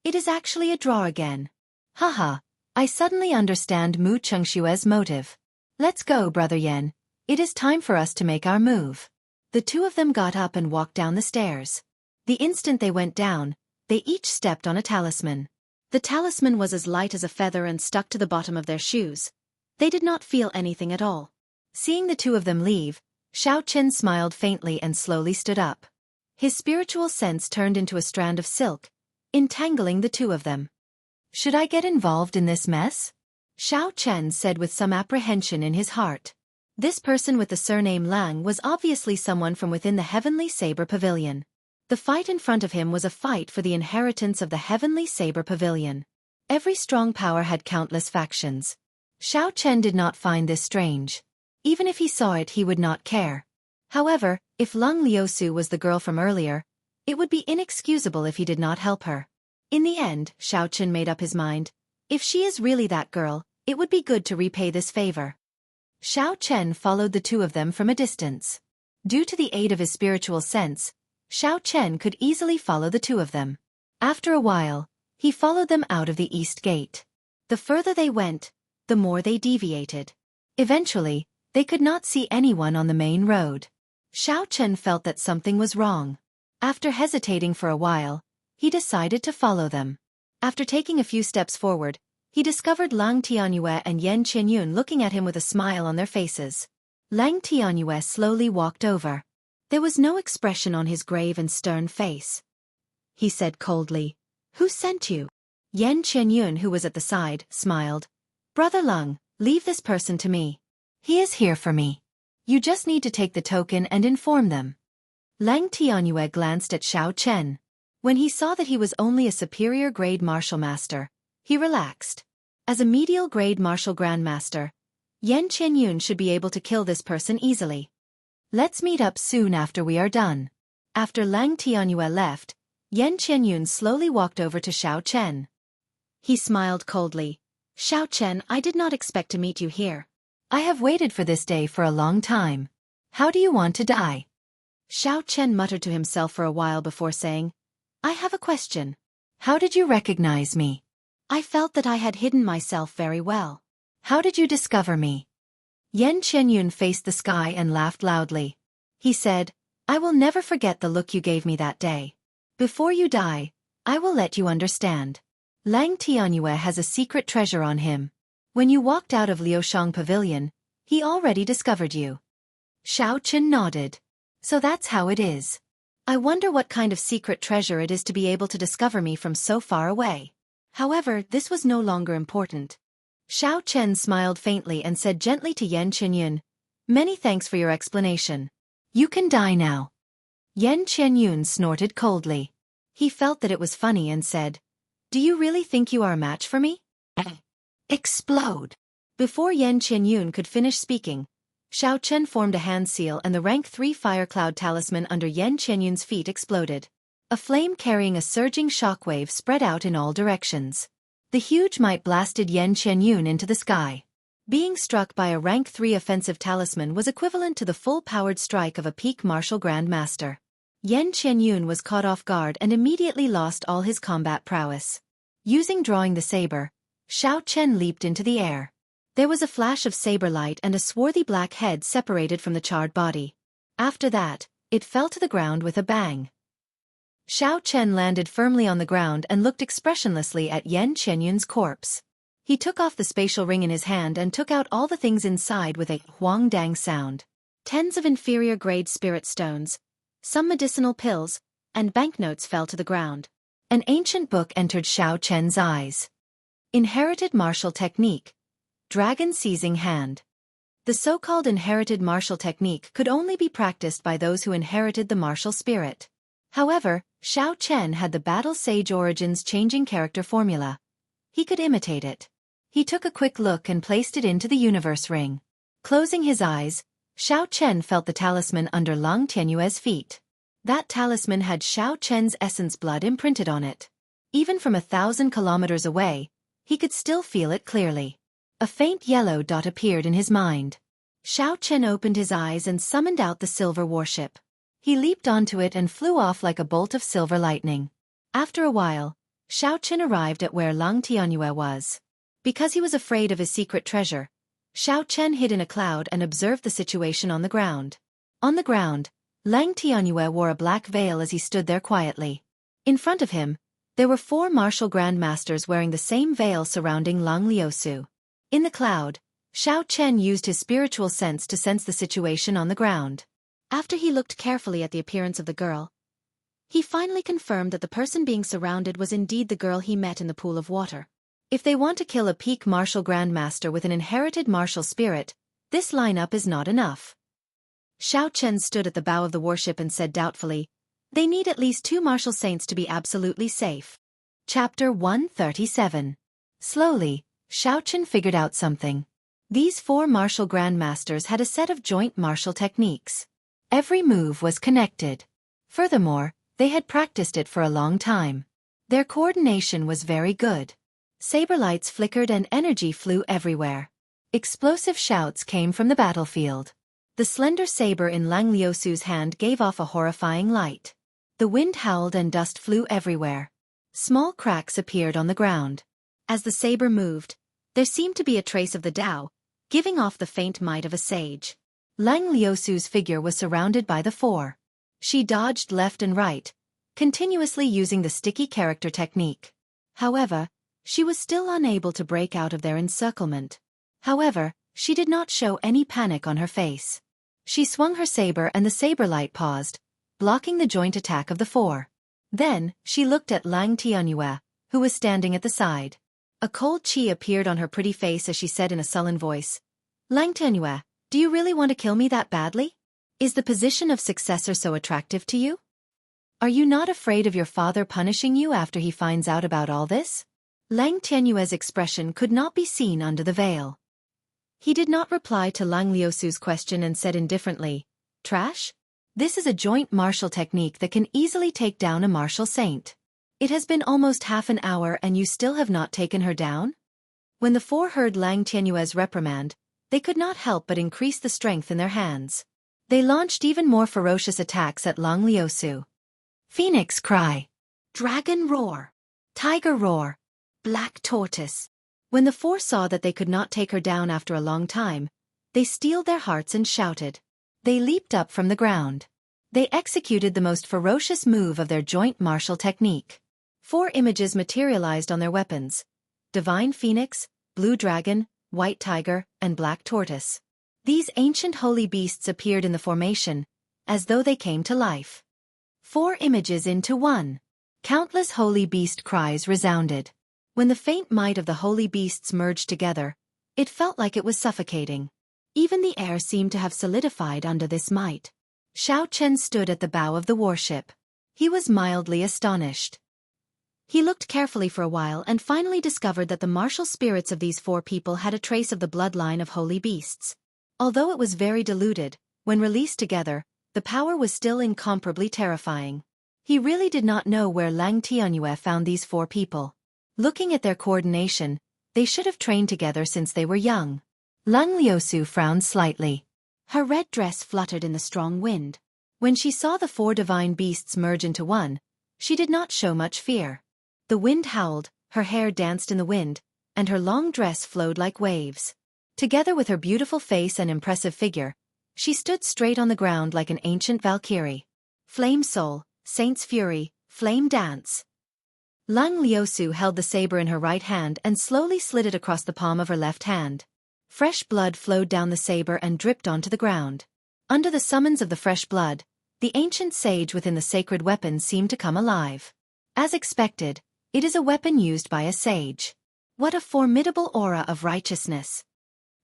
It is actually a draw again. Haha, I suddenly understand Mu Chengshue's motive. Let's go, Brother Yan. It is time for us to make our move. The 2 of them got up and walked down the stairs. The instant they went down, they each stepped on a talisman. The talisman was as light as a feather and stuck to the bottom of their shoes. They did not feel anything at all. Seeing the 2 of them leave, Xiao Chen smiled faintly and slowly stood up. His spiritual sense turned into a strand of silk, entangling the 2 of them. Should I get involved in this mess? Xiao Chen said with some apprehension in his heart. This person with the surname Lang was obviously someone from within the Heavenly Saber Pavilion. The fight in front of him was a fight for the inheritance of the Heavenly Saber Pavilion. Every strong power had countless factions. Xiao Chen did not find this strange. Even if he saw it, he would not care. However, if Lang Liusu was the girl from earlier, it would be inexcusable if he did not help her. In the end, Xiao Chen made up his mind. If she is really that girl, it would be good to repay this favor. Xiao Chen followed the 2 of them from a distance. Due to the aid of his spiritual sense, Xiao Chen could easily follow the 2 of them. After a while, he followed them out of the east gate. The further they went, the more they deviated. Eventually, they could not see anyone on the main road. Xiao Chen felt that something was wrong. After hesitating for a while, he decided to follow them. After taking a few steps forward, he discovered Lang Tianyue and Yan Qianyun looking at him with a smile on their faces. Lang Tianyue slowly walked over. There was no expression on his grave and stern face. He said coldly, Who sent you? Yan Qianyun, who was at the side, smiled. Brother Lung, leave this person to me. He is here for me. You just need to take the token and inform them. Lang Tianyue glanced at Xiao Chen. When he saw that he was only a superior grade martial master, he relaxed. As a medial grade martial grandmaster, Yan Qianyun should be able to kill this person easily. Let's meet up soon after we are done. After Lang Tianyue left, Yan Qianyun slowly walked over to Xiao Chen. He smiled coldly. Xiao Chen, I did not expect to meet you here. I have waited for this day for a long time. How do you want to die? Xiao Chen muttered to himself for a while before saying, I have a question. How did you recognize me? I felt that I had hidden myself very well. How did you discover me? Yan Qianyun faced the sky and laughed loudly. He said, I will never forget the look you gave me that day. Before you die, I will let you understand. Lang Tianyue has a secret treasure on him. When you walked out of Liushang Pavilion, he already discovered you. Xiao Chen nodded. So that's how it is. I wonder what kind of secret treasure it is to be able to discover me from so far away. However, this was no longer important. Xiao Chen smiled faintly and said gently to Yan Qianyun, Many thanks for your explanation. You can die now. Yan Qianyun snorted coldly. He felt that it was funny and said, Do you really think you are a match for me? Explode. Before Yan Qianyun could finish speaking, Xiao Chen formed a hand seal and the rank 3 fire cloud talisman under Yan Qianyun's feet exploded. A flame carrying a surging shockwave spread out in all directions. The huge might blasted Yan Qianyun into the sky. Being struck by a rank 3 offensive talisman was equivalent to the full-powered strike of a peak martial grandmaster. Yan Qianyun was caught off guard and immediately lost all his combat prowess. Using drawing the saber, Xiao Chen leaped into the air. There was a flash of saber light and a swarthy black head separated from the charred body. After that, it fell to the ground with a bang. Xiao Chen landed firmly on the ground and looked expressionlessly at Yan Qianyun's corpse. He took off the spatial ring in his hand and took out all the things inside with a huang dang sound. Tens of inferior-grade spirit stones, some medicinal pills, and banknotes fell to the ground. An ancient book entered Xiao Chen's eyes. Inherited martial technique. Dragon Seizing Hand. The so-called inherited martial technique could only be practiced by those who inherited the martial spirit. However, Xiao Chen had the Battle Sage Origins changing character formula. He could imitate it. He took a quick look and placed it into the universe ring. Closing his eyes, Xiao Chen felt the talisman under Lang Tianyue's feet. That talisman had Xiao Chen's essence blood imprinted on it. Even from 1,000 kilometers away, he could still feel it clearly. A faint yellow dot appeared in his mind. Xiao Chen opened his eyes and summoned out the silver warship. He leaped onto it and flew off like a bolt of silver lightning. After a while, Xiao Chen arrived at where Lang Tianyue was. Because he was afraid of his secret treasure, Xiao Chen hid in a cloud and observed the situation on the ground. On the ground, Lang Tianyue wore a black veil as he stood there quietly. In front of him, there were 4 martial grandmasters wearing the same veil surrounding Lang Liusu. In the cloud, Xiao Chen used his spiritual sense to sense the situation on the ground. After he looked carefully at the appearance of the girl, he finally confirmed that the person being surrounded was indeed the girl he met in the pool of water. If they want to kill a peak martial grandmaster with an inherited martial spirit, this lineup is not enough. Xiao Chen stood at the bow of the warship and said doubtfully, They need at least 2 martial saints to be absolutely safe. Chapter 137. Slowly, Xiao Chen figured out something. These 4 martial grandmasters had a set of joint martial techniques. Every move was connected. Furthermore, they had practiced it for a long time. Their coordination was very good. Saber lights flickered and energy flew everywhere. Explosive shouts came from the battlefield. The slender saber in Lang Liusu's hand gave off a horrifying light. The wind howled and dust flew everywhere. Small cracks appeared on the ground. As the saber moved, there seemed to be a trace of the Tao, giving off the faint might of a sage. Lang Liusu's figure was surrounded by the 4. She dodged left and right, continuously using the sticky character technique. However, she was still unable to break out of their encirclement. However, she did not show any panic on her face. She swung her saber and the saber light paused, blocking the joint attack of the 4. Then, she looked at Lang Tianyue, who was standing at the side. A cold chi appeared on her pretty face as she said in a sullen voice, Lang Tianyue, do you really want to kill me that badly? Is the position of successor so attractive to you? Are you not afraid of your father punishing you after he finds out about all this? Lang Tianyue's expression could not be seen under the veil. He did not reply to Lang Liusu's question and said indifferently, Trash? This is a joint martial technique that can easily take down a martial saint. It has been almost half an hour and you still have not taken her down? When the four heard Lang Tianyue's reprimand, they could not help but increase the strength in their hands. They launched even more ferocious attacks at Lang Liusu. Phoenix Cry, Dragon Roar, Tiger Roar, Black Tortoise. When the four saw that they could not take her down after a long time, they steeled their hearts and shouted. They leaped up from the ground. They executed the most ferocious move of their joint martial technique. 4 images materialized on their weapons: Divine Phoenix, Blue Dragon, White Tiger, and Black Tortoise. These ancient holy beasts appeared in the formation, as though they came to life. 4 images into 1. Countless holy beast cries resounded. When the faint might of the holy beasts merged together, it felt like it was suffocating. Even the air seemed to have solidified under this might. Xiao Chen stood at the bow of the warship. He was mildly astonished. He looked carefully for a while and finally discovered that the martial spirits of these 4 people had a trace of the bloodline of holy beasts. Although it was very diluted, when released together, the power was still incomparably terrifying. He really did not know where Lang Tianyue found these 4 people. Looking at their coordination, they should have trained together since they were young. Lang Liusu frowned slightly. Her red dress fluttered in the strong wind. When she saw the 4 divine beasts merge into one, she did not show much fear. The wind howled, her hair danced in the wind, and her long dress flowed like waves. Together with her beautiful face and impressive figure, she stood straight on the ground like an ancient Valkyrie. Flame Soul, Saint's Fury, Flame Dance. Lang Liusu held the saber in her right hand and slowly slid it across the palm of her left hand. Fresh blood flowed down the saber and dripped onto the ground. Under the summons of the fresh blood, the ancient sage within the sacred weapon seemed to come alive. As expected, it is a weapon used by a sage. What a formidable aura of righteousness!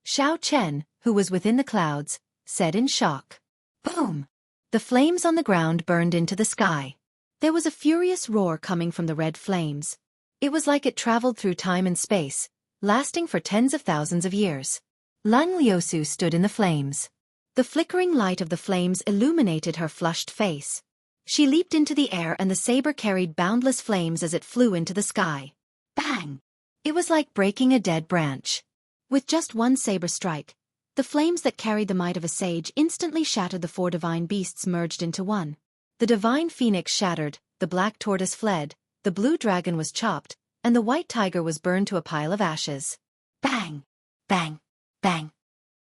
Xiao Chen, who was within the clouds, said in shock. Boom! The flames on the ground burned into the sky. There was a furious roar coming from the red flames. It was like it traveled through time and space, lasting for tens of thousands of years. Lang Liusu stood in the flames. The flickering light of the flames illuminated her flushed face. She leaped into the air and the saber carried boundless flames as it flew into the sky. Bang! It was like breaking a dead branch. With just one saber strike, the flames that carried the might of a sage instantly shattered. The 4 divine beasts merged into one. The divine phoenix shattered, the black tortoise fled, the blue dragon was chopped, and the white tiger was burned to a pile of ashes. Bang! Bang! Bang!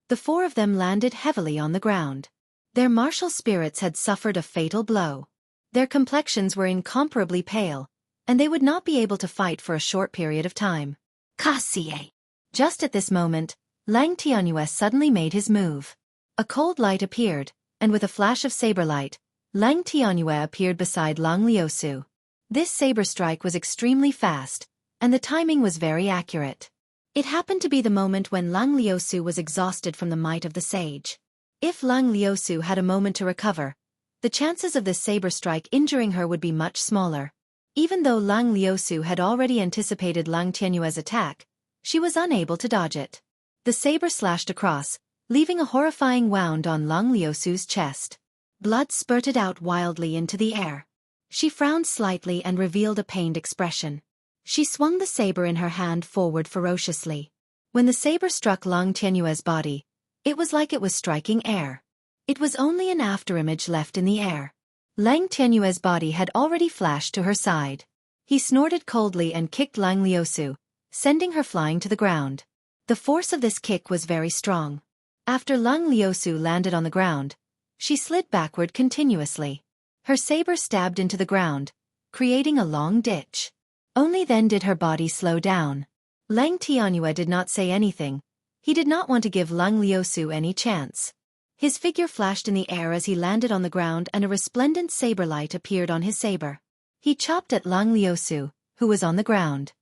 The 4 of them landed heavily on the ground. Their martial spirits had suffered a fatal blow. Their complexions were incomparably pale, and they would not be able to fight for a short period of time. Kasie! Just at this moment, Lang Tianyue suddenly made his move. A cold light appeared, and with a flash of saber light, Lang Tianyue appeared beside Lang Liusu. This saber strike was extremely fast, and the timing was very accurate. It happened to be the moment when Lang Liusu was exhausted from the might of the sage. If Lang Liusu had a moment to recover, the chances of this saber strike injuring her would be much smaller. Even though Lang Liusu had already anticipated Lang Tianyue's attack, she was unable to dodge it. The saber slashed across, leaving a horrifying wound on Lang Liusu's chest. Blood spurted out wildly into the air. She frowned slightly and revealed a pained expression. She swung the saber in her hand forward ferociously. When the saber struck Lang Tianyue's body, it was like it was striking air. It was only an afterimage left in the air. Lang Tianyue's body had already flashed to her side. He snorted coldly and kicked Lang Liusu, sending her flying to the ground. The force of this kick was very strong. After Lang Liusu landed on the ground, she slid backward continuously. Her saber stabbed into the ground, creating a long ditch. Only then did her body slow down. Lang Tianyue did not say anything. He did not want to give Lang Liusu any chance. His figure flashed in the air as he landed on the ground and a resplendent saber light appeared on his saber. He chopped at Lang Liusu, who was on the ground.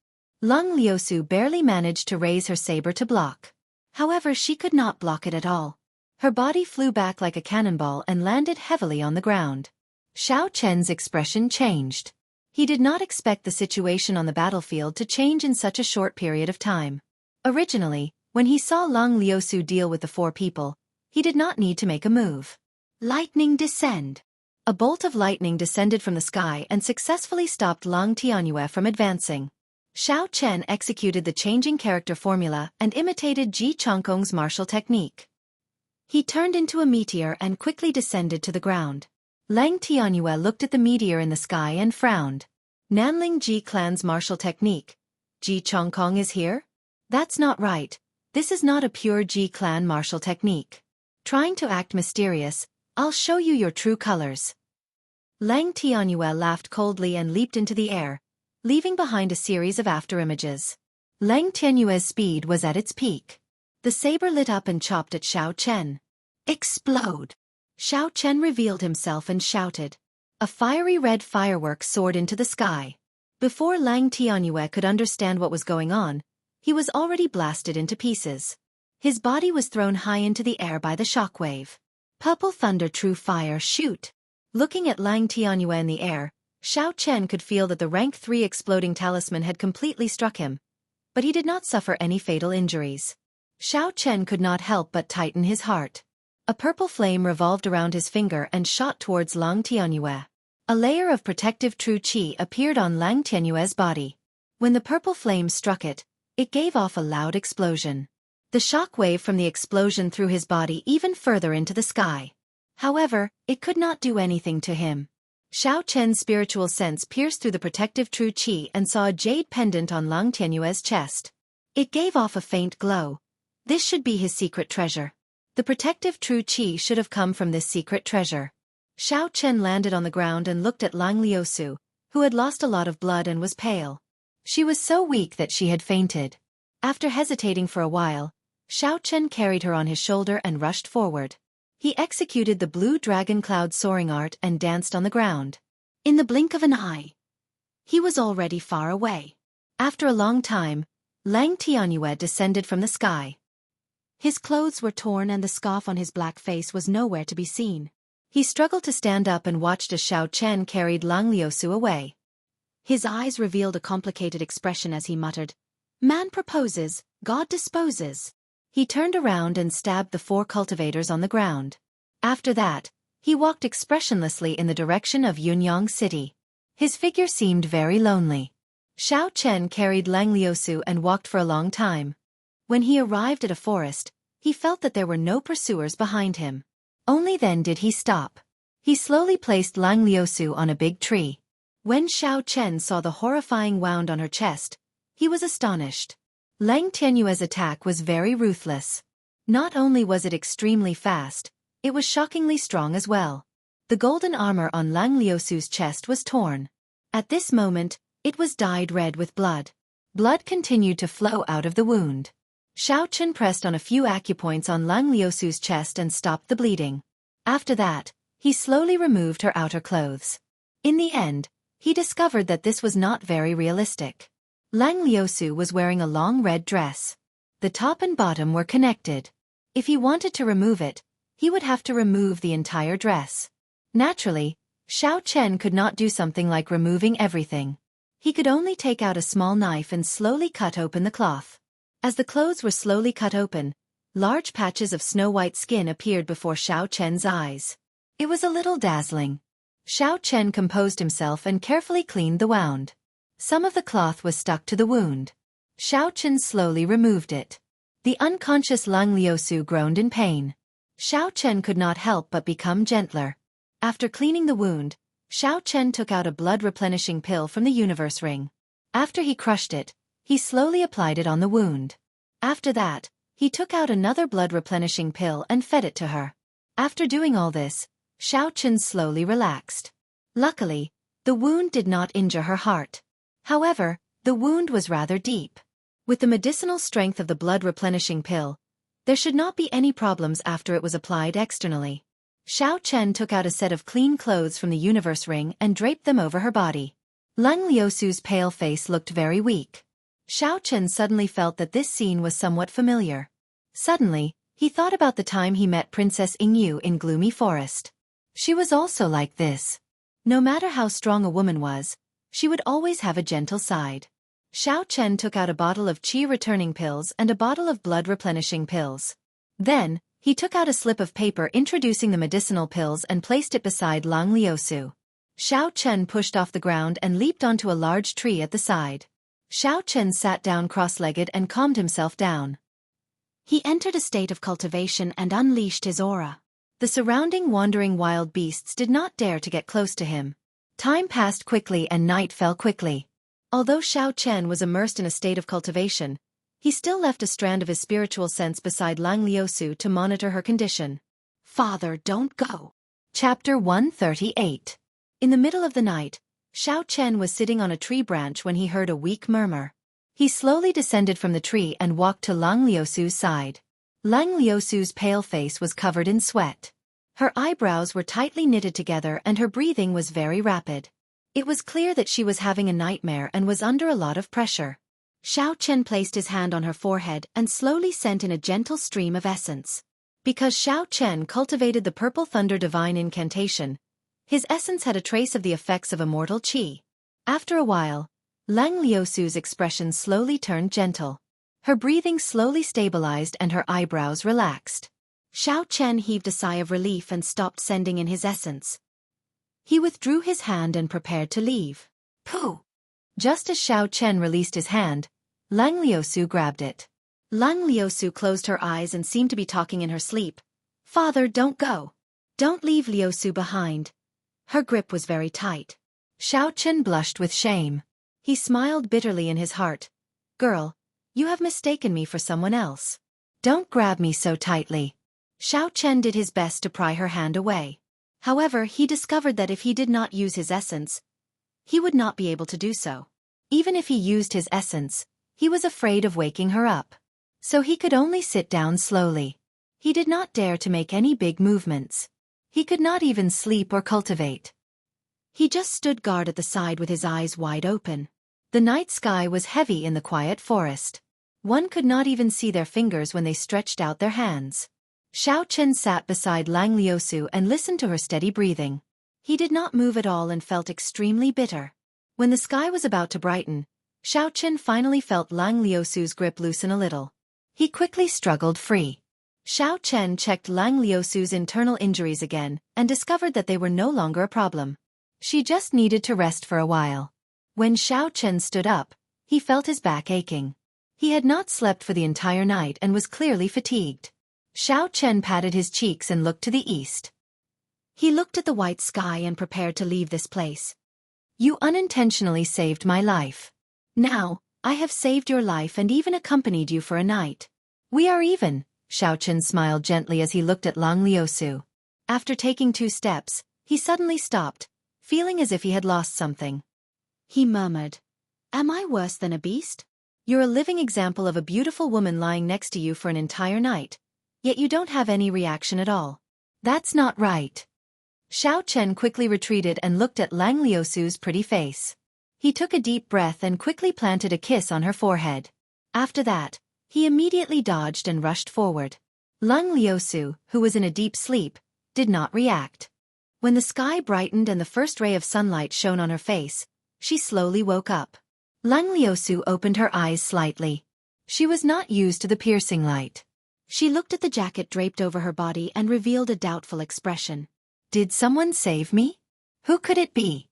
Lang Liusu barely managed to raise her saber to block. However, she could not block it at all. Her body flew back like a cannonball and landed heavily on the ground. Xiao Chen's expression changed. He did not expect the situation on the battlefield to change in such a short period of time. Originally, when he saw Lang Liusu deal with the 4 people, he did not need to make a move. Lightning descend. A bolt of lightning descended from the sky and successfully stopped Lang Tianyue from advancing. Xiao Chen executed the changing character formula and imitated Ji Chongkong's martial technique. He turned into a meteor and quickly descended to the ground. Lang Tianyue looked at the meteor in the sky and frowned. Nanling Ji clan's martial technique. Ji Chongkong is here? That's not right. This is not a pure Ji clan martial technique. Trying to act mysterious, I'll show you your true colors. Lang Tianyue laughed coldly and leaped into the air, leaving behind a series of afterimages. Lang Tianyue's speed was at its peak. The saber lit up and chopped at Xiao Chen. Explode! Xiao Chen revealed himself and shouted. A fiery red firework soared into the sky. Before Lang Tianyue could understand what was going on, he was already blasted into pieces. His body was thrown high into the air by the shockwave. Purple thunder, true fire, shoot! Looking at Lang Tianyue in the air, Xiao Chen could feel that the rank 3 exploding talisman had completely struck him, but he did not suffer any fatal injuries. Xiao Chen could not help but tighten his heart. A purple flame revolved around his finger and shot towards Lang Tianyue. A layer of protective true qi appeared on Lang Tianyue's body. When the purple flame struck it, it gave off a loud explosion. The shock wave from the explosion threw his body even further into the sky. However, it could not do anything to him. Xiao Chen's spiritual sense pierced through the protective true qi and saw a jade pendant on Lang Tianyue's chest. It gave off a faint glow. This should be his secret treasure. The protective true qi should have come from this secret treasure. Xiao Chen landed on the ground and looked at Lang Liusu, who had lost a lot of blood and was pale. She was so weak that she had fainted. After hesitating for a while, Xiao Chen carried her on his shoulder and rushed forward. He executed the blue dragon cloud soaring art and danced on the ground. In the blink of an eye, he was already far away. After a long time, Lang Tianyue descended from the sky. His clothes were torn and the scoff on his black face was nowhere to be seen. He struggled to stand up and watched as Xiao Chen carried Lang Liusu away. His eyes revealed a complicated expression as he muttered, "Man proposes, God disposes." He turned around and stabbed the 4 cultivators on the ground. After that, he walked expressionlessly in the direction of Yunyang City. His figure seemed very lonely. Xiao Chen carried Lang Liusu and walked for a long time. When he arrived at a forest, he felt that there were no pursuers behind him. Only then did he stop. He slowly placed Lang Liusu on a big tree. When Xiao Chen saw the horrifying wound on her chest, he was astonished. Lang Tianyue's attack was very ruthless. Not only was it extremely fast, it was shockingly strong as well. The golden armor on Lang Liusu's chest was torn. At this moment, it was dyed red with blood. Blood continued to flow out of the wound. Xiao Chen pressed on a few acupoints on Lang Liusu's chest and stopped the bleeding. After that, he slowly removed her outer clothes. In the end, he discovered that this was not very realistic. Lang Liusu was wearing a long red dress. The top and bottom were connected. If he wanted to remove it, he would have to remove the entire dress. Naturally, Xiao Chen could not do something like removing everything. He could only take out a small knife and slowly cut open the cloth. As the clothes were slowly cut open, large patches of snow-white skin appeared before Xiao Chen's eyes. It was a little dazzling. Xiao Chen composed himself and carefully cleaned the wound. Some of the cloth was stuck to the wound. Xiao Chen slowly removed it. The unconscious Lang Liusu groaned in pain. Xiao Chen could not help but become gentler. After cleaning the wound, Xiao Chen took out a blood-replenishing pill from the universe ring. After he crushed it, he slowly applied it on the wound. After that, he took out another blood-replenishing pill and fed it to her. After doing all this, Xiao Chen slowly relaxed. Luckily, the wound did not injure her heart. However, the wound was rather deep. With the medicinal strength of the blood-replenishing pill, there should not be any problems after it was applied externally. Xiao Chen took out a set of clean clothes from the universe ring and draped them over her body. Lang Liusu's pale face looked very weak. Xiao Chen suddenly felt that this scene was somewhat familiar. Suddenly, he thought about the time he met Princess Yingyu in Gloomy Forest. She was also like this. No matter how strong a woman was, she would always have a gentle side. Xiao Chen took out a bottle of qi returning pills and a bottle of blood replenishing pills. Then, he took out a slip of paper introducing the medicinal pills and placed it beside Lang Liusu. Xiao Chen pushed off the ground and leaped onto a large tree at the side. Xiao Chen sat down cross-legged and calmed himself down. He entered a state of cultivation and unleashed his aura. The surrounding wandering wild beasts did not dare to get close to him. Time passed quickly and night fell quickly. Although Xiao Chen was immersed in a state of cultivation, he still left a strand of his spiritual sense beside Lang Liusu to monitor her condition. Father, don't go. Chapter 138. In the middle of the night, Xiao Chen was sitting on a tree branch when he heard a weak murmur. He slowly descended from the tree and walked to Lang Liusu's side. Lang Liusu's pale face was covered in sweat. Her eyebrows were tightly knitted together and her breathing was very rapid. It was clear that she was having a nightmare and was under a lot of pressure. Xiao Chen placed his hand on her forehead and slowly sent in a gentle stream of essence. Because Xiao Chen cultivated the Purple Thunder Divine Incantation, his essence had a trace of the effects of immortal qi. After a while, Lang Liusu's expression slowly turned gentle. Her breathing slowly stabilized and her eyebrows relaxed. Xiao Chen heaved a sigh of relief and stopped sending in his essence. He withdrew his hand and prepared to leave. Pooh! Just as Xiao Chen released his hand, Lang Liusu grabbed it. Lang Liusu closed her eyes and seemed to be talking in her sleep. Father, don't go. Don't leave Liusu behind. Her grip was very tight. Xiao Chen blushed with shame. He smiled bitterly in his heart. Girl, you have mistaken me for someone else. Don't grab me so tightly. Xiao Chen did his best to pry her hand away. However, he discovered that if he did not use his essence, he would not be able to do so. Even if he used his essence, he was afraid of waking her up. So he could only sit down slowly. He did not dare to make any big movements. He could not even sleep or cultivate. He just stood guard at the side with his eyes wide open. The night sky was heavy in the quiet forest. One could not even see their fingers when they stretched out their hands. Xiao Chen sat beside Lang Liusu and listened to her steady breathing. He did not move at all and felt extremely bitter. When the sky was about to brighten, Xiao Chen finally felt Lang Liusu's grip loosen a little. He quickly struggled free. Xiao Chen checked Lang Liusu's internal injuries again and discovered that they were no longer a problem. She just needed to rest for a while. When Xiao Chen stood up, he felt his back aching. He had not slept for the entire night and was clearly fatigued. Xiao Chen patted his cheeks and looked to the east. He looked at the white sky and prepared to leave this place. You unintentionally saved my life. Now, I have saved your life and even accompanied you for a night. We are even, Xiao Chen smiled gently as he looked at Lang Liusu. After taking 2 steps, he suddenly stopped, feeling as if he had lost something. He murmured, Am I worse than a beast? You're a living example of a beautiful woman lying next to you for an entire night, yet you don't have any reaction at all. That's not right. Xiao Chen quickly retreated and looked at Lang Liusu's pretty face. He took a deep breath and quickly planted a kiss on her forehead. After that, he immediately dodged and rushed forward. Lang Liusu, who was in a deep sleep, did not react. When the sky brightened and the first ray of sunlight shone on her face, she slowly woke up. Lang Liusu opened her eyes slightly. She was not used to the piercing light. She looked at the jacket draped over her body and revealed a doubtful expression. Did someone save me? Who could it be?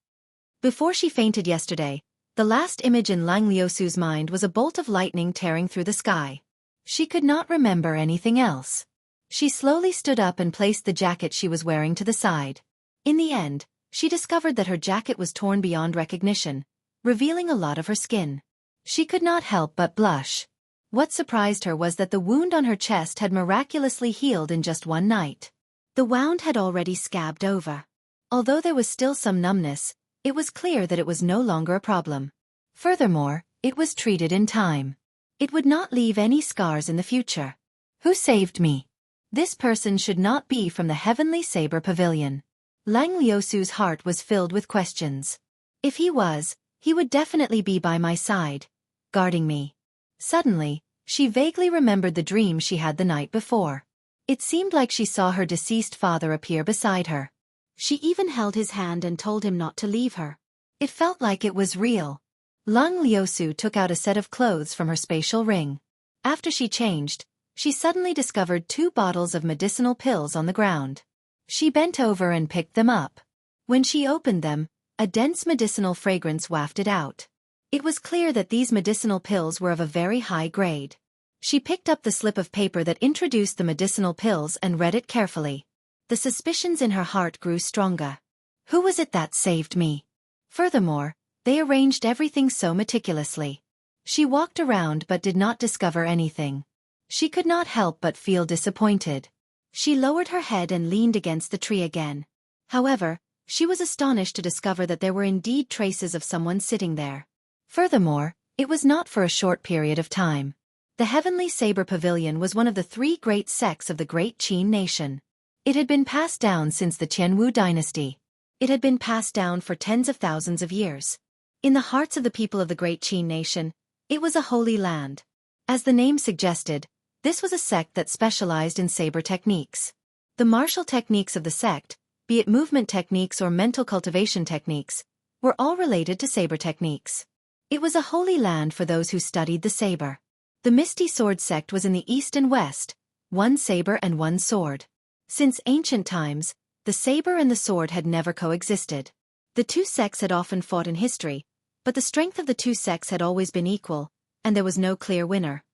Before she fainted yesterday, the last image in Lang Liusu's mind was a bolt of lightning tearing through the sky. She could not remember anything else. She slowly stood up and placed the jacket she was wearing to the side. In the end, she discovered that her jacket was torn beyond recognition, revealing a lot of her skin. She could not help but blush. What surprised her was that the wound on her chest had miraculously healed in just one night. The wound had already scabbed over. Although there was still some numbness, it was clear that it was no longer a problem. Furthermore, it was treated in time. It would not leave any scars in the future. Who saved me? This person should not be from the Heavenly Saber Pavilion. Lang Liusu's heart was filled with questions. If he was, he would definitely be by my side. guarding me. Suddenly, she vaguely remembered the dream she had the night before. It seemed like she saw her deceased father appear beside her. She even held his hand and told him not to leave her. It felt like it was real. Lung Liusu took out a set of clothes from her spatial ring. After she changed, she suddenly discovered 2 bottles of medicinal pills on the ground. She bent over and picked them up. When she opened them, a dense medicinal fragrance wafted out. It was clear that these medicinal pills were of a very high grade. She picked up the slip of paper that introduced the medicinal pills and read it carefully. The suspicions in her heart grew stronger. Who was it that saved me? Furthermore, they arranged everything so meticulously. She walked around but did not discover anything. She could not help but feel disappointed. She lowered her head and leaned against the tree again. However, she was astonished to discover that there were indeed traces of someone sitting there. Furthermore, it was not for a short period of time. The Heavenly Saber Pavilion was one of the 3 great sects of the Great Qin nation. It had been passed down since the Qianwu dynasty. It had been passed down for tens of thousands of years. In the hearts of the people of the Great Qin nation, it was a holy land. As the name suggested, this was a sect that specialized in saber techniques. The martial techniques of the sect, be it movement techniques or mental cultivation techniques, were all related to saber techniques. It was a holy land for those who studied the saber. The Misty Sword sect was in the east and west, 1 saber and 1 sword. Since ancient times, the saber and the sword had never coexisted. The 2 sects had often fought in history, but the strength of the 2 sects had always been equal, and there was no clear winner.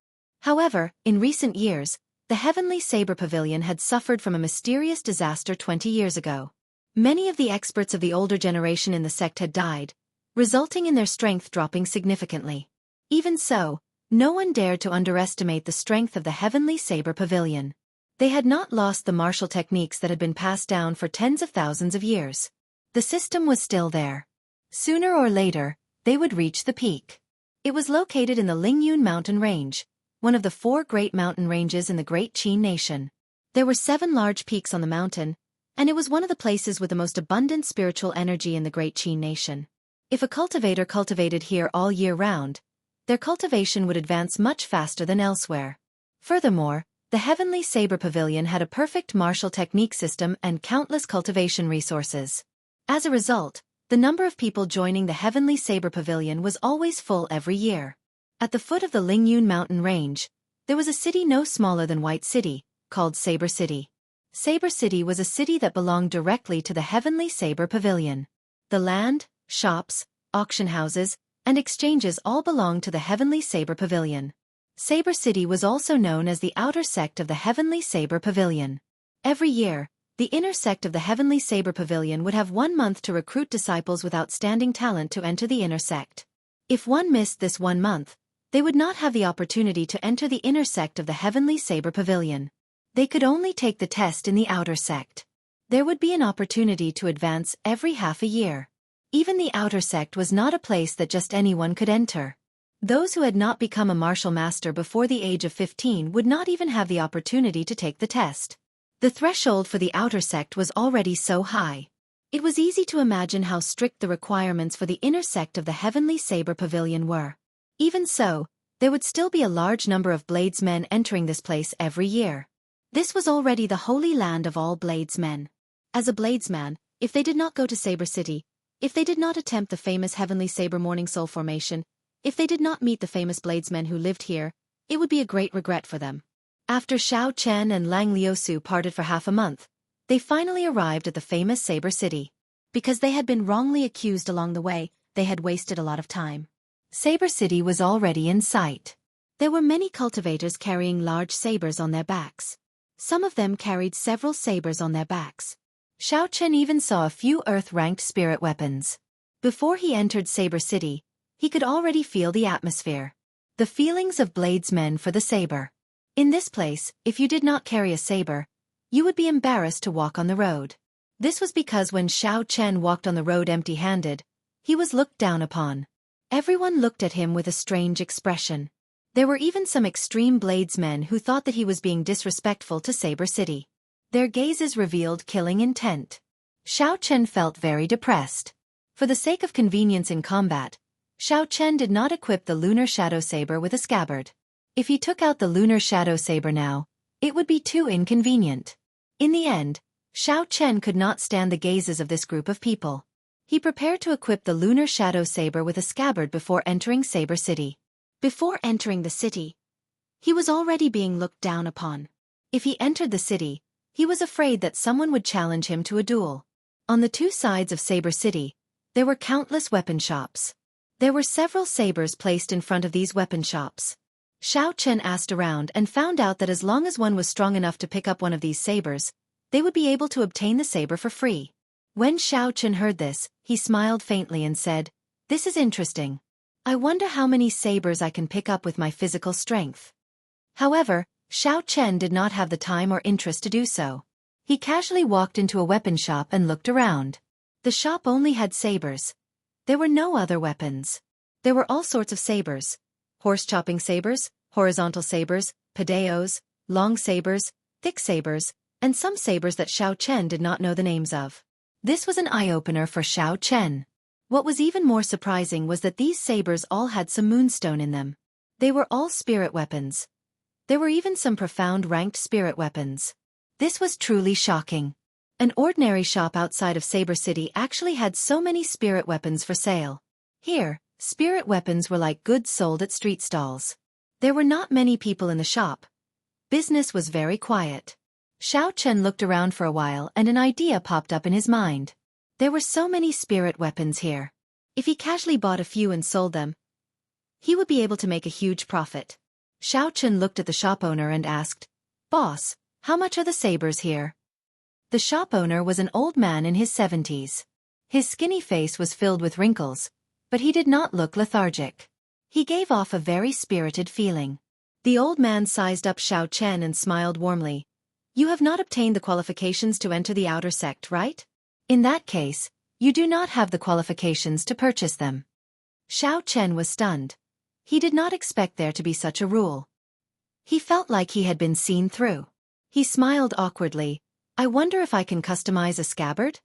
However, in recent years, the Heavenly Saber Pavilion had suffered from a mysterious disaster 20 years ago. Many of the experts of the older generation in the sect had died, resulting in their strength dropping significantly. Even so, no one dared to underestimate the strength of the Heavenly Saber Pavilion. They had not lost the martial techniques that had been passed down for tens of thousands of years. The system was still there. Sooner or later, they would reach the peak. It was located in the Lingyun mountain range, one of the 4 great mountain ranges in the Great Qin nation. There were 7 large peaks on the mountain, and it was one of the places with the most abundant spiritual energy in the Great Qin nation. If a cultivator cultivated here all year round, their cultivation would advance much faster than elsewhere. Furthermore, the Heavenly Saber Pavilion had a perfect martial technique system and countless cultivation resources. As a result, the number of people joining the Heavenly Saber Pavilion was always full every year. At the foot of the Lingyun mountain range, there was a city no smaller than White City, called Saber City. Saber City was a city that belonged directly to the Heavenly Saber Pavilion. The land, shops, auction houses, and exchanges all belonged to the Heavenly Saber Pavilion. Saber City was also known as the outer sect of the Heavenly Saber Pavilion. Every year, the inner sect of the Heavenly Saber Pavilion would have 1 month to recruit disciples with outstanding talent to enter the inner sect. If one missed this 1 month, they would not have the opportunity to enter the inner sect of the Heavenly Saber Pavilion. They could only take the test in the outer sect. There would be an opportunity to advance every half a year. Even the outer sect was not a place that just anyone could enter. Those who had not become a martial master before the age of 15 would not even have the opportunity to take the test. The threshold for the outer sect was already so high. It was easy to imagine how strict the requirements for the inner sect of the Heavenly Saber Pavilion were. Even so, there would still be a large number of bladesmen entering this place every year. This was already the holy land of all bladesmen. As a bladesman, if they did not go to Saber City, if they did not attempt the famous Heavenly Saber Morning Soul Formation, if they did not meet the famous bladesmen who lived here, it would be a great regret for them. After Xiao Chen and Lang Liusu parted for half a month, they finally arrived at the famous Saber City. Because they had been wrongly accused along the way, they had wasted a lot of time. Saber City was already in sight. There were many cultivators carrying large sabers on their backs. Some of them carried several sabers on their backs. Xiao Chen even saw a few earth-ranked spirit weapons. Before he entered Saber City, he could already feel the atmosphere. The feelings of bladesmen for the saber. In this place, if you did not carry a saber, you would be embarrassed to walk on the road. This was because when Xiao Chen walked on the road empty-handed, he was looked down upon. Everyone looked at him with a strange expression. There were even some extreme bladesmen who thought that he was being disrespectful to Saber City. Their gazes revealed killing intent. Xiao Chen felt very depressed. For the sake of convenience in combat, Xiao Chen did not equip the lunar shadow saber with a scabbard. If he took out the lunar shadow saber now, it would be too inconvenient. In the end, Xiao Chen could not stand the gazes of this group of people. He prepared to equip the lunar shadow saber with a scabbard before entering Saber City. Before entering the city, he was already being looked down upon. If he entered the city, he was afraid that someone would challenge him to a duel. On the two sides of Saber City, there were countless weapon shops. There were several sabers placed in front of these weapon shops. Xiao Chen asked around and found out that as long as one was strong enough to pick up one of these sabers, they would be able to obtain the saber for free. When Xiao Chen heard this, he smiled faintly and said, "This is interesting. I wonder how many sabers I can pick up with my physical strength." However, Xiao Chen did not have the time or interest to do so. He casually walked into a weapon shop and looked around. The shop only had sabers. There were no other weapons. There were all sorts of sabers. Horse-chopping sabers, horizontal sabers, padeos, long sabers, thick sabers, and some sabers that Xiao Chen did not know the names of. This was an eye-opener for Xiao Chen. What was even more surprising was that these sabers all had some moonstone in them. They were all spirit weapons. There were even some profound ranked spirit weapons. This was truly shocking. An ordinary shop outside of Saber City actually had so many spirit weapons for sale. Here, spirit weapons were like goods sold at street stalls. There were not many people in the shop. Business was very quiet. Xiao Chen looked around for a while and an idea popped up in his mind. There were so many spirit weapons here. If he casually bought a few and sold them, he would be able to make a huge profit. Xiao Chen looked at the shop owner and asked, "Boss, how much are the sabers here?" The shop owner was an old man in his 70s. His skinny face was filled with wrinkles, but he did not look lethargic. He gave off a very spirited feeling. The old man sized up Xiao Chen and smiled warmly. "You have not obtained the qualifications to enter the outer sect, right? In that case, you do not have the qualifications to purchase them." Xiao Chen was stunned. He did not expect there to be such a rule. He felt like he had been seen through. He smiled awkwardly. "I wonder if I can customize a scabbard?"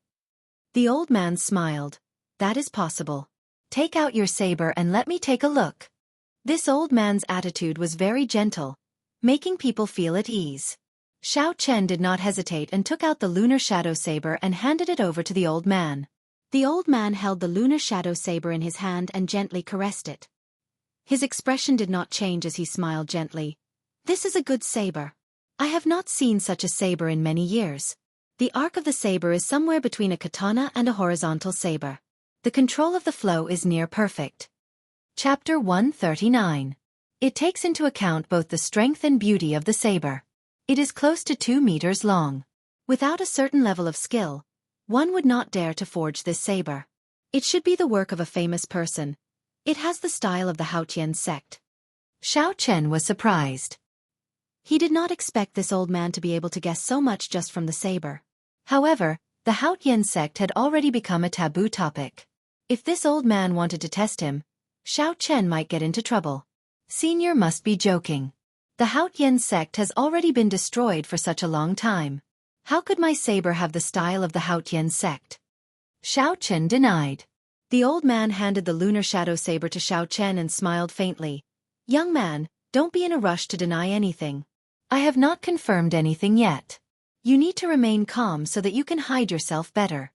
The old man smiled. "That is possible. Take out your saber and let me take a look." This old man's attitude was very gentle, making people feel at ease. Xiao Chen did not hesitate and took out the lunar shadow saber and handed it over to the old man. The old man held the lunar shadow saber in his hand and gently caressed it. His expression did not change as he smiled gently. "This is a good saber. I have not seen such a saber in many years. The arc of the saber is somewhere between a katana and a horizontal saber. The control of the flow is near perfect." Chapter 139. It takes into account both the strength and beauty of the saber. It is close to 2 meters long. Without a certain level of skill, one would not dare to forge this saber. It should be the work of a famous person. It has the style of the Haotian sect. Xiao Chen was surprised. He did not expect this old man to be able to guess so much just from the saber. However, the Haotian sect had already become a taboo topic. If this old man wanted to test him, Xiao Chen might get into trouble. Senior must be joking. The Haotian sect has already been destroyed for such a long time. How could my saber have the style of the Haotian sect? Xiao Chen denied. The old man handed the lunar shadow saber to Xiao Chen and smiled faintly. "Young man, don't be in a rush to deny anything. I have not confirmed anything yet. You need to remain calm so that you can hide yourself better.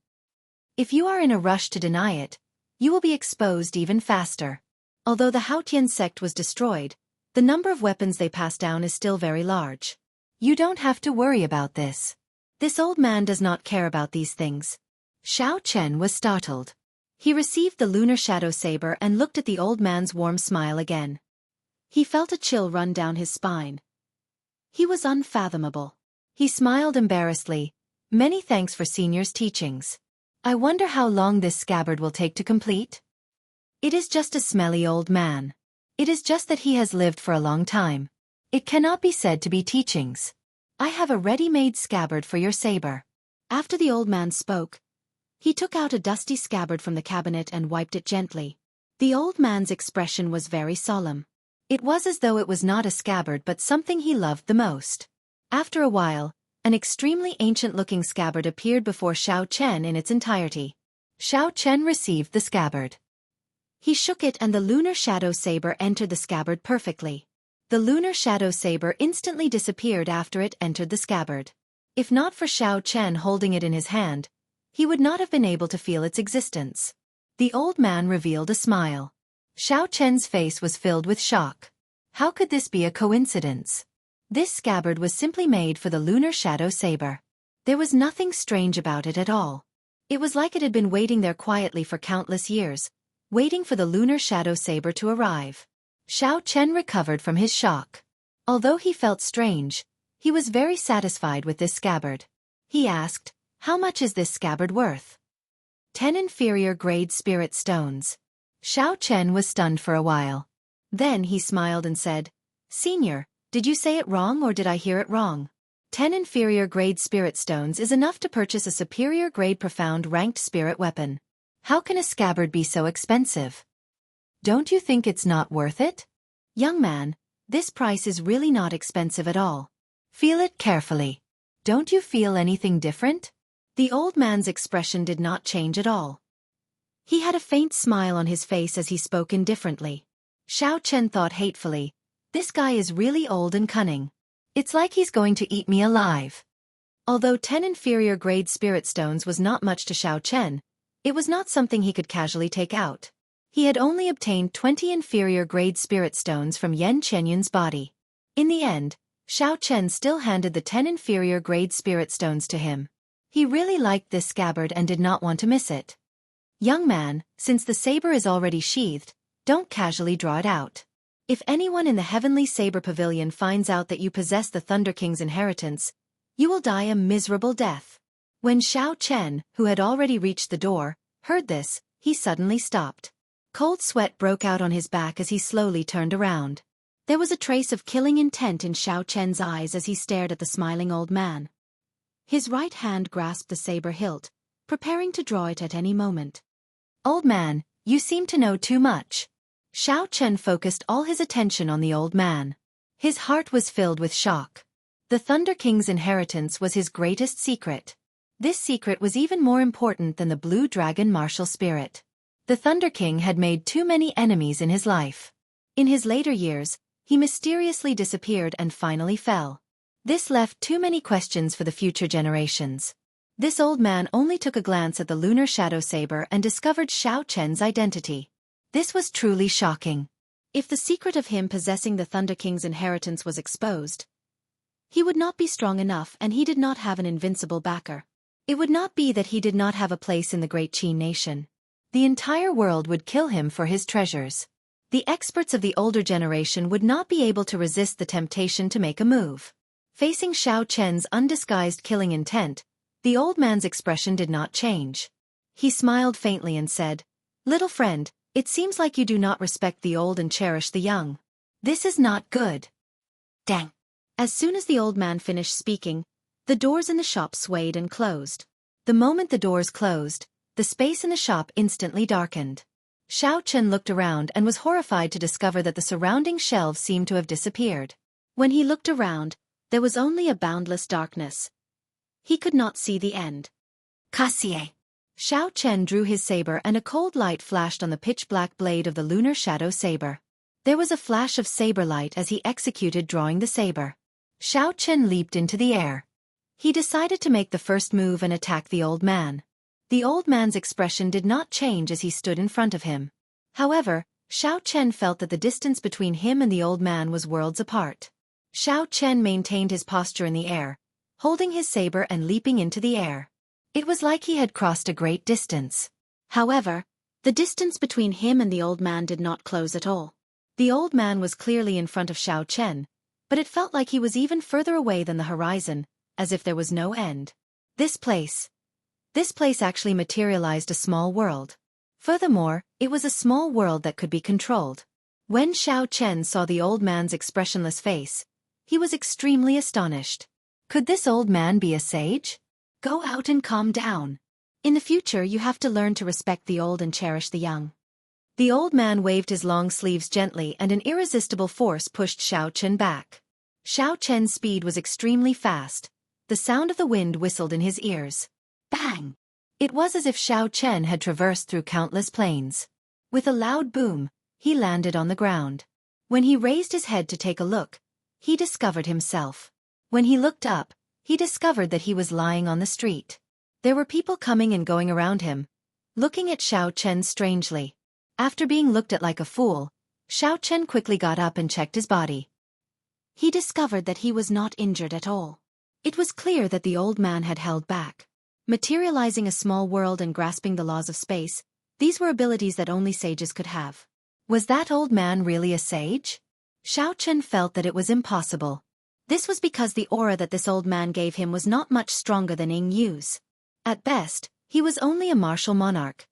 If you are in a rush to deny it, you will be exposed even faster." Although the Haotian sect was destroyed, the number of weapons they pass down is still very large. You don't have to worry about this. This old man does not care about these things. Xiao Chen was startled. He received the lunar shadow saber and looked at the old man's warm smile again. He felt a chill run down his spine. He was unfathomable. He smiled embarrassedly. "Many thanks for Senior's teachings. I wonder how long this scabbard will take to complete?" It is just a smelly old man. It is just that he has lived for a long time. It cannot be said to be teachings. I have a ready-made scabbard for your saber. After the old man spoke, he took out a dusty scabbard from the cabinet and wiped it gently. The old man's expression was very solemn. It was as though it was not a scabbard but something he loved the most. After a while, an extremely ancient-looking scabbard appeared before Xiao Chen in its entirety. Xiao Chen received the scabbard. He shook it and the lunar shadow saber entered the scabbard perfectly. The lunar shadow saber instantly disappeared after it entered the scabbard. If not for Xiao Chen holding it in his hand, he would not have been able to feel its existence. The old man revealed a smile. Xiao Chen's face was filled with shock. How could this be a coincidence? This scabbard was simply made for the lunar shadow saber. There was nothing strange about it at all. It was like it had been waiting there quietly for countless years, waiting for the lunar shadow saber to arrive. Xiao Chen recovered from his shock. Although he felt strange, he was very satisfied with this scabbard. He asked, "How much is this scabbard worth?" 10 inferior grade spirit stones. Xiao Chen was stunned for a while. Then he smiled and said, "Senior, did you say it wrong or did I hear it wrong? 10 inferior grade spirit stones is enough to purchase a superior grade profound ranked spirit weapon. How can a scabbard be so expensive? Don't you think it's not worth it?" "Young man, this price is really not expensive at all. Feel it carefully. Don't you feel anything different?" The old man's expression did not change at all. He had a faint smile on his face as he spoke indifferently. Xiao Chen thought hatefully, "This guy is really old and cunning. It's like he's going to eat me alive." Although 10 inferior grade spirit stones was not much to Xiao Chen, it was not something he could casually take out. He had only obtained 20 inferior grade spirit stones from Yan Chenyun's body. In the end, Xiao Chen still handed the 10 inferior grade spirit stones to him. He really liked this scabbard and did not want to miss it. "Young man, since the saber is already sheathed, don't casually draw it out. If anyone in the Heavenly Saber Pavilion finds out that you possess the Thunder King's inheritance, you will die a miserable death." When Xiao Chen, who had already reached the door, heard this, he suddenly stopped. Cold sweat broke out on his back as he slowly turned around. There was a trace of killing intent in Xiao Chen's eyes as he stared at the smiling old man. His right hand grasped the saber hilt, preparing to draw it at any moment. "Old man, you seem to know too much." Xiao Chen focused all his attention on the old man. His heart was filled with shock. The Thunder King's inheritance was his greatest secret. This secret was even more important than the Blue Dragon martial spirit. The Thunder King had made too many enemies in his life. In his later years, he mysteriously disappeared and finally fell. This left too many questions for the future generations. This old man only took a glance at the lunar shadow saber and discovered Xiao Chen's identity. This was truly shocking. If the secret of him possessing the Thunder King's inheritance was exposed, he would not be strong enough and he did not have an invincible backer. It would not be that he did not have a place in the great Qin nation. The entire world would kill him for his treasures. The experts of the older generation would not be able to resist the temptation to make a move. Facing Xiao Chen's undisguised killing intent, the old man's expression did not change. He smiled faintly and said, "Little friend, it seems like you do not respect the old and cherish the young. This is not good." Dang. As soon as the old man finished speaking, the doors in the shop swayed and closed. The moment the doors closed, the space in the shop instantly darkened. Xiao Chen looked around and was horrified to discover that the surrounding shelves seemed to have disappeared. When he looked around, there was only a boundless darkness. He could not see the end. "Kasie!" Xiao Chen drew his saber and a cold light flashed on the pitch-black blade of the lunar shadow saber. There was a flash of saber light as he executed drawing the saber. Xiao Chen leaped into the air. He decided to make the first move and attack the old man. The old man's expression did not change as he stood in front of him. However, Xiao Chen felt that the distance between him and the old man was worlds apart. Xiao Chen maintained his posture in the air, holding his saber and leaping into the air. It was like he had crossed a great distance. However, the distance between him and the old man did not close at all. The old man was clearly in front of Xiao Chen, but it felt like he was even further away than the horizon, as if there was no end. This place actually materialized a small world. Furthermore, it was a small world that could be controlled. When Xiao Chen saw the old man's expressionless face, he was extremely astonished. Could this old man be a sage? Go out and calm down. In the future you have to learn to respect the old and cherish the young. The old man waved his long sleeves gently and an irresistible force pushed Xiao Chen back. Xiao Chen's speed was extremely fast. The sound of the wind whistled in his ears. Bang! It was as if Xiao Chen had traversed through countless plains. With a loud boom, he landed on the ground. When he raised his head to take a look, he discovered himself. When he looked up, he discovered that he was lying on the street. There were people coming and going around him, looking at Xiao Chen strangely. After being looked at like a fool, Xiao Chen quickly got up and checked his body. He discovered that he was not injured at all. It was clear that the old man had held back. Materializing a small world and grasping the laws of space, these were abilities that only sages could have. Was that old man really a sage? Xiao Chen felt that it was impossible. This was because the aura that this old man gave him was not much stronger than Ying Yu's. At best, he was only a martial monarch.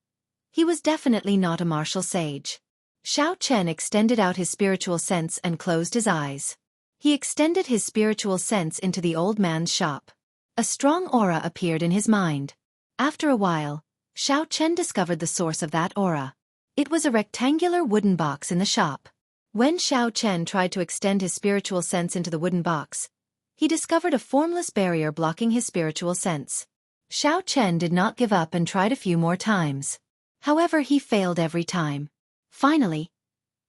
He was definitely not a martial sage. Xiao Chen extended out his spiritual sense and closed his eyes. He extended his spiritual sense into the old man's shop. A strong aura appeared in his mind. After a while, Xiao Chen discovered the source of that aura. It was a rectangular wooden box in the shop. When Xiao Chen tried to extend his spiritual sense into the wooden box, he discovered a formless barrier blocking his spiritual sense. Xiao Chen did not give up and tried a few more times. However, he failed every time. Finally,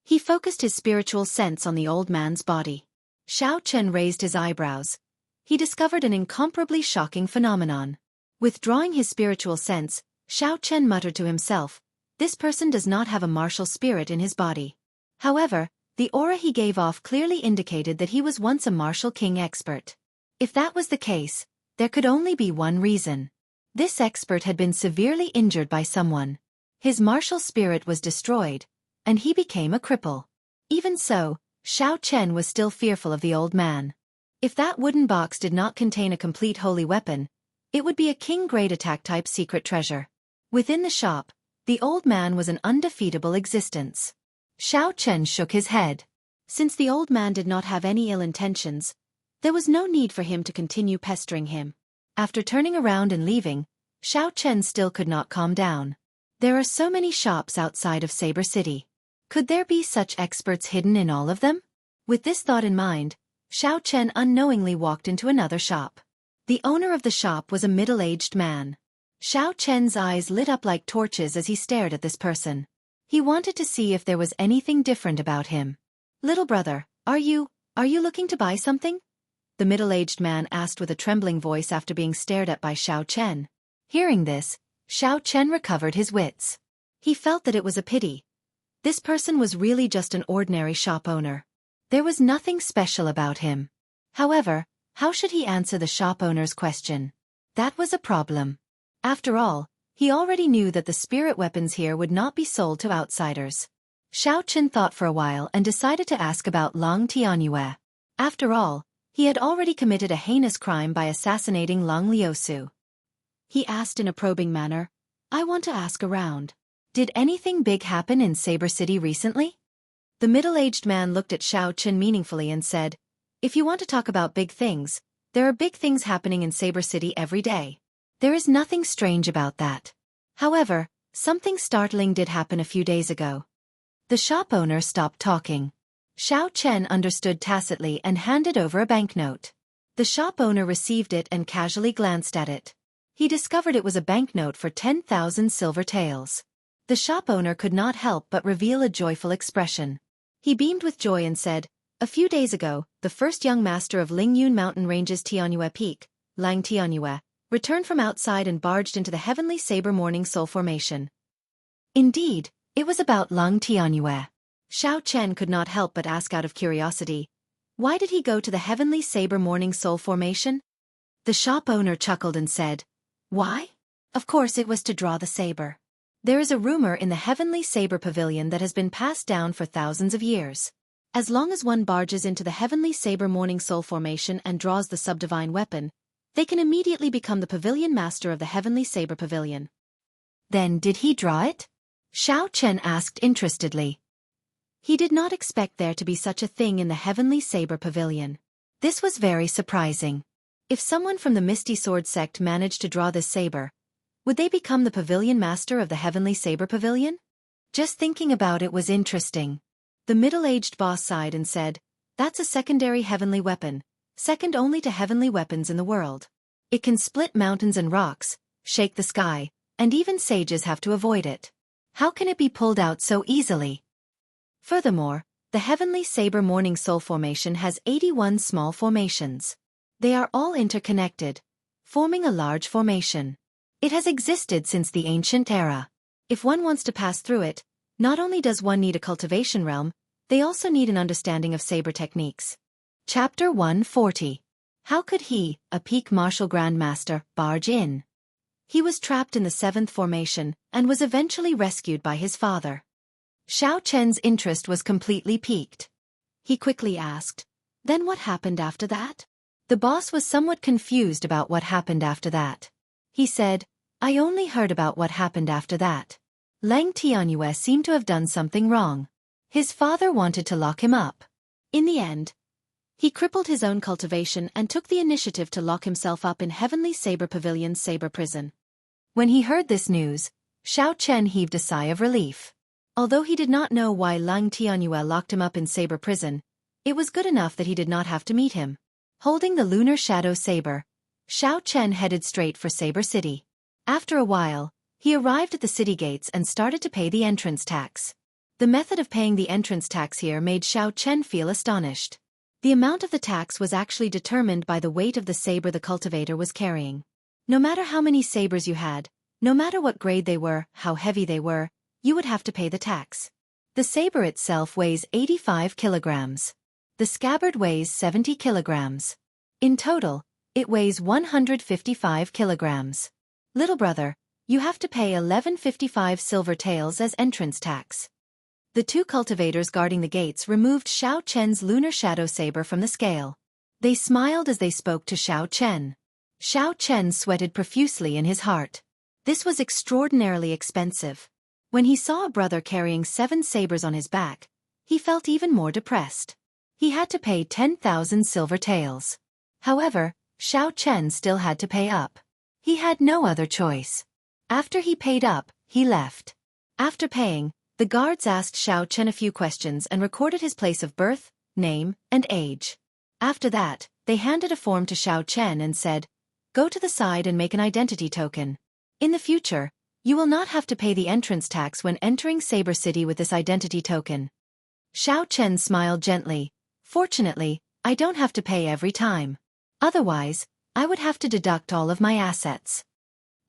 he focused his spiritual sense on the old man's body. Xiao Chen raised his eyebrows. He discovered an incomparably shocking phenomenon. Withdrawing his spiritual sense, Xiao Chen muttered to himself, "This person does not have a martial spirit in his body." However, the aura he gave off clearly indicated that he was once a martial king expert. If that was the case, there could only be one reason. This expert had been severely injured by someone. His martial spirit was destroyed, and he became a cripple. Even so, Xiao Chen was still fearful of the old man. If that wooden box did not contain a complete holy weapon, it would be a king-grade attack-type secret treasure. Within the shop, the old man was an undefeatable existence. Xiao Chen shook his head. Since the old man did not have any ill intentions, there was no need for him to continue pestering him. After turning around and leaving, Xiao Chen still could not calm down. There are so many shops outside of Saber City. Could there be such experts hidden in all of them? With this thought in mind, Xiao Chen unknowingly walked into another shop. The owner of the shop was a middle-aged man. Xiao Chen's eyes lit up like torches as he stared at this person. He wanted to see if there was anything different about him. "Little brother, are you looking to buy something?" The middle-aged man asked with a trembling voice after being stared at by Xiao Chen. Hearing this, Xiao Chen recovered his wits. He felt that it was a pity. This person was really just an ordinary shop owner. There was nothing special about him. However, how should he answer the shop owner's question? That was a problem. After all, he already knew that the spirit weapons here would not be sold to outsiders. Xiao Chen thought for a while and decided to ask about Long Tianyue. After all, he had already committed a heinous crime by assassinating Long Liusu. He asked in a probing manner, "I want to ask around. Did anything big happen in Saber City recently?" The middle-aged man looked at Xiao Chen meaningfully and said, "If you want to talk about big things, there are big things happening in Saber City every day. There is nothing strange about that. However, something startling did happen a few days ago." The shop owner stopped talking. Xiao Chen understood tacitly and handed over a banknote. The shop owner received it and casually glanced at it. He discovered it was a banknote for 10,000 silver taels. The shop owner could not help but reveal a joyful expression. He beamed with joy and said, "A few days ago, the first young master of Lingyun Mountain Range's Tianyue Peak, Lang Tianyue, returned from outside and barged into the Heavenly Saber Morning Soul Formation." Indeed, it was about Lang Tianyue. Xiao Chen could not help but ask out of curiosity, why did he go to the Heavenly Saber Morning Soul Formation? The shop owner chuckled and said, "Why? Of course it was to draw the saber. There is a rumor in the Heavenly Saber Pavilion that has been passed down for thousands of years. As long as one barges into the Heavenly Saber Morning Soul Formation and draws the subdivine weapon, they can immediately become the pavilion master of the Heavenly Saber Pavilion." Then did he draw it? Xiao Chen asked interestedly. He did not expect there to be such a thing in the Heavenly Saber Pavilion. This was very surprising. If someone from the Misty Sword sect managed to draw this saber, would they become the pavilion master of the Heavenly Saber Pavilion? Just thinking about it was interesting. The middle-aged boss sighed and said, "That's a secondary heavenly weapon, second only to heavenly weapons in the world. It can split mountains and rocks, shake the sky, and even sages have to avoid it. How can it be pulled out so easily? Furthermore, the Heavenly Saber Morning Soul formation has 81 small formations. They are all interconnected, forming a large formation. It has existed since the ancient era. If one wants to pass through it, not only does one need a cultivation realm, they also need an understanding of saber techniques. Chapter 140. How could he, a peak martial grandmaster, barge in? He was trapped in the 7th formation and was eventually rescued by his father. Xiao Chen's interest was completely piqued. He quickly asked, "Then what happened after that?" The boss was somewhat confused about what happened after that. He said, "I only heard about what happened after that. Lang Tianyue seemed to have done something wrong. His father wanted to lock him up. In the end, he crippled his own cultivation and took the initiative to lock himself up in Heavenly Saber Pavilion's saber prison." When he heard this news, Xiao Chen heaved a sigh of relief. Although he did not know why Lang Tianyue locked him up in saber prison, it was good enough that he did not have to meet him. Holding the lunar shadow saber, Xiao Chen headed straight for Saber City. After a while, he arrived at the city gates and started to pay the entrance tax. The method of paying the entrance tax here made Xiao Chen feel astonished. The amount of the tax was actually determined by the weight of the saber the cultivator was carrying. No matter how many sabers you had, no matter what grade they were, how heavy they were, you would have to pay the tax. The saber itself weighs 85 kilograms. The scabbard weighs 70 kilograms. In total, it weighs 155 kilograms. Little brother, you have to pay 1155 silver taels as entrance tax. The two cultivators guarding the gates removed Xiao Chen's lunar shadow saber from the scale. They smiled as they spoke to Xiao Chen. Xiao Chen sweated profusely in his heart. This was extraordinarily expensive. When he saw a brother carrying 7 sabers on his back, he felt even more depressed. He had to pay 10,000 silver taels. However, Xiao Chen still had to pay up. He had no other choice. After he paid up, he left. After paying, the guards asked Xiao Chen a few questions and recorded his place of birth, name, and age. After that, they handed a form to Xiao Chen and said, "Go to the side and make an identity token. In the future, you will not have to pay the entrance tax when entering Saber City with this identity token." Xiao Chen smiled gently. "Fortunately, I don't have to pay every time. Otherwise, I would have to deduct all of my assets."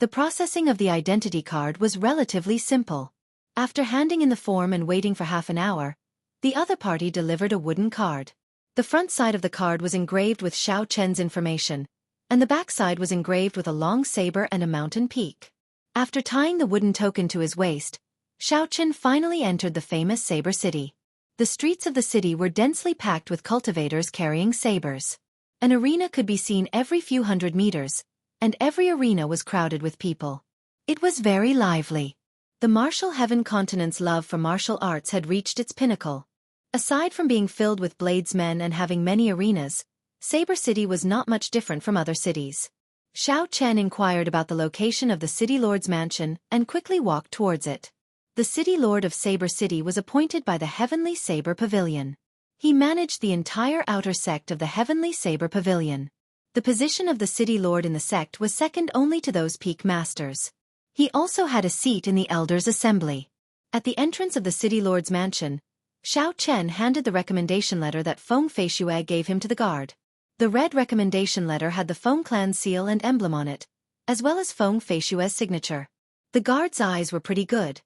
The processing of the identity card was relatively simple. After handing in the form and waiting for half an hour, the other party delivered a wooden card. The front side of the card was engraved with Xiao Chen's information, and the back side was engraved with a long saber and a mountain peak. After tying the wooden token to his waist, Xiao Chen finally entered the famous Saber City. The streets of the city were densely packed with cultivators carrying sabers. An arena could be seen every few hundred meters, and every arena was crowded with people. It was very lively. The martial heaven continent's love for martial arts had reached its pinnacle. Aside from being filled with bladesmen and having many arenas, Saber City was not much different from other cities. Xiao Chen inquired about the location of the City Lord's mansion and quickly walked towards it. The City Lord of Saber City was appointed by the Heavenly Saber Pavilion. He managed the entire outer sect of the Heavenly Saber Pavilion. The position of the City Lord in the sect was second only to those peak masters. He also had a seat in the Elders' Assembly. At the entrance of the City Lord's mansion, Xiao Chen handed the recommendation letter that Feng Feishue gave him to the guard. The red recommendation letter had the Feng clan seal and emblem on it, as well as Feng Feishue's signature. The guard's eyes were pretty good.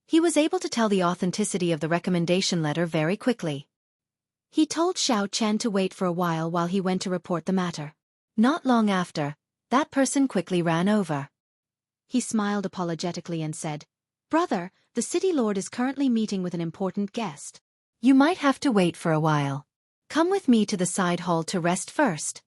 He was able to tell the authenticity of the recommendation letter very quickly. He told Xiao Chen to wait for a while he went to report the matter. Not long after, that person quickly ran over. He smiled apologetically and said, "Brother, the City Lord is currently meeting with an important guest. You might have to wait for a while. Come with me to the side hall to rest first."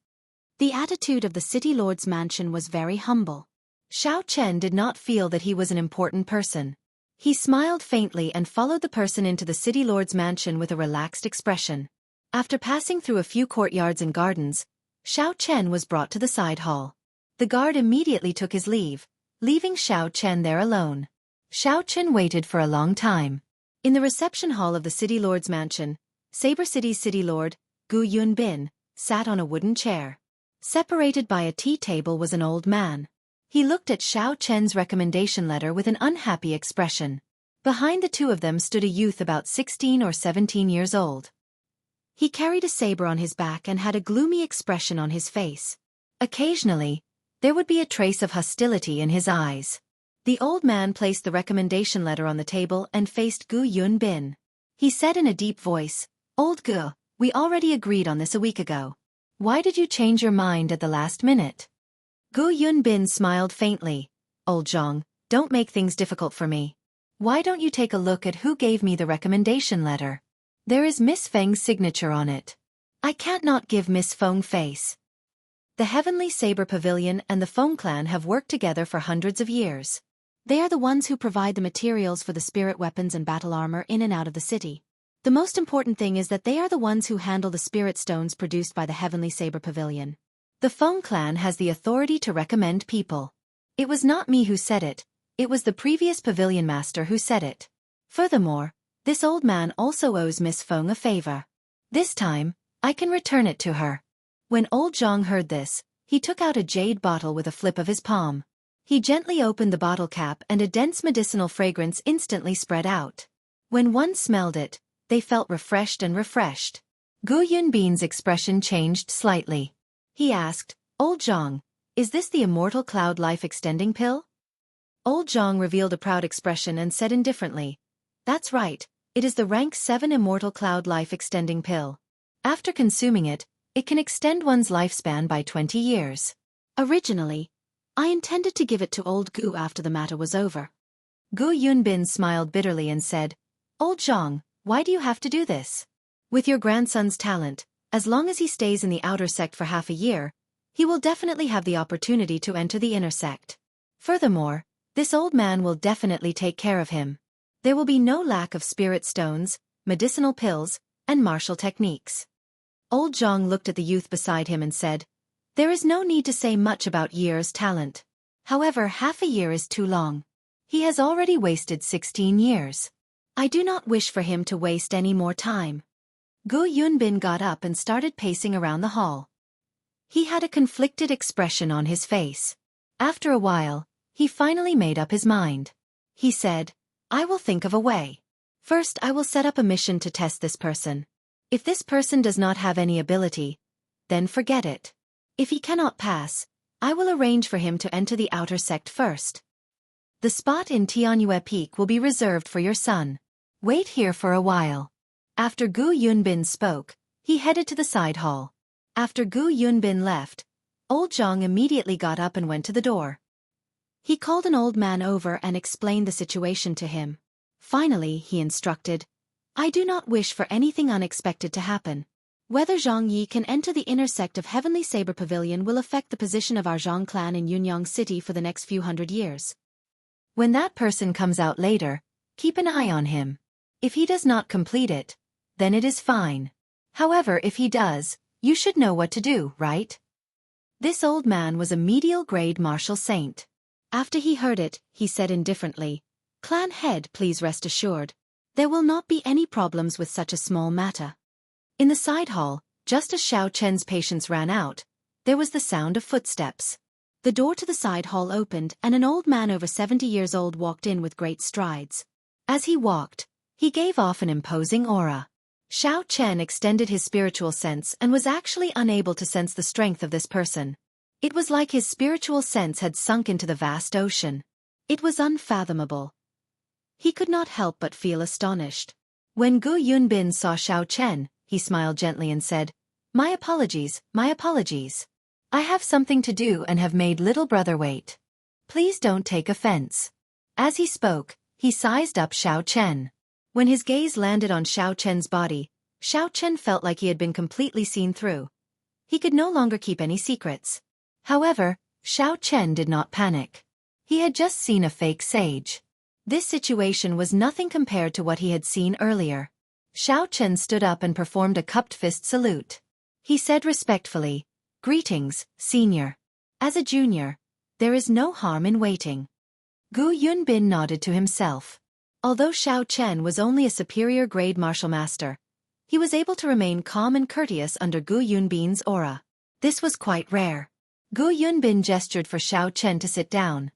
The attitude of the City Lord's mansion was very humble. Xiao Chen did not feel that he was an important person. He smiled faintly and followed the person into the City Lord's mansion with a relaxed expression. After passing through a few courtyards and gardens, Xiao Chen was brought to the side hall. The guard immediately took his leave, leaving Xiao Chen there alone. Xiao Chen waited for a long time. In the reception hall of the City Lord's mansion, Saber City's City Lord, Gu Yunbin, sat on a wooden chair. Separated by a tea table was an old man. He looked at Xiao Chen's recommendation letter with an unhappy expression. Behind the two of them stood a youth about 16 or 17 years old. He carried a saber on his back and had a gloomy expression on his face. Occasionally, there would be a trace of hostility in his eyes. The old man placed the recommendation letter on the table and faced Gu Yunbin. He said in a deep voice, "Old Gu, we already agreed on this a week ago. Why did you change your mind at the last minute?" Gu Yunbin smiled faintly. "Old Zhang, don't make things difficult for me. Why don't you take a look at who gave me the recommendation letter? There is Miss Feng's signature on it. I can't not give Miss Feng face." The Heavenly Saber Pavilion and the Feng clan have worked together for hundreds of years. They are the ones who provide the materials for the spirit weapons and battle armor in and out of the city. The most important thing is that they are the ones who handle the spirit stones produced by the Heavenly Saber Pavilion. The Feng clan has the authority to recommend people. It was not me who said it, it was the previous pavilion master who said it. Furthermore, this old man also owes Miss Feng a favor. This time, I can return it to her. When old Zhang heard this, he took out a jade bottle with a flip of his palm. He gently opened the bottle cap and a dense medicinal fragrance instantly spread out. When one smelled it, they felt refreshed and refreshed. Gu Yunbin's expression changed slightly. He asked, "Old Zhang, is this the immortal cloud life-extending pill?" Old Zhang revealed a proud expression and said indifferently, "That's right, it is the rank 7 immortal cloud life-extending pill. After consuming it, it can extend one's lifespan by 20 years. Originally, I intended to give it to old Gu after the matter was over." Gu Yunbin smiled bitterly and said, "Old Zhang, why do you have to do this? With your grandson's talent, as long as he stays in the outer sect for half a year, he will definitely have the opportunity to enter the inner sect. Furthermore, this old man will definitely take care of him. There will be no lack of spirit stones, medicinal pills, and martial techniques." Old Zhang looked at the youth beside him and said, "There is no need to say much about Ye's talent. However, half a year is too long. He has already wasted 16 years. I do not wish for him to waste any more time." Gu Yunbin got up and started pacing around the hall. He had a conflicted expression on his face. After a while, he finally made up his mind. He said, "I will think of a way. First, I will set up a mission to test this person. If this person does not have any ability, then forget it. If he cannot pass, I will arrange for him to enter the outer sect first. The spot in Tianyue Peak will be reserved for your son. Wait here for a while." After Gu Yunbin spoke, he headed to the side hall. After Gu Yunbin left, old Zhang immediately got up and went to the door. He called an old man over and explained the situation to him. Finally, he instructed, "I do not wish for anything unexpected to happen. Whether Zhang Yi can enter the inner sect of Heavenly Saber Pavilion will affect the position of our Zhang clan in Yunyang City for the next few hundred years. When that person comes out later, keep an eye on him. If he does not complete it, then it is fine. However, if he does, you should know what to do, right?" This old man was a medial grade martial saint. After he heard it, he said indifferently, "Clan head, please rest assured. There will not be any problems with such a small matter." In the side hall, just as Xiao Chen's patients ran out, there was the sound of footsteps. The door to the side hall opened and an old man over 70 years old walked in with great strides. As he walked, he gave off an imposing aura. Xiao Chen extended his spiritual sense and was actually unable to sense the strength of this person. It was like his spiritual sense had sunk into the vast ocean. It was unfathomable. He could not help but feel astonished. When Gu Yunbin saw Xiao Chen, he smiled gently and said, my apologies, my apologies. I have something to do and have made little brother wait. Please don't take offense." As he spoke, he sized up Xiao Chen. When his gaze landed on Xiao Chen's body, Xiao Chen felt like he had been completely seen through. He could no longer keep any secrets. However, Xiao Chen did not panic. He had just seen a fake sage. This situation was nothing compared to what he had seen earlier. Xiao Chen stood up and performed a cupped fist salute. He said respectfully, "Greetings, senior. As a junior, there is no harm in waiting." Gu Yunbin nodded to himself. Although Xiao Chen was only a superior grade martial master, he was able to remain calm and courteous under Gu Yunbin's aura. This was quite rare. Gu Yunbin gestured for Xiao Chen to sit down.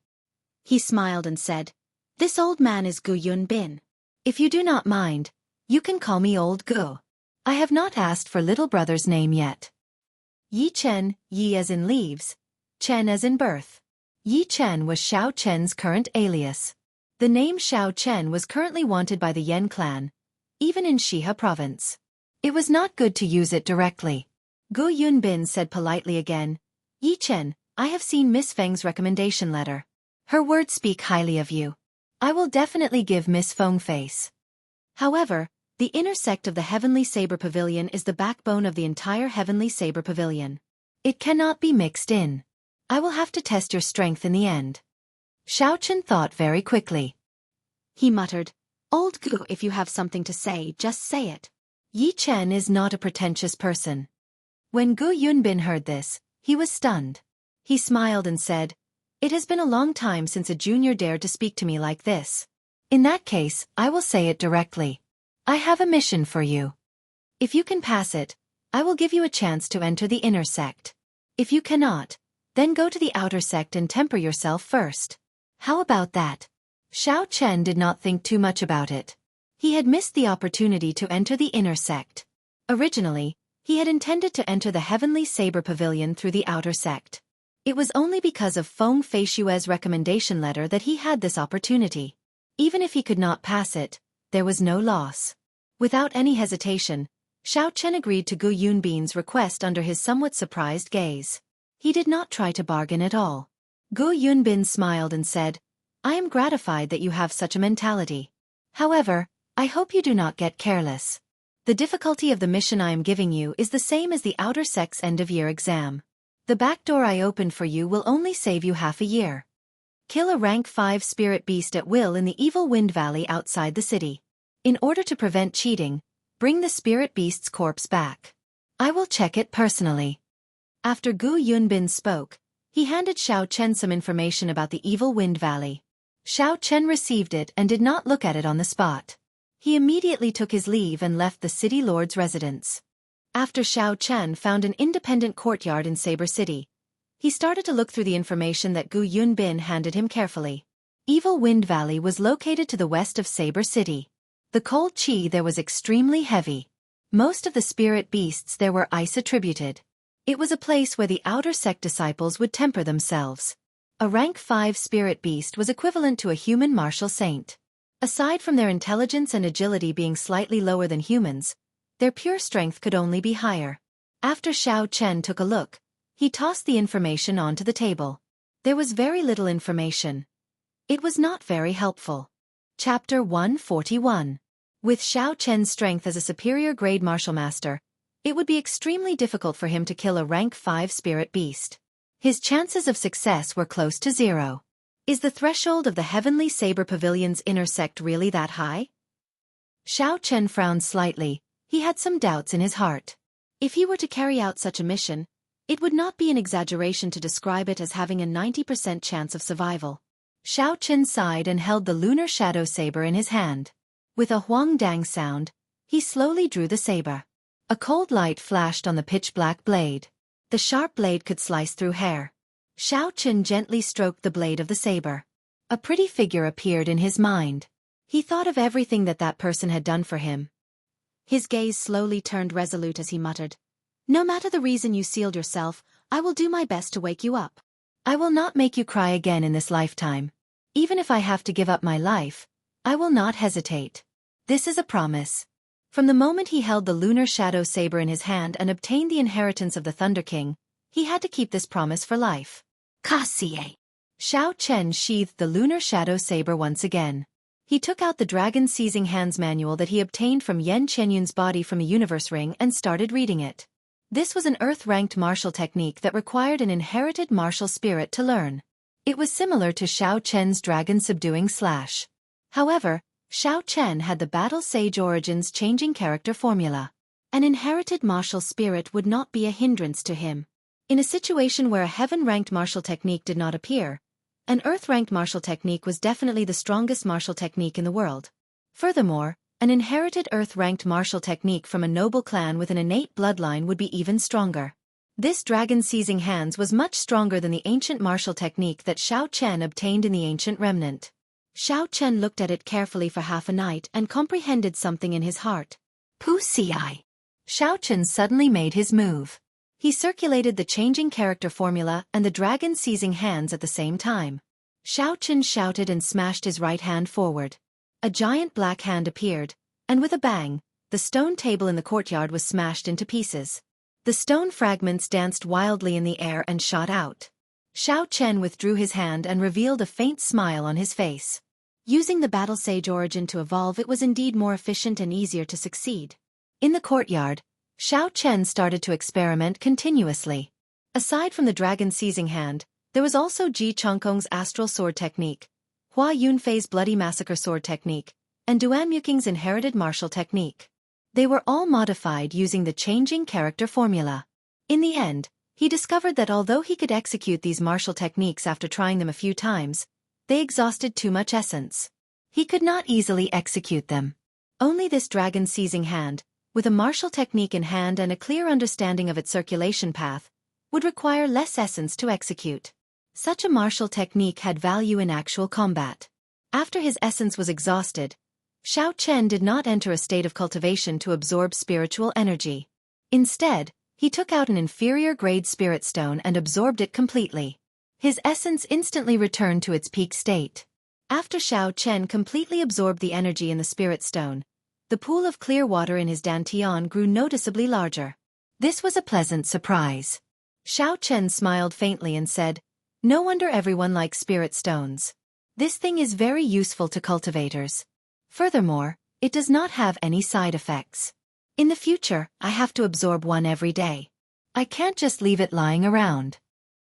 He smiled and said, This old man is Gu Yunbin. If you do not mind, you can call me Old Gu. I have not asked for little brother's name yet. Yi Chen, Yi as in leaves, Chen as in birth. Yi Chen was Xiao Chen's current alias. The name Xiao Chen was currently wanted by the Yan clan, even in Shihe province. It was not good to use it directly. Gu Yunbin said politely again, Yi Chen, I have seen Miss Feng's recommendation letter. Her words speak highly of you. I will definitely give Miss Feng face. However, the inner sect of the Heavenly Saber Pavilion is the backbone of the entire Heavenly Saber Pavilion. It cannot be mixed in. I will have to test your strength in the end. Xiao Chen thought very quickly. He muttered, Old Gu, if you have something to say, just say it. Yi Chen is not a pretentious person. When Gu Yunbin heard this, he was stunned. He smiled and said, It has been a long time since a junior dared to speak to me like this. In that case, I will say it directly. I have a mission for you. If you can pass it, I will give you a chance to enter the inner sect. If you cannot, then go to the outer sect and temper yourself first. How about that? Xiao Chen did not think too much about it. He had missed the opportunity to enter the inner sect. Originally, he had intended to enter the Heavenly Saber Pavilion through the outer sect. It was only because of Feng Feishue's recommendation letter that he had this opportunity. Even if he could not pass it, there was no loss. Without any hesitation, Xiao Chen agreed to Gu Yunbin's request under his somewhat surprised gaze. He did not try to bargain at all. Gu Yunbin smiled and said, I am gratified that you have such a mentality. However, I hope you do not get careless. The difficulty of the mission I am giving you is the same as the outer sect's end-of-year exam. The back door I opened for you will only save you half a year. Kill a rank 5 spirit beast at will in the evil wind valley outside the city. In order to prevent cheating, bring the spirit beast's corpse back. I will check it personally. After Gu Yunbin spoke, he handed Xiao Chen some information about the evil wind valley. Xiao Chen received it and did not look at it on the spot. He immediately took his leave and left the city lord's residence. After Xiao Chen found an independent courtyard in Saber City, he started to look through the information that Gu Yunbin handed him carefully. Evil Wind Valley was located to the west of Saber City. The cold chi there was extremely heavy. Most of the spirit beasts there were ice attributed. It was a place where the outer sect disciples would temper themselves. A rank 5 spirit beast was equivalent to a human martial saint. Aside from their intelligence and agility being slightly lower than humans, their pure strength could only be higher. After Xiao Chen took a look, he tossed the information onto the table. There was very little information. It was not very helpful. Chapter 141. With Xiao Chen's strength as a superior grade martial master, it would be extremely difficult for him to kill a rank 5 spirit beast. His chances of success were close to 0. Is the threshold of the Heavenly Saber Pavilion's inner sect really that high? Xiao Chen frowned slightly. He had some doubts in his heart. If he were to carry out such a mission, it would not be an exaggeration to describe it as having a 90% chance of survival. Xiao Chen sighed and held the lunar shadow saber in his hand. With a huang-dang sound, he slowly drew the saber. A cold light flashed on the pitch-black blade. The sharp blade could slice through hair. Xiao Chen gently stroked the blade of the saber. A pretty figure appeared in his mind. He thought of everything that person had done for him. His gaze slowly turned resolute as he muttered, No matter the reason you sealed yourself, I will do my best to wake you up. I will not make you cry again in this lifetime. Even if I have to give up my life, I will not hesitate. This is a promise. From the moment he held the lunar shadow saber in his hand and obtained the inheritance of the Thunder King, he had to keep this promise for life. Kasie. Xiao Chen sheathed the lunar shadow saber once again. He took out the Dragon Seizing Hands manual that he obtained from Yan Chenyun's body from a universe ring and started reading it. This was an earth-ranked martial technique that required an inherited martial spirit to learn. It was similar to Xiao Chen's dragon subduing slash. However, Xiao Chen had the Battle Sage Origins changing character formula. An inherited martial spirit would not be a hindrance to him. In a situation where a heaven-ranked martial technique did not appear, an earth-ranked martial technique was definitely the strongest martial technique in the world. Furthermore, an inherited earth-ranked martial technique from a noble clan with an innate bloodline would be even stronger. This Dragon Seizing Hands was much stronger than the ancient martial technique that Xiao Chen obtained in the Ancient Remnant. Xiao Chen looked at it carefully for half a night and comprehended something in his heart. Pussy eye. Xiao Chen suddenly made his move. He circulated the changing character formula and the dragon seizing hands at the same time. Xiao Chen shouted and smashed his right hand forward. A giant black hand appeared, and with a bang, the stone table in the courtyard was smashed into pieces. The stone fragments danced wildly in the air and shot out. Xiao Chen withdrew his hand and revealed a faint smile on his face. Using the Battle Sage origin to evolve, it was indeed more efficient and easier to succeed. In the courtyard, Xiao Chen started to experiment continuously. Aside from the dragon seizing hand, there was also Ji Chongkong's astral sword technique, Hua Yunfei's bloody massacre sword technique, and Duan Muking's inherited martial technique. They were all modified using the changing character formula. In the end, he discovered that although he could execute these martial techniques after trying them a few times, they exhausted too much essence. He could not easily execute them. Only this dragon seizing hand, with a martial technique in hand and a clear understanding of its circulation path, would require less essence to execute. Such a martial technique had value in actual combat. After his essence was exhausted, Xiao Chen did not enter a state of cultivation to absorb spiritual energy. Instead, he took out an inferior-grade spirit stone and absorbed it completely. His essence instantly returned to its peak state. After Xiao Chen completely absorbed the energy in the spirit stone, the pool of clear water in his dantian grew noticeably larger. This was a pleasant surprise. Xiao Chen smiled faintly and said, "No wonder everyone likes spirit stones. This thing is very useful to cultivators. Furthermore, it does not have any side effects. In the future, I have to absorb one every day. I can't just leave it lying around."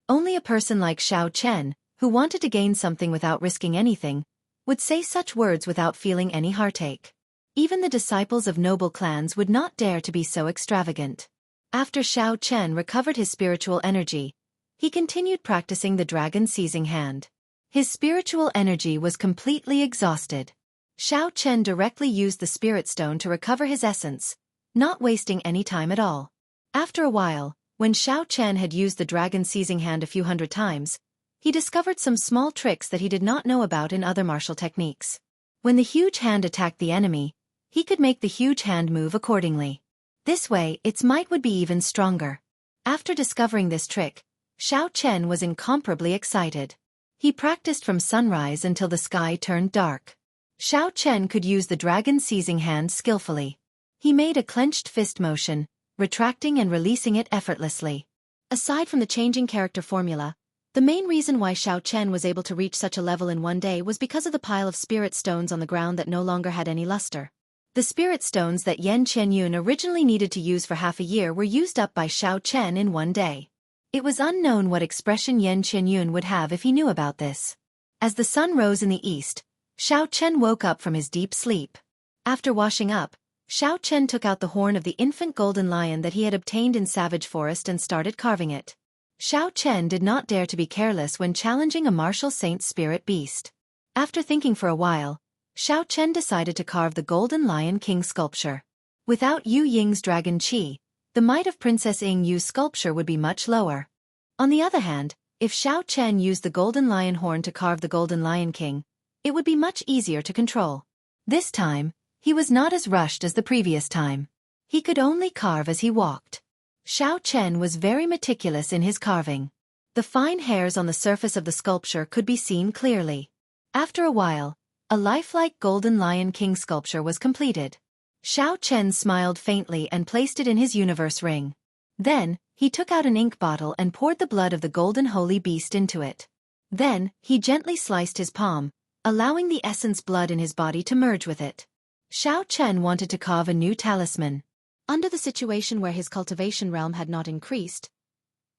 Only a person like Xiao Chen, who wanted to gain something without risking anything, would say such words without feeling any heartache. Even the disciples of noble clans would not dare to be so extravagant. After Xiao Chen recovered his spiritual energy, he continued practicing the dragon seizing hand. His spiritual energy was completely exhausted. Xiao Chen directly used the spirit stone to recover his essence, not wasting any time at all. After a while, when Xiao Chen had used the dragon seizing hand a few hundred times, he discovered some small tricks that he did not know about in other martial techniques. When the huge hand attacked the enemy, he could make the huge hand move accordingly. This way, its might would be even stronger. After discovering this trick, Xiao Chen was incomparably excited. He practiced from sunrise until the sky turned dark. Xiao Chen could use the dragon seizing hand skillfully. He made a clenched fist motion, retracting and releasing it effortlessly. Aside from the changing character formula, the main reason why Xiao Chen was able to reach such a level in one day was because of the pile of spirit stones on the ground that no longer had any luster. The spirit stones that Yan Qianyun originally needed to use for half a year were used up by Xiao Chen in one day. It was unknown what expression Yan Qianyun would have if he knew about this. As the sun rose in the east, Xiao Chen woke up from his deep sleep. After washing up, Xiao Chen took out the horn of the infant golden lion that he had obtained in Savage Forest and started carving it. Xiao Chen did not dare to be careless when challenging a martial saint spirit beast. After thinking for a while, Xiao Chen decided to carve the Golden Lion King sculpture. Without Yu Ying's dragon qi, the might of Princess Ying Yu's sculpture would be much lower. On the other hand, if Xiao Chen used the Golden Lion horn to carve the Golden Lion King, it would be much easier to control. This time, he was not as rushed as the previous time. He could only carve as he walked. Xiao Chen was very meticulous in his carving. The fine hairs on the surface of the sculpture could be seen clearly. After a while, a lifelike Golden Lion King sculpture was completed. Xiao Chen smiled faintly and placed it in his universe ring. Then, he took out an ink bottle and poured the blood of the Golden Holy Beast into it. Then, he gently sliced his palm, allowing the essence blood in his body to merge with it. Xiao Chen wanted to carve a new talisman. Under the situation where his cultivation realm had not increased,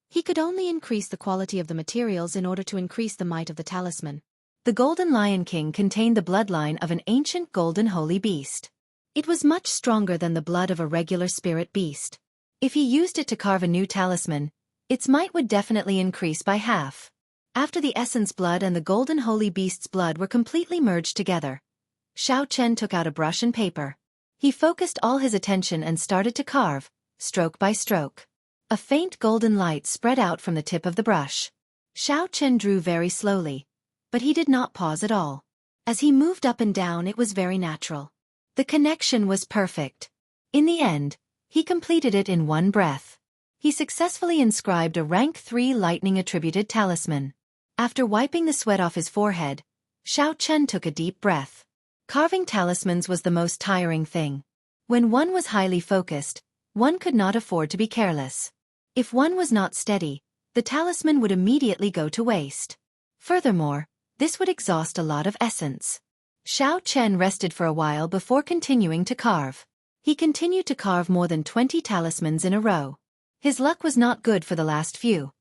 he could only increase the quality of the materials in order to increase the might of the talisman. The Golden Lion King contained the bloodline of an ancient golden holy beast. It was much stronger than the blood of a regular spirit beast. If he used it to carve a new talisman, its might would definitely increase by half. After the essence blood and the golden holy beast's blood were completely merged together, Xiao Chen took out a brush and paper. He focused all his attention and started to carve, stroke by stroke. A faint golden light spread out from the tip of the brush. Xiao Chen drew very slowly, but he did not pause at all. As he moved up and down, it was very natural. The connection was perfect. In the end, he completed it in one breath. He successfully inscribed a rank 3 lightning-attributed talisman. After wiping the sweat off his forehead, Xiao Chen took a deep breath. Carving talismans was the most tiring thing. When one was highly focused, one could not afford to be careless. If one was not steady, the talisman would immediately go to waste. Furthermore, this would exhaust a lot of essence. Xiao Chen rested for a while before continuing to carve. He continued to carve more than 20 talismans in a row. His luck was not good for the last few.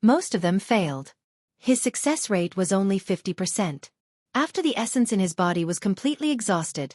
Most of them failed. His success rate was only 50%. After the essence in his body was completely exhausted,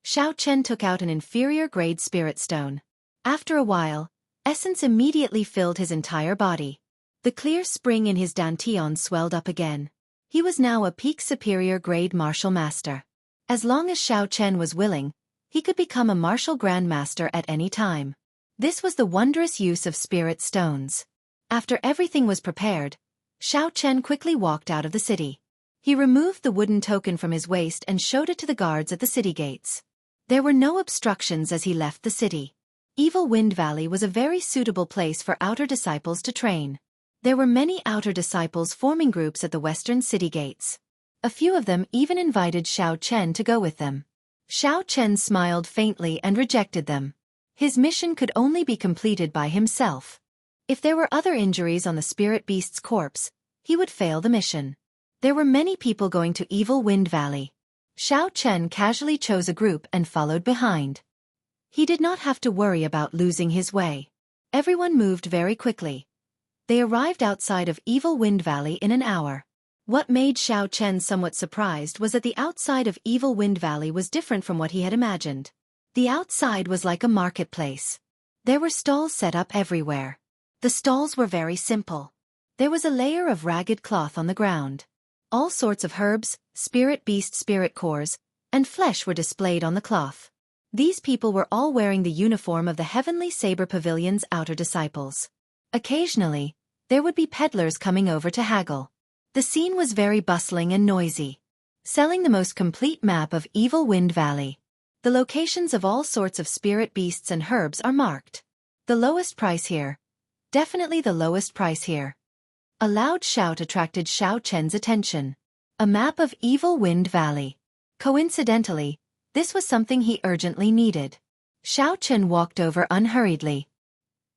Xiao Chen took out an inferior-grade spirit stone. After a while, essence immediately filled his entire body. The clear spring in his dantian swelled up again. He was now a peak superior-grade martial master. As long as Xiao Chen was willing, he could become a martial grandmaster at any time. This was the wondrous use of spirit stones. After everything was prepared, Xiao Chen quickly walked out of the city. He removed the wooden token from his waist and showed it to the guards at the city gates. There were no obstructions as he left the city. Evil Wind Valley was a very suitable place for outer disciples to train. There were many outer disciples forming groups at the western city gates. A few of them even invited Xiao Chen to go with them. Xiao Chen smiled faintly and rejected them. His mission could only be completed by himself. If there were other injuries on the spirit beast's corpse, he would fail the mission. There were many people going to Evil Wind Valley. Xiao Chen casually chose a group and followed behind. He did not have to worry about losing his way. Everyone moved very quickly. They arrived outside of Evil Wind Valley in an hour. What made Xiao Chen somewhat surprised was that the outside of Evil Wind Valley was different from what he had imagined. The outside was like a marketplace. There were stalls set up everywhere. The stalls were very simple. There was a layer of ragged cloth on the ground. All sorts of herbs, spirit beast spirit cores, and flesh were displayed on the cloth. These people were all wearing the uniform of the Heavenly Saber Pavilion's outer disciples. Occasionally, there would be peddlers coming over to haggle. The scene was very bustling and noisy. Selling the most complete map of Evil Wind Valley. The locations of all sorts of spirit beasts and herbs are marked. The lowest price here. Definitely the lowest price here. A loud shout attracted Xiao Chen's attention. A map of Evil Wind Valley. Coincidentally, this was something he urgently needed. Xiao Chen walked over unhurriedly.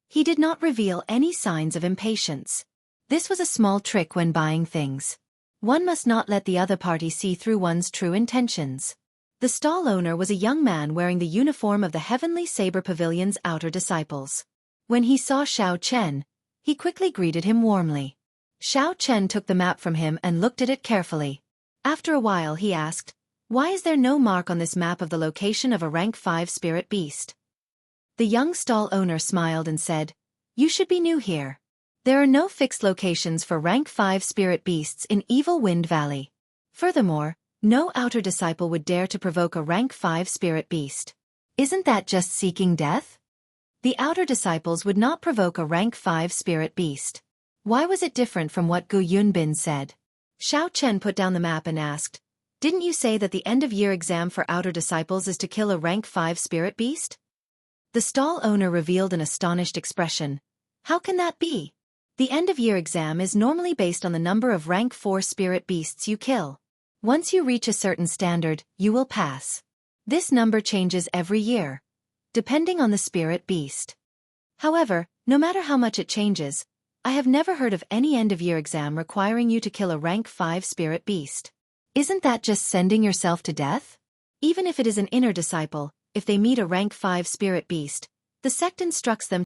He did not reveal any signs of impatience. This was a small trick when buying things. One must not let the other party see through one's true intentions. The stall owner was a young man wearing the uniform of the Heavenly Saber Pavilion's outer disciples. When he saw Xiao Chen, he quickly greeted him warmly. Xiao Chen took the map from him and looked at it carefully. After a while he asked, "Why is there no mark on this map of the location of a rank 5 spirit beast?" The young stall owner smiled and said, "You should be new here. There are no fixed locations for rank 5 spirit beasts in Evil Wind Valley. Furthermore, no outer disciple would dare to provoke a rank 5 spirit beast. Isn't that just seeking death?" The outer disciples would not provoke a rank 5 spirit beast. Why was it different from what Gu Yunbin said? Xiao Chen put down the map and asked, "Didn't you say that the end-of-year exam for outer disciples is to kill a rank 5 spirit beast?" The stall owner revealed an astonished expression. "How can that be? The end-of-year exam is normally based on the number of rank 4 spirit beasts you kill. Once you reach a certain standard, you will pass. This number changes every year, depending on the spirit beast. However, no matter how much it changes, I have never heard of any end-of-year exam requiring you to kill a rank 5 spirit beast. Isn't that just sending yourself to death? Even if it is an inner disciple, if they meet a rank 5 spirit beast, the sect instructs them